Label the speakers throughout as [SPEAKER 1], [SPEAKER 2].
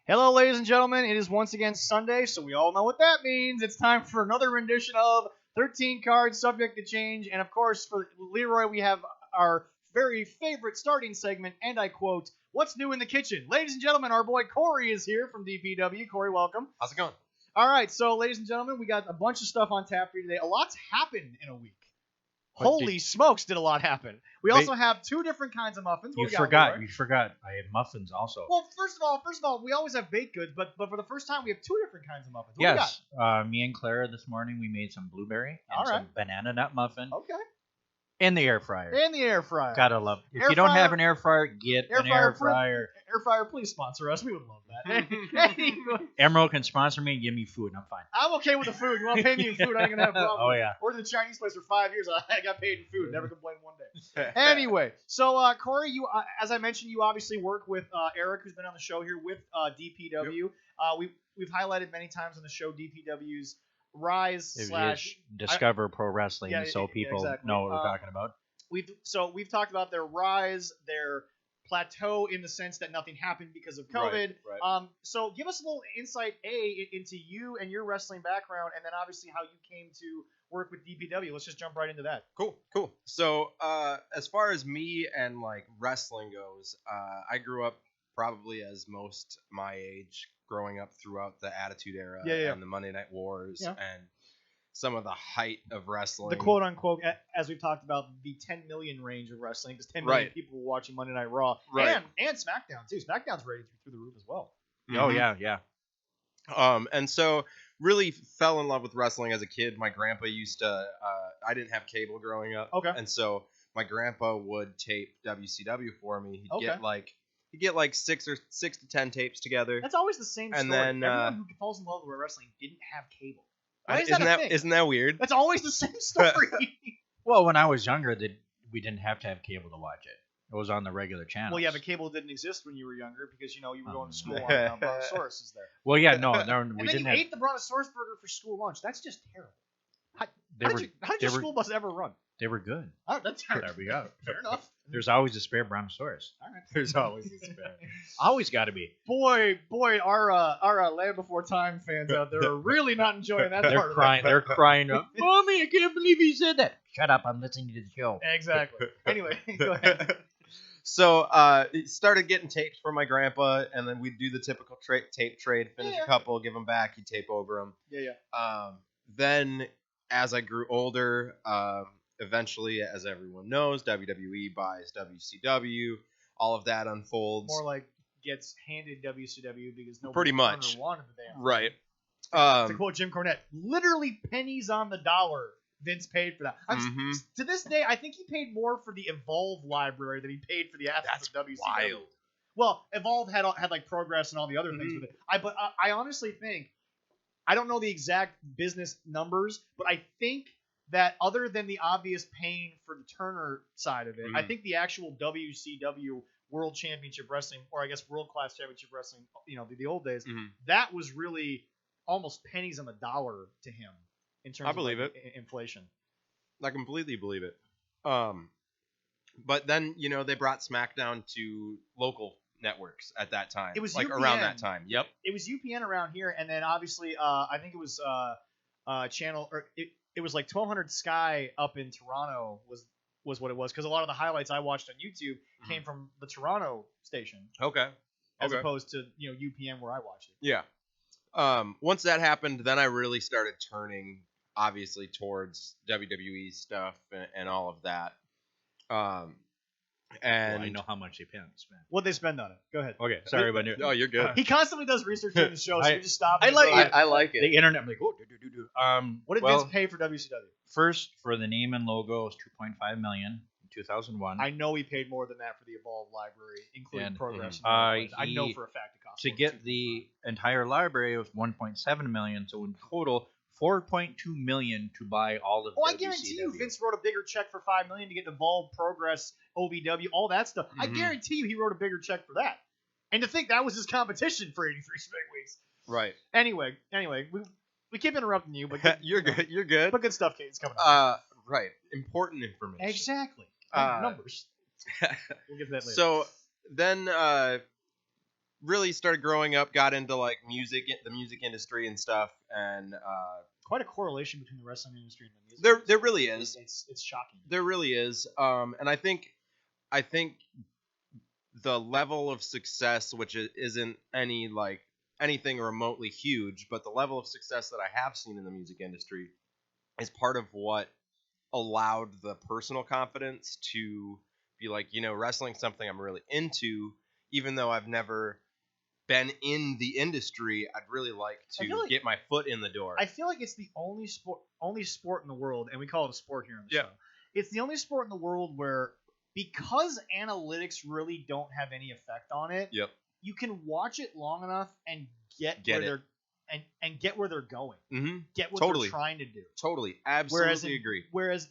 [SPEAKER 1] Hello, ladies and gentlemen. It is once again Sunday, so we all know what that means. It's time for another rendition of 13 Cards Subject to Change. And of course, for Leroy, we have our very favorite starting segment, and I quote, "What's new in the kitchen?" Ladies and gentlemen, our boy Corey is here from DPW. Corey, welcome.
[SPEAKER 2] How's it going?
[SPEAKER 1] All right, so ladies and gentlemen, we got a bunch of stuff on tap for you today. A lot's happened in a week. Holy smokes, did a lot happen. We also have two different kinds of muffins.
[SPEAKER 3] You forgot. I have muffins also.
[SPEAKER 1] Well, first of all, we always have baked goods, but for the first time, we have two different kinds of muffins. What
[SPEAKER 3] yes. Me and Clara this morning, we made some blueberry and some banana nut muffin.
[SPEAKER 1] Okay.
[SPEAKER 3] In the air fryer. Gotta love it. If you don't have an air fryer, get an air fryer.
[SPEAKER 1] Air fryer, please sponsor us. We would love that. Anyway.
[SPEAKER 3] Emerald can sponsor me and give me food, and I'm fine.
[SPEAKER 1] I'm okay with the food. You want to pay me in food, I ain't going to have a problem.
[SPEAKER 3] Oh, yeah.
[SPEAKER 1] Worked in the Chinese place for 5 years. I got paid in food. Never complained one day. Anyway, so Corey, you, as I mentioned, you obviously work with Eric, who's been on the show here with DPW. Yep. We've highlighted many times on the show DPW's rise /
[SPEAKER 3] Discover Pro Wrestling, so people know what we're talking about.
[SPEAKER 1] We've talked about their rise, their plateau in the sense that nothing happened because of COVID. Right. So give us a little insight, into you and your wrestling background, and then obviously how you came to work with DPW. Let's just jump right into that.
[SPEAKER 2] Cool. So as far as me and like wrestling goes, I grew up probably as most my age, growing up throughout the Attitude Era and the Monday Night Wars and some of the height of wrestling.
[SPEAKER 1] The quote-unquote, as we've talked about, the 10 million range of wrestling, because 10 million people were watching Monday Night Raw, and SmackDown, too. SmackDown's rated through the roof as well.
[SPEAKER 3] Mm-hmm. Oh, yeah.
[SPEAKER 2] And so really fell in love with wrestling as a kid. My grandpa used to, I didn't have cable growing up. Okay. And so my grandpa would tape WCW for me. He'd get like 6 to 10 tapes together.
[SPEAKER 1] That's always the same story.
[SPEAKER 2] And then,
[SPEAKER 1] everyone who falls in love with wrestling didn't have cable.
[SPEAKER 2] Isn't that weird?
[SPEAKER 1] That's always the same story.
[SPEAKER 3] Well, when I was younger, we didn't have to have cable to watch it. It was on the regular channel.
[SPEAKER 1] Well, yeah, but cable didn't exist when you were younger because, you were going to school on Brontosaurus is there.
[SPEAKER 3] Well, yeah, no, we
[SPEAKER 1] and then
[SPEAKER 3] didn't
[SPEAKER 1] you ate the Brontosaurus burger for school lunch. That's just terrible. How did your school bus ever run?
[SPEAKER 3] They were good.
[SPEAKER 1] Oh, that's fair.
[SPEAKER 3] There we go.
[SPEAKER 1] Fair enough.
[SPEAKER 3] There's always a spare Brontosaurus.
[SPEAKER 1] All right.
[SPEAKER 3] There's always a spare. Always got to be.
[SPEAKER 1] Boy, our Land Before Time fans out there are really not enjoying that part of it.
[SPEAKER 3] They're crying. Mommy, I can't believe he said that. Shut up. I'm listening to the show.
[SPEAKER 1] Exactly. Anyway, go ahead.
[SPEAKER 2] So, started getting tapes from my grandpa, and then we'd do the typical tape trade, finish a couple, give them back, he'd tape over them.
[SPEAKER 1] Yeah.
[SPEAKER 2] Then, as I grew older, eventually, as everyone knows, WWE buys WCW. All of that unfolds.
[SPEAKER 1] More like gets handed WCW because nobody
[SPEAKER 2] pretty much
[SPEAKER 1] wanted the damn thing.
[SPEAKER 2] Right.
[SPEAKER 1] To quote Jim Cornette, literally pennies on the dollar. Vince paid for that. To this day, I think he paid more for the Evolve library than he paid for the assets of WCW.
[SPEAKER 2] Wild.
[SPEAKER 1] Well, Evolve had like Progress and all the other things with it. But I honestly think, I don't know the exact business numbers, but I think that other than the obvious paying for the Turner side of it, I think the actual WCW World Championship Wrestling, or I guess World Class Championship Wrestling, the old days, that was really almost pennies on the dollar to him. In terms of inflation.
[SPEAKER 2] I completely believe it. But then, they brought SmackDown to local networks at that time.
[SPEAKER 1] It was
[SPEAKER 2] like
[SPEAKER 1] UPN.
[SPEAKER 2] Around that time. Yep.
[SPEAKER 1] It was UPN around here, and then obviously, I think it was channel, or it was like 1200 Sky up in Toronto was what it was, because a lot of the highlights I watched on YouTube came from the Toronto station.
[SPEAKER 2] Okay.
[SPEAKER 1] As opposed to UPN where I watched it.
[SPEAKER 2] Yeah. Once that happened, then I really started turning, obviously, towards WWE stuff and all of that. And
[SPEAKER 3] I know how much they spend.
[SPEAKER 1] What'd they spend on it? Go ahead.
[SPEAKER 3] Okay, sorry about it.
[SPEAKER 2] Oh, you're good.
[SPEAKER 1] He constantly does research on the show, so we just stop.
[SPEAKER 2] I like it.
[SPEAKER 3] The internet, I'm like,
[SPEAKER 1] what did Vince pay for WCW?
[SPEAKER 3] First, for the name and logo, it was $2.5 million in 2001.
[SPEAKER 1] I know he paid more than that for the Evolve library, including Progress.
[SPEAKER 3] I
[SPEAKER 1] know for a fact it cost.
[SPEAKER 3] To get the entire library, it was $1.7 million. So in total, $4.2 million to buy all of.
[SPEAKER 1] Oh, I guarantee you, Vince wrote a bigger check for $5 million to get Evolve, Progress, OVW, all that stuff. I guarantee you, he wrote a bigger check for that. And to think that was his competition for 83 straight weeks.
[SPEAKER 2] Right.
[SPEAKER 1] Anyway, we keep interrupting you, but
[SPEAKER 2] you're good. You're good.
[SPEAKER 1] But good stuff, Kate's coming up.
[SPEAKER 2] Right. Important information.
[SPEAKER 1] Exactly. Numbers. We'll get to that later.
[SPEAKER 2] So then really started growing up, got into like the music industry and stuff, and
[SPEAKER 1] quite a correlation between the wrestling industry and the music industry.
[SPEAKER 2] There really is.
[SPEAKER 1] It's shocking.
[SPEAKER 2] There really is. And I think the level of success, which isn't anything remotely huge, but the level of success that I have seen in the music industry is part of what allowed the personal confidence to be like, wrestling's something I'm really into, even though I've never been in the industry. I'd really like to get my foot in the door.
[SPEAKER 1] I feel like it's the only sport in the world, and we call it a sport here on the show. It's the only sport in the world where, because analytics really don't have any effect on it, you can watch it long enough and get where they're going.
[SPEAKER 2] Mm-hmm.
[SPEAKER 1] Get what
[SPEAKER 2] Totally.
[SPEAKER 1] they're trying to do.
[SPEAKER 2] Totally. Absolutely agree.
[SPEAKER 1] Whereas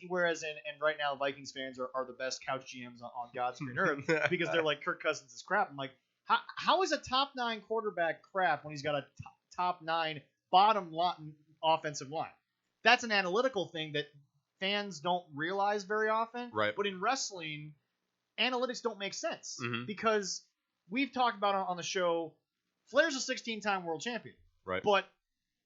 [SPEAKER 1] right now Vikings fans are the best couch GMs on God's green earth because they're like, Kirk Cousins is crap. I'm like, how is a top 9 quarterback crap when he's got a top 9 bottom line offensive line? That's an analytical thing that fans don't realize very often.
[SPEAKER 2] Right.
[SPEAKER 1] But in wrestling, analytics don't make sense because we've talked about on the show, Flair's a 16-time world champion.
[SPEAKER 2] Right.
[SPEAKER 1] But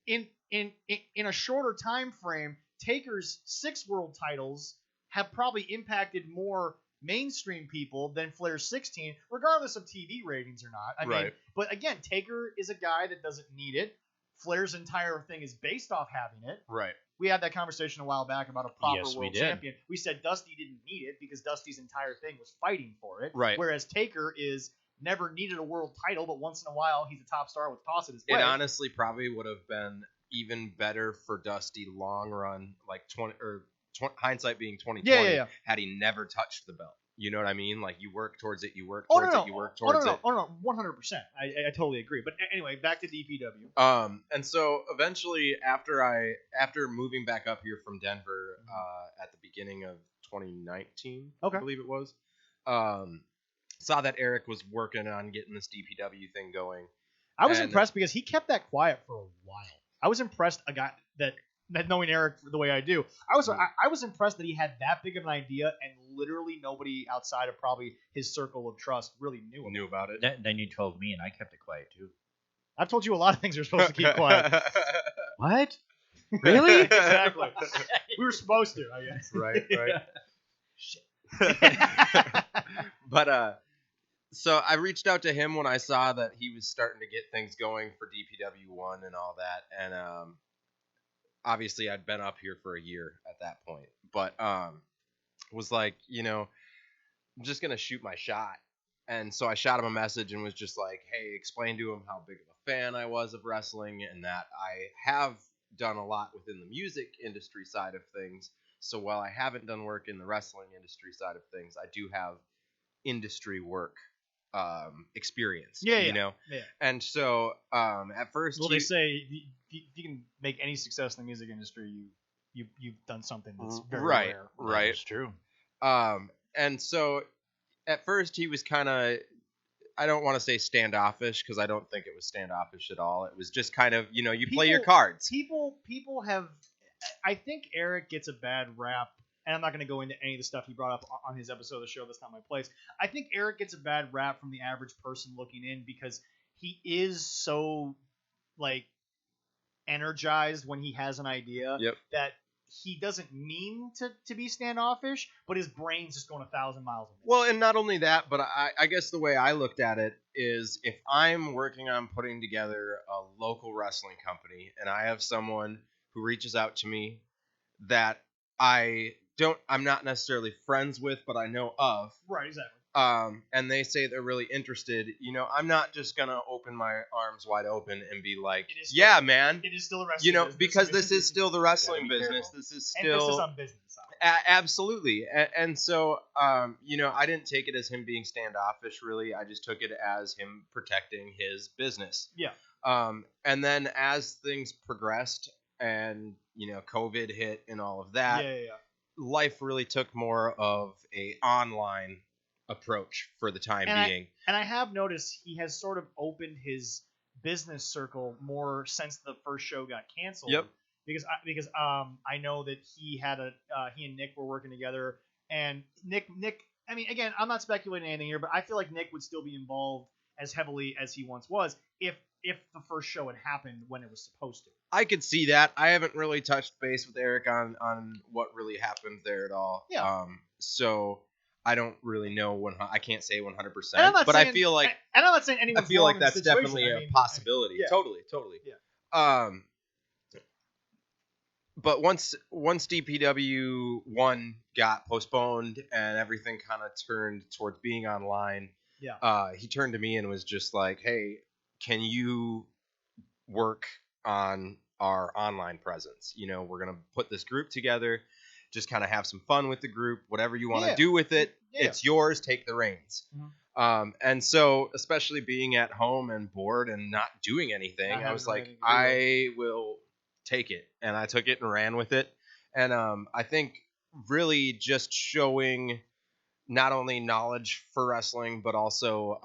[SPEAKER 1] in a shorter time frame, Taker's 6 world titles have probably impacted more mainstream people than Flair's 16, regardless of TV ratings or not. I mean, but again, Taker is a guy that doesn't need it. Flair's entire thing is based off having it.
[SPEAKER 2] Right.
[SPEAKER 1] We had that conversation a while back about a proper world champion. We said Dusty didn't need it because Dusty's entire thing was fighting for it.
[SPEAKER 2] Right.
[SPEAKER 1] Whereas Taker never needed a world title, but once in a while he's a top star with toss it his way.
[SPEAKER 2] It honestly probably would have been even better for Dusty long run, like hindsight being 2020, had he never touched the belt. You know what I mean? Like, you work towards it, you work towards it, you work towards it.
[SPEAKER 1] Oh, no, 100%. I totally agree. But anyway, back to DPW.
[SPEAKER 2] And so eventually, after moving back up here from Denver at the beginning of 2019, I believe it was, saw that Eric was working on getting this DPW thing going.
[SPEAKER 1] I was impressed because he kept that quiet for a while. I was impressed a guy that knowing Eric the way I do. I was impressed that he had that big of an idea and literally nobody outside of probably his circle of trust really knew
[SPEAKER 2] about it.
[SPEAKER 3] Then you told me and I kept it quiet too.
[SPEAKER 1] I've told you a lot of things you're supposed to keep quiet.
[SPEAKER 3] What? Really?
[SPEAKER 1] Exactly. We were supposed to, I guess.
[SPEAKER 2] Right. Shit. But so I reached out to him when I saw that he was starting to get things going for DPW1 and all that, and obviously I'd been up here for a year at that point, but was like, I'm just gonna shoot my shot. And so I shot him a message and was just like, hey, explain to him how big of a fan I was of wrestling and that I have done a lot within the music industry side of things. So while I haven't done work in the wrestling industry side of things, I do have industry work experience. Yeah. And so at first,
[SPEAKER 1] they say if you can make any success in the music industry, you've done something that's very rare.
[SPEAKER 2] Right.
[SPEAKER 3] That's true.
[SPEAKER 2] And so at first he was kind of, I don't want to say standoffish because I don't think it was standoffish at all. It was just kind of, you play your cards.
[SPEAKER 1] People have, I think Eric gets a bad rap, and I'm not going to go into any of the stuff he brought up on his episode of the show. That's not my place. I think Eric gets a bad rap from the average person looking in because he is so energized when he has an idea that he doesn't mean to be standoffish, but his brain's just going 1,000 miles a minute.
[SPEAKER 2] Well, and not only that, but I guess the way I looked at it is if I'm working on putting together a local wrestling company and I have someone who reaches out to me that I'm not necessarily friends with, but I know of.
[SPEAKER 1] Right, exactly.
[SPEAKER 2] And they say they're really interested, I'm not just going to open my arms wide open and be like, man.
[SPEAKER 1] It is still a wrestling business.
[SPEAKER 2] Because this is still the wrestling business. This is still.
[SPEAKER 1] Emphasis on business.
[SPEAKER 2] Absolutely. And so, I didn't take it as him being standoffish, really. I just took it as him protecting his business.
[SPEAKER 1] Yeah.
[SPEAKER 2] And then as things progressed and, COVID hit and all of that, life really took more of a online approach for the time being.
[SPEAKER 1] And I have noticed he has sort of opened his business circle more since the first show got canceled.
[SPEAKER 2] Yep.
[SPEAKER 1] Because I know that he and Nick were working together, and Nick. I mean, again, I'm not speculating anything here, but I feel like Nick would still be involved as heavily as he once was if the first show had happened when it was supposed to.
[SPEAKER 2] I could see that. I haven't really touched base with Eric on what really happened there at all.
[SPEAKER 1] Yeah.
[SPEAKER 2] So I don't really know. I can't say 100%. But
[SPEAKER 1] saying,
[SPEAKER 2] I feel like
[SPEAKER 1] and I'm not saying anyone's
[SPEAKER 2] I feel like
[SPEAKER 1] wrong
[SPEAKER 2] that's
[SPEAKER 1] in the situation.
[SPEAKER 2] definitely a possibility.
[SPEAKER 1] Yeah.
[SPEAKER 2] Totally.
[SPEAKER 1] Yeah.
[SPEAKER 2] But once DPW 1 got postponed and everything kind of turned towards being online, he turned to me and was just like, "Hey, can you work on our online presence? We're gonna put this group together, just kind of have some fun with the group. Whatever you want to do with it, it's yours. Take the reins." Mm-hmm. And so, especially being at home and bored and not doing anything, I was like, I will take it. And I took it and ran with it. And I think really just showing not only knowledge for wrestling, but also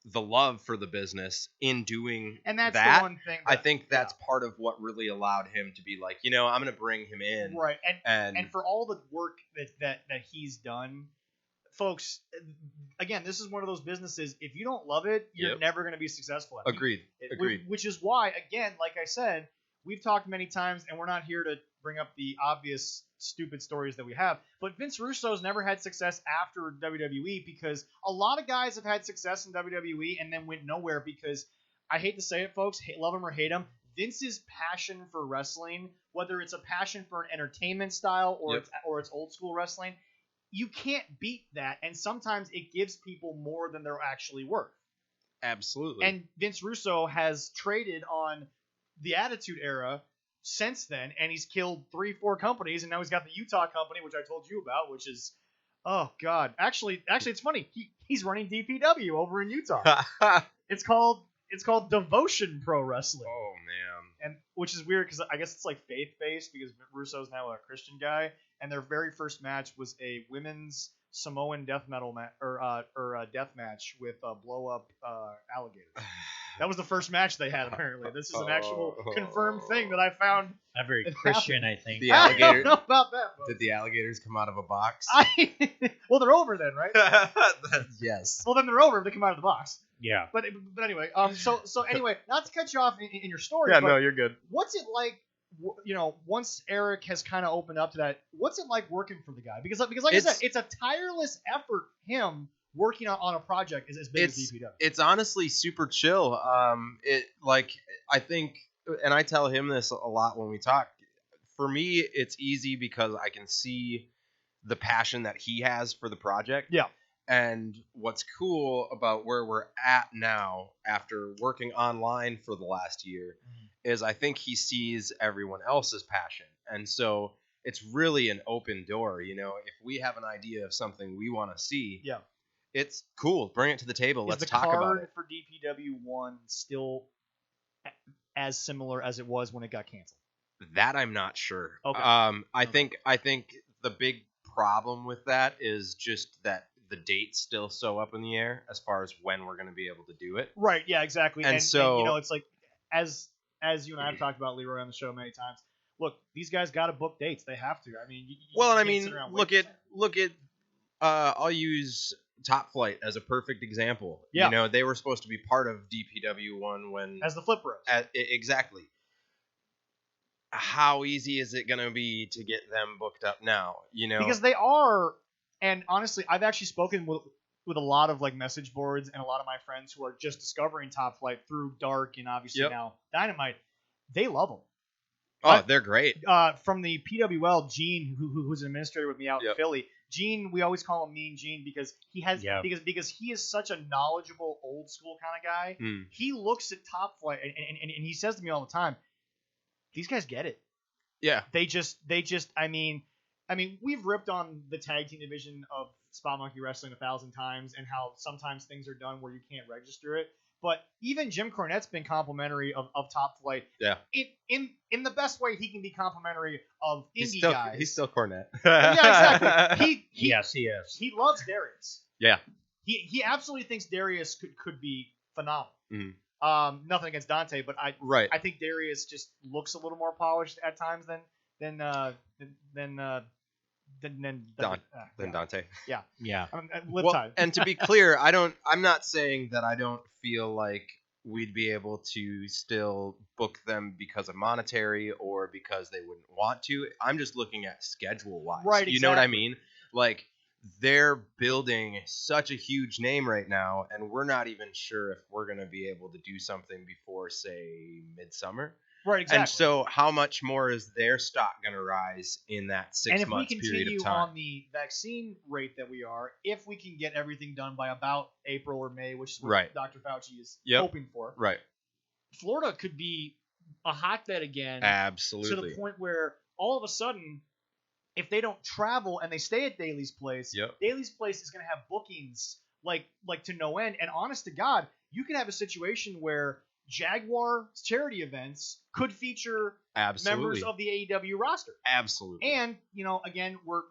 [SPEAKER 2] the love for the business in doing
[SPEAKER 1] and that's
[SPEAKER 2] that.
[SPEAKER 1] The one thing
[SPEAKER 2] I think that's part of what really allowed him to be like, I'm going to bring him in.
[SPEAKER 1] Right. And for all the work that he's done, folks, again, this is one of those businesses, if you don't love it, you're never going to be successful at it.
[SPEAKER 2] Agreed.
[SPEAKER 1] Which is why, again, like I said, we've talked many times, and we're not here to bring up the obvious stupid stories that we have, but Vince Russo's never had success after WWE because a lot of guys have had success in WWE and then went nowhere because, I hate to say it, folks, love him or hate him, Vince's passion for wrestling, whether it's a passion for an entertainment style or it's old school wrestling, you can't beat that, and sometimes it gives people more than they're actually worth.
[SPEAKER 2] Absolutely.
[SPEAKER 1] And Vince Russo has traded on the Attitude Era since then, and he's killed 3-4 companies, and now he's got the Utah company, which I told you about, which is, oh god, actually it's funny. He's running DPW over in Utah. It's called Devotion Pro Wrestling.
[SPEAKER 2] Oh man,
[SPEAKER 1] and which is weird because I guess it's like faith based because Russo's now a Christian guy, and their very first match was a women's Samoan death metal death match with blow up alligators. That was the first match they had, apparently. This is an actual confirmed thing that I found.
[SPEAKER 3] Not very Christian, I think.
[SPEAKER 2] The alligator,
[SPEAKER 1] I don't know about that. Folks.
[SPEAKER 2] Did the alligators come out of a box?
[SPEAKER 1] Well, they're over then, right?
[SPEAKER 2] Yes.
[SPEAKER 1] Well, then they're over if they come out of the box.
[SPEAKER 3] Yeah.
[SPEAKER 1] But anyway, so anyway, not to cut you off in your story.
[SPEAKER 2] Yeah,
[SPEAKER 1] but
[SPEAKER 2] no, you're good.
[SPEAKER 1] What's it like? Once Eric has kind of opened up to that, what's it like working for the guy? Because like I said, it's a tireless effort. Him working on a project is as big as DPW.
[SPEAKER 2] It's honestly super chill. I think, and I tell him this a lot when we talk. For me, it's easy because I can see the passion that he has for the project.
[SPEAKER 1] Yeah.
[SPEAKER 2] And what's cool about where we're at now, after working online for the last year, is I think he sees everyone else's passion. And so it's really an open door. If we have an idea of something we want to see, it's cool. Bring it to the table. Let's talk about it.
[SPEAKER 1] Is the card for DPW 1 still as similar as it was when it got canceled?
[SPEAKER 2] That I'm not sure.
[SPEAKER 1] Okay.
[SPEAKER 2] I think the big problem with that is just that the date's still so up in the air as far as when we're going to be able to do it.
[SPEAKER 1] Right. Yeah. Exactly.
[SPEAKER 2] And so
[SPEAKER 1] it's like as you and I have talked about, Leroy, on the show many times. Look, these guys got to book dates. They have to. I mean,
[SPEAKER 2] look at. I'll use Top Flight as a perfect example.
[SPEAKER 1] Yeah.
[SPEAKER 2] They were supposed to be part of DPW 1 when
[SPEAKER 1] as the Flip Bros.
[SPEAKER 2] Exactly. How easy is it going to be to get them booked up now?
[SPEAKER 1] Because they are, and honestly, I've actually spoken with a lot of like message boards and a lot of my friends who are just discovering Top Flight through Dark and obviously now Dynamite. They love them.
[SPEAKER 2] Oh, they're great.
[SPEAKER 1] From the PWL, Gene, who's an administrator with me out in Philly. Gene, we always call him Mean Gene because he has because he is such a knowledgeable old school kind of guy. He looks at Top Flight and he says to me all the time, these guys get it.
[SPEAKER 2] Yeah.
[SPEAKER 1] They just I mean we've ripped on the tag team division of Spot Monkey Wrestling 1,000 times and how sometimes things are done where you can't register it. But even Jim Cornette's been complimentary of Top Flight.
[SPEAKER 2] Yeah.
[SPEAKER 1] In the best way he can be complimentary of indie guys.
[SPEAKER 2] He's still Cornette.
[SPEAKER 1] Yeah, exactly.
[SPEAKER 3] Yes, he is.
[SPEAKER 1] He loves Darius.
[SPEAKER 2] Yeah.
[SPEAKER 1] He absolutely thinks Darius could be phenomenal.
[SPEAKER 2] Mm-hmm.
[SPEAKER 1] Nothing against Dante, but I think Darius just looks a little more polished at times than Then
[SPEAKER 2] Dante.
[SPEAKER 3] Yeah.
[SPEAKER 1] Lip tie.
[SPEAKER 2] And to be clear, I'm not saying that I don't feel like we'd be able to still book them because of monetary or because they wouldn't want to. I'm just looking at schedule-wise.
[SPEAKER 1] Right, exactly.
[SPEAKER 2] You know what I mean? Like, they're building such a huge name right now, and we're not even sure if we're going to be able to do something before, say, midsummer.
[SPEAKER 1] Right, exactly.
[SPEAKER 2] And so how much more is their stock going to rise in that 6 months period of time?
[SPEAKER 1] And if we continue on the vaccine rate that we are, if we can get everything done by about April or May, which is what Dr. Fauci is hoping for, Florida could be a hotbed again.
[SPEAKER 2] Absolutely.
[SPEAKER 1] To the point where all of a sudden, if they don't travel and they stay at Daly's Place, Daly's Place is going to have bookings like to no end. And honest to God, you could have a situation where Jaguar charity events could feature members of the AEW roster.
[SPEAKER 2] Absolutely.
[SPEAKER 1] And, again, we're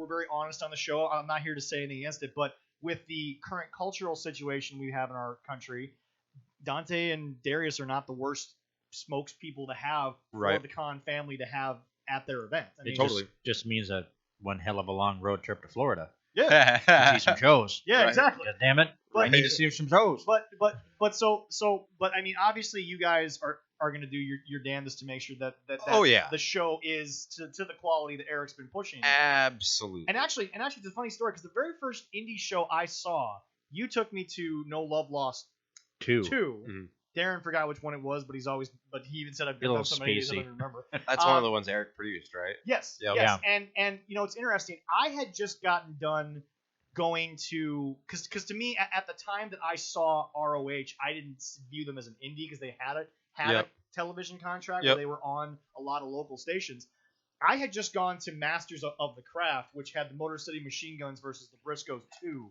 [SPEAKER 1] very honest on the show. I'm not here to say anything against it, but with the current cultural situation we have in our country, Dante and Darius are not the worst spokespeople to have for the Khan family to have at their event. I mean,
[SPEAKER 3] it totally just means that one hell of a long road trip to Florida.
[SPEAKER 1] Yeah.
[SPEAKER 3] To see some shows.
[SPEAKER 1] Yeah, exactly.
[SPEAKER 3] God damn it. I need to see some shows.
[SPEAKER 1] But I mean, obviously you guys are going to do your damnedest to make sure that the show is to the quality that Eric's been pushing.
[SPEAKER 2] Absolutely.
[SPEAKER 1] And actually it's a funny story because the very first indie show I saw, you took me to No Love Lost 2. Mm-hmm. Darren forgot which one it was, but he even said I've been on so many days I don't remember.
[SPEAKER 2] That's one of the ones Eric produced, right?
[SPEAKER 1] Yes.
[SPEAKER 2] Yep.
[SPEAKER 1] Yes. Yeah. And it's interesting. I had just gotten done going to because to me at the time that I saw ROH, I didn't view them as an indie because they had a television contract where they were on a lot of local stations. I had just gone to Masters of the Craft, which had the Motor City Machine Guns versus the Briscoes 2.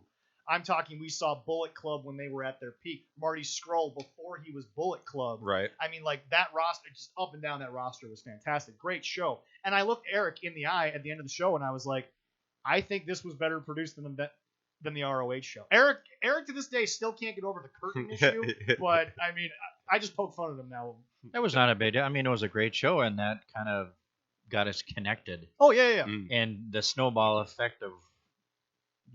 [SPEAKER 1] I'm talking, we saw Bullet Club when they were at their peak. Marty Scurll before he was Bullet Club.
[SPEAKER 2] Right.
[SPEAKER 1] I mean, like, that roster, just up and down that roster was fantastic. Great show. And I looked Eric in the eye at the end of the show, and I was like, I think this was better produced than the ROH show. Eric to this day still can't get over the curtain issue, but, I mean, I just poke fun at him now.
[SPEAKER 3] That was not a big deal. I mean, it was a great show, and that kind of got us connected.
[SPEAKER 1] Oh, yeah.
[SPEAKER 3] And the snowball effect of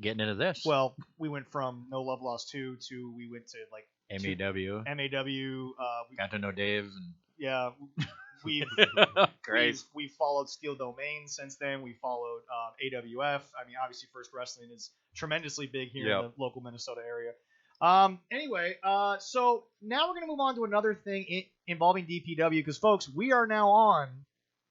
[SPEAKER 3] getting into this.
[SPEAKER 1] Well, we went from No Love Lost 2 to we went to like
[SPEAKER 3] MAW.
[SPEAKER 1] We
[SPEAKER 3] got to know Dave. And...
[SPEAKER 1] Yeah, we've followed Steel Domain since then. We followed AWF. I mean, obviously, First Wrestling is tremendously big here in the local Minnesota area. Anyway, so now we're gonna move on to another thing involving DPW because, folks, we are now on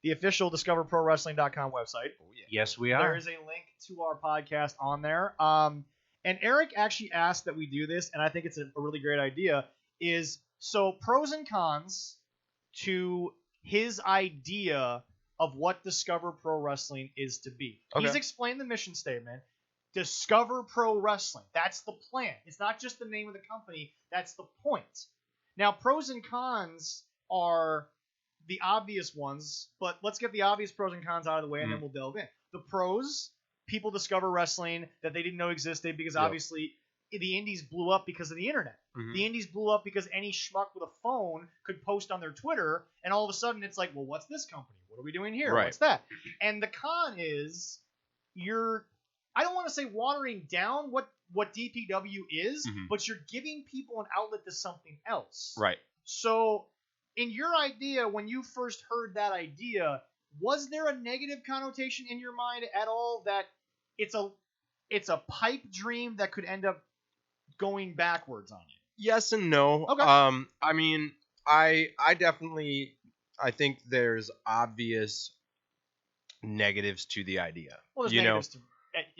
[SPEAKER 1] the official DiscoverProWrestling.com website.
[SPEAKER 3] Oh, yeah. Yes, we are.
[SPEAKER 1] There is a link to our podcast on there. And Eric actually asked that we do this, and I think it's a really great idea, is so pros and cons to his idea of what Discover Pro Wrestling is to be. Okay. He's explained the mission statement. Discover Pro Wrestling. That's the plan. It's not just the name of the company. That's the point. Now, pros and cons are the obvious ones, but let's get the obvious pros and cons out of the way, and then we'll delve in. The pros, people discover wrestling that they didn't know existed because obviously the indies blew up because of the internet. Mm-hmm. The indies blew up because any schmuck with a phone could post on their Twitter, and all of a sudden it's like, well, what's this company? What are we doing here? Right. What's that? And the con is I don't want to say watering down what DPW is, but you're giving people an outlet to something else.
[SPEAKER 2] Right.
[SPEAKER 1] So in your idea, when you first heard that idea, was there a negative connotation in your mind at all that it's a pipe dream that could end up going backwards on you?
[SPEAKER 2] Yes and no.
[SPEAKER 1] Okay.
[SPEAKER 2] I mean, I definitely think there's obvious negatives to the idea.
[SPEAKER 1] Well, there's negatives to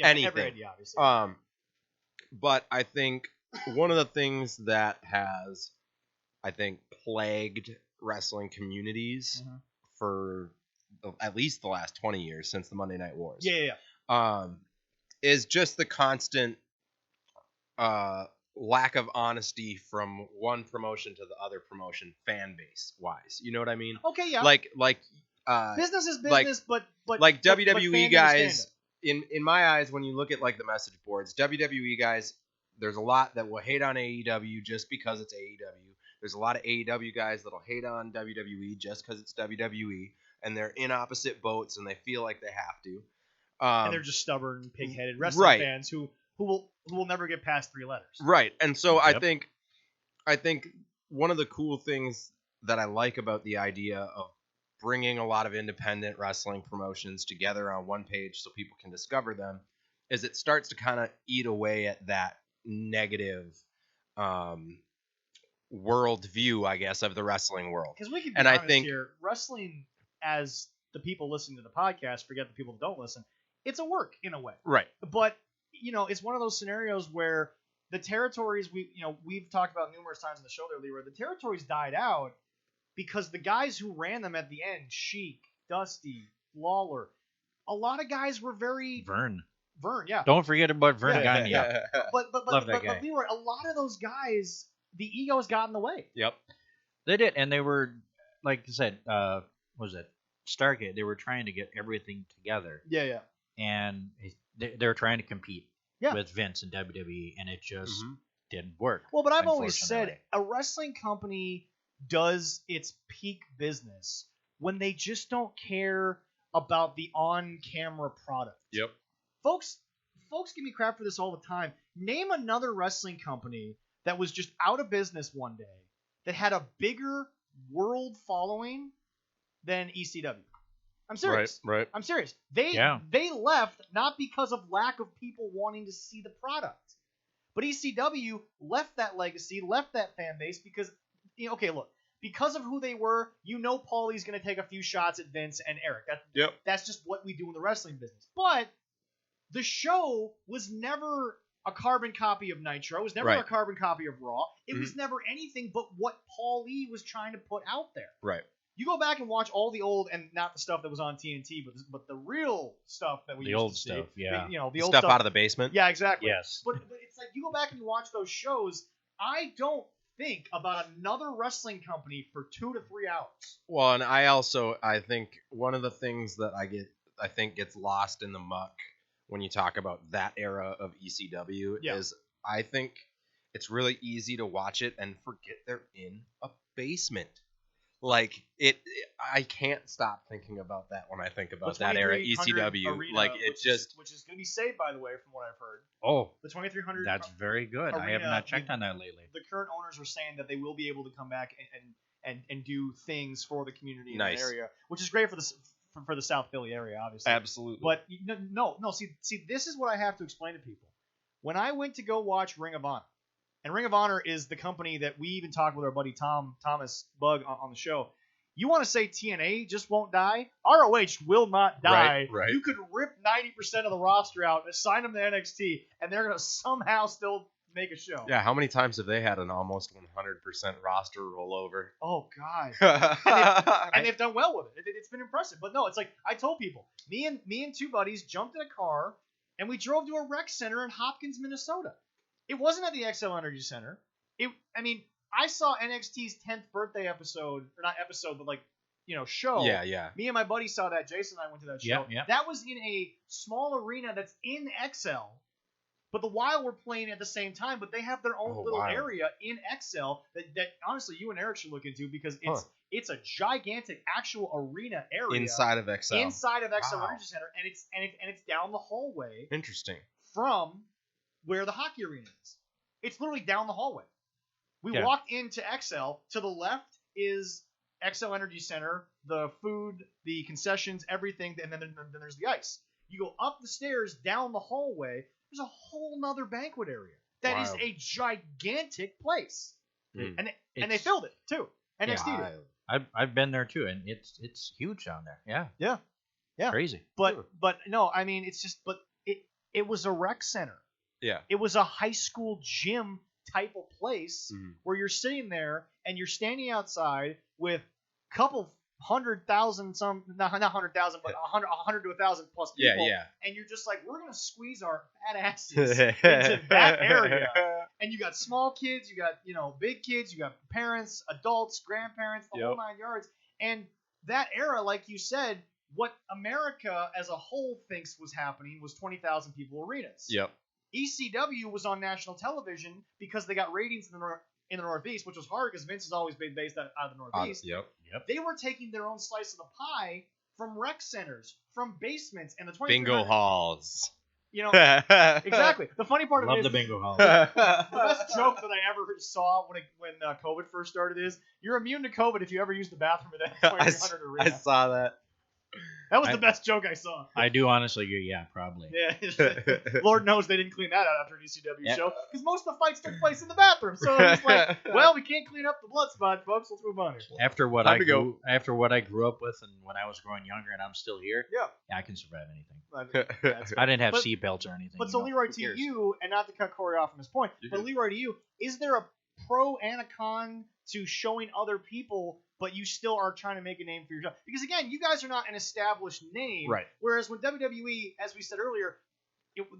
[SPEAKER 2] anything.
[SPEAKER 1] Every idea, obviously.
[SPEAKER 2] But I think one of the things that has, I think, plagued wrestling communities for at least the last 20 years since the Monday Night Wars. Is just the constant lack of honesty from one promotion to the other promotion, fan base wise. You know what I mean?
[SPEAKER 1] Okay, yeah.
[SPEAKER 2] Like
[SPEAKER 1] business is business, but
[SPEAKER 2] like WWE
[SPEAKER 1] but
[SPEAKER 2] guys. In my eyes, when you look at like the message boards, WWE guys, there's a lot that will hate on AEW just because it's AEW. There's a lot of AEW guys that'll hate on WWE just because it's WWE, and they're in opposite boats and they feel like they have to.
[SPEAKER 1] And they're just stubborn, pig-headed wrestling fans who will never get past 3 letters.
[SPEAKER 2] Right. And so I think one of the cool things that I like about the idea of bringing a lot of independent wrestling promotions together on one page so people can discover them is it starts to kind of eat away at that negative world view, I guess, of the wrestling world.
[SPEAKER 1] Because we can be honest here, wrestling, as the people listening to the podcast, forget the people that don't listen, it's a work in a way.
[SPEAKER 2] Right.
[SPEAKER 1] But, it's one of those scenarios where the territories we've talked about numerous times in the show there, Leroy, the territories died out because the guys who ran them at the end, Sheik, Dusty, Lawler, a lot of guys were very...
[SPEAKER 3] Vern,
[SPEAKER 1] yeah.
[SPEAKER 3] Don't forget about Vern Gagne.
[SPEAKER 1] Yeah. But
[SPEAKER 3] Leroy,
[SPEAKER 1] a lot of those guys, the egos got in the way.
[SPEAKER 2] Yep.
[SPEAKER 3] They did, and they were, like you said, what was it? Stargate. They were trying to get everything together.
[SPEAKER 1] Yeah.
[SPEAKER 3] And they were trying to compete with Vince and WWE, and it just didn't work.
[SPEAKER 1] Well, but I've always said a wrestling company does its peak business when they just don't care about the on-camera product.
[SPEAKER 2] Yep.
[SPEAKER 1] Folks give me crap for this all the time. Name another wrestling company that was just out of business one day that had a bigger world following than ECW. I'm serious.
[SPEAKER 2] Right.
[SPEAKER 1] I'm serious. They left not because of lack of people wanting to see the product, but ECW left that legacy, left that fan base because, because of who they were, Paulie's going to take a few shots at Vince and Eric. That's just what we do in the wrestling business. But the show was never a carbon copy of Nitro. It was never a carbon copy of Raw. It was never anything but what Paulie was trying to put out there.
[SPEAKER 2] Right.
[SPEAKER 1] You go back and watch all the old, and not the stuff that was on TNT, but the real stuff that we used to see.
[SPEAKER 3] Stuff, yeah.
[SPEAKER 1] The old
[SPEAKER 2] stuff out of the basement.
[SPEAKER 1] Yeah, exactly.
[SPEAKER 3] Yes.
[SPEAKER 1] But it's like you go back and you watch those shows. I don't think about another wrestling company for 2 to 3 hours.
[SPEAKER 2] Well, and I think one of the things that I think gets lost in the muck when you talk about that era of ECW is I think it's really easy to watch it and forget they're in a basement. Like I can't stop thinking about that when I think about that era ECW.
[SPEAKER 1] Arena,
[SPEAKER 2] like
[SPEAKER 1] which is going to be saved, by the way, from what I've heard.
[SPEAKER 3] Oh,
[SPEAKER 1] the 2300.
[SPEAKER 3] That's very good.
[SPEAKER 1] Arena,
[SPEAKER 3] I have not checked on that lately.
[SPEAKER 1] The current owners are saying that they will be able to come back and do things for the community in that area, which is great for the South Philly area, obviously.
[SPEAKER 2] Absolutely.
[SPEAKER 1] But no. See, this is what I have to explain to people. When I went to go watch Ring of Honor. And Ring of Honor is the company that we even talked with our buddy Thomas Bug on the show. You want to say TNA just won't die? ROH will not die.
[SPEAKER 2] Right.
[SPEAKER 1] You could rip 90% of the roster out, assign them to NXT, and they're going to somehow still make a show.
[SPEAKER 2] Yeah, how many times have they had an almost 100% roster rollover?
[SPEAKER 1] Oh, God. and they've done well with it. It's been impressive. But no, it's like I told people, me and 2 buddies jumped in a car, and we drove to a rec center in Hopkins, Minnesota. It wasn't at the XL Energy Center. I saw NXT's 10th birthday episode, or not episode, but show.
[SPEAKER 2] Yeah.
[SPEAKER 1] Me and my buddy saw that. Jason and I went to that show.
[SPEAKER 3] Yeah.
[SPEAKER 1] That was in a small arena that's in XL, but the Wild were playing at the same time, but they have their own little area in XL that honestly you and Eric should look into because it's a gigantic actual arena area
[SPEAKER 2] inside of XL.
[SPEAKER 1] Inside of XL Energy Center, and it's down the hallway.
[SPEAKER 2] Interesting.
[SPEAKER 1] From where the hockey arena is. It's literally down the hallway. We walked into XL. To the left is XL Energy Center, the food, the concessions, everything, and then there's the ice. You go up the stairs, down the hallway, there's a whole nother banquet area. That is a gigantic place. And they filled it, too. NXT did.
[SPEAKER 3] I've been there, too, and it's huge down there.
[SPEAKER 1] Yeah.
[SPEAKER 3] Crazy.
[SPEAKER 1] But no, it's just, it was a rec center.
[SPEAKER 2] Yeah.
[SPEAKER 1] It was a high school gym type of place where you're sitting there and you're standing outside with a couple 100,000, not 100,000, but 100 to 1,000 plus people.
[SPEAKER 2] Yeah.
[SPEAKER 1] And you're just like, we're going to squeeze our fat asses into that area. And you got small kids, you got, big kids, you got parents, adults, grandparents, the whole 9 yards. And that era, like you said, what America as a whole thinks was happening was 20,000 people arenas.
[SPEAKER 2] Yep.
[SPEAKER 1] ECW was on national television because they got ratings in the Northeast, which was hard because Vince has always been based out of the Northeast.
[SPEAKER 2] Yep.
[SPEAKER 1] They were taking their own slice of the pie from rec centers, from basements, and the 2300
[SPEAKER 2] Bingo halls.
[SPEAKER 1] You know, exactly. The funny part of it is
[SPEAKER 3] Love the bingo hall.
[SPEAKER 1] the best joke that I ever saw when COVID first started is you're immune to COVID if you ever use the bathroom at that 2300 arena.
[SPEAKER 2] I saw that.
[SPEAKER 1] That was the best joke I saw.
[SPEAKER 3] I do honestly agree. Yeah, probably.
[SPEAKER 1] Yeah, Lord knows they didn't clean that out after an ECW show because most of the fights took place in the bathroom. So it's like, well, we can't clean up the blood spot, folks. Let's move on here.
[SPEAKER 3] After what I grew up with, and when I was growing younger, and I'm still here. Yeah, I can survive anything. I didn't have seatbelts or anything.
[SPEAKER 1] But so Leroy, to you, and not to cut Corey off from his point, but Leroy, to you, is there a pro and a con to showing other people, but you still are trying to make a name for yourself? Because again, you guys are not an established name.
[SPEAKER 2] Right.
[SPEAKER 1] Whereas when WWE, as we said earlier,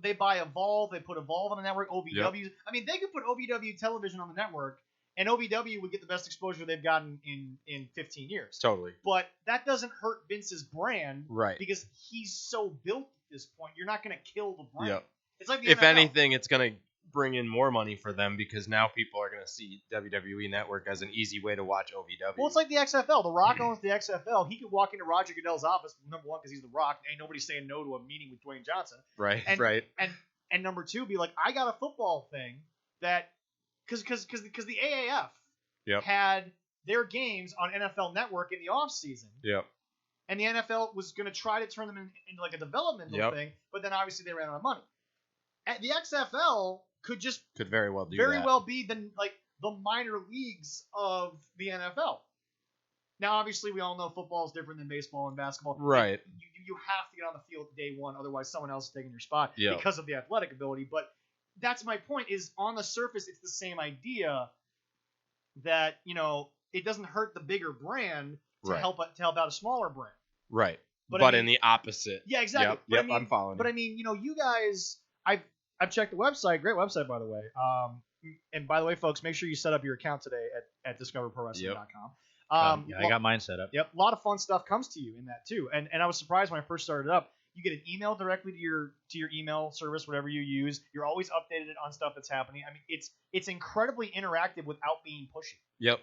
[SPEAKER 1] they buy Evolve, they put Evolve on the network, OVW. Yep. I mean, they could put OVW television on the network, and OVW would get the best exposure they've gotten in 15 years.
[SPEAKER 2] Totally.
[SPEAKER 1] But that doesn't hurt Vince's brand.
[SPEAKER 2] Right.
[SPEAKER 1] Because he's so built at this point. You're not going to kill the brand.
[SPEAKER 2] Yep.
[SPEAKER 1] It's like
[SPEAKER 2] if anything, it's going to bring in more money for them because now people are going to see WWE Network as an easy way to watch OVW.
[SPEAKER 1] Well, it's like the XFL. The Rock owns the XFL. He could walk into Roger Goodell's office, number one, because he's The Rock. Ain't nobody saying no to a meeting with Dwayne Johnson.
[SPEAKER 2] Right,
[SPEAKER 1] right. And number two, be like, I got a football thing that, because the AAF had their games on NFL Network in the offseason.
[SPEAKER 2] Yep.
[SPEAKER 1] And the NFL was going to try to turn them into like a developmental thing, but then obviously they ran out of money. The XFL could very well be the minor leagues of the NFL. Now, obviously, we all know football is different than baseball and basketball.
[SPEAKER 2] Right.
[SPEAKER 1] You have to get on the field day one, otherwise someone else is taking your spot because of the athletic ability. But that's my point. Is on the surface, it's the same idea that it doesn't hurt the bigger brand to help out a smaller brand.
[SPEAKER 2] Right. But in the opposite.
[SPEAKER 1] Yeah, exactly.
[SPEAKER 2] Yep. I'm following.
[SPEAKER 1] But I mean, you guys, I've checked the website. Great website, by the way. And by the way, folks, make sure you set up your account today at discoverprowrestling.com.
[SPEAKER 3] I got mine set up.
[SPEAKER 1] Yep. A lot of fun stuff comes to you in that too. And I was surprised when I first started up. You get an email directly to your email service, whatever you use. You're always updated on stuff that's happening. I mean, it's incredibly interactive without being pushy.
[SPEAKER 2] Yep.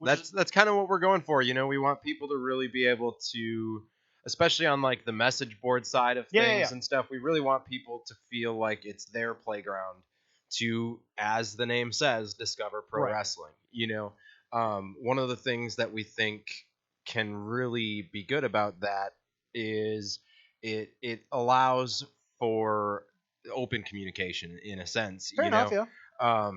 [SPEAKER 2] That's kind of what we're going for. We want people to really be able to, especially on like the message board side of things and stuff, we really want people to feel like it's their playground to, as the name says, discover pro wrestling. One of the things that we think can really be good about that is it allows for open communication in a sense.
[SPEAKER 1] Fair enough, yeah.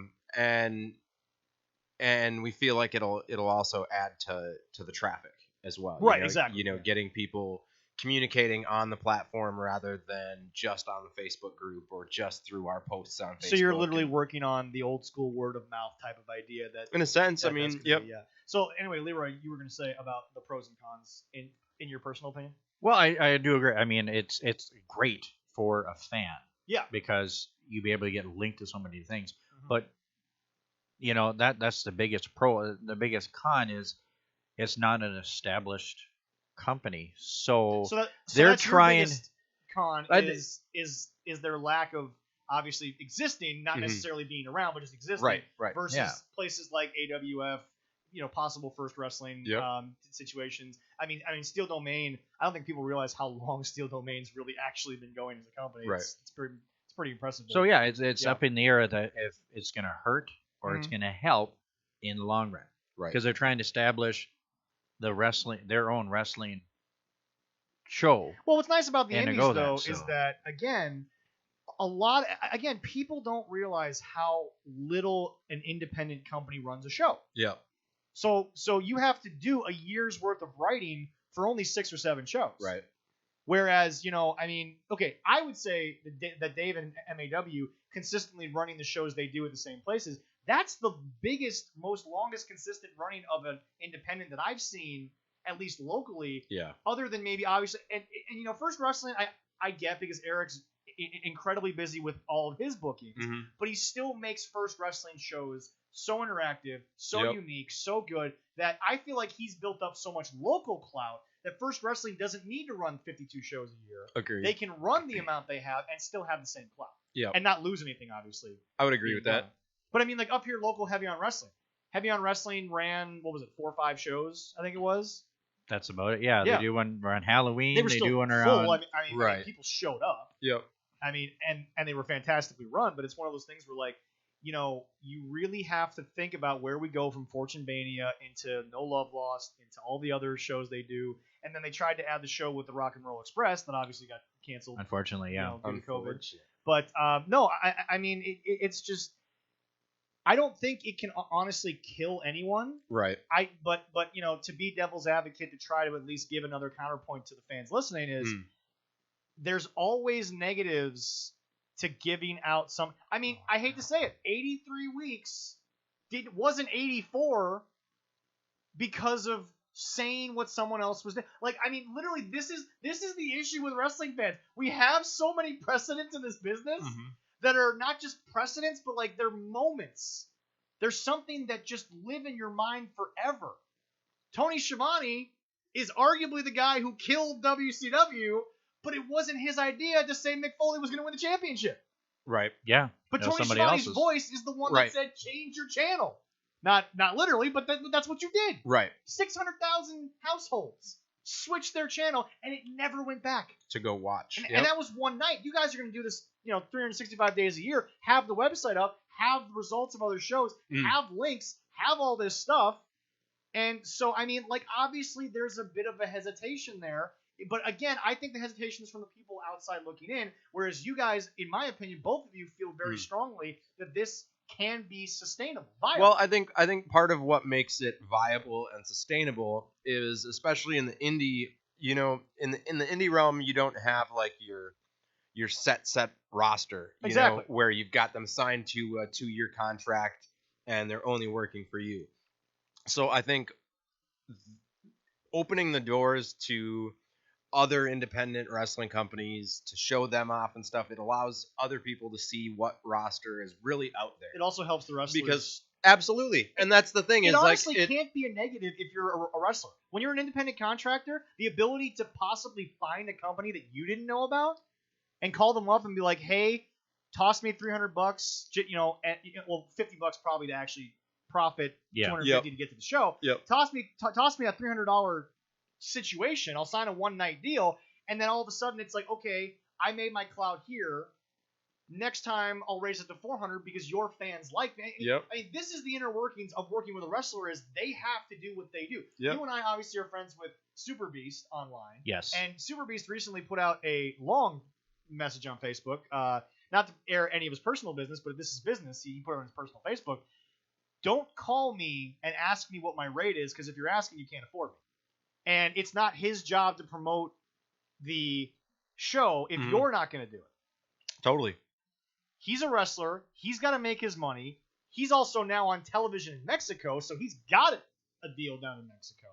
[SPEAKER 2] And we feel like it'll also add to the traffic as well.
[SPEAKER 1] Right, exactly.
[SPEAKER 2] Getting people communicating on the platform rather than just on the Facebook group or just through our posts on Facebook.
[SPEAKER 1] So you're literally working on the old school word of mouth type of idea that.
[SPEAKER 2] In a sense, I mean, yep.
[SPEAKER 1] Yeah. So anyway, Leroy, you were going to say about the pros and cons in your personal opinion?
[SPEAKER 3] Well, I do agree. I mean, it's great for a fan.
[SPEAKER 1] Yeah.
[SPEAKER 3] Because you'll be able to get linked to so many things. Mm-hmm. But that's the biggest pro. The biggest con is it's not an established company, so they're trying.
[SPEAKER 1] Your biggest con is their lack of obviously existing, not necessarily being around, but just existing.
[SPEAKER 2] Right.
[SPEAKER 1] Versus places like AWF, possible first wrestling situations. I mean, Steel Domain. I don't think people realize how long Steel Domain's really actually been going as a company.
[SPEAKER 2] Right.
[SPEAKER 1] It's pretty impressive.
[SPEAKER 3] So yeah, it's up in the air that if it's going to hurt or it's going to help in the long run.
[SPEAKER 2] Right.
[SPEAKER 3] Because they're trying to establish their own wrestling show.
[SPEAKER 1] Well, what's nice about the indies though is that again, people don't realize how little an independent company runs a show.
[SPEAKER 2] Yeah.
[SPEAKER 1] So you have to do a year's worth of writing for only 6 or 7 shows.
[SPEAKER 2] Right.
[SPEAKER 1] Whereas, I would say that Dave and MAW consistently running the shows they do at the same places. That's the biggest, longest consistent running of an independent that I've seen, at least locally.
[SPEAKER 2] Yeah. Other
[SPEAKER 1] than maybe obviously, and First Wrestling, I get because Eric's incredibly busy with all of his bookings, but he still makes First Wrestling shows so interactive, so unique, so good that I feel like he's built up so much local clout that First Wrestling doesn't need to run 52 shows a year.
[SPEAKER 2] Agreed.
[SPEAKER 1] They can run the amount they have and still have the same clout.
[SPEAKER 2] Yeah.
[SPEAKER 1] And not lose anything, obviously.
[SPEAKER 2] I would agree with that.
[SPEAKER 1] But I mean, like up here, local Heavy on Wrestling. Heavy on Wrestling ran, 4 or 5 shows, I think it was.
[SPEAKER 3] That's about it. Yeah,
[SPEAKER 1] Yeah.
[SPEAKER 3] they do one around Halloween.
[SPEAKER 1] They were
[SPEAKER 3] They
[SPEAKER 1] still
[SPEAKER 3] do one
[SPEAKER 1] full.
[SPEAKER 3] around.
[SPEAKER 1] I mean,
[SPEAKER 2] Right.
[SPEAKER 1] people showed up.
[SPEAKER 2] Yep.
[SPEAKER 1] I mean, and they were fantastically run, but it's one of those things where, like, you know, you really have to think about where we go from Fortune Mania into No Love Lost, into all the other shows they do. And then they tried to add the show with the Rock and Roll Express that obviously got canceled.
[SPEAKER 3] Unfortunately, yeah.
[SPEAKER 1] Due to COVID. But no, I mean, it's just, I don't think it can honestly kill anyone.
[SPEAKER 2] Right.
[SPEAKER 1] But you know, to be devil's advocate, to try to at least give another counterpoint to the fans listening is there's always negatives to giving out some. I mean, I hate to say it, 83 weeks wasn't 84 because of saying what someone else was doing. Like, I mean, literally, this is the issue with wrestling fans. We have so many precedents in this business that are not just precedents, but like they're moments. There's something that just live in your mind forever. Tony Schiavone is arguably the guy who killed WCW, but it wasn't his idea to say Mick Foley was going to win the championship.
[SPEAKER 2] Right.
[SPEAKER 3] Yeah.
[SPEAKER 1] But Tony Schiavone's voice is the one that said change your channel. Not literally, but that's what you did.
[SPEAKER 2] Right.
[SPEAKER 1] 600,000 households switched their channel, and it never went back.
[SPEAKER 2] To go watch.
[SPEAKER 1] And that was one night. You guys are going to do this, 365 days a year. Have the website up. Have the results of other shows. Have links. Have all this stuff. And so, I mean, like, obviously there's a bit of a hesitation there. But again, I think the hesitation is from the people outside looking in, whereas you guys, in my opinion, both of you feel very strongly that this can be sustainable, viable.
[SPEAKER 2] Well, I think part of what makes it viable and sustainable is, especially in the indie, in the indie realm, you don't have like your set roster,
[SPEAKER 1] exactly,
[SPEAKER 2] where you've got them signed to a 2-year contract and they're only working for you. So I think opening the doors to other independent wrestling companies to show them off and stuff, it allows other people to see what roster is really out there.
[SPEAKER 1] It also helps the wrestlers.
[SPEAKER 2] Because absolutely. And that's the thing.
[SPEAKER 1] It honestly can't be a negative if you're a wrestler. When you're an independent contractor, the ability to possibly find a company that you didn't know about and call them up and be like, hey, toss me $300, well, $50 probably to actually profit, $250 to get to the show.
[SPEAKER 2] Yep.
[SPEAKER 1] Toss me a $300 situation. I'll sign a one-night deal, and then all of a sudden it's like, okay, I made my clout here. Next time I'll raise it to $400 because your fans like me.
[SPEAKER 2] Yep.
[SPEAKER 1] I mean, this is the inner workings of working with a wrestler, is they have to do what they do.
[SPEAKER 2] Yep.
[SPEAKER 1] You and I obviously are friends with Super Beast online.
[SPEAKER 3] Yes.
[SPEAKER 1] And Super Beast recently put out a long message on Facebook, not to air any of his personal business, but if this is business, he put it on his personal Facebook. Don't call me and ask me what my rate is, because if you're asking, you can't afford me. And it's not his job to promote the show if you're not going to do it.
[SPEAKER 2] Totally.
[SPEAKER 1] He's a wrestler. He's got to make his money. He's also now on television in Mexico, so he's got a deal down in Mexico.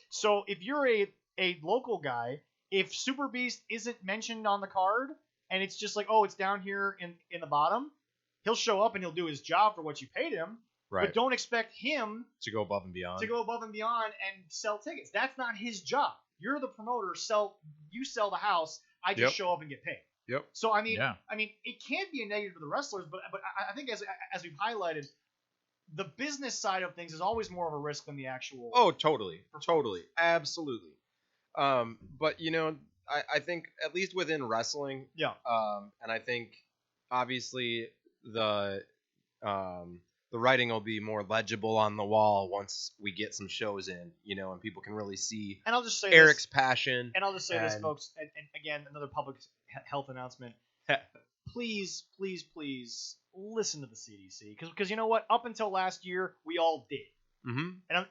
[SPEAKER 1] So if you're a local guy, if Super Beast isn't mentioned on the card and it's just like, oh, it's down here in the bottom, he'll show up and he'll do his job for what you paid him.
[SPEAKER 2] Right.
[SPEAKER 1] But don't expect him
[SPEAKER 2] to go above and beyond.
[SPEAKER 1] And sell tickets. That's not his job. You're the promoter. You sell the house. I just show up and get paid.
[SPEAKER 2] Yep.
[SPEAKER 1] So I mean, it can't be a negative for the wrestlers, but I think as we've highlighted, the business side of things is always more of a risk than the actual.
[SPEAKER 2] Oh, totally, absolutely. But I think at least within wrestling, and I think obviously the writing will be more legible on the wall once we get some shows in, and people can really see.
[SPEAKER 1] And I'll just say
[SPEAKER 2] Eric's passion.
[SPEAKER 1] And I'll just say this, folks, and again, another public health announcement. Please, please, please listen to the CDC, because you know what? Up until last year, we all did.
[SPEAKER 2] Mm-hmm.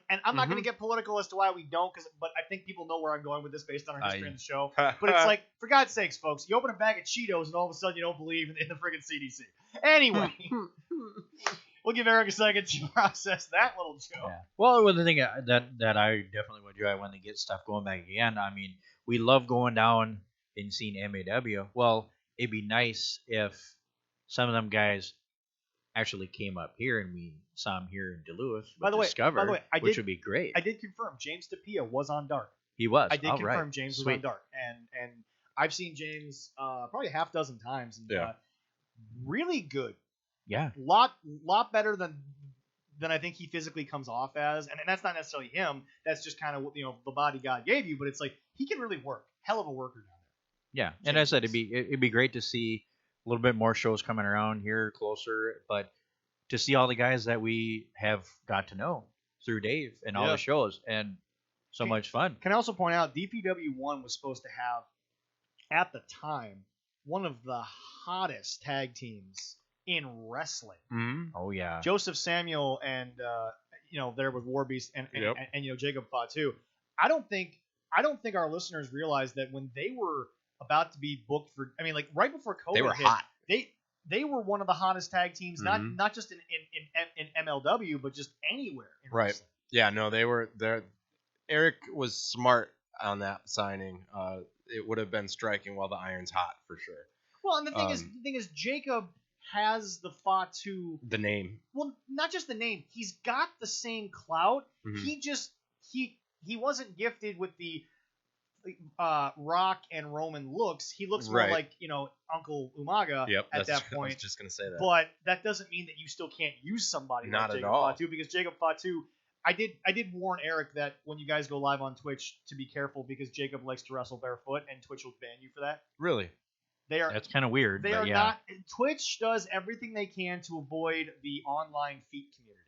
[SPEAKER 1] And I'm not going to get political as to why we don't, but I think people know where I'm going with this based on our history in the show. But it's like, for God's sakes, folks, you open a bag of Cheetos and all of a sudden you don't believe in the friggin' CDC. Anyway. We'll give Eric a second to process that little joke.
[SPEAKER 3] Yeah. Well, the thing that I definitely would do, I want to get stuff going back again. I mean, we love going down and seeing MAW. Well, it'd be nice if some of them guys actually came up here and we saw him here in Duluth.
[SPEAKER 1] By the way,
[SPEAKER 3] which would be great.
[SPEAKER 1] I did confirm James Tapia was on Dark.
[SPEAKER 3] He was.
[SPEAKER 1] I did confirm James was on Dark, and I've seen James probably a half dozen times. And, really good.
[SPEAKER 3] Yeah.
[SPEAKER 1] Lot better than than I think he physically comes off as. And that's not necessarily him. That's just kind of what the body God gave you. But it's like he can really work. Hell of a worker down
[SPEAKER 3] there. Yeah, and as I said, it'd be great to see a little bit more shows coming around here closer, but to see all the guys that we have got to know through Dave and all the shows, and so much fun.
[SPEAKER 1] Can I also point out DPW1 was supposed to have, at the time, one of the hottest tag teams in wrestling.
[SPEAKER 2] Mm-hmm.
[SPEAKER 3] Oh yeah,
[SPEAKER 1] Joseph Samuel and there with Warbeast and Jacob Fatu. I don't think our listeners realize that when they were about to be booked for, right before COVID,
[SPEAKER 2] they were hot.
[SPEAKER 1] They were one of the hottest tag teams, not just in MLW, but just anywhere in wrestling.
[SPEAKER 2] Yeah, no, they were there. Eric was smart on that signing. It would have been striking while the iron's hot for sure.
[SPEAKER 1] Well, and the thing is, Jacob has the Fatu.
[SPEAKER 2] The name.
[SPEAKER 1] Well, not just the name. He's got the same clout.
[SPEAKER 2] Mm-hmm.
[SPEAKER 1] He wasn't gifted with the Rock and Roman looks. He looks more like Uncle Umaga at that point.
[SPEAKER 2] I was just gonna say that.
[SPEAKER 1] But that doesn't mean that you still can't use somebody
[SPEAKER 2] not
[SPEAKER 1] like
[SPEAKER 2] at
[SPEAKER 1] Jacob
[SPEAKER 2] all.
[SPEAKER 1] Fatu, because Jacob Fatu. I did warn Eric that when you guys go live on Twitch to be careful, because Jacob likes to wrestle barefoot and Twitch will ban you for that.
[SPEAKER 2] Really?
[SPEAKER 3] That's kind of weird.
[SPEAKER 1] They are not. Twitch does everything they can to avoid the online feet community.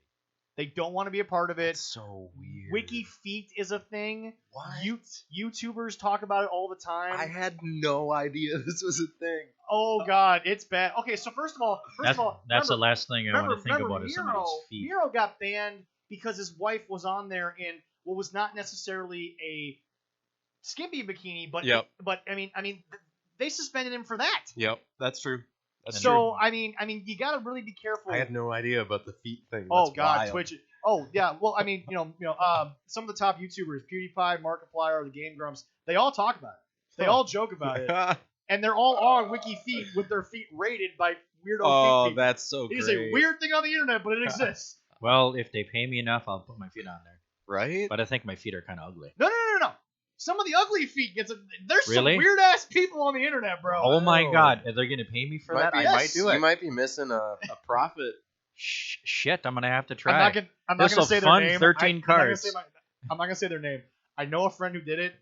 [SPEAKER 1] They don't want to be a part of it.
[SPEAKER 2] That's so weird.
[SPEAKER 1] Wiki feet is a thing.
[SPEAKER 2] What?
[SPEAKER 1] YouTubers talk about it all the time.
[SPEAKER 2] I had no idea this was a thing.
[SPEAKER 1] Oh God, it's bad. Okay, so first of all,
[SPEAKER 3] that's
[SPEAKER 1] remember,
[SPEAKER 3] the last thing I want to think about is somebody's feet.
[SPEAKER 1] Miro got banned because his wife was on there in what was not necessarily a skimpy bikini, but they suspended him for that.
[SPEAKER 2] Yep, that's true. That's
[SPEAKER 1] true.
[SPEAKER 2] true.
[SPEAKER 1] You got to really be careful.
[SPEAKER 2] I had no idea about the feet thing.
[SPEAKER 1] Oh God,
[SPEAKER 2] wild.
[SPEAKER 1] Twitch. Oh yeah. Well, some of the top YouTubers, PewDiePie, Markiplier, the Game Grumps, they all talk about it. They all joke about it, and they're all on Wiki Feet with their feet rated by weirdo feet people.
[SPEAKER 2] Oh, that's so
[SPEAKER 1] great. It is a weird thing on the internet, but it exists.
[SPEAKER 3] Well, if they pay me enough, I'll put my feet on there.
[SPEAKER 2] Right?
[SPEAKER 3] But I think my feet are kind of ugly.
[SPEAKER 1] No. Some of the ugly feet there's some weird ass people on the internet, bro.
[SPEAKER 3] Oh my God, are they gonna pay me for that? I might do it.
[SPEAKER 2] You might be missing a profit.
[SPEAKER 3] Shit, I'm gonna have to try.
[SPEAKER 1] I'm not gonna say their name.
[SPEAKER 3] 13 cards.
[SPEAKER 1] I'm not gonna say their name. I know a friend who did it.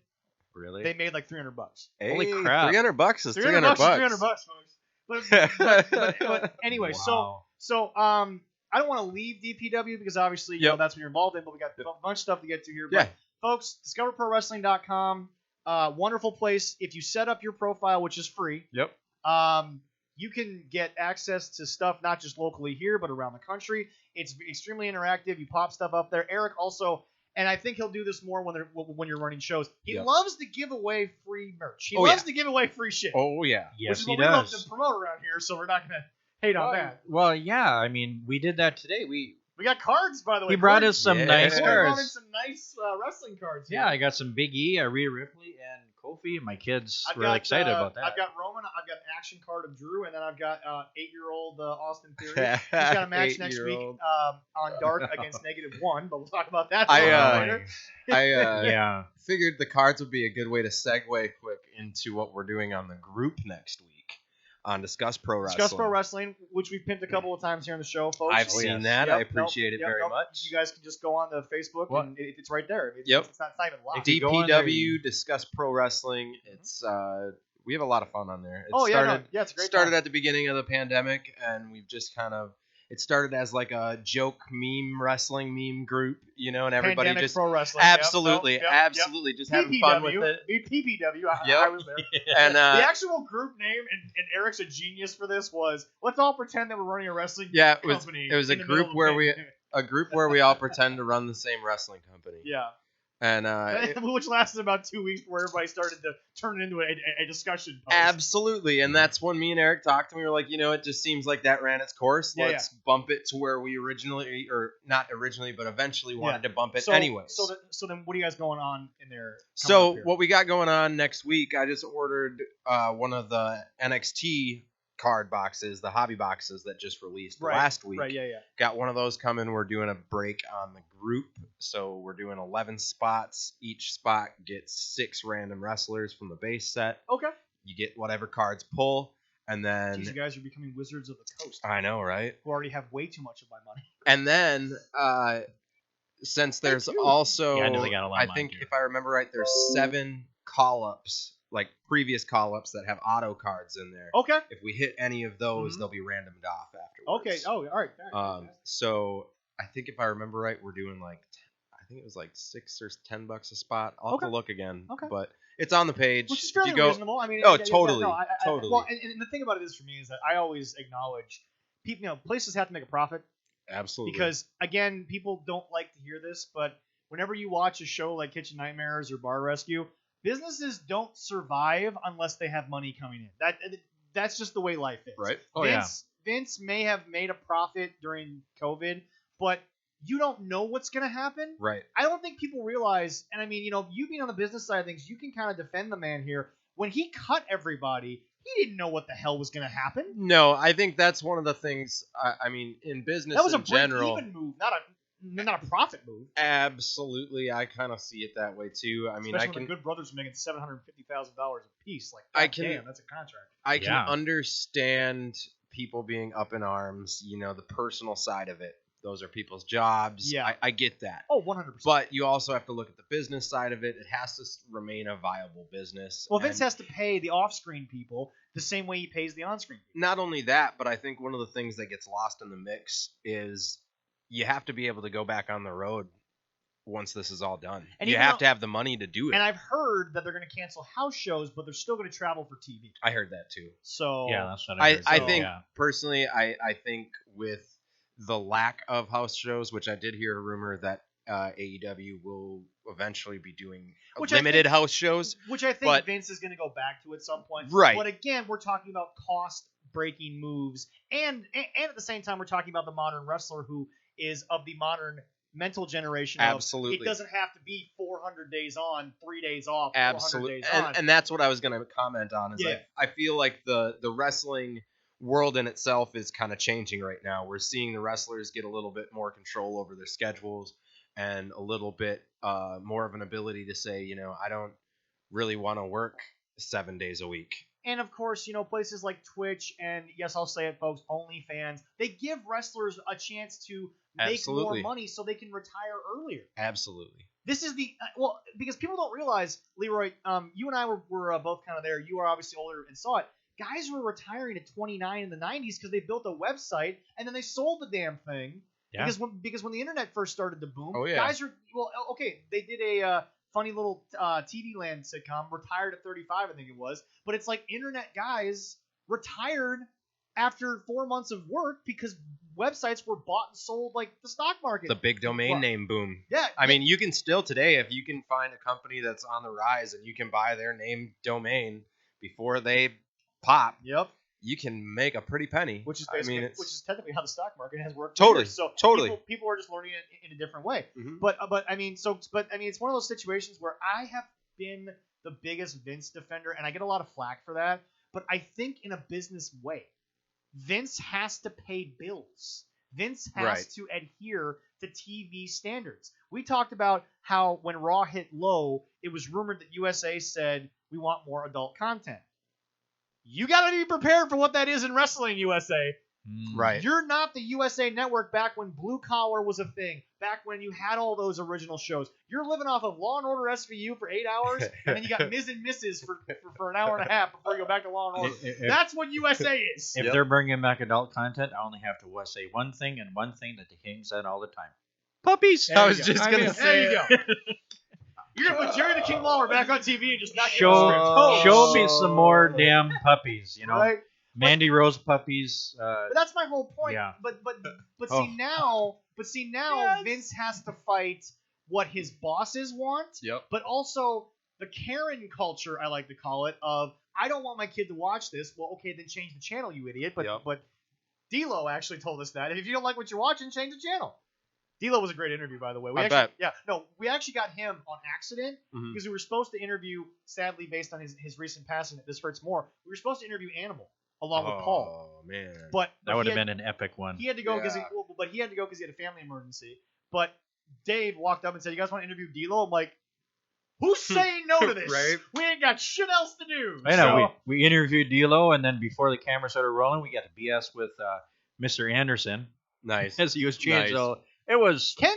[SPEAKER 3] Really?
[SPEAKER 1] They made like $300.
[SPEAKER 2] Hey,
[SPEAKER 3] holy crap!
[SPEAKER 2] $300 is $300.
[SPEAKER 1] $300, folks. But anyway,
[SPEAKER 3] wow.
[SPEAKER 1] so I don't want to leave DPW because obviously that's what you're involved in, but we got a bunch of stuff to get to here. But folks, discoverprowrestling.com, wonderful place. If you set up your profile, which is free, you can get access to stuff not just locally here, but around the country. It's extremely interactive. You pop stuff up there. Eric also, and I think he'll do this more when you're running shows. He loves to give away free merch. He loves to give away free shit.
[SPEAKER 2] Oh yeah,
[SPEAKER 3] yes,
[SPEAKER 1] which is
[SPEAKER 3] he
[SPEAKER 1] what
[SPEAKER 3] does.
[SPEAKER 1] we love to promote around here. So we're not gonna hate on that.
[SPEAKER 3] Well, yeah. I mean, we did that today.
[SPEAKER 1] We got cards, by the way.
[SPEAKER 3] He brought us some nice cards.
[SPEAKER 1] Brought in some nice wrestling cards.
[SPEAKER 3] Yeah, I got some Big E, Rhea Ripley, and Kofi. My kids were really excited about that.
[SPEAKER 1] I've got Roman. I've got an action card of Drew, and then I've got 8-year-old Austin Theory. He's got a match next week on Dark against -1, but we'll talk about that later.
[SPEAKER 2] I figured the cards would be a good way to segue quick into what we're doing on the group next week on Discuss Pro Wrestling.
[SPEAKER 1] Discuss Pro Wrestling, which we've pinned a couple of times here on the show, folks.
[SPEAKER 2] I've seen that. I appreciate it very much.
[SPEAKER 1] You guys can just go on to Facebook, and it's right there. It's not even live.
[SPEAKER 2] DPW, Discuss Pro Wrestling. It's we have a lot of fun on there.
[SPEAKER 1] It's a great
[SPEAKER 2] started at the beginning of the pandemic, and we've just kind of... It started as like a joke wrestling meme group, and everybody
[SPEAKER 1] Pandemic
[SPEAKER 2] just
[SPEAKER 1] pro wrestling.
[SPEAKER 2] absolutely just having fun with it.
[SPEAKER 1] PPW, I was there.
[SPEAKER 2] And
[SPEAKER 1] the actual group name, and Eric's a genius for this, was let's all pretend that we're running a wrestling company.
[SPEAKER 2] It was a group where we all pretend to run the same wrestling company.
[SPEAKER 1] Yeah.
[SPEAKER 2] And
[SPEAKER 1] which lasted about 2 weeks before everybody started to turn it into a discussion post.
[SPEAKER 2] Absolutely. And that's when me and Eric talked, and we were like, it just seems like that ran its course. Let's bump it to where we originally, or not originally, but eventually wanted to bump it anyways.
[SPEAKER 1] So then what are you guys going on in there?
[SPEAKER 2] So what we got going on next week, I just ordered one of the NXT card boxes, the hobby boxes that just released last week.
[SPEAKER 1] Right, yeah.
[SPEAKER 2] Got one of those coming. We're doing a break on the group. So we're doing 11 spots. Each spot gets 6 random wrestlers from the base set.
[SPEAKER 1] Okay.
[SPEAKER 2] You get whatever cards pull. And then
[SPEAKER 1] Jeez, you guys are becoming wizards of the coast.
[SPEAKER 2] I know, right?
[SPEAKER 1] Who already have way too much of my money.
[SPEAKER 2] And then since there's also,
[SPEAKER 3] I know they got a lot of
[SPEAKER 2] I think
[SPEAKER 3] money,
[SPEAKER 2] if I remember right, there's 7 call-ups, like previous call-ups that have auto cards in there.
[SPEAKER 1] Okay.
[SPEAKER 2] If we hit any of those, they'll be randomed off afterwards.
[SPEAKER 1] Okay. Oh, all right.
[SPEAKER 2] So I think if I remember right, we're doing like, I think it was like $6 or $10 a spot. I'll have to look again.
[SPEAKER 1] Okay.
[SPEAKER 2] But it's on the page.
[SPEAKER 1] Which is fairly reasonable. I mean,
[SPEAKER 2] totally. Totally.
[SPEAKER 1] Well, and the thing about it is for me is that I always acknowledge, people, places have to make a profit.
[SPEAKER 2] Absolutely.
[SPEAKER 1] Because again, people don't like to hear this, but whenever you watch a show like Kitchen Nightmares or Bar Rescue, businesses don't survive unless they have money coming in. That's just the way life is.
[SPEAKER 2] Right.
[SPEAKER 1] Vince may have made a profit during COVID, but you don't know what's going to happen.
[SPEAKER 2] Right.
[SPEAKER 1] I don't think people realize, and I mean, you being on the business side of things, you can kind of defend the man here. When he cut everybody, he didn't know what the hell was going to happen.
[SPEAKER 2] No, I think that's one of the things. I mean, in business
[SPEAKER 1] that was
[SPEAKER 2] in general,
[SPEAKER 1] break-even move, not a profit move.
[SPEAKER 2] Absolutely, I kind of see it that way too. I mean,
[SPEAKER 1] Especially when the Good Brothers are making $750,000 a piece. Like, damn, that's a contract.
[SPEAKER 2] I can understand people being up in arms. The personal side of it. Those are people's jobs.
[SPEAKER 1] Yeah.
[SPEAKER 2] I get that.
[SPEAKER 1] Oh, 100%.
[SPEAKER 2] But you also have to look at the business side of it. It has to remain a viable business.
[SPEAKER 1] Well, Vince has to pay the off-screen people the same way he pays the on-screen people.
[SPEAKER 2] Not only that, but I think one of the things that gets lost in the mix is you have to be able to go back on the road once this is all done. And you have to have the money to do it.
[SPEAKER 1] And I've heard that they're going to cancel house shows, but they're still going to travel for TV.
[SPEAKER 2] I heard that too.
[SPEAKER 1] So
[SPEAKER 3] yeah, that's what I heard.
[SPEAKER 2] I think personally, I think with the lack of house shows, which I did hear a rumor that AEW will eventually be doing limited house shows.
[SPEAKER 1] Which I think Vince is going to go back to at some point.
[SPEAKER 2] Right.
[SPEAKER 1] But again, we're talking about cost-breaking moves. And at the same time, we're talking about the modern wrestler who is of the modern mental generation.
[SPEAKER 2] Absolutely.
[SPEAKER 1] It doesn't have to be 400 days on, 3 days off,
[SPEAKER 2] Absolutely.
[SPEAKER 1] 400 days on.
[SPEAKER 2] And that's what I was going to comment on. Is I feel like the wrestling world in itself is kind of changing right now. We're seeing the wrestlers get a little bit more control over their schedules and a little bit more of an ability to say, I don't really want to work 7 days a week.
[SPEAKER 1] And of course, places like Twitch and, yes, I'll say it, folks, OnlyFans, they give wrestlers a chance to make more money so they can retire earlier.
[SPEAKER 2] Absolutely.
[SPEAKER 1] This is because people don't realize, Leroy, you and I were both kind of there. You are obviously older and saw it. Guys were retiring at 29 in the 90s because they built a website and then they sold the damn thing. Yeah. Because when the internet first started to boom, guys are they did a funny little TV Land sitcom, Retired at 35, I think it was. But it's like internet guys retired after 4 months of work because websites were bought and sold like the stock market.
[SPEAKER 2] The big domain name boom.
[SPEAKER 1] Yeah.
[SPEAKER 2] I mean, you can still today, if you can find a company that's on the rise and you can buy their name domain before they pop.
[SPEAKER 1] Yep.
[SPEAKER 2] You can make a pretty penny.
[SPEAKER 1] Which is basically, which is technically how the stock market has worked.
[SPEAKER 2] Totally.
[SPEAKER 1] So
[SPEAKER 2] totally.
[SPEAKER 1] People are just learning it in a different way.
[SPEAKER 2] Mm-hmm.
[SPEAKER 1] But it's one of those situations where I have been the biggest Vince defender, and I get a lot of flack for that. But I think in a business way, Vince has to pay bills. Vince has to adhere to TV standards. We talked about how when Raw hit low, it was rumored that USA said, we want more adult content. You got to be prepared for what that is in Wrestling USA.
[SPEAKER 2] Right.
[SPEAKER 1] You're not the USA Network back when Blue Collar was a thing, back when you had all those original shows. You're living off of Law & Order SVU for 8 hours, and then you got Ms. and Mrs. for an hour and a half before you go back to Law & Order. That's what USA is.
[SPEAKER 3] If they're bringing back adult content, I only have to say one thing, and one thing that the King said all the time. Puppies!
[SPEAKER 2] I was just going to say.
[SPEAKER 1] There you go. You're going to put Jerry the King Lawler back on TV and just not
[SPEAKER 3] show me some more damn puppies,
[SPEAKER 1] Right?
[SPEAKER 3] Mandy Rose puppies.
[SPEAKER 1] But that's my whole point.
[SPEAKER 3] Yeah.
[SPEAKER 1] But see now, Vince has to fight what his bosses want.
[SPEAKER 2] Yep.
[SPEAKER 1] But also the Karen culture, I like to call it, of I don't want my kid to watch this. Well, okay, then change the channel, you idiot. But D-Lo actually told us that if you don't like what you're watching, change the channel. D-Lo was a great interview, by the way.
[SPEAKER 2] I bet.
[SPEAKER 1] Yeah, no, we actually got him on accident because we were supposed to interview, sadly, based on his recent passing, This Hurts More, we were supposed to interview Animal along with Paul.
[SPEAKER 2] Oh, man.
[SPEAKER 1] But
[SPEAKER 3] that would have been an epic one.
[SPEAKER 1] He had to go because he had a family emergency. But Dave walked up and said, you guys want to interview D-Lo? I'm like, Who's saying no to this?
[SPEAKER 2] Right?
[SPEAKER 1] We ain't got shit else to do.
[SPEAKER 3] I know. We interviewed D'Lo, and then before the camera started rolling, we got to BS with Mr. Anderson.
[SPEAKER 2] Nice.
[SPEAKER 3] As he was cheering.
[SPEAKER 2] Nice.
[SPEAKER 3] So it was
[SPEAKER 1] Ken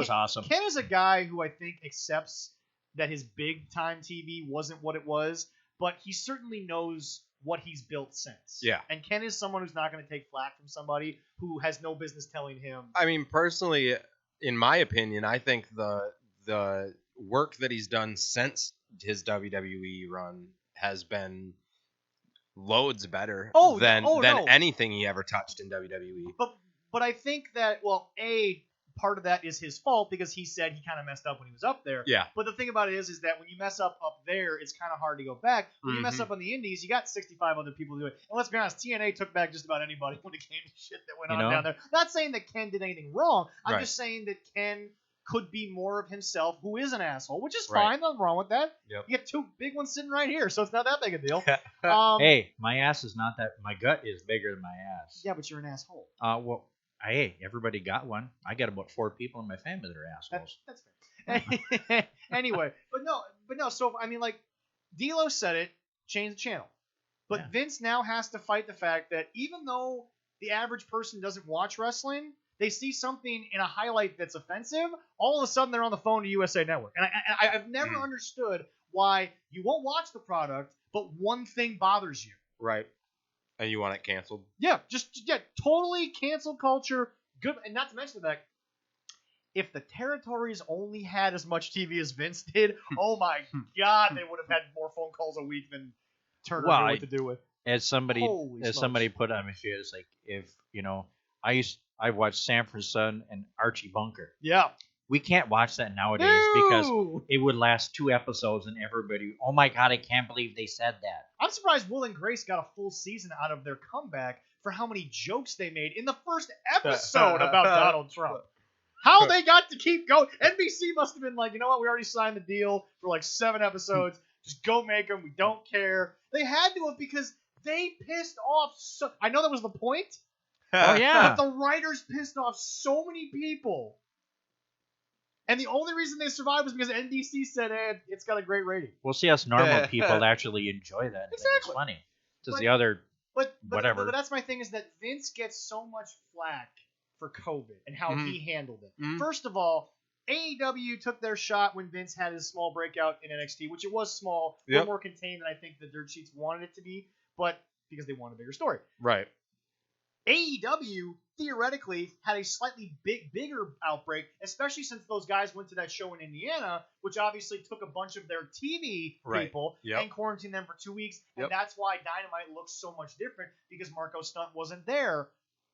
[SPEAKER 3] awesome.
[SPEAKER 1] Ken is a guy who I think accepts that his big time TV wasn't what it was, but he certainly knows what he's built since.
[SPEAKER 2] Yeah.
[SPEAKER 1] And Ken is someone who's not going to take flack from somebody who has no business telling him.
[SPEAKER 2] I mean, personally, in my opinion, I think the work that he's done since his WWE run has been loads better than anything he ever touched in WWE.
[SPEAKER 1] But I think that, well, part of that is his fault because he said he kind of messed up when he was up there.
[SPEAKER 2] Yeah.
[SPEAKER 1] But the thing about it is that when you mess up there, it's kind of hard to go back. When you mess up on the indies, you got 65 other people to do it. And let's be honest, TNA took back just about anybody when it came to shit that went on down there. Not saying that Ken did anything wrong. I'm just saying that Ken could be more of himself, who is an asshole, which is fine. Nothing wrong with that.
[SPEAKER 2] Yep.
[SPEAKER 1] You get two big ones sitting right here, so it's not that big a deal.
[SPEAKER 3] Hey, my ass is not that. My gut is bigger than my ass.
[SPEAKER 1] Yeah, but you're an asshole.
[SPEAKER 3] Well, hey, everybody got one. I got about 4 people in my family that are assholes.
[SPEAKER 1] That's fair. Anyway, but no. So I mean, like, D'Lo said it, change the channel. But Vince now has to fight the fact that even though the average person doesn't watch wrestling, they see something in a highlight that's offensive, all of a sudden they're on the phone to USA Network. And I've never understood why you won't watch the product, but one thing bothers you.
[SPEAKER 2] Right. And you want it canceled?
[SPEAKER 1] Yeah, totally cancel culture. Good, and not to mention the fact, if the territories only had as much TV as Vince did, oh my God, they would have had more phone calls a week than Turner knew what to do with.
[SPEAKER 3] As somebody put on my feed, it's like, if I watched Sanford's Son and Archie Bunker.
[SPEAKER 1] Yeah.
[SPEAKER 3] We can't watch that nowadays because it would last 2 episodes and everybody, oh my God, I can't believe they said that.
[SPEAKER 1] I'm surprised Will and Grace got a full season out of their comeback for how many jokes they made in the first episode about Donald Trump. How they got to keep going. NBC must have been like, you know what, we already signed the deal for like 7 episodes. Just go make them. We don't care. They had to have because they pissed off so... I know that was the point.
[SPEAKER 3] Oh, yeah.
[SPEAKER 1] But the writers pissed off so many people. And the only reason they survived was because NBC said, it's got a great rating.
[SPEAKER 3] We'll see us normal people actually enjoy that. Exactly. It's funny. Just the other whatever.
[SPEAKER 1] But that's my thing is that Vince gets so much flack for COVID and how he handled it. Mm-hmm. First of all, AEW took their shot when Vince had his small breakout in NXT, which it was small, a little more contained than I think the Dirt Sheets wanted it to be, but because they wanted a bigger story.
[SPEAKER 2] Right.
[SPEAKER 1] AEW theoretically had a slightly bigger outbreak, especially since those guys went to that show in Indiana, which obviously took a bunch of their TV people and quarantined them for 2 weeks. And that's why Dynamite looks so much different because Marco Stunt wasn't there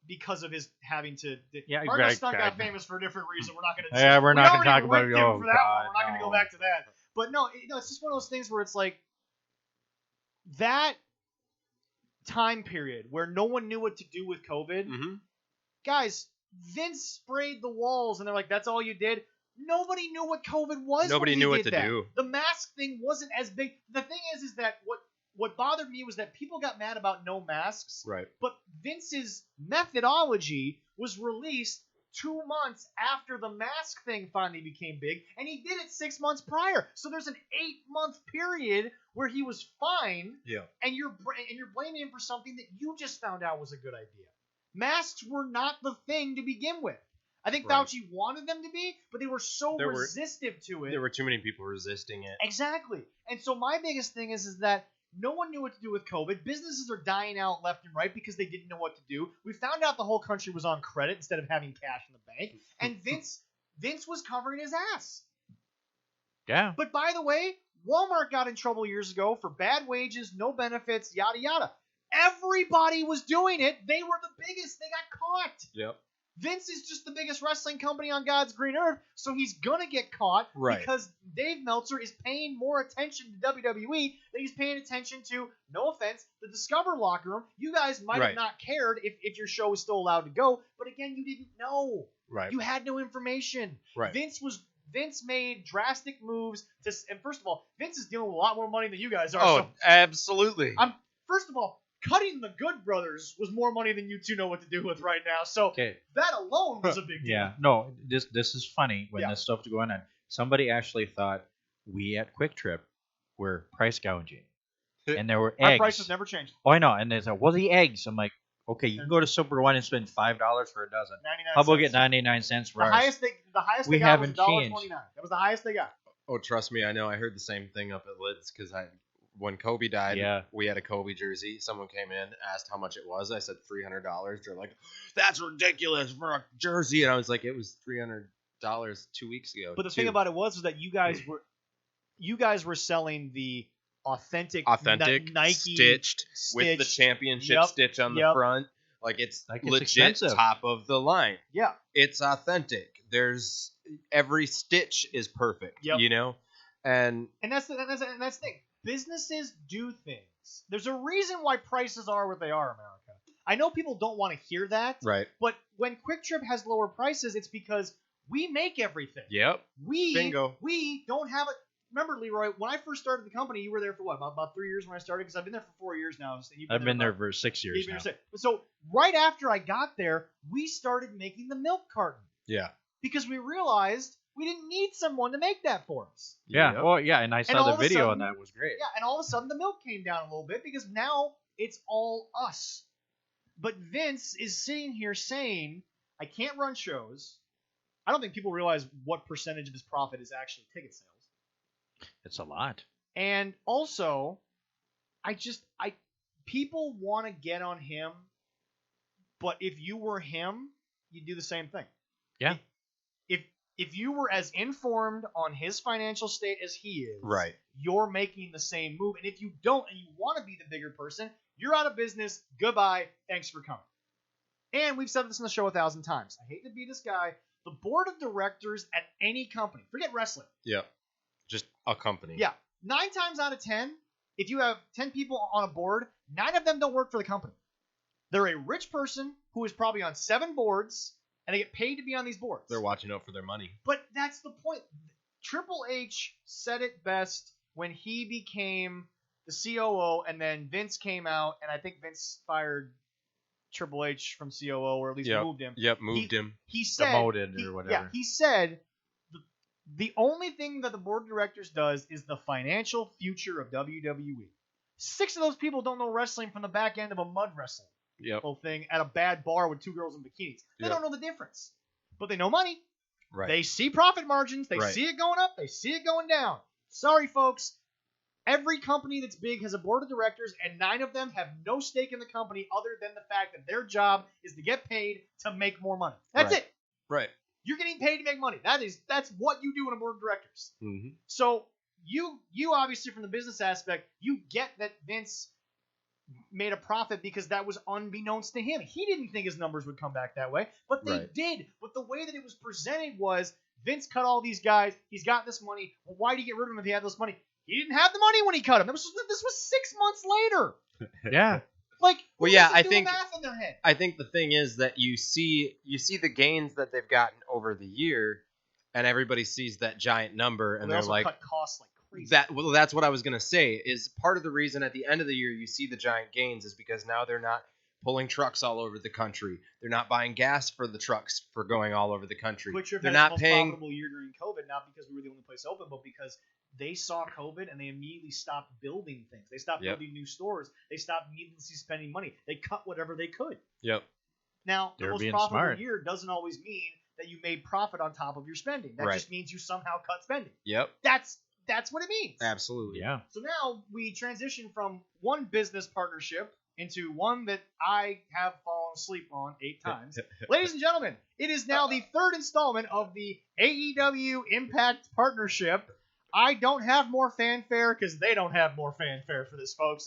[SPEAKER 1] because of his having to. Marco Stunt got famous for a different reason. We're not going to.
[SPEAKER 3] Yeah, we're not going to talk about it.
[SPEAKER 1] Oh, for that God, we're not going to go back to that. But no, it's just one of those things where it's like that time period where no one knew what to do with COVID. Mm-hmm. Guys, Vince sprayed the walls and they're like, that's all you did? Nobody knew what COVID was.
[SPEAKER 2] Nobody knew what to do.
[SPEAKER 1] The mask thing wasn't as big. The thing is that what bothered me was that people got mad about no masks.
[SPEAKER 2] Right.
[SPEAKER 1] But Vince's methodology was released 2 months after the mask thing finally became big, and he did it 6 months prior. So there's an 8-month period where he was fine.
[SPEAKER 2] Yeah.
[SPEAKER 1] And you're blaming him for something that you just found out was a good idea. Masks were not the thing to begin with. I think Fauci wanted them to be, but they were so resistive to it.
[SPEAKER 2] There were too many people resisting it.
[SPEAKER 1] Exactly. And so my biggest thing is that no one knew what to do with COVID. Businesses are dying out left and right because they didn't know what to do. We found out the whole country was on credit instead of having cash in the bank. And Vince was covering his ass.
[SPEAKER 3] Yeah.
[SPEAKER 1] But by the way, Walmart got in trouble years ago for bad wages, no benefits, yada, yada. Everybody was doing it. They were the biggest. They got caught.
[SPEAKER 2] Yep.
[SPEAKER 1] Vince is just the biggest wrestling company on God's green earth, so he's going to get caught because Dave Meltzer is paying more attention to WWE than he's paying attention to, no offense, the Discover locker room. You guys might have not cared if your show was still allowed to go, but again, you didn't know.
[SPEAKER 2] Right.
[SPEAKER 1] You had no information.
[SPEAKER 2] Right.
[SPEAKER 1] Vince made drastic moves and first of all, Vince is dealing with a lot more money than you guys are.
[SPEAKER 2] Oh,
[SPEAKER 1] so
[SPEAKER 2] absolutely.
[SPEAKER 1] First of all, cutting the Good Brothers was more money than you two know what to do with right now. So that alone was a big deal.
[SPEAKER 3] Yeah. No, this is funny when this stuff was going on. Somebody actually thought we at Quick Trip were price gouging, and there were
[SPEAKER 1] Our
[SPEAKER 3] eggs.
[SPEAKER 1] prices never changed.
[SPEAKER 3] Oh, I know. And they said, well, the eggs. I'm like, okay, you can go to Super One and spend $5 for a dozen.
[SPEAKER 1] 99
[SPEAKER 3] How about
[SPEAKER 1] cents.
[SPEAKER 3] get 99 cents for
[SPEAKER 1] The
[SPEAKER 3] ours?
[SPEAKER 1] highest
[SPEAKER 3] We
[SPEAKER 1] they got was
[SPEAKER 3] haven't
[SPEAKER 1] $1.29.
[SPEAKER 3] changed.
[SPEAKER 1] That was the highest they got.
[SPEAKER 2] Oh, trust me, I know. I heard the same thing up at Lids because when Kobe died,
[SPEAKER 3] Yeah.
[SPEAKER 2] we had a Kobe jersey. Someone came in, asked how much it was. I said $300. They're like, "That's ridiculous for a jersey," and I was like, "It was $300 2 weeks ago."
[SPEAKER 1] But the thing about it was that you guys were selling the authentic Nike
[SPEAKER 2] stitched with the championship stitch on the front. Like it's legit
[SPEAKER 3] expensive.
[SPEAKER 2] Top of the line.
[SPEAKER 1] Yeah.
[SPEAKER 2] It's authentic. There's every stitch is perfect.
[SPEAKER 1] Yep.
[SPEAKER 2] You know? And
[SPEAKER 1] that's the thing. Businesses do things. There's a reason why prices are what they are, America. I know people don't want to hear that.
[SPEAKER 2] Right.
[SPEAKER 1] But when Quick Trip has lower prices, it's because we make everything.
[SPEAKER 2] Yep. Bingo.
[SPEAKER 1] We don't have it. Remember, Leroy, when I first started the company, you were there for what? About 3 years when I started? Because I've been there for 4 years now. So
[SPEAKER 3] I've been there for 6 years now.
[SPEAKER 1] So right after I got there, we started making the milk carton.
[SPEAKER 2] Yeah.
[SPEAKER 1] Because we realized we didn't need someone to make that for us.
[SPEAKER 3] Yeah.
[SPEAKER 2] Yep.
[SPEAKER 3] Well, yeah, and I saw the video on that. It was great.
[SPEAKER 1] Yeah, and all of a sudden the milk came down a little bit because now it's all us. But Vince is sitting here saying, I can't run shows. I don't think people realize what percentage of his profit is actually ticket sales.
[SPEAKER 3] It's a lot.
[SPEAKER 1] And also, people want to get on him, but if you were him, you'd do the same thing.
[SPEAKER 3] Yeah.
[SPEAKER 1] If you were as informed on his financial state as he is,
[SPEAKER 2] right,
[SPEAKER 1] you're making the same move. And if you don't and you want to be the bigger person, you're out of business. Goodbye. Thanks for coming. And we've said this on the show 1,000 times. I hate to be this guy. The board of directors at any company, forget wrestling.
[SPEAKER 2] Yeah. Just a company.
[SPEAKER 1] Yeah. 9 times out of 10, if you have 10 people on a board, 9 of them don't work for the company. They're a rich person who is probably on 7 boards, and they get paid to be on these boards.
[SPEAKER 2] They're watching out for their money.
[SPEAKER 1] But that's the point. Triple H said it best when he became the COO, and then Vince came out, and I think Vince fired Triple H from COO, or at least moved him.
[SPEAKER 2] Yep, moved him.
[SPEAKER 1] He said,
[SPEAKER 3] demoted or whatever.
[SPEAKER 1] Yeah, he said the only thing that the board of directors does is the financial future of WWE. 6 of those people don't know wrestling from the back end of a mud wrestling thing at a bad bar with 2 girls in bikinis. They don't know the difference. But they know money.
[SPEAKER 2] Right.
[SPEAKER 1] They see profit margins. They see it going up. They see it going down. Sorry, folks. Every company that's big has a board of directors, and 9 of them have no stake in the company other than the fact that their job is to get paid to make more money. That's it.
[SPEAKER 2] Right.
[SPEAKER 1] You're getting paid to make money. That's what you do in a board of directors.
[SPEAKER 2] Mm-hmm.
[SPEAKER 1] So you obviously, from the business aspect, you get that Vince made a profit because that was unbeknownst to him. He didn't think his numbers would come back that way, but they did. But the way that it was presented was Vince cut all these guys. He's got this money. Well, why did he get rid of him if he had this money? He didn't have the money when he cut him. This was 6 months later.
[SPEAKER 3] Yeah.
[SPEAKER 1] Like,
[SPEAKER 2] well, yeah, I
[SPEAKER 1] think math in their head?
[SPEAKER 2] I think the thing is that you see the gains that they've gotten over the year, and everybody sees that giant number, and
[SPEAKER 1] they
[SPEAKER 2] they're
[SPEAKER 1] also
[SPEAKER 2] like,
[SPEAKER 1] cut costs like crazy.
[SPEAKER 2] That's what I was gonna say. Is part of the reason at the end of the year you see the giant gains is because now they're not pulling trucks all over the country. They're not buying gas for the trucks for going all over the country. They're not paying.
[SPEAKER 1] Profitable year during COVID, not because we were the only place open, but because they saw COVID and they immediately stopped building things. They stopped building new stores. They stopped needlessly spending money. They cut whatever they could.
[SPEAKER 2] Yep.
[SPEAKER 1] Now, the most profitable year doesn't always mean that you made profit on top of your spending. That just means you somehow cut spending.
[SPEAKER 2] Yep.
[SPEAKER 1] That's what it means.
[SPEAKER 2] Absolutely.
[SPEAKER 3] Yeah.
[SPEAKER 1] So now we transition from one business partnership into one that I have fallen asleep on 8 times. Ladies and gentlemen, it is now the 3rd installment of the AEW Impact Partnership. I don't have more fanfare because they don't have more fanfare for this, folks.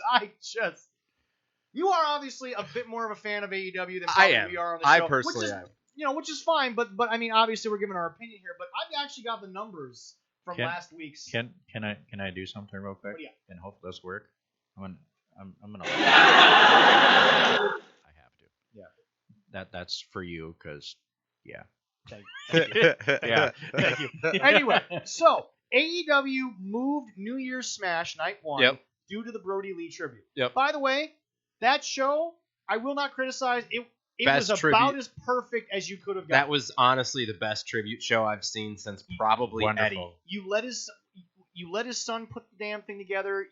[SPEAKER 1] You are obviously a bit more of a fan of AEW than we are on the show.
[SPEAKER 2] I personally am.
[SPEAKER 1] Which is fine, but I mean, obviously we're giving our opinion here. But I've actually got the numbers from last week's.
[SPEAKER 3] Can I do something real quick?
[SPEAKER 1] Yeah.
[SPEAKER 3] And hope this work. I'm gonna. I have to. Yeah. That's for you, because
[SPEAKER 1] Thank you.
[SPEAKER 3] Yeah.
[SPEAKER 1] Thank you. Anyway, so AEW moved New Year's Smash Night 1 due to the Brody Lee tribute.
[SPEAKER 2] Yep.
[SPEAKER 1] By the way, that show, I will not criticize. It was about
[SPEAKER 2] tribute.
[SPEAKER 1] as perfect as you could have gotten.
[SPEAKER 2] That was honestly the best tribute show I've seen since probably
[SPEAKER 3] Wonderful.
[SPEAKER 2] Eddie.
[SPEAKER 1] You let his You let his son put the damn thing together.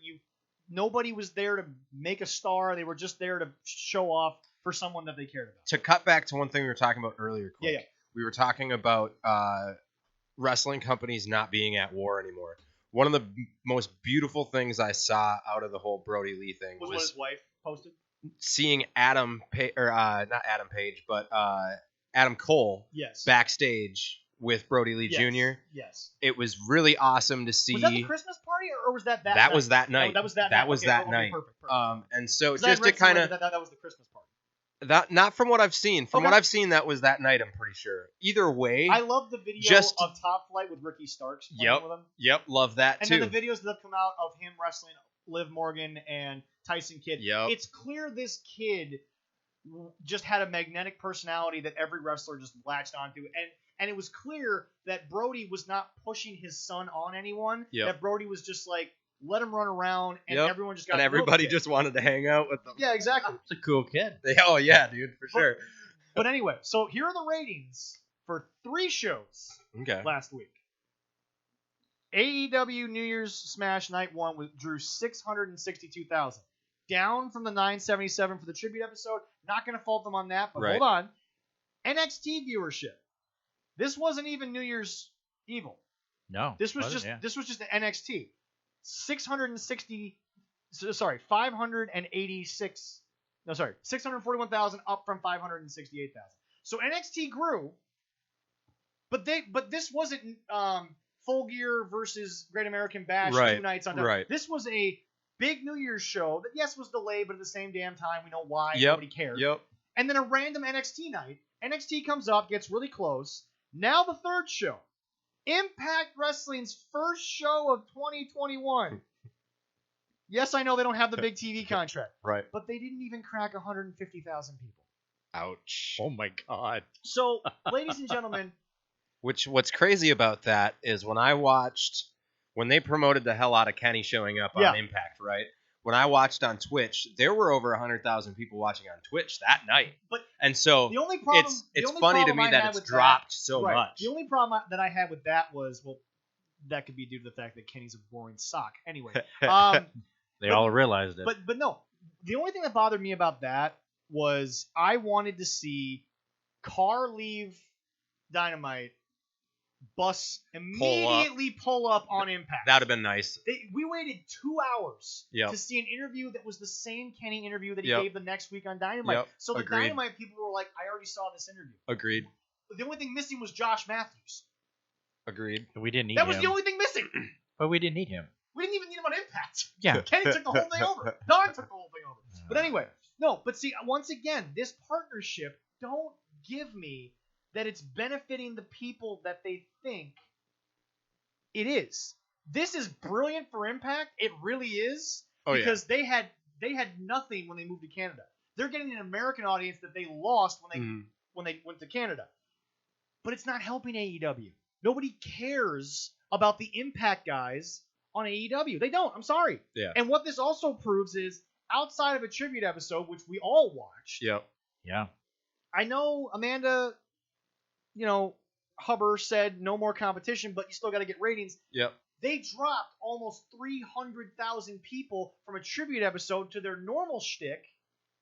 [SPEAKER 1] Nobody was there to make a star. They were just there to show off for someone that they cared about.
[SPEAKER 2] To cut back to one thing we were talking about earlier, quick,
[SPEAKER 1] Yeah.
[SPEAKER 2] We were talking about wrestling companies not being at war anymore. One of the most beautiful things I saw out of the whole Brody Lee thing
[SPEAKER 1] was what his wife posted.
[SPEAKER 2] Seeing Adam Cole backstage with Brody Lee Jr.
[SPEAKER 1] Yes.
[SPEAKER 2] It was really awesome to see.
[SPEAKER 1] Was that the Christmas party or was that
[SPEAKER 2] night?
[SPEAKER 1] That
[SPEAKER 2] was that night.
[SPEAKER 1] Oh, that was that night.
[SPEAKER 2] Perfect.
[SPEAKER 1] Okay.
[SPEAKER 2] And so just to kind of
[SPEAKER 1] that was the Christmas party.
[SPEAKER 2] That not from what I've seen. From what I've seen, that was that night. I'm pretty sure. Either way,
[SPEAKER 1] I love the video of Top Flight with Ricky Starks playing with him.
[SPEAKER 2] Yep, love that
[SPEAKER 1] and
[SPEAKER 2] too.
[SPEAKER 1] And then the videos that have come out of him wrestling Liv Morgan and Tyson Kidd.
[SPEAKER 2] Yep.
[SPEAKER 1] It's clear this kid just had a magnetic personality that every wrestler just latched onto, and it was clear that Brody was not pushing his son on anyone.
[SPEAKER 2] Yep.
[SPEAKER 1] That Brody was just like, let him run around, and everyone just got.
[SPEAKER 2] And everybody just wanted to hang out with them.
[SPEAKER 1] Yeah, exactly.
[SPEAKER 3] It's a cool kid.
[SPEAKER 2] Oh yeah, dude, for sure.
[SPEAKER 1] But anyway, so here are the ratings for 3 shows last week. AEW New Year's Smash Night 1 drew 662,000. Down from the 977 for the tribute episode. Not going to fault them on that, but hold on. NXT viewership. This wasn't even New Year's Evil.
[SPEAKER 3] No.
[SPEAKER 1] This was just the NXT. 641,000 up from 568,000. So NXT grew, but this wasn't Full Gear versus Great American Bash 2 nights on. This was a big New Year's show that was delayed, but at the same damn time we know why. Nobody cared. And then a random NXT night. NXT comes up, gets really close. Now the third show, Impact Wrestling's first show of 2021. Yes, I know they don't have the big TV contract.
[SPEAKER 2] Right.
[SPEAKER 1] But they didn't even crack 150,000 people.
[SPEAKER 2] Ouch.
[SPEAKER 3] Oh, my God.
[SPEAKER 1] So, ladies and gentlemen.
[SPEAKER 2] What's crazy about that is when they promoted the hell out of Kenny showing up on Impact, right? When I watched on Twitch, there were over 100,000 people watching on Twitch that night. And so
[SPEAKER 1] the only problem,
[SPEAKER 2] it's funny to me that it's dropped so much.
[SPEAKER 1] The only problem that I had with that was, that could be due to the fact that Kenny's a boring sock. Anyway.
[SPEAKER 3] They all realized it.
[SPEAKER 1] But no, the only thing that bothered me about that was I wanted to see Carr leave Dynamite, Bus immediately pull up on Impact.
[SPEAKER 2] That would have been nice.
[SPEAKER 1] We waited 2 hours to see an interview that was the same Kenny interview that he gave the next week on Dynamite. So the Dynamite people were like, I already saw this interview.
[SPEAKER 2] Agreed.
[SPEAKER 1] The only thing missing was Josh Matthews.
[SPEAKER 2] Agreed.
[SPEAKER 3] We didn't need
[SPEAKER 1] him.
[SPEAKER 3] That
[SPEAKER 1] was the only thing missing.
[SPEAKER 3] But we didn't need him.
[SPEAKER 1] We didn't even need him on Impact.
[SPEAKER 3] Yeah.
[SPEAKER 1] Kenny took the whole thing over. Don took the whole thing over. But anyway, but see, once again, this partnership, don't give me that it's benefiting the people that they think it is. This is brilliant for Impact. It really is. Because they had nothing when they moved to Canada. They're getting an American audience that they lost when they went to Canada. But it's not helping AEW. Nobody cares about the Impact guys on AEW. They don't. I'm sorry.
[SPEAKER 2] Yeah.
[SPEAKER 1] And what this also proves is, outside of a tribute episode, which we all watched.
[SPEAKER 2] Yep.
[SPEAKER 3] Yeah.
[SPEAKER 1] I know Amanda, Hubbard said no more competition, but you still got to get ratings.
[SPEAKER 2] Yep.
[SPEAKER 1] They dropped almost 300,000 people from a tribute episode to their normal shtick.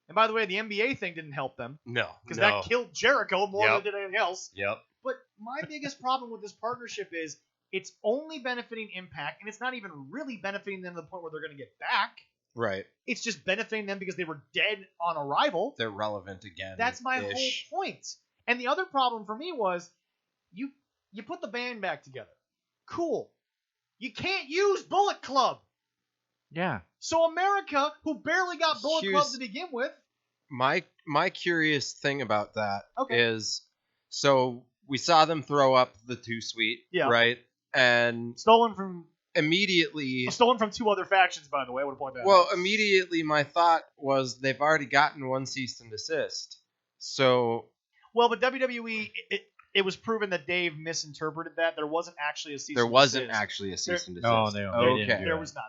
[SPEAKER 1] And by the way, the NBA thing didn't help them.
[SPEAKER 2] No.
[SPEAKER 1] Because that killed Jericho more than it did anything else.
[SPEAKER 2] Yep.
[SPEAKER 1] But my biggest problem with this partnership is it's only benefiting Impact, and it's not even really benefiting them to the point where they're going to get back.
[SPEAKER 2] Right.
[SPEAKER 1] It's just benefiting them because they were dead on arrival.
[SPEAKER 2] They're relevant again.
[SPEAKER 1] That's my whole point. And the other problem for me was you put the band back together. Cool. You can't use Bullet Club.
[SPEAKER 3] Yeah.
[SPEAKER 1] So America, who barely got Bullet Club to begin with.
[SPEAKER 2] My curious thing about that is, so we saw them throw up the 2 Suite, right? And
[SPEAKER 1] stolen from
[SPEAKER 2] 2
[SPEAKER 1] other factions, by the way. I would point that out.
[SPEAKER 2] Well, immediately my thought was they've already gotten 1 cease and desist. So.
[SPEAKER 1] Well, but WWE, it was proven that Dave misinterpreted that. There wasn't actually a cease and desist.
[SPEAKER 2] There wasn't actually a cease and desist.
[SPEAKER 3] No, they didn't.
[SPEAKER 1] There was not.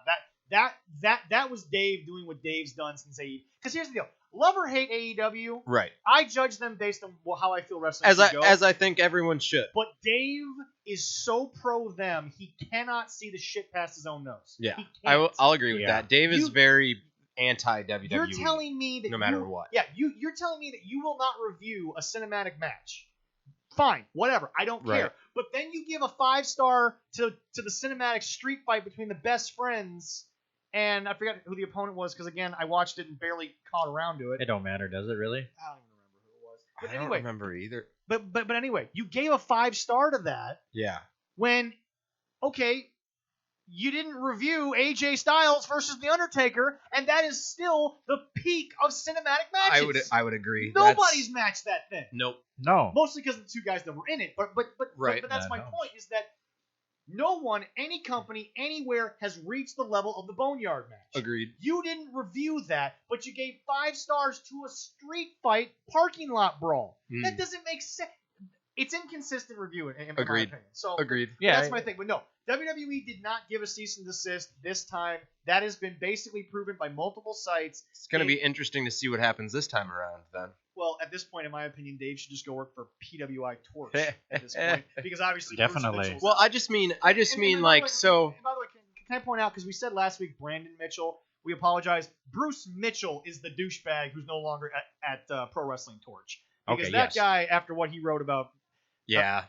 [SPEAKER 1] That was Dave doing what Dave's done since because here's the deal. love or hate AEW.
[SPEAKER 2] Right.
[SPEAKER 1] I judge them based on how I feel wrestling should go.
[SPEAKER 2] As I think everyone should.
[SPEAKER 1] But Dave is so pro them, he cannot see the shit past his own nose.
[SPEAKER 2] Yeah,
[SPEAKER 1] he can't.
[SPEAKER 2] I'll agree with that. Dave is very anti-WWE.
[SPEAKER 1] You're telling me that
[SPEAKER 2] no matter what.
[SPEAKER 1] Yeah, you're telling me that you will not review a cinematic match. Fine, whatever. I don't care.
[SPEAKER 2] Right.
[SPEAKER 1] But then you give a 5-star to the cinematic street fight between the best friends, and I forgot who the opponent was because again I watched it and barely caught around to it.
[SPEAKER 3] It don't matter, does it really?
[SPEAKER 1] I don't even remember who it was. But
[SPEAKER 2] I
[SPEAKER 1] anyway,
[SPEAKER 2] don't remember either.
[SPEAKER 1] But anyway, you gave a 5-star to that.
[SPEAKER 2] Yeah.
[SPEAKER 1] When, okay, you didn't review AJ Styles versus The Undertaker, and that is still the peak of cinematic matches.
[SPEAKER 2] I would agree.
[SPEAKER 1] Nobody's matched that thing.
[SPEAKER 2] Nope.
[SPEAKER 3] No.
[SPEAKER 1] Mostly because of the two guys that were in it. But
[SPEAKER 2] Right.
[SPEAKER 1] that's my
[SPEAKER 3] No.
[SPEAKER 1] point, is that no one, any company, anywhere has reached the level of the Boneyard match.
[SPEAKER 2] Agreed.
[SPEAKER 1] You didn't review that, but you gave 5 stars to a street fight parking lot brawl. That doesn't make sense. It's inconsistent review in my opinion. So
[SPEAKER 2] Agreed.
[SPEAKER 1] Yeah, that's my thing. But no, WWE did not give a cease and desist this time. That has been basically proven by multiple sites.
[SPEAKER 2] It's going to be interesting to see what happens this time around then.
[SPEAKER 1] Well, at this point, in my opinion, Dave should just go work for PWI Torch at this point, because obviously
[SPEAKER 3] Definitely.
[SPEAKER 2] Well, I just mean like so.
[SPEAKER 1] And by the way, can I point out, because we said last week Brandon Mitchell, we apologize. Bruce Mitchell is the douchebag who's no longer at Pro Wrestling Torch. Because that guy, after what he wrote about.
[SPEAKER 2] Yeah.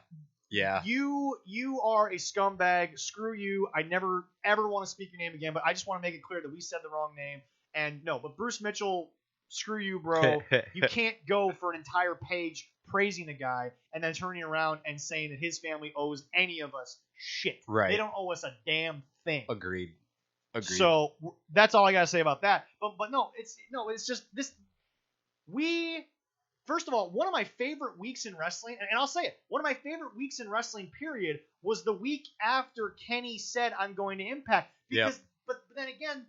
[SPEAKER 1] You are a scumbag. Screw you. I never ever want to speak your name again, but I just want to make it clear that we said the wrong name. And no, but Bruce Mitchell, screw you, bro. You can't go for an entire page praising a guy and then turning around and saying that his family owes any of us shit.
[SPEAKER 2] Right.
[SPEAKER 1] They don't owe us a damn thing.
[SPEAKER 2] Agreed.
[SPEAKER 1] So that's all I gotta say about that. But no, it's just this. First of all, one of my favorite weeks in wrestling, and I'll say it, one of my favorite weeks in wrestling, period, was the week after Kenny said, I'm going to Impact. Because, but then again,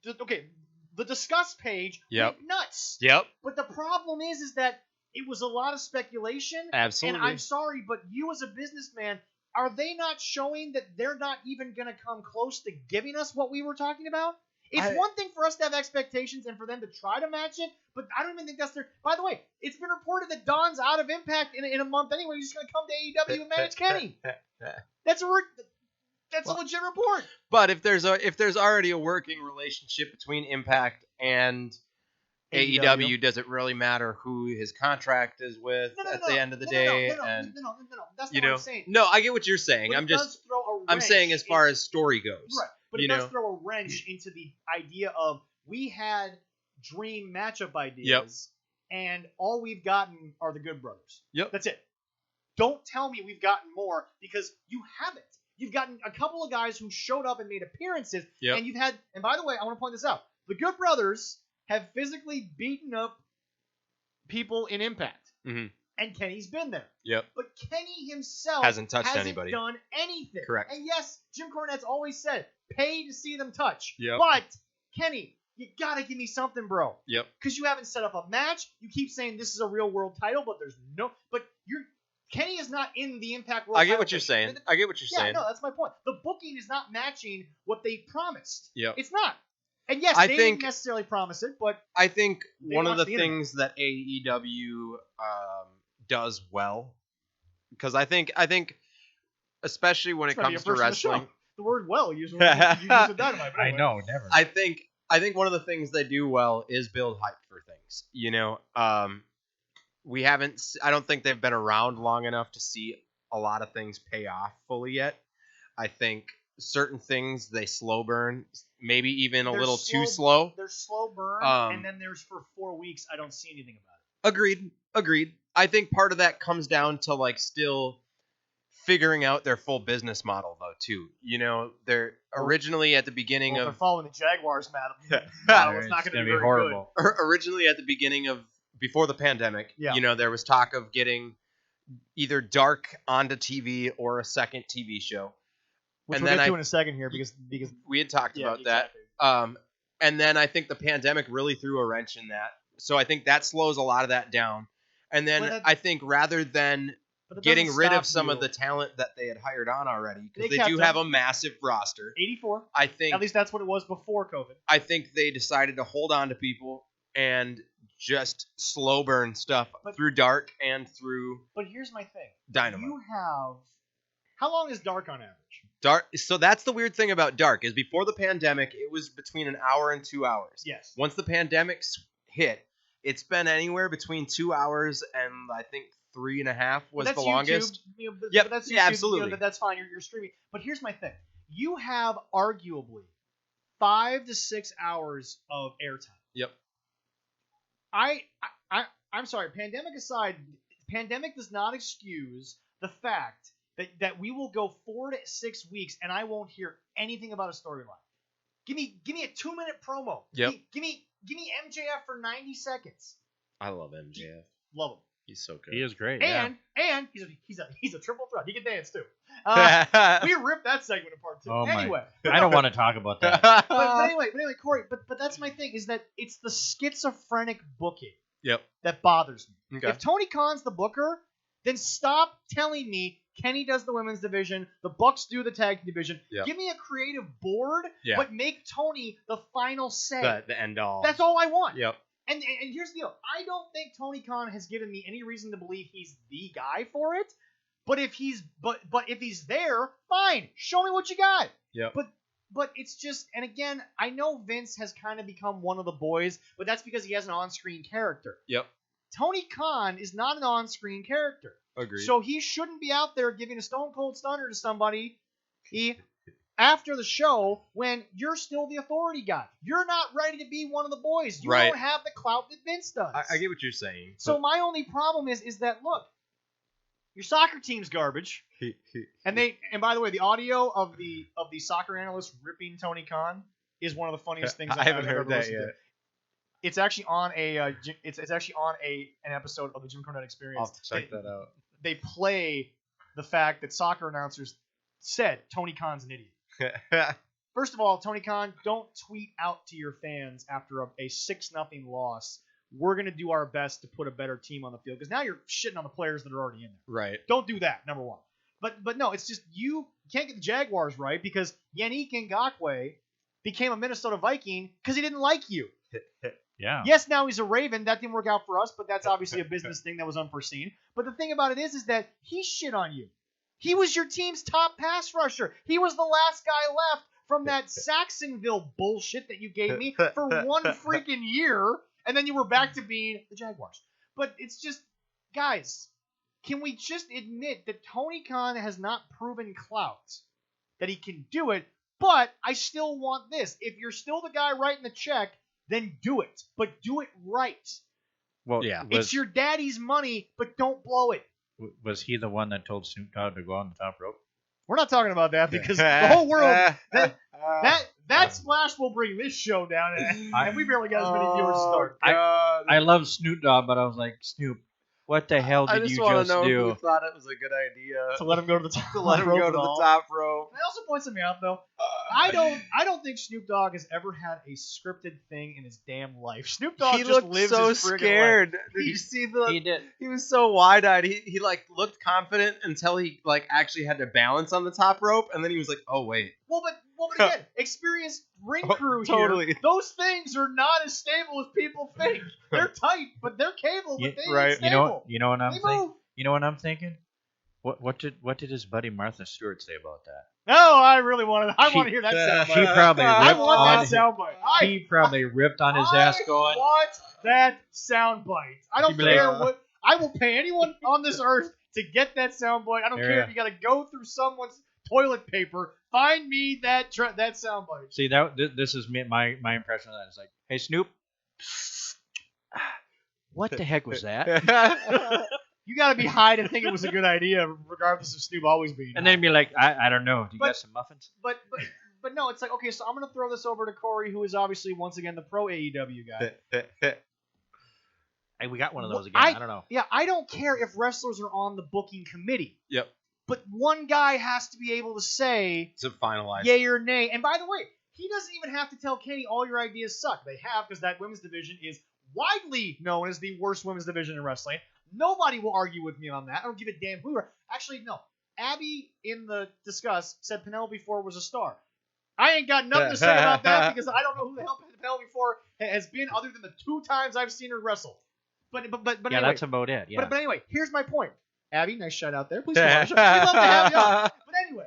[SPEAKER 1] the Discuss page went nuts.
[SPEAKER 2] Yep.
[SPEAKER 1] But the problem is that it was a lot of speculation.
[SPEAKER 2] Absolutely.
[SPEAKER 1] And I'm sorry, but you as a businessman, are they not showing that they're not even going to come close to giving us what we were talking about? It's one thing for us to have expectations and for them to try to match it, but I don't even think that's their... By the way, it's been reported that Don's out of Impact in a month anyway. He's just going to come to AEW and manage Kenny. That's a legit report.
[SPEAKER 2] But if there's already a working relationship between Impact and AEW, does it really matter who his contract is with at the end of the day?
[SPEAKER 1] No. That's not what I'm saying.
[SPEAKER 2] No, I get what you're saying. I'm saying as far as story goes.
[SPEAKER 1] Right. But it does throw a wrench into the idea of we had dream matchup ideas, and all we've gotten are the Good Brothers.
[SPEAKER 2] Yep.
[SPEAKER 1] That's it. Don't tell me we've gotten more, because you haven't. You've gotten a couple of guys who showed up and made appearances, and you've had. And by the way, I want to point this out: the Good Brothers have physically beaten up people in Impact, and Kenny's been there.
[SPEAKER 2] Yep.
[SPEAKER 1] But Kenny himself
[SPEAKER 2] hasn't anybody.
[SPEAKER 1] Done anything.
[SPEAKER 2] Correct.
[SPEAKER 1] And yes, Jim Cornette's always said, pay to see them touch.
[SPEAKER 2] Yep.
[SPEAKER 1] But, Kenny, you gotta give me something, bro.
[SPEAKER 2] Yep.
[SPEAKER 1] Because you haven't set up a match. You keep saying this is a real world title, but there's no... But Kenny is not in the Impact World
[SPEAKER 2] I get
[SPEAKER 1] title
[SPEAKER 2] what you're saying. I get what you're saying.
[SPEAKER 1] Yeah, no, that's my point. The booking is not matching what they promised.
[SPEAKER 2] Yep.
[SPEAKER 1] It's not. And yes, they didn't necessarily promise it, but...
[SPEAKER 2] I think one of the things that AEW does well, because I think especially when it comes to wrestling...
[SPEAKER 1] The word "well" usually you use it dynamite.
[SPEAKER 3] I know, never.
[SPEAKER 2] I think one of the things they do well is build hype for things. We haven't. I don't think they've been around long enough to see a lot of things pay off fully yet. I think certain things they slow burn, maybe even a little too slow.
[SPEAKER 1] They're slow burn, and then there's for 4 weeks I don't see anything about
[SPEAKER 2] it. Agreed. I think part of that comes down to still figuring out their full business model, though, too. They're originally at the beginning of...
[SPEAKER 1] they're following the Jaguars model. It's not going to be very
[SPEAKER 3] horrible.
[SPEAKER 1] Good.
[SPEAKER 2] Originally at the beginning of... Before the pandemic, there was talk of getting either Dark onto TV or a second TV show.
[SPEAKER 1] Which we'll get to in a second here, because
[SPEAKER 2] we had talked about that. And then I think the pandemic really threw a wrench in that. So I think that slows a lot of that down. And then I think rather than... getting rid of some of the talent that they had hired on already, because they do have a massive roster.
[SPEAKER 1] 84.
[SPEAKER 2] I think
[SPEAKER 1] at least that's what it was before COVID.
[SPEAKER 2] I think they decided to hold on to people and just slow burn stuff through Dark and through.
[SPEAKER 1] But here's my thing.
[SPEAKER 2] Dynamite.
[SPEAKER 1] You have. How long is Dark on average?
[SPEAKER 2] Dark. So that's the weird thing about Dark is before the pandemic, it was between an hour and 2 hours.
[SPEAKER 1] Yes.
[SPEAKER 2] Once the pandemic hit, it's been anywhere between 2 hours and I think 3.5 was the longest.
[SPEAKER 1] Yep. That's YouTube,
[SPEAKER 2] absolutely.
[SPEAKER 1] That's fine. You're streaming. But here's my thing. You have arguably 5 to 6 hours of airtime.
[SPEAKER 2] Yep.
[SPEAKER 1] I'm sorry. Pandemic aside, pandemic does not excuse the fact that we will go 4 to 6 weeks and I won't hear anything about a storyline. Give me a 2-minute promo.
[SPEAKER 2] Yep.
[SPEAKER 1] Give me MJF for 90 seconds.
[SPEAKER 2] I love MJF.
[SPEAKER 1] Love him.
[SPEAKER 2] He's so good.
[SPEAKER 3] He is great.
[SPEAKER 1] And he's a triple threat. He can dance too. We ripped that segment apart too.
[SPEAKER 3] Oh
[SPEAKER 1] anyway,
[SPEAKER 3] I don't want to talk about that.
[SPEAKER 1] but anyway, Corey. But that's my thing is that it's the schizophrenic booking.
[SPEAKER 2] Yep.
[SPEAKER 1] That bothers me.
[SPEAKER 2] Okay.
[SPEAKER 1] If Tony Khan's the booker, then stop telling me Kenny does the women's division, the Bucks do the tag division.
[SPEAKER 2] Yep.
[SPEAKER 1] Give me a creative board, but make Tony the final say.
[SPEAKER 2] The end all.
[SPEAKER 1] That's all I want.
[SPEAKER 2] Yep.
[SPEAKER 1] And here's the deal. I don't think Tony Khan has given me any reason to believe he's the guy for it. But if he's there, fine. Show me what you got.
[SPEAKER 2] Yep.
[SPEAKER 1] But it's just, and again, I know Vince has kind of become one of the boys, but that's because he has an on-screen character.
[SPEAKER 2] Yep.
[SPEAKER 1] Tony Khan is not an on-screen character.
[SPEAKER 2] Agreed.
[SPEAKER 1] So he shouldn't be out there giving a Stone Cold Stunner to somebody after the show when you're still the authority guy. You're not ready to be one of the boys. You don't have the clout that Vince does.
[SPEAKER 2] I get what you're saying.
[SPEAKER 1] So my only problem is that, look, your soccer team's garbage. And by the way, the audio of the soccer analyst ripping Tony Khan is one of the funniest things
[SPEAKER 2] I haven't heard that yet.
[SPEAKER 1] It's actually on an episode of the Jim Cornette Experience.
[SPEAKER 2] I'll have to check that out.
[SPEAKER 1] They play the fact that soccer announcers said Tony Khan's an idiot. First of all, Tony Khan, don't tweet out to your fans after a 6-0 loss. We're going to do our best to put a better team on the field because now you're shitting on the players that are already in there.
[SPEAKER 2] Right.
[SPEAKER 1] Don't do that, number one. But no, it's just you can't get the Jaguars right because Yannick Ngakoue became a Minnesota Viking because he didn't like you.
[SPEAKER 3] Yeah.
[SPEAKER 1] Yes, now he's a Raven. That didn't work out for us, but that's obviously a business thing that was unforeseen. But the thing about it is that he shit on you. He was your team's top pass rusher. He was the last guy left from that Saxonville bullshit that you gave me for one freaking year, and then you were back to being the Jaguars. But it's just, guys, can we just admit that Tony Khan has not proven clout, that he can do it, but I still want this. If you're still the guy writing the check, then do it. But do it right.
[SPEAKER 3] Well, yeah.
[SPEAKER 1] It's your daddy's money, but don't blow it.
[SPEAKER 3] Was he the one that told Snoop Dogg to go on the top rope?
[SPEAKER 1] We're not talking about that because the whole world that splash will bring this show down, and we barely got as many viewers as start.
[SPEAKER 3] I love Snoop Dogg, but I was like, Snoop, what the hell did you just do?
[SPEAKER 2] I just want to know who thought it was a good idea
[SPEAKER 1] to let him go to the top.
[SPEAKER 2] To let him go to the top rope.
[SPEAKER 1] It also points me out though. I don't think Snoop Dogg has ever had a scripted thing in his damn life. Snoop Dogg just lives
[SPEAKER 2] so
[SPEAKER 1] his friggin'
[SPEAKER 2] scared.
[SPEAKER 1] life.
[SPEAKER 2] Did you see the?
[SPEAKER 3] He did.
[SPEAKER 2] He was so wide-eyed. He like looked confident until he like actually had to balance on the top rope, and then he was like, "Oh wait."
[SPEAKER 1] Well, but again, experienced ring crew
[SPEAKER 2] totally.
[SPEAKER 1] Here. Those things are not as stable as people think. They're tight, but they're cable. But they ain't stable.
[SPEAKER 3] You know what I'm thinking? You know what I'm thinking? What did his buddy Martha Stewart say about that?
[SPEAKER 1] No, I really want to hear that soundbite.
[SPEAKER 3] She probably ripped
[SPEAKER 1] I want that soundbite.
[SPEAKER 3] He probably ripped on his ass going.
[SPEAKER 1] I want that soundbite. I don't care what. I will pay anyone on this earth to get that soundbite. I don't care if you got to go through someone's toilet paper. Find me that soundbite.
[SPEAKER 3] See, this is my impression of that. It's like, hey Snoop, what the heck was that?
[SPEAKER 1] You got to be high to think it was a good idea, regardless of Snoop always being.
[SPEAKER 3] And then be like, I don't know. Do you got some muffins?
[SPEAKER 1] But no, it's like, okay, so I'm gonna throw this over to Corey, who is obviously once again the pro AEW guy.
[SPEAKER 3] Hey, we got one of those again. I don't know.
[SPEAKER 1] Yeah, I don't care if wrestlers are on the booking committee.
[SPEAKER 2] Yep.
[SPEAKER 1] But one guy has to be able to say
[SPEAKER 2] to finalize
[SPEAKER 1] yay or nay. And by the way, he doesn't even have to tell Kenny all your ideas suck. They have, because that women's division is widely known as the worst women's division in wrestling. Nobody will argue with me on that. I don't give a damn who. Actually, no. Abby in the Discuss said Penelope Ford was a star. I ain't got nothing to say about that because I don't know who the hell Penelope before has been, other than the 2 times I've seen her wrestle. But
[SPEAKER 3] yeah,
[SPEAKER 1] anyway,
[SPEAKER 3] that's about it. Yeah.
[SPEAKER 1] But anyway, here's my point. Abby, nice shout out there. Please come on. We'd love to have you on. But anyway,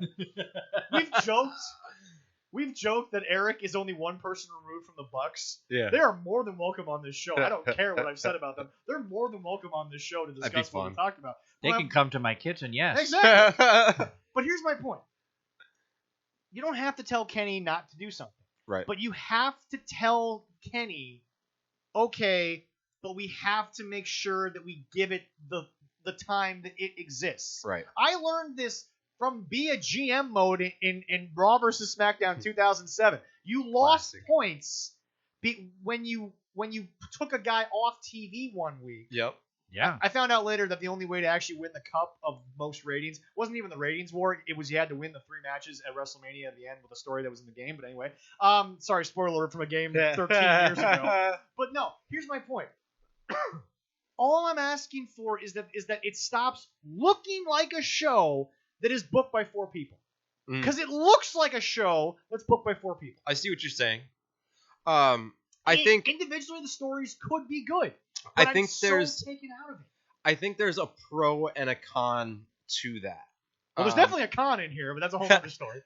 [SPEAKER 1] we've joked that Eric is only one person removed from the Bucks.
[SPEAKER 2] Yeah.
[SPEAKER 1] They are more than welcome on this show. I don't care what I've said about them. They're more than welcome on this show to discuss what we talked about.
[SPEAKER 3] They can come to my kitchen, yes.
[SPEAKER 1] Exactly. But here's my point. You don't have to tell Kenny not to do something.
[SPEAKER 2] Right.
[SPEAKER 1] But you have to tell Kenny, okay, but we have to make sure that we give it the time that it exists.
[SPEAKER 2] Right.
[SPEAKER 1] I learned this from Be a GM mode in Raw vs. SmackDown 2007. You lost points when you took a guy off TV one week.
[SPEAKER 2] Yep.
[SPEAKER 3] Yeah.
[SPEAKER 1] I found out later that the only way to actually win the cup of most ratings wasn't even the ratings war. It was you had to win the 3 matches at WrestleMania at the end with a story that was in the game. But anyway, sorry, spoiler alert from a game 13 years ago. But no, here's my point. All I'm asking for is that it stops looking like a show that is booked by 4 people. Because it looks like a show that's booked by 4 people.
[SPEAKER 2] I see what you're saying. I think
[SPEAKER 1] individually the stories could be good.
[SPEAKER 2] I think there's
[SPEAKER 1] taken out of it.
[SPEAKER 2] I think there's a pro and a con to that.
[SPEAKER 1] Well, there's definitely a con in here, but that's a whole other story.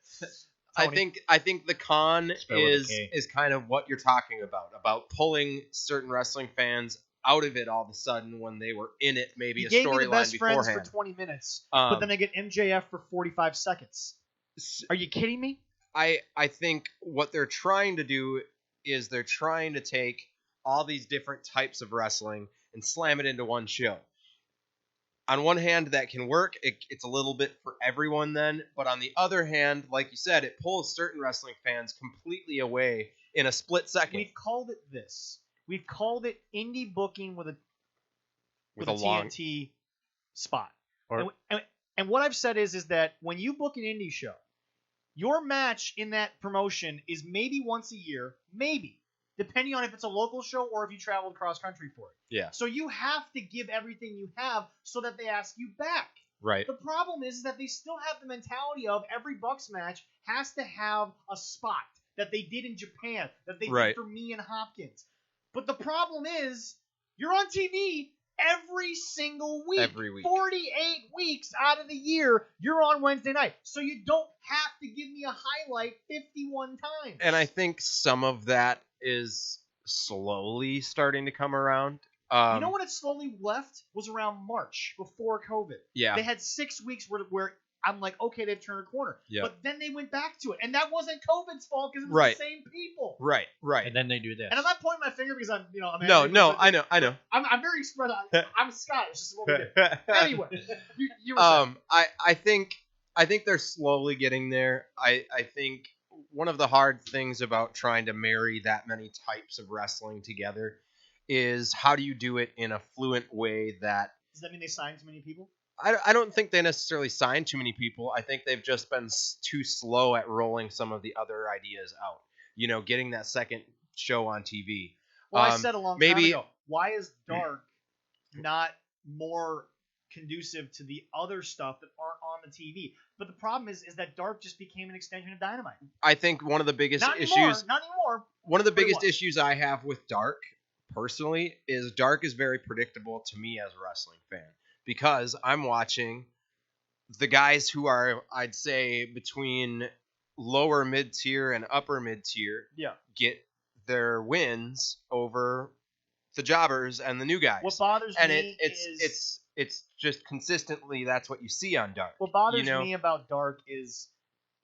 [SPEAKER 2] I think the con is kind of what you're talking about pulling certain wrestling fans out of it all of a sudden when they were in it, maybe a storyline beforehand.
[SPEAKER 1] Gave me the best friends for 20 minutes, but then I get MJF for 45 seconds. Are you kidding me?
[SPEAKER 2] I think what they're trying to do is they're trying to take all these different types of wrestling and slam it into one show. On one hand, that can work. It's a little bit for everyone then. But on the other hand, like you said, it pulls certain wrestling fans completely away in a split second.
[SPEAKER 1] We've called it this. We've called it indie booking with a
[SPEAKER 2] TNT
[SPEAKER 1] spot. And what I've said is that when you book an indie show, your match in that promotion is maybe once a year, maybe, depending on if it's a local show or if you traveled cross country for it.
[SPEAKER 2] Yeah.
[SPEAKER 1] So you have to give everything you have so that they ask you back.
[SPEAKER 2] Right.
[SPEAKER 1] The problem is that they still have the mentality of every Bucks match has to have a spot that they did in Japan, that they did for me and Hopkins. But the problem is you're on TV every single week.
[SPEAKER 2] Every week.
[SPEAKER 1] 48 weeks out of the year, you're on Wednesday night. So you don't have to give me a highlight 51 times.
[SPEAKER 2] And I think some of that is slowly starting to come around.
[SPEAKER 1] You know when it slowly left was around March before COVID.
[SPEAKER 2] Yeah.
[SPEAKER 1] They had 6 weeks where I'm like, okay, they've turned a corner.
[SPEAKER 2] Yeah.
[SPEAKER 1] But then they went back to it. And that wasn't COVID's fault because it was the same people.
[SPEAKER 2] Right.
[SPEAKER 3] And then they do this.
[SPEAKER 1] And I'm not pointing my finger because I'm
[SPEAKER 2] I know.
[SPEAKER 1] I'm very spread out. I'm Scottish. This is what we do. Anyway, you were saying.
[SPEAKER 2] I think they're slowly getting there. I think one of the hard things about trying to marry that many types of wrestling together is how do you do it in a fluent way that...
[SPEAKER 1] Does that mean they signed too many people?
[SPEAKER 2] I don't think they necessarily signed too many people. I think they've just been too slow at rolling some of the other ideas out. You know, getting that second show on TV.
[SPEAKER 1] Well, I said a long time ago, why is Dark not more conducive to the other stuff that aren't on the TV? But the problem is that Dark just became an extension of Dynamite.
[SPEAKER 2] I think one of the biggest
[SPEAKER 1] Not anymore.
[SPEAKER 2] One of the biggest issues I have with Dark, personally, is Dark is very predictable to me as a wrestling fan. Because I'm watching the guys who are, I'd say, between lower mid-tier and upper mid-tier get their wins over the jobbers and the new guys.
[SPEAKER 1] What bothers me
[SPEAKER 2] is... It's just consistently that's what you see on Dark.
[SPEAKER 1] What bothers me about Dark is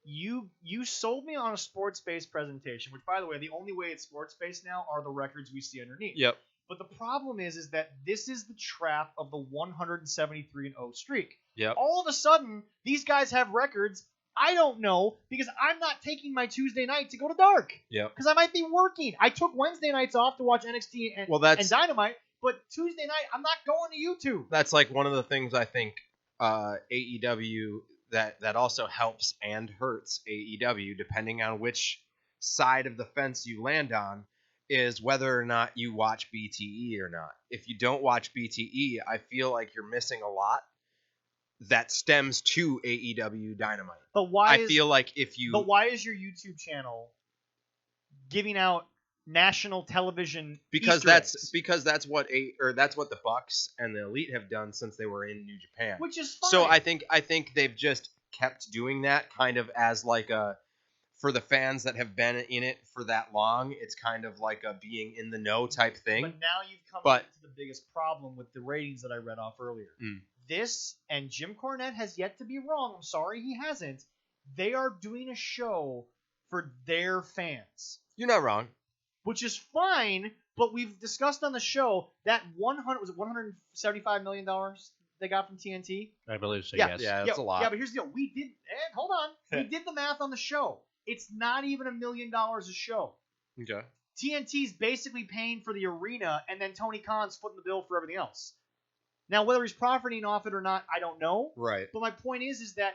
[SPEAKER 1] you sold me on a sports-based presentation, which, by the way, the only way it's sports-based now are the records we see underneath.
[SPEAKER 2] Yep.
[SPEAKER 1] But the problem is that this is the trap of the 173-0 streak.
[SPEAKER 2] Yep.
[SPEAKER 1] All of a sudden, these guys have records I don't know because I'm not taking my Tuesday night to go to Dark.
[SPEAKER 2] Yep.
[SPEAKER 1] Because I might be working. I took Wednesday nights off to watch NXT and Dynamite, but Tuesday night I'm not going to YouTube.
[SPEAKER 2] That's like one of the things I think AEW that also helps and hurts AEW, depending on which side of the fence you land on, is whether or not you watch BTE or not. If you don't watch BTE, I feel like you're missing a lot that stems to AEW Dynamite.
[SPEAKER 1] But why
[SPEAKER 2] feel like if you...
[SPEAKER 1] But why is your YouTube channel giving out national television
[SPEAKER 2] because
[SPEAKER 1] Easter
[SPEAKER 2] that's
[SPEAKER 1] eggs.
[SPEAKER 2] because that's what the Bucks and the Elite have done since they were in New Japan.
[SPEAKER 1] Which is fine.
[SPEAKER 2] So I think they've just kept doing that kind of as like a, for the fans that have been in it for that long, it's kind of like a being in the know type thing.
[SPEAKER 1] But now you've come into the biggest problem with the ratings that I read off earlier. This, and Jim Cornette has yet to be wrong. I'm sorry he hasn't. They are doing a show for their fans.
[SPEAKER 2] You're not wrong.
[SPEAKER 1] Which is fine, but we've discussed on the show that $175 million they got from TNT?
[SPEAKER 3] I believe so,
[SPEAKER 1] yeah.
[SPEAKER 3] yes.
[SPEAKER 2] Yeah, that's a lot.
[SPEAKER 1] Yeah, but here's the deal. Hold on. We did the math on the show. It's not even $1 million a show.
[SPEAKER 2] Okay.
[SPEAKER 1] TNT's basically paying for the arena, and then Tony Khan's footing the bill for everything else. Now, whether he's profiting off it or not, I don't know.
[SPEAKER 2] Right.
[SPEAKER 1] But my point is that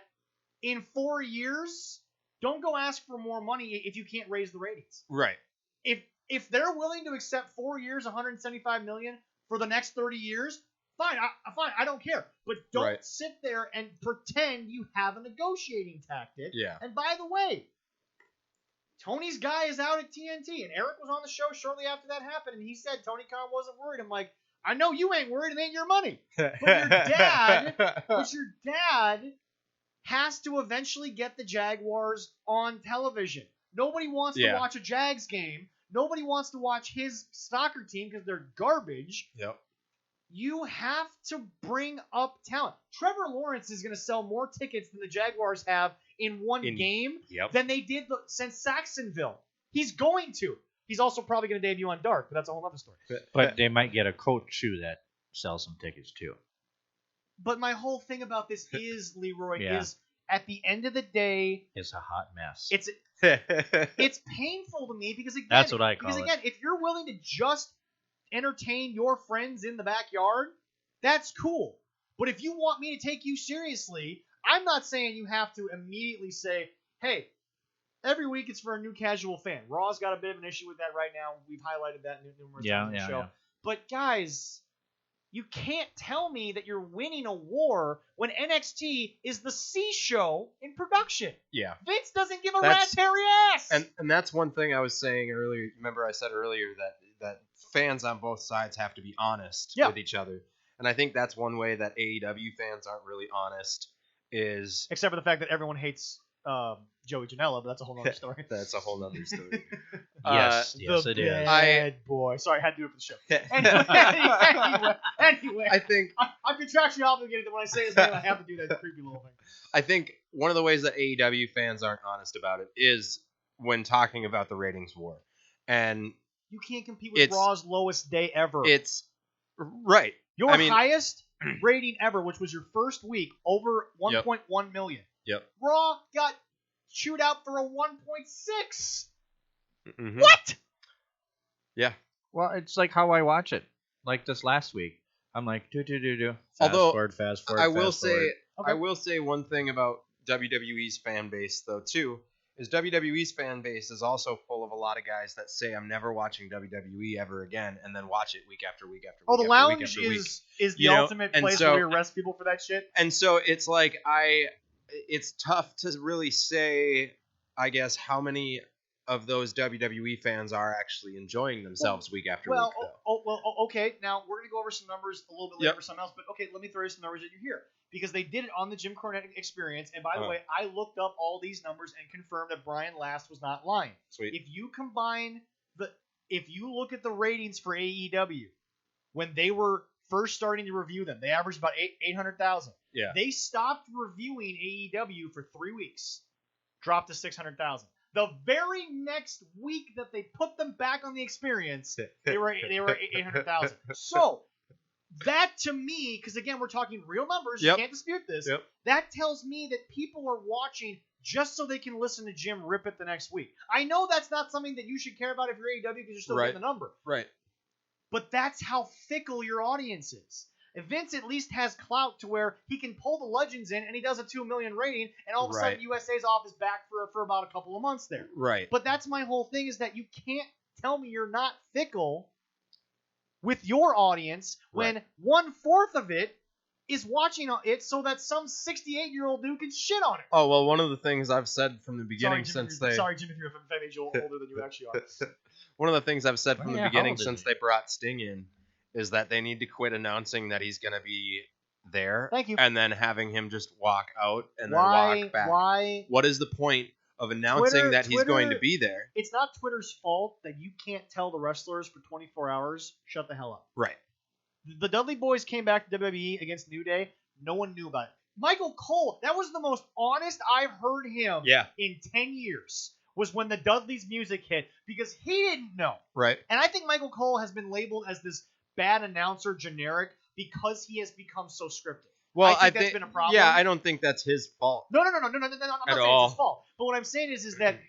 [SPEAKER 1] in 4 years, don't go ask for more money if you can't raise the ratings.
[SPEAKER 2] Right.
[SPEAKER 1] If they're willing to accept 4 years, $175 million for the next 30 years, fine. I don't care. But don't sit there and pretend you have a negotiating tactic.
[SPEAKER 2] Yeah.
[SPEAKER 1] And by the way, Tony's guy is out at TNT, and Eric was on the show shortly after that happened, and he said Tony Khan wasn't worried. I'm like, I know you ain't worried. It ain't your money. But your dad has to eventually get the Jaguars on television. Nobody wants to watch a Jags game. Nobody wants to watch his soccer team because they're garbage.
[SPEAKER 2] Yep.
[SPEAKER 1] You have to bring up talent. Trevor Lawrence is going to sell more tickets than the Jaguars have in one game than they did since Saxonville. He's going to. He's also probably going to debut on Dark, but that's a whole other story.
[SPEAKER 3] But they might get a coach, too, that sells some tickets, too.
[SPEAKER 1] But my whole thing about this is, Leroy, is at the end of the day...
[SPEAKER 3] It's a hot mess.
[SPEAKER 1] It's painful to me because, again...
[SPEAKER 3] That's what I call it.
[SPEAKER 1] Because, again, if you're willing to just entertain your friends in the backyard, that's cool. But if you want me to take you seriously, I'm not saying you have to immediately say, hey, every week it's for a new casual fan. Raw's got a bit of an issue with that right now. We've highlighted that numerous times on the show. Yeah. But, guys, you can't tell me that you're winning a war when NXT is the C show in production.
[SPEAKER 2] Yeah.
[SPEAKER 1] Vince doesn't give a rat's hairy ass.
[SPEAKER 2] And that's one thing I was saying earlier. Remember I said earlier that fans on both sides have to be honest with each other. And I think that's one way that AEW fans aren't really honest is...
[SPEAKER 1] Except for the fact that everyone hates Joey Janela, but that's a whole other story.
[SPEAKER 2] That's a whole other story.
[SPEAKER 3] Yes, it is.
[SPEAKER 1] Bad boy. Sorry, I had to do it for the show. Anyway,
[SPEAKER 2] I think...
[SPEAKER 1] I'm contractually obligated that when I say his name, I have to do that creepy little thing.
[SPEAKER 2] I think one of the ways that AEW fans aren't honest about it is when talking about the ratings war. And...
[SPEAKER 1] You can't compete with Raw's lowest day ever.
[SPEAKER 2] It's right.
[SPEAKER 1] Your highest rating ever, which was your first week, over 1.1 million.
[SPEAKER 2] Yep.
[SPEAKER 1] Raw got chewed out for a 1.6.
[SPEAKER 2] Mm-hmm.
[SPEAKER 1] What?
[SPEAKER 2] Yeah.
[SPEAKER 3] Well, it's like how I watch it. Like this last week, I'm like do. Fast forward.
[SPEAKER 2] I will say one thing about WWE's fan base though too. Is WWE's fan base is also full of a lot of guys that say I'm never watching WWE ever again, and then watch it week after week after week.
[SPEAKER 1] Oh, the lounge
[SPEAKER 2] week after week.
[SPEAKER 1] is the ultimate place where we arrest people for that shit.
[SPEAKER 2] And so it's like it's tough to really say, I guess, how many of those WWE fans are actually enjoying themselves week after week.
[SPEAKER 1] Okay. Now we're gonna go over some numbers a little bit later for something else, but okay, let me throw you some numbers that you hear. Because they did it on the Jim Cornette experience. And by the way, I looked up all these numbers and confirmed that Brian Last was not lying.
[SPEAKER 2] Sweet.
[SPEAKER 1] If you look at the ratings for AEW, when they were first starting to review them, they averaged about 800,000.
[SPEAKER 2] Yeah.
[SPEAKER 1] They stopped reviewing AEW for 3 weeks, dropped to 600,000. The very next week that they put them back on the experience, they were 800,000. So, that to me, because again, we're talking real numbers, you can't dispute this, that tells me that people are watching just so they can listen to Jim rip it the next week. I know that's not something that you should care about if you're AEW because you're still getting the number.
[SPEAKER 2] Right.
[SPEAKER 1] But that's how fickle your audience is. If Vince at least has clout to where he can pull the legends in and he does a 2 million rating and all of a sudden USA's off his back for about a couple of months there.
[SPEAKER 2] Right.
[SPEAKER 1] But that's my whole thing is that you can't tell me you're not fickle with your audience when 1/4 of it is watching it so that some 68-year-old dude can shit on it.
[SPEAKER 2] Oh, well, one of the things I've said from the beginning
[SPEAKER 1] Sorry, Jim, if I made you older than you actually are.
[SPEAKER 2] One of the things I've said from the beginning
[SPEAKER 3] how old
[SPEAKER 2] since
[SPEAKER 3] is
[SPEAKER 2] they brought Sting in is that they need to quit announcing that he's going to be there.
[SPEAKER 1] Thank you.
[SPEAKER 2] And then having him just walk out and then walk back.
[SPEAKER 1] Why?
[SPEAKER 2] What is the point of announcing that he's going to be there?
[SPEAKER 1] It's not Twitter's fault that you can't tell the wrestlers for 24 hours, shut the hell up.
[SPEAKER 2] Right.
[SPEAKER 1] The Dudley Boys came back to WWE against New Day. No one knew about it. Michael Cole, that was the most honest I've heard him in 10 years, was when the Dudleys music hit, because he didn't know.
[SPEAKER 2] Right.
[SPEAKER 1] And I think Michael Cole has been labeled as this bad announcer generic because he has become so scripted.
[SPEAKER 2] Well,
[SPEAKER 1] I think that's been a problem.
[SPEAKER 2] Yeah, I don't think that's his fault.
[SPEAKER 1] No. I'm not saying it's his fault. But what I'm saying is that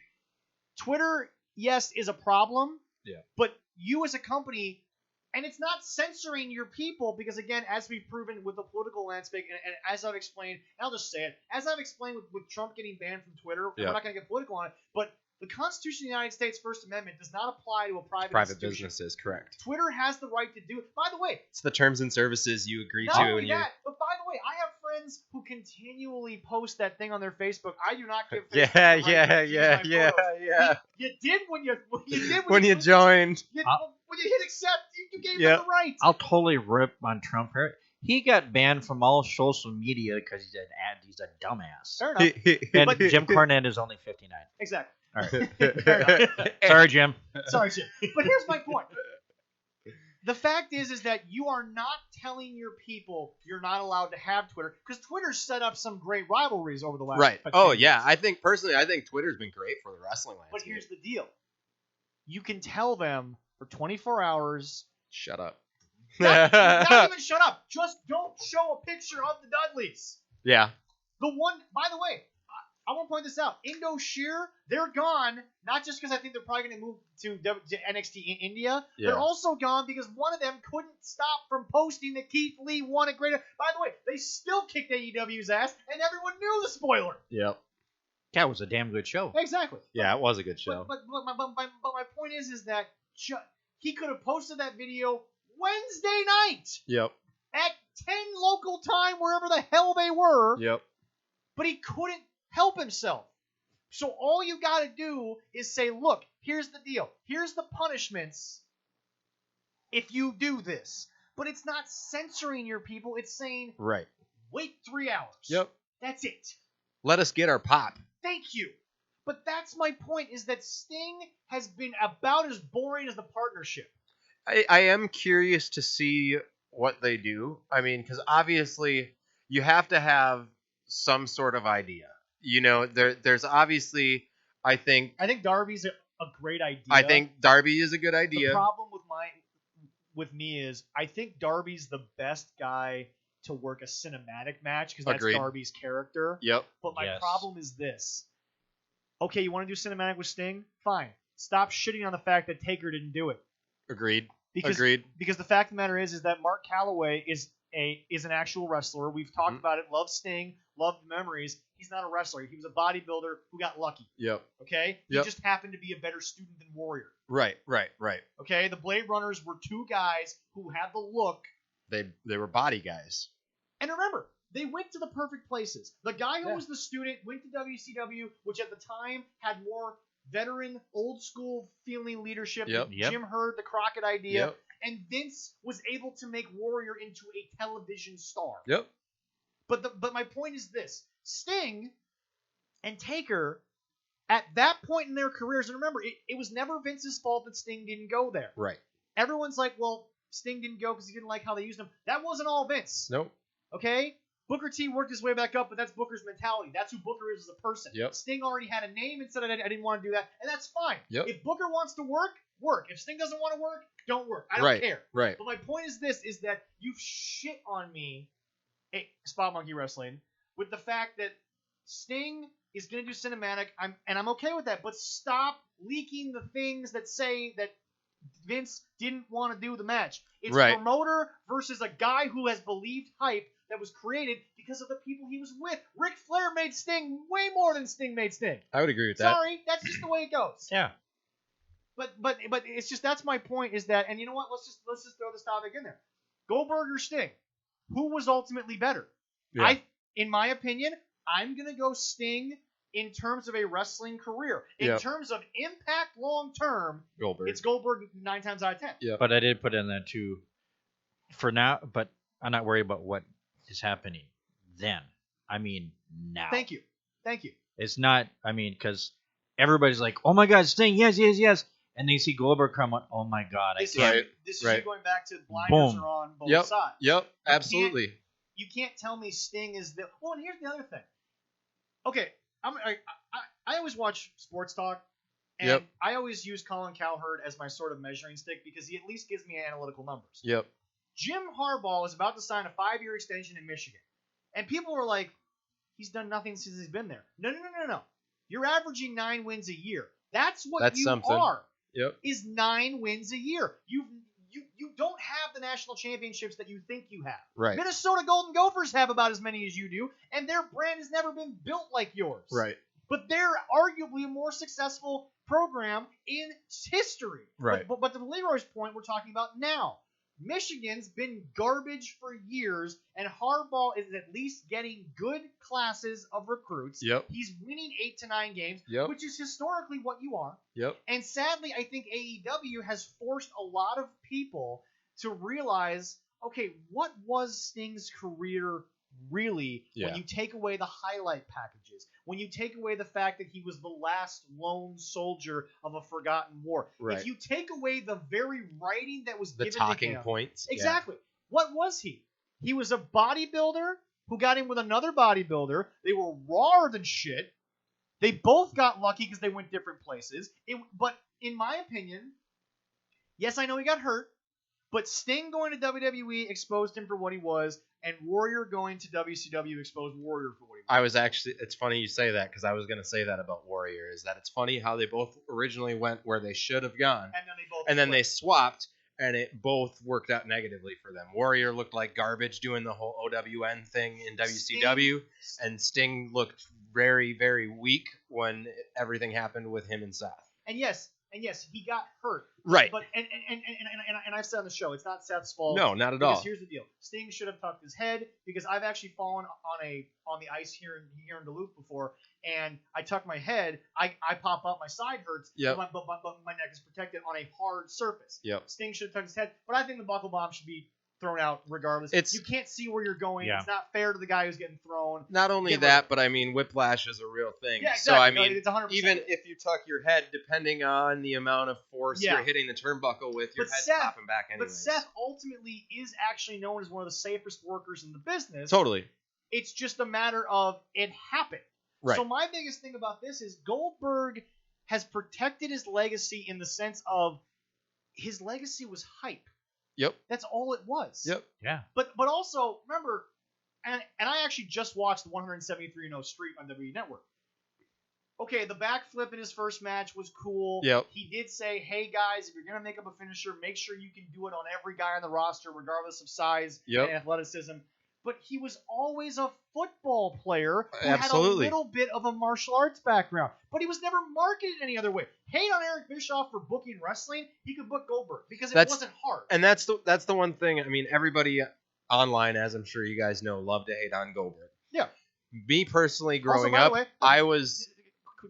[SPEAKER 1] Twitter, yes, is a problem.
[SPEAKER 2] Yeah.
[SPEAKER 1] But you as a company, and it's not censoring your people, because again, as we've proven with the political landscape, and as I've explained, and I'll just say it, as I've explained with Trump getting banned from Twitter, we're not going to get political on it, but the Constitution of the United States First Amendment does not apply to a private institution.
[SPEAKER 2] Businesses, correct.
[SPEAKER 1] Twitter has the right to do it. By the way,
[SPEAKER 2] it's the terms and services you agree to.
[SPEAKER 1] Not only that, but by the way, I have friends who continually post that thing on their Facebook. I do not give Facebook the right to use my photos. You did when you joined. When you hit accept, you gave them the right.
[SPEAKER 3] I'll totally rip on Trump here. He got banned from all social media because he's a dumbass.
[SPEAKER 1] Fair enough.
[SPEAKER 3] And Jim Cornette is only 59.
[SPEAKER 1] Exactly.
[SPEAKER 3] All right. Sorry, Jim.
[SPEAKER 1] Sorry, Jim. But here's my point. The fact is that you are not telling your people you're not allowed to have Twitter, because Twitter's set up some great rivalries over the last.
[SPEAKER 2] Right. Oh yeah. I think Twitter's been great for the wrestling landscape.
[SPEAKER 1] But here's the deal. You can tell them for 24 hours.
[SPEAKER 2] Shut up.
[SPEAKER 1] Not even shut up. Just don't show a picture of the Dudleys.
[SPEAKER 2] Yeah.
[SPEAKER 1] The one, by the way, I want to point this out. Indo Shear, they're gone, not just because I think they're probably going to move to NXT in India. Yeah. They're also gone because one of them couldn't stop from posting that Keith Lee won a greater. By the way, they still kicked AEW's ass, and everyone knew the spoiler.
[SPEAKER 2] Yep.
[SPEAKER 3] That was a damn good show.
[SPEAKER 1] Exactly.
[SPEAKER 2] Yeah, it was a good show.
[SPEAKER 1] But my point is that he could have posted that video Wednesday night.
[SPEAKER 2] Yep.
[SPEAKER 1] At 10 local time, wherever the hell they were.
[SPEAKER 2] Yep.
[SPEAKER 1] But he couldn't help himself. So all you got to do is say, look, here's the deal. Here's the punishments if you do this. But it's not censoring your people. It's saying,
[SPEAKER 2] right,
[SPEAKER 1] wait 3 hours.
[SPEAKER 2] Yep.
[SPEAKER 1] That's it.
[SPEAKER 2] Let us get our pop.
[SPEAKER 1] Thank you. But that's my point, is that Sting has been about as boring as the partnership.
[SPEAKER 2] I am curious to see what they do. I mean, because obviously you have to have some sort of idea. You know, there's obviously, I think
[SPEAKER 1] Darby's a great idea.
[SPEAKER 2] I think Darby is a good idea.
[SPEAKER 1] The problem with me is I think Darby's the best guy to work a cinematic match, because that's Darby's character.
[SPEAKER 2] Yep.
[SPEAKER 1] But my problem is this. Okay, you want to do cinematic with Sting? Fine. Stop shitting on the fact that Taker didn't do it.
[SPEAKER 2] Agreed.
[SPEAKER 1] Because the fact of the matter is that Mark Calloway is an actual wrestler. We've talked about it. Loved Sting. Loved the memories. He's not a wrestler. He was a bodybuilder who got lucky.
[SPEAKER 2] Yep.
[SPEAKER 1] Okay? He just happened to be a better student than Warrior.
[SPEAKER 2] Right.
[SPEAKER 1] Okay? The Blade Runners were two guys who had the look.
[SPEAKER 2] They were body guys.
[SPEAKER 1] And remember, they went to the perfect places. The guy who was the student went to WCW, which at the time had more veteran, old school feeling leadership.
[SPEAKER 2] Yep.
[SPEAKER 1] Jim Herd, the Crockett idea.
[SPEAKER 2] Yep.
[SPEAKER 1] And Vince was able to make Warrior into a television star.
[SPEAKER 2] Yep.
[SPEAKER 1] But my point is this. Sting and Taker, at that point in their careers, and remember, it was never Vince's fault that Sting didn't go there.
[SPEAKER 2] Right.
[SPEAKER 1] Everyone's like, well, Sting didn't go because he didn't like how they used him. That wasn't all Vince.
[SPEAKER 2] Nope.
[SPEAKER 1] Okay? Booker T worked his way back up, but that's Booker's mentality. That's who Booker is as a person.
[SPEAKER 2] Yep.
[SPEAKER 1] Sting already had a name and said, I didn't want to do that, and that's fine.
[SPEAKER 2] Yep.
[SPEAKER 1] If Booker wants to work. If Sting doesn't want to work, don't work. I don't care.
[SPEAKER 2] Right.
[SPEAKER 1] But my point is this, is that you've shit on me, Spot Monkey Wrestling, with the fact that Sting is going to do cinematic, and I'm okay with that, but stop leaking the things that say that Vince didn't want to do the match. It's a promoter versus a guy who has believed hype that was created because of the people he was with. Ric Flair made Sting way more than Sting made Sting.
[SPEAKER 2] I would agree with that.
[SPEAKER 1] Sorry, that's just the way it goes.
[SPEAKER 3] Yeah.
[SPEAKER 1] But it's just, that's my point, is that, and you know what? Let's just throw this topic in there. Goldberg or Sting? who was ultimately better?
[SPEAKER 2] Yeah.
[SPEAKER 1] In my opinion, I'm going to go Sting in terms of a wrestling career. In terms of impact long term, it's Goldberg 9 times out of 10.
[SPEAKER 2] Yeah.
[SPEAKER 3] But I did put in that too for now, but I'm not worried about what is happening then. I mean, now.
[SPEAKER 1] Thank you.
[SPEAKER 3] It's not, because everybody's like, oh my God, Sting, yes. And they see Goldberg come on, oh my God, I can't.
[SPEAKER 1] This is you going back to blinders are on both sides.
[SPEAKER 2] Yep, absolutely.
[SPEAKER 1] You can't tell me Sting is the... Well, and here's the other thing. Okay, I always watch sports talk, and I always use Colin Cowherd as my sort of measuring stick because he at least gives me analytical numbers.
[SPEAKER 2] Yep.
[SPEAKER 1] Jim Harbaugh is about to sign a 5-year extension in Michigan. And people were like, he's done nothing since he's been there. No. You're averaging 9 wins a year. That's you
[SPEAKER 2] something.
[SPEAKER 1] are.
[SPEAKER 2] Yep.
[SPEAKER 1] Is 9 wins a year. You don't have the national championships that you think you have.
[SPEAKER 2] Right.
[SPEAKER 1] Minnesota Golden Gophers have about as many as you do, and their brand has never been built like yours.
[SPEAKER 2] Right.
[SPEAKER 1] But they're arguably a more successful program in history.
[SPEAKER 2] Right.
[SPEAKER 1] But to Leroy's point, we're talking about now. Michigan's been garbage for years, and Harbaugh is at least getting good classes of recruits.
[SPEAKER 2] Yep.
[SPEAKER 1] He's winning 8 to 9 games, which is historically what you are.
[SPEAKER 2] Yep.
[SPEAKER 1] And sadly, I think AEW has forced a lot of people to realize, okay, what was Sting's career really when you take away the highlight packages, when you take away the fact that he was the last lone soldier of a forgotten war.
[SPEAKER 2] Right.
[SPEAKER 1] If you take away the very writing that was given
[SPEAKER 2] talking
[SPEAKER 1] to him,
[SPEAKER 2] points.
[SPEAKER 1] Exactly. What was he? He was a bodybuilder who got in with another bodybuilder. They were rawer than shit. They both got lucky because they went different places. But in my opinion, yes, I know he got hurt, but Sting going to WWE exposed him for what he was, and Warrior going to WCW exposed Warrior for what he was.
[SPEAKER 2] It's funny you say that because I was going to say that about Warrior, is that it's funny how they both originally went where they should have gone.
[SPEAKER 1] And then
[SPEAKER 2] they swapped, and it both worked out negatively for them. Warrior looked like garbage doing the whole OWN thing in WCW, and Sting looked very, very weak when everything happened with him and Seth.
[SPEAKER 1] And yes, he got hurt.
[SPEAKER 2] Right.
[SPEAKER 1] But and I've said on the show, it's not Seth's fault.
[SPEAKER 2] No, not at all.
[SPEAKER 1] Because here's the deal: Sting should have tucked his head, because I've actually fallen on the ice here in Duluth before, and I tuck my head, I pop up, my side hurts, but my neck is protected on a hard surface.
[SPEAKER 2] Yep.
[SPEAKER 1] Sting should have tucked his head, but I think the buckle bomb should be thrown out regardless. You can't see where you're going. Yeah. It's not fair to the guy who's getting thrown.
[SPEAKER 2] Not only that, but I mean, whiplash is a real thing.
[SPEAKER 1] Yeah, exactly.
[SPEAKER 2] So I mean,
[SPEAKER 1] it's 100%.
[SPEAKER 2] even if you tuck your head, depending on the amount of force you're hitting the turnbuckle with, your head's popping back anyway.
[SPEAKER 1] But Seth ultimately is actually known as one of the safest workers in the business.
[SPEAKER 2] Totally.
[SPEAKER 1] It's just a matter of it happened.
[SPEAKER 2] Right.
[SPEAKER 1] So my biggest thing about this is Goldberg has protected his legacy in the sense of his legacy was hype.
[SPEAKER 2] Yep.
[SPEAKER 1] That's all it was.
[SPEAKER 2] Yep.
[SPEAKER 3] Yeah.
[SPEAKER 1] But also, remember, and I actually just watched the 173-0 streak on WWE Network. Okay, the backflip in his first match was cool.
[SPEAKER 2] Yep.
[SPEAKER 1] He did say, hey, guys, if you're going to make up a finisher, make sure you can do it on every guy on the roster, regardless of size and athleticism. But he was always a football player who had a little bit of a martial arts background. But he was never marketed any other way. Hate on Eric Bischoff for booking wrestling, he could book Goldberg because it wasn't hard.
[SPEAKER 2] And that's the one thing. I mean, everybody online, as I'm sure you guys know, love to hate on Goldberg.
[SPEAKER 1] Yeah.
[SPEAKER 2] Me personally, growing
[SPEAKER 1] also,
[SPEAKER 2] up,
[SPEAKER 1] way,
[SPEAKER 2] I was...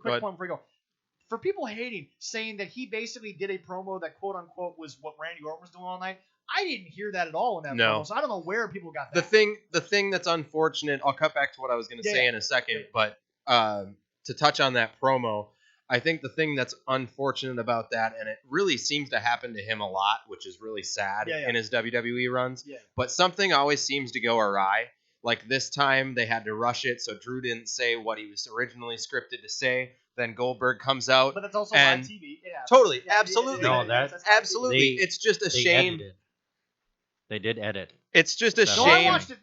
[SPEAKER 1] Quick point before you go. For people hating, saying that he basically did a promo that quote-unquote was what Randy Orton was doing all night, I didn't hear that at all in that promo, so I don't know where people got that.
[SPEAKER 2] The thing that's unfortunate, I'll cut back to what I was going to say in a second, but to touch on that promo, I think the thing that's unfortunate about that, and it really seems to happen to him a lot, which is really sad in his WWE runs, but something always seems to go awry. Like this time, they had to rush it, so Drew didn't say what he was originally scripted to say. Then Goldberg comes out.
[SPEAKER 1] But that's also live TV.
[SPEAKER 2] Totally, absolutely.
[SPEAKER 3] No, that's
[SPEAKER 2] absolutely. It's just a shame.
[SPEAKER 3] Edited. They did edit.
[SPEAKER 2] It's just a shame.
[SPEAKER 1] No, I watched it.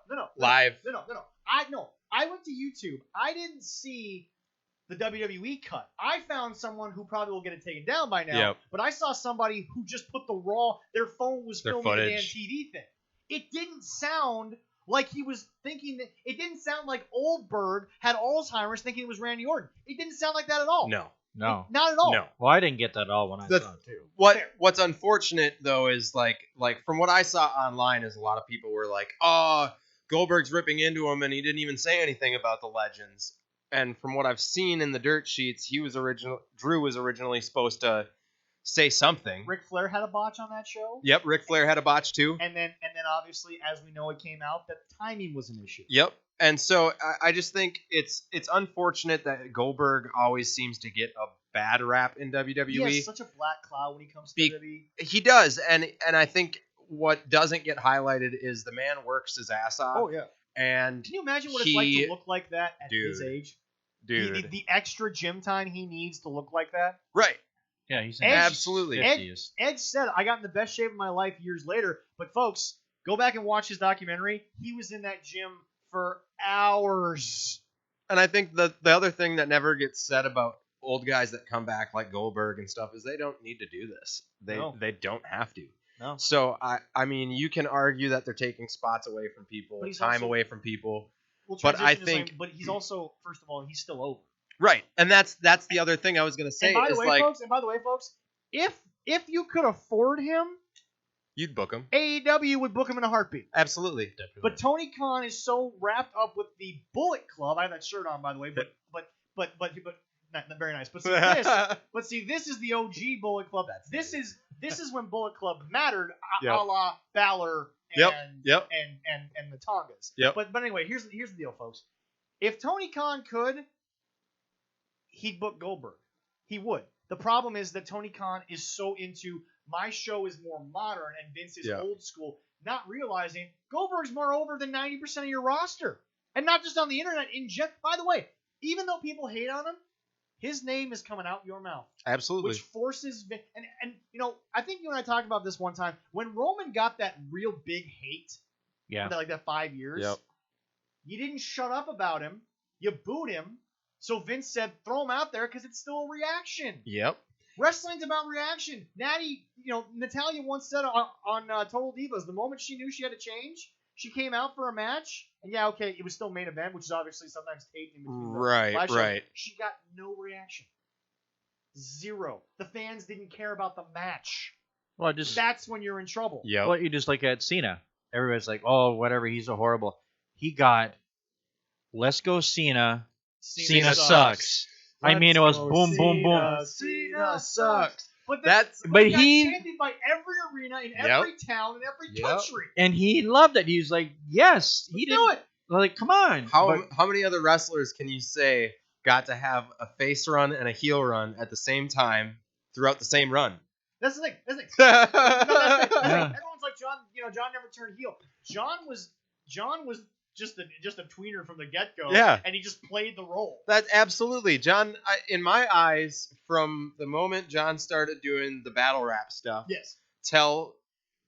[SPEAKER 1] No.
[SPEAKER 2] Live.
[SPEAKER 1] No. I went to YouTube. I didn't see the WWE cut. I found someone who probably will get it taken down by now. But I saw somebody who just put their phone was filming the damn TV thing. It didn't sound like he was thinking it didn't sound like Oldberg had Alzheimer's thinking it was Randy Orton. It didn't sound like that at all.
[SPEAKER 2] No.
[SPEAKER 3] No.
[SPEAKER 1] Not at all.
[SPEAKER 2] No.
[SPEAKER 3] Well, I didn't get that at all when I saw it too.
[SPEAKER 2] What's unfortunate though is like from what I saw online is a lot of people were like, oh, Goldberg's ripping into him and he didn't even say anything about the legends. And from what I've seen in the dirt sheets, Drew was originally supposed to say something.
[SPEAKER 1] Ric Flair had a botch on that show.
[SPEAKER 2] Yep, Ric Flair had a botch too.
[SPEAKER 1] And then obviously, as we know, it came out that timing was an issue.
[SPEAKER 2] Yep. And so I just think it's unfortunate that Goldberg always seems to get a bad rap in WWE.
[SPEAKER 1] He has such a black cloud when he comes to WWE.
[SPEAKER 2] He does, and I think what doesn't get highlighted is the man works his ass off.
[SPEAKER 1] Oh yeah.
[SPEAKER 2] And
[SPEAKER 1] can you imagine what it's like to look like that at his age?
[SPEAKER 2] Dude.
[SPEAKER 1] The extra gym time he needs to look like that.
[SPEAKER 2] Right.
[SPEAKER 3] Yeah, he's
[SPEAKER 2] absolutely.
[SPEAKER 1] Edge said, I got in the best shape of my life years later. But folks, go back and watch his documentary. He was in that gym for hours.
[SPEAKER 2] And I think the other thing that never gets said about old guys that come back like Goldberg and stuff is they don't need to do this. They don't have to.
[SPEAKER 1] No.
[SPEAKER 2] So I mean, you can argue that they're taking spots away from people, time away from people. But I think,
[SPEAKER 1] but he's also, first of all, he's still over.
[SPEAKER 2] Right, and that's the other thing I was gonna say.
[SPEAKER 1] And by the way, folks, if you could afford him,
[SPEAKER 2] you'd book him.
[SPEAKER 1] AEW would book him in a heartbeat.
[SPEAKER 2] Absolutely.
[SPEAKER 3] Definitely.
[SPEAKER 1] But Tony Khan is so wrapped up with the Bullet Club. I have that shirt on, by the way. But not very nice. But see this is the OG Bullet Club. This is when Bullet Club mattered, a la Balor and the Tongas.
[SPEAKER 2] Yep.
[SPEAKER 1] But anyway, here's the deal, folks. If Tony Khan could, he'd book Goldberg. He would. The problem is that Tony Khan is so into my show is more modern and Vince is old school, not realizing Goldberg's more over than 90% of your roster. And not just on the internet. By the way, even though people hate on him, his name is coming out your mouth.
[SPEAKER 2] Absolutely.
[SPEAKER 1] Which forces Vince. And I think you and I talked about this one time. When Roman got that real big hate, for that 5 years, you didn't shut up about him. You booed him. So Vince said, throw him out there because it's still a reaction.
[SPEAKER 2] Yep.
[SPEAKER 1] Wrestling's about reaction. Natalya once said on Total Divas, the moment she knew she had to change, she came out for a match. And it was still main event, which is obviously sometimes taped in between.
[SPEAKER 2] Right.
[SPEAKER 1] She got no reaction. Zero. The fans didn't care about the match.
[SPEAKER 3] Well,
[SPEAKER 1] that's when you're in trouble.
[SPEAKER 2] Yeah.
[SPEAKER 3] Well, you just like at Cena. Everybody's like, oh, whatever, he's so horrible. He got, let's go Cena. Cena sucks. I mean, it was boom, boom, boom.
[SPEAKER 1] Cena sucks. But
[SPEAKER 3] he
[SPEAKER 1] got chanted by every arena in every town in every country.
[SPEAKER 3] And he loved it. He was like, yes, he did it. Like, come on.
[SPEAKER 2] How many other wrestlers can you say got to have a face run and a heel run at the same time throughout the same run?
[SPEAKER 1] That's the thing. Everyone's like, John never turned heel. John was just a tweener from the get-go, and he just played the role.
[SPEAKER 2] That's absolutely. John, in my eyes, from the moment John started doing the battle rap stuff, till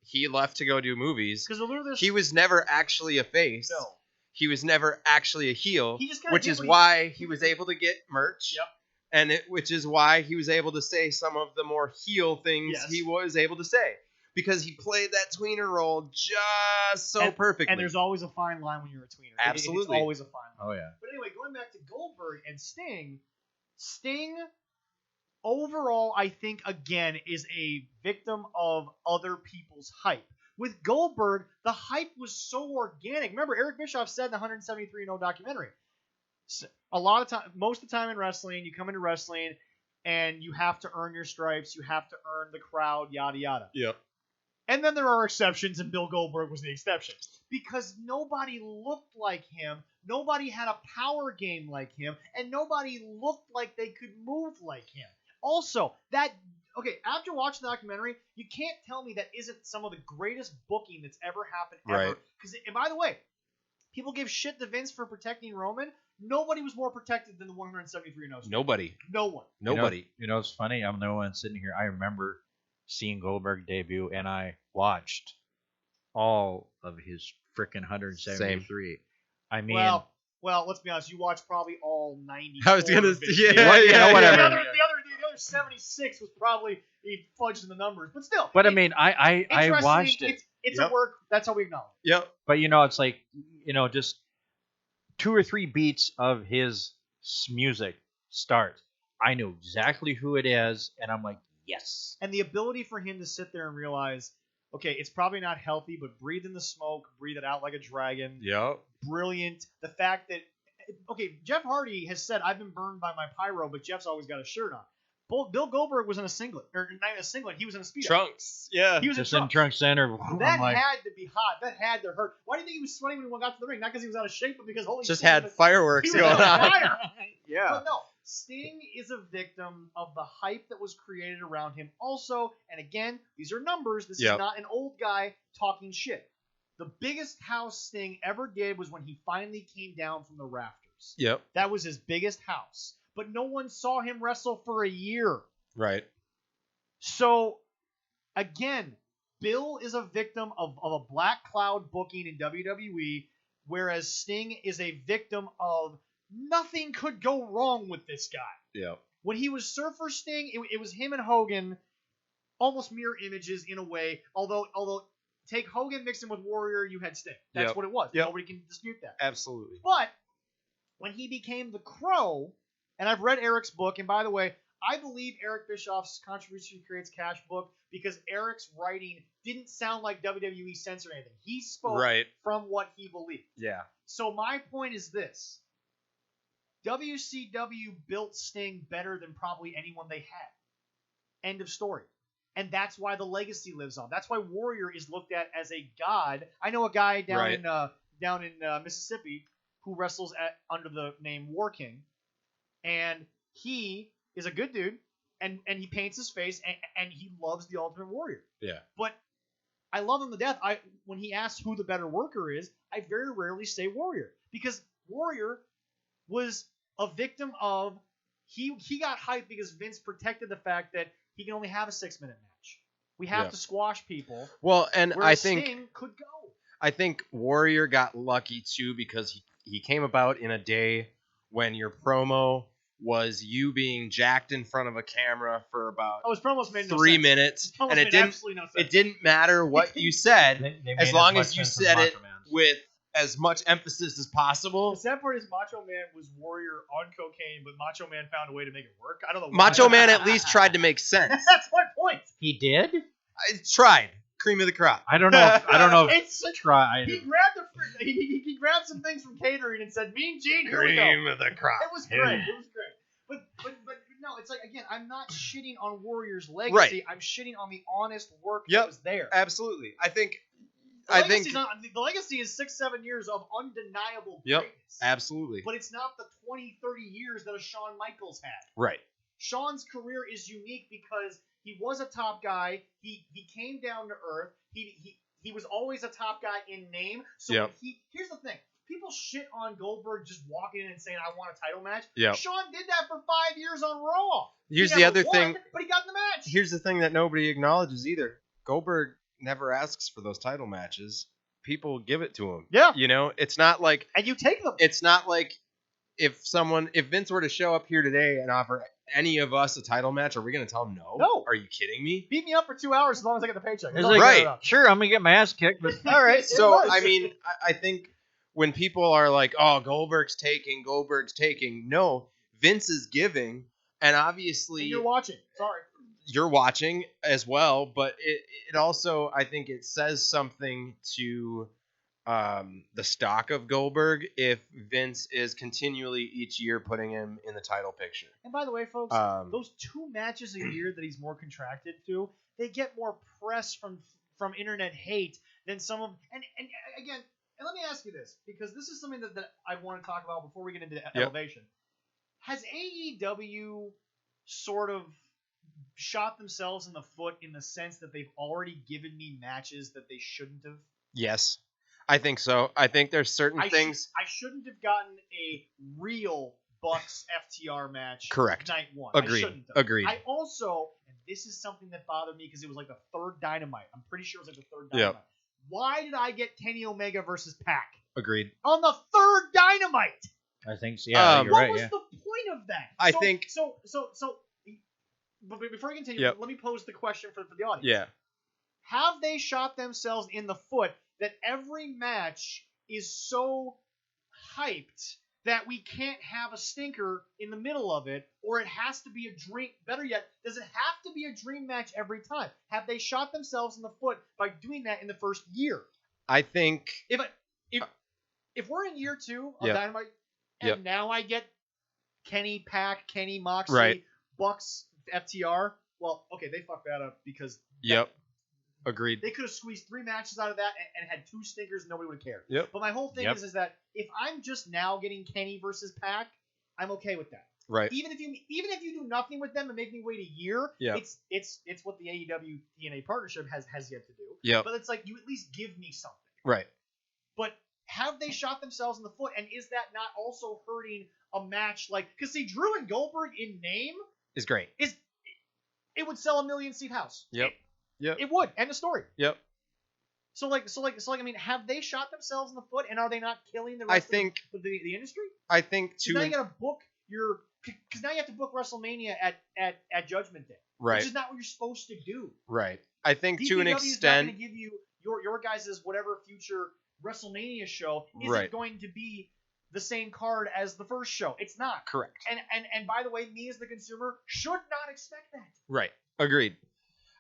[SPEAKER 2] he left to go do movies, he was never actually a face.
[SPEAKER 1] No.
[SPEAKER 2] He was never actually a heel, which is why he was able to get merch.
[SPEAKER 1] Yep.
[SPEAKER 2] And which is why he was able to say some of the more heel things he was able to say. Because he played that tweener role just so perfectly.
[SPEAKER 1] And there's always a fine line when you're a tweener.
[SPEAKER 2] Absolutely.
[SPEAKER 1] It's always a fine line.
[SPEAKER 3] Oh, yeah.
[SPEAKER 1] But anyway, going back to Goldberg and Sting, overall, I think, again, is a victim of other people's hype. With Goldberg, the hype was so organic. Remember, Eric Bischoff said in the 173-0 documentary, most of the time in wrestling, you come into wrestling and you have to earn your stripes, you have to earn the crowd, yada, yada.
[SPEAKER 2] Yep.
[SPEAKER 1] And then there are exceptions, and Bill Goldberg was the exception. Because nobody looked like him, nobody had a power game like him, and nobody looked like they could move like him. Also, after watching the documentary, you can't tell me that isn't some of the greatest booking that's ever happened ever.
[SPEAKER 2] Right.
[SPEAKER 1] And by the way, people give shit to Vince for protecting Roman. Nobody was more protected than the 173-0.
[SPEAKER 2] Nobody.
[SPEAKER 1] No one.
[SPEAKER 2] Nobody.
[SPEAKER 3] You know, it's funny. I'm the one sitting here. I remember seeing Goldberg debut, and I watched all of his frickin' 173. I mean,
[SPEAKER 1] well, let's be honest. You watched probably all 90.
[SPEAKER 2] I was gonna,
[SPEAKER 3] whatever.
[SPEAKER 1] The other 76 was probably he fudged in the numbers, but still.
[SPEAKER 3] But I mean, I watched it.
[SPEAKER 1] It's a work. That's how we acknowledge.
[SPEAKER 2] Yep.
[SPEAKER 3] But it's like just 2 or 3 beats of his music start. I know exactly who it is, and I'm like, yes.
[SPEAKER 1] And the ability for him to sit there and realize, okay, it's probably not healthy, but breathe in the smoke, breathe it out like a dragon.
[SPEAKER 2] Yep.
[SPEAKER 1] Brilliant. The fact that, okay, Jeff Hardy has said, I've been burned by my pyro, but Jeff's always got a shirt on. Bill Goldberg was in a singlet, or not even a singlet, he was in a speedo.
[SPEAKER 2] Trunks. Yeah.
[SPEAKER 1] He was
[SPEAKER 3] Just
[SPEAKER 1] in
[SPEAKER 3] in trunk center.
[SPEAKER 1] That had to be hot. That had to hurt. Why do you think he was sweating when he got to the ring? Not because he was out of shape, but because holy
[SPEAKER 2] Just
[SPEAKER 1] shit,
[SPEAKER 2] had fireworks
[SPEAKER 1] he was
[SPEAKER 2] going
[SPEAKER 1] on
[SPEAKER 2] on.
[SPEAKER 1] fire.
[SPEAKER 2] Yeah.
[SPEAKER 1] But no, Sting is a victim of the hype that was created around him. Also, and again, these are numbers. This is not an old guy talking shit. The biggest house Sting ever did was when he finally came down from the rafters.
[SPEAKER 2] Yep.
[SPEAKER 1] That was his biggest house. But no one saw him wrestle for a year.
[SPEAKER 2] Right.
[SPEAKER 1] So, again, Bill is a victim of a black cloud booking in WWE, whereas Sting is a victim of nothing could go wrong with this guy.
[SPEAKER 2] Yeah.
[SPEAKER 1] When he was Surfer Sting, it was him and Hogan, almost mirror images in a way. Although take Hogan, mix him with Warrior, you had Sting. That's what it was.
[SPEAKER 2] Yep.
[SPEAKER 1] Nobody can dispute that.
[SPEAKER 2] Absolutely.
[SPEAKER 1] But when he became the Crow, and I've read Eric's book, and by the way, I believe Eric Bischoff's Contribution Creates Cash book because Eric's writing didn't sound like WWE censored anything. He spoke from what he believed.
[SPEAKER 2] Yeah.
[SPEAKER 1] So my point is this. WCW built Sting better than probably anyone they had. End of story. And that's why the legacy lives on. That's why Warrior is looked at as a god. I know a guy down in Mississippi who wrestles under the name War King, and he is a good dude, and he paints his face, and he loves the Ultimate Warrior.
[SPEAKER 2] Yeah.
[SPEAKER 1] But I love him to death. When he asks who the better worker is, I very rarely say Warrior, because Warrior was a victim of he got hyped because Vince protected the fact that he can only have a 6-minute match. We have to squash people.
[SPEAKER 2] Well, and I think
[SPEAKER 1] Sting could go.
[SPEAKER 2] I think Warrior got lucky too because he came about in a day when your promo was you being jacked in front of a camera for about
[SPEAKER 1] his promos made
[SPEAKER 2] 3 minutes, and it didn't matter what you said as long as you said it with as much emphasis as possible.
[SPEAKER 1] The sad part is Macho Man was Warrior on cocaine, but Macho Man found a way to make it work. I don't know why.
[SPEAKER 2] Macho Man at least tried to make sense.
[SPEAKER 1] That's my point.
[SPEAKER 3] He did?
[SPEAKER 2] I tried. Cream of the crop.
[SPEAKER 3] I don't know.
[SPEAKER 1] He grabbed some things from catering and said, "Mean Gene, here we go."
[SPEAKER 2] Cream of the crop.
[SPEAKER 1] It was great. It was great. But no, it's like, again, I'm not shitting on Warrior's legacy.
[SPEAKER 2] Right.
[SPEAKER 1] I'm shitting on the honest work that was there.
[SPEAKER 2] Absolutely.
[SPEAKER 1] The legacy is 6-7 years of undeniable greatness.
[SPEAKER 2] Absolutely.
[SPEAKER 1] But it's not the 20-30 years that a Shawn Michaels had.
[SPEAKER 2] Right.
[SPEAKER 1] Shawn's career is unique because he was a top guy. He came down to earth. He was always a top guy in name. So here's the thing. People shit on Goldberg just walking in and saying, "I want a title match."
[SPEAKER 2] Yeah.
[SPEAKER 1] Shawn did that for 5 years on Raw.
[SPEAKER 2] Here's the other thing.
[SPEAKER 1] But he got in the match.
[SPEAKER 2] Here's the thing that nobody acknowledges either. Goldberg never asks for those title matches. People give it to him.
[SPEAKER 1] Yeah.
[SPEAKER 2] You know, it's not like...
[SPEAKER 1] And you take them.
[SPEAKER 2] It's not like if Vince were to show up here today and offer any of us a title match, are we going to tell him no?
[SPEAKER 1] No.
[SPEAKER 2] Are you kidding me?
[SPEAKER 1] Beat me up for 2 hours as long as I get the paycheck.
[SPEAKER 3] Right. Sure, I'm going to get my ass kicked, but
[SPEAKER 1] all right.
[SPEAKER 2] So, I mean, I think when people are like, oh, Goldberg's taking, no, Vince is giving, and obviously...
[SPEAKER 1] And you're watching. Sorry.
[SPEAKER 2] You're watching as well, but it also, I think it says something to the stock of Goldberg if Vince is continually each year putting him in the title picture.
[SPEAKER 1] And by the way, folks, those 2 matches a year that he's more contracted to, they get more press from internet hate than some of... And again, and let me ask you this, because this is something that I want to talk about before we get into Elevation. Has AEW sort of shot themselves in the foot in the sense that they've already given me matches that they shouldn't have?
[SPEAKER 2] Yes, I think so. I think there's certain things...
[SPEAKER 1] I shouldn't have gotten a real Bucks FTR match.
[SPEAKER 2] Correct.
[SPEAKER 1] Night 1.
[SPEAKER 2] Agreed.
[SPEAKER 1] I shouldn't have.
[SPEAKER 2] Agreed.
[SPEAKER 1] I also, and this is something that bothered me because it was like the 3rd Dynamite. I'm pretty sure it was like the 3rd Dynamite. Yep. Why did I get Kenny Omega versus Pac?
[SPEAKER 2] Agreed.
[SPEAKER 1] On the 3rd Dynamite.
[SPEAKER 3] I think so. Yeah, you're right.
[SPEAKER 1] What was the point of that?
[SPEAKER 2] I think...
[SPEAKER 1] But before I continue, let me pose the question for the audience.
[SPEAKER 2] Yeah.
[SPEAKER 1] Have they shot themselves in the foot that every match is so hyped that we can't have a stinker in the middle of it, or it has to be a dream. Better yet, does it have to be a dream match every time? Have they shot themselves in the foot by doing that in the first year?
[SPEAKER 2] I think
[SPEAKER 1] if we're in year 2 of Dynamite, and now I get Kenny Pac, Kenny Moxley, Bucks, FTR. Well, okay, they fucked that up because
[SPEAKER 2] agreed.
[SPEAKER 1] They could have squeezed 3 matches out of that and had 2 stinkers, and nobody would have cared.
[SPEAKER 2] Yep.
[SPEAKER 1] But my whole thing is that if I'm just now getting Kenny versus Pac, I'm okay with that.
[SPEAKER 2] Right.
[SPEAKER 1] Even if you do nothing with them and make me wait a year, it's what the AEW TNA partnership has yet to do.
[SPEAKER 2] Yep.
[SPEAKER 1] But it's like, you at least give me something.
[SPEAKER 2] Right.
[SPEAKER 1] But have they shot themselves in the foot, and is that not also hurting a match like? Because see, Drew and Goldberg in name
[SPEAKER 2] is great.
[SPEAKER 1] It would sell a 1 million seat house.
[SPEAKER 2] Yep.
[SPEAKER 1] It would. End of story.
[SPEAKER 2] Yep.
[SPEAKER 1] So I mean, have they shot themselves in the foot, and are they not killing the rest of the industry?
[SPEAKER 2] I think
[SPEAKER 1] now you gotta book because now you have to book WrestleMania at Judgment Day,
[SPEAKER 2] right?
[SPEAKER 1] Which is not what you're supposed to do.
[SPEAKER 2] Right. I think to an extent,
[SPEAKER 1] is not going to give you your guys' whatever future WrestleMania show isn't going to be the same card as the first show. It's not.
[SPEAKER 2] Correct.
[SPEAKER 1] And by the way, me as the consumer should not expect that.
[SPEAKER 2] Right. Agreed.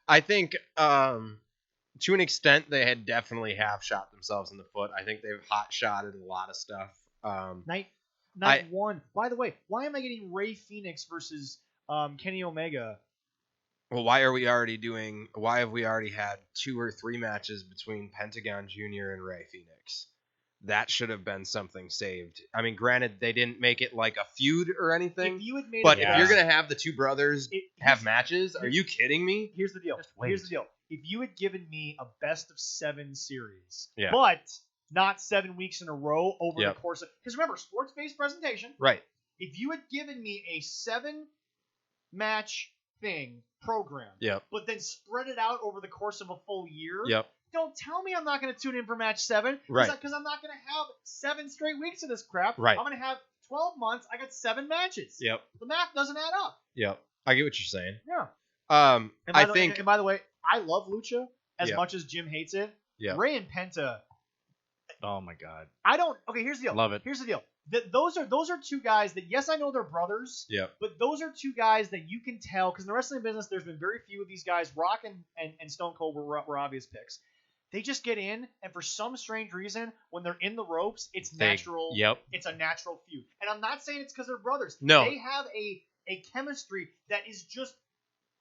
[SPEAKER 2] I think to an extent they had definitely have shot themselves in the foot. I think they've hot shotted a lot of stuff.
[SPEAKER 1] Night 1. By the way, why am I getting Rey Fenix versus Kenny Omega?
[SPEAKER 2] Well, why have we already had 2 or 3 matches between Pentagon Jr. and Rey Fenix? That should have been something saved. I mean, granted, they didn't make it like a feud or anything. If you're going to have the 2 brothers have matches, are you kidding me?
[SPEAKER 1] Here's the deal. If you had given me a best of 7 series,
[SPEAKER 2] yeah.
[SPEAKER 1] but not 7 weeks in a row over the course of... Because remember, sports-based presentation.
[SPEAKER 2] Right.
[SPEAKER 1] If you had given me a 7-match program, but then spread it out over the course of a full year, don't tell me I'm not going to tune in for match 7,
[SPEAKER 2] right?
[SPEAKER 1] Because I'm not going to have 7 straight weeks of this crap.
[SPEAKER 2] Right.
[SPEAKER 1] I'm going to have 12 months. I got 7 matches.
[SPEAKER 2] Yep.
[SPEAKER 1] The math doesn't add up.
[SPEAKER 2] Yep. I get what you're saying.
[SPEAKER 1] Yeah.
[SPEAKER 2] And
[SPEAKER 1] by the way, I love Lucha as much as Jim hates it.
[SPEAKER 2] Yeah.
[SPEAKER 1] Ray and Penta.
[SPEAKER 3] Oh my God.
[SPEAKER 1] I don't. Okay, here's the deal.
[SPEAKER 3] Love it.
[SPEAKER 1] Here's the deal. Those are 2 guys that, yes, I know they're brothers.
[SPEAKER 2] Yeah.
[SPEAKER 1] But those are 2 guys that you can tell, because in the wrestling business, there's been very few of these guys. Rock and Stone Cold were obvious picks. They just get in, and for some strange reason, when they're in the ropes, it's natural.
[SPEAKER 2] Yep.
[SPEAKER 1] It's a natural feud. And I'm not saying it's because they're brothers.
[SPEAKER 2] No.
[SPEAKER 1] They have a chemistry that is just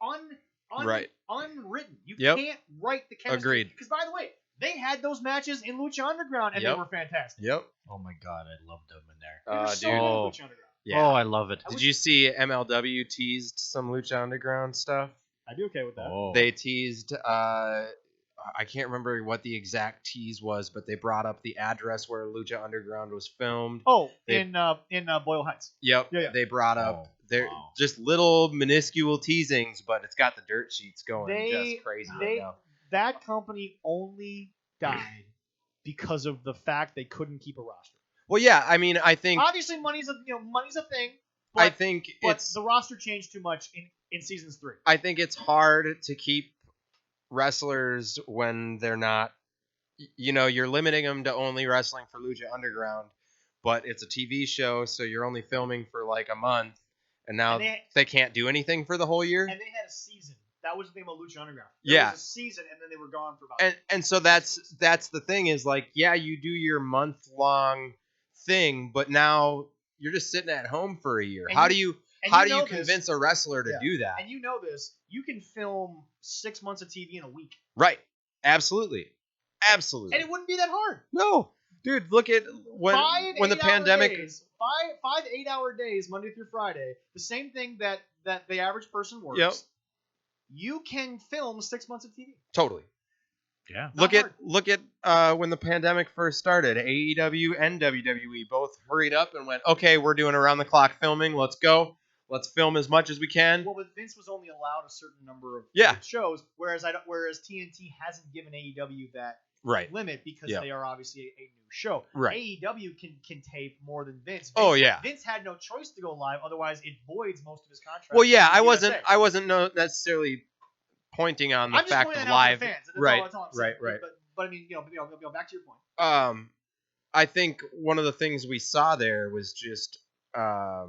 [SPEAKER 1] unwritten. You can't write the chemistry.
[SPEAKER 2] Agreed.
[SPEAKER 1] Because, by the way, they had those matches in Lucha Underground, and they were fantastic.
[SPEAKER 2] Yep.
[SPEAKER 3] Oh my God, I loved them in there.
[SPEAKER 1] They were so good in Lucha Underground.
[SPEAKER 2] Yeah.
[SPEAKER 3] Oh, I love it.
[SPEAKER 2] Did you see MLW teased some Lucha Underground stuff?
[SPEAKER 1] I'd be okay with that.
[SPEAKER 3] Oh.
[SPEAKER 2] They teased, I can't remember what the exact tease was, but they brought up the address where Lucha Underground was filmed.
[SPEAKER 1] Oh, in Boyle Heights.
[SPEAKER 2] Yep.
[SPEAKER 1] Yeah.
[SPEAKER 2] They brought up just little minuscule teasings, but it's got the dirt sheets going just crazy right now.
[SPEAKER 1] That company only died because of the fact they couldn't keep a roster.
[SPEAKER 2] Well, yeah, I mean, I think
[SPEAKER 1] obviously money's a thing. But,
[SPEAKER 2] I think
[SPEAKER 1] the roster changed too much in seasons 3.
[SPEAKER 2] I think it's hard to keep wrestlers when they're not. You're limiting them to only wrestling for Lucha Underground, but it's a TV show, so you're only filming for like a month, and now they can't do anything for the whole year.
[SPEAKER 1] And they had a season. That was the thing about Lucha Underground.
[SPEAKER 2] There
[SPEAKER 1] was a season, and then they were gone for about.
[SPEAKER 2] And so that's the thing is like, yeah, you do your month-long thing, but now you're just sitting at home for a year. How do you convince a wrestler to do that?
[SPEAKER 1] And you know this. You can film 6 months of TV in a week.
[SPEAKER 2] Right. Absolutely. And
[SPEAKER 1] it wouldn't be that hard.
[SPEAKER 2] No. Dude, look at when the pandemic...
[SPEAKER 1] 5 8-hour days, Monday through Friday. The same thing that the average person works.
[SPEAKER 2] Yep.
[SPEAKER 1] You can film 6 months of TV.
[SPEAKER 2] Totally.
[SPEAKER 3] Yeah.
[SPEAKER 2] Look at when the pandemic first started. AEW and WWE both hurried up and went, okay, we're doing around the clock filming. Let's go. Let's film as much as we can.
[SPEAKER 1] Well, but Vince was only allowed a certain number of shows, whereas TNT hasn't given AEW that limit because they are obviously a new show.
[SPEAKER 2] Right.
[SPEAKER 1] AEW can tape more than Vince. Vince had no choice to go live, otherwise it voids most of his contract.
[SPEAKER 2] Well, yeah, I wasn't necessarily pointing on the fact of live.
[SPEAKER 1] Fans. That's all I'm saying.
[SPEAKER 2] Right.
[SPEAKER 1] But I mean, back to your point.
[SPEAKER 2] I think one of the things we saw there was just I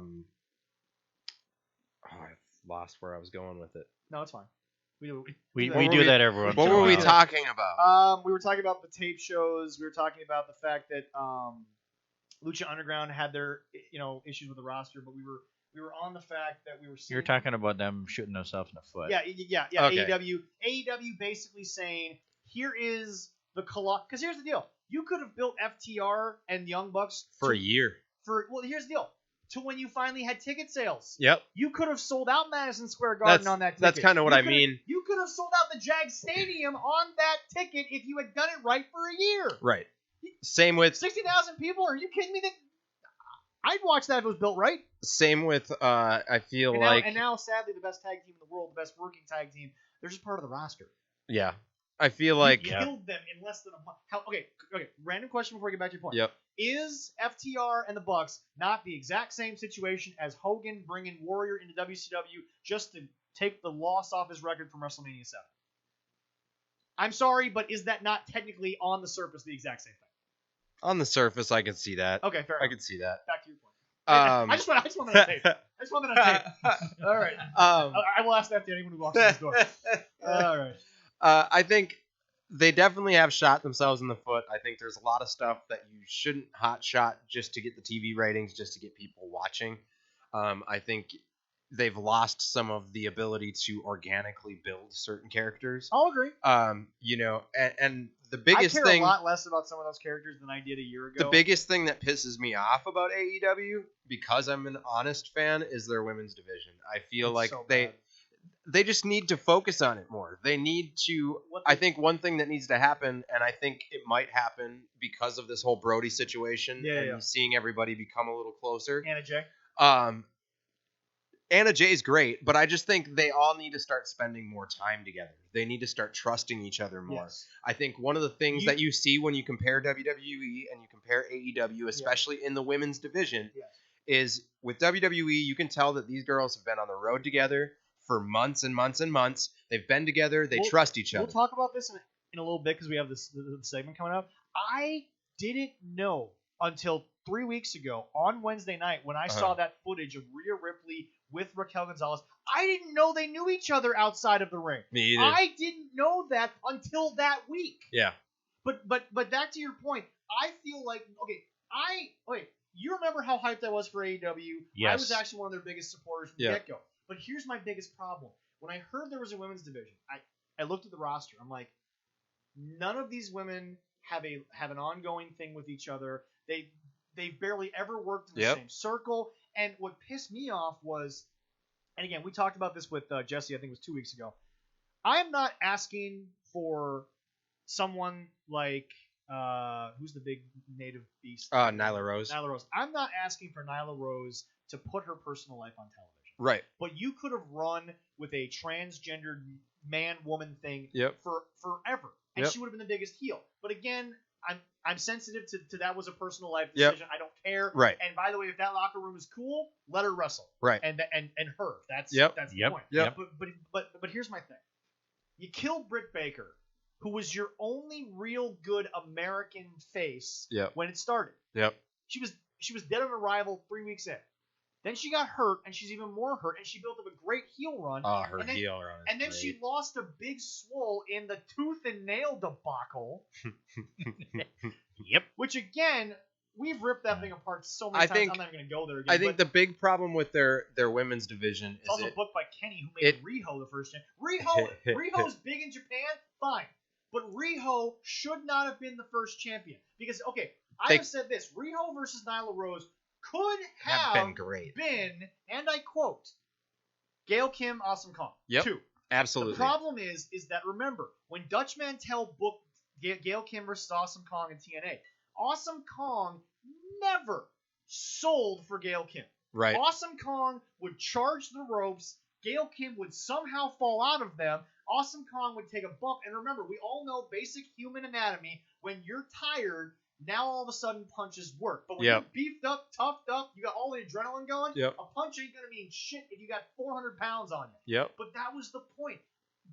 [SPEAKER 2] lost where I was going with it.
[SPEAKER 1] No, it's fine. We
[SPEAKER 3] do that every once in a while.
[SPEAKER 2] What were we talking about?
[SPEAKER 1] We were talking about the tape shows. We were talking about the fact that Lucha Underground had their issues with the roster, but we were on the fact that we were seeing.
[SPEAKER 3] You're talking about them shooting themselves in the foot.
[SPEAKER 1] Yeah.
[SPEAKER 2] Okay.
[SPEAKER 1] AEW basically saying, here is the because here's the deal. You could have built FTR and Young Bucks
[SPEAKER 2] for a year.
[SPEAKER 1] Here's the deal. To when you finally had ticket sales.
[SPEAKER 2] Yep.
[SPEAKER 1] You could have sold out Madison Square Garden on that ticket.
[SPEAKER 2] That's kind of what I mean.
[SPEAKER 1] You could have sold out the Jag Stadium on that ticket if you had done it right for a year.
[SPEAKER 2] Right. Same with
[SPEAKER 1] 60,000 people. Are you kidding me? I'd watch that if it was built right.
[SPEAKER 2] Same with I feel
[SPEAKER 1] and now sadly the best tag team in the world, the best working tag team, they're just part of the roster.
[SPEAKER 2] Yeah. I feel like
[SPEAKER 1] you killed them in less than a month. Okay. Random question before we get back to your point.
[SPEAKER 2] Yep.
[SPEAKER 1] Is FTR and the Bucks not the exact same situation as Hogan bringing Warrior into WCW just to take the loss off his record from WrestleMania 7? I'm sorry, but is that not technically on the surface the exact same thing?
[SPEAKER 2] On the surface, I can see that.
[SPEAKER 1] Okay, fair enough.
[SPEAKER 2] I can see that.
[SPEAKER 1] Back to your point. I just want that on tape. All right. I will ask that to anyone who walks in this door. All right.
[SPEAKER 2] I think they definitely have shot themselves in the foot. I think there's a lot of stuff that you shouldn't hot shot just to get the TV ratings, just to get people watching. I think they've lost some of the ability to organically build certain characters.
[SPEAKER 1] I'll agree.
[SPEAKER 2] And the biggest
[SPEAKER 1] thing... I care
[SPEAKER 2] thing...
[SPEAKER 1] a lot less about some of those characters than I did a year ago.
[SPEAKER 2] The biggest thing that pisses me off about AEW, because I'm an honest fan, is their women's division. I feel they just need to focus on it more. They need to... I think one thing that needs to happen, and I think it might happen because of this whole Brody situation seeing everybody become a little closer.
[SPEAKER 1] Anna Jay.
[SPEAKER 2] Anna Jay's great, but I just think they all need to start spending more time together. They need to start trusting each other more.
[SPEAKER 1] Yes.
[SPEAKER 2] I think one of the things that you see when you compare WWE and you compare AEW, especially in the women's division, is with WWE, you can tell that these girls have been on the road together for months and months and months. They've been together. They trust each other.
[SPEAKER 1] We'll talk about this in a little bit because we have this segment coming up. I didn't know until 3 weeks ago on Wednesday night when I saw that footage of Rhea Ripley with Raquel Gonzalez. I didn't know they knew each other outside of the ring.
[SPEAKER 2] Me either.
[SPEAKER 1] I didn't know that until that week.
[SPEAKER 2] Yeah.
[SPEAKER 1] But back to your point, I feel like you remember how hyped I was for AEW?
[SPEAKER 3] Yes.
[SPEAKER 1] I was actually one of their biggest supporters from the get-go. But here's my biggest problem. When I heard there was a women's division, I looked at the roster. I'm like, none of these women have an ongoing thing with each other. They've barely ever worked in the same circle. And what pissed me off was, and again, we talked about this with Jesse, I think it was 2 weeks ago. I'm not asking for someone like, who's the big native beast?
[SPEAKER 2] Nyla Rose.
[SPEAKER 1] Nyla Rose. I'm not asking for Nyla Rose to put her personal life on television.
[SPEAKER 2] Right.
[SPEAKER 1] But you could have run with a transgendered man-woman thing for forever. And she would have been the biggest heel. But again, I'm sensitive to that was a personal life decision. I don't care.
[SPEAKER 2] Right.
[SPEAKER 1] And by the way, if that locker room is cool, let her wrestle.
[SPEAKER 2] Right.
[SPEAKER 1] And her. That's the point.
[SPEAKER 2] Yep.
[SPEAKER 1] But here's my thing. You killed Britt Baker, who was your only real good American face when it started.
[SPEAKER 2] Yep.
[SPEAKER 1] She was dead on arrival 3 weeks in. Then she got hurt, and she's even more hurt, and she built up a great heel run.
[SPEAKER 2] Oh, her heel run.
[SPEAKER 1] And then she lost a big swole in the tooth and nail debacle. Which, again, we've ripped that thing apart so many times. I'm not going to go there again.
[SPEAKER 2] I think the big problem with their women's division is
[SPEAKER 1] also booked by Kenny, who made Riho the first time. Riho's big in Japan, fine. But Riho should not have been the first champion. Because, I have said this. Riho versus Nyla Rose could have
[SPEAKER 2] been great.
[SPEAKER 1] And I quote, Gail Kim, Awesome Kong.
[SPEAKER 2] Yep.
[SPEAKER 1] 2.
[SPEAKER 2] Absolutely.
[SPEAKER 1] The problem is that, remember, when Dutch Mantel booked Gail Kim versus Awesome Kong in TNA, Awesome Kong never sold for Gail Kim.
[SPEAKER 2] Right.
[SPEAKER 1] Awesome Kong would charge the ropes. Gail Kim would somehow fall out of them. Awesome Kong would take a bump. And remember, we all know basic human anatomy. When you're tired, now all of a sudden punches work. But when you're beefed up, toughed up, you got all the adrenaline going, a punch ain't going to mean shit if you got 400 pounds on you.
[SPEAKER 2] Yep.
[SPEAKER 1] But that was the point.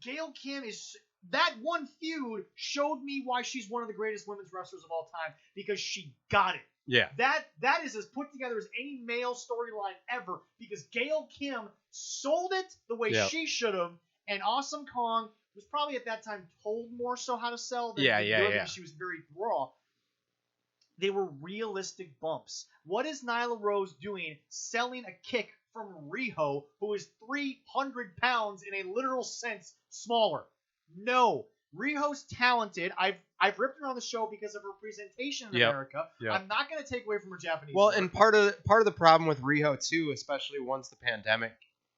[SPEAKER 1] Gail Kim is that one feud showed me why she's one of the greatest women's wrestlers of all time, because she got it.
[SPEAKER 2] Yeah.
[SPEAKER 1] That is as put together as any male storyline ever, because Gail Kim sold it the way she should have, and Awesome Kong was probably at that time told more so how to sell than because she was very raw. They were realistic bumps. What is Nyla Rose doing selling a kick from Riho, who is 300 pounds in a literal sense smaller? No. Riho's talented. I've ripped her on the show because of her presentation in America. Yep. I'm not going to take away from her Japanese.
[SPEAKER 2] Well, and part of the problem with Riho too, especially once the pandemic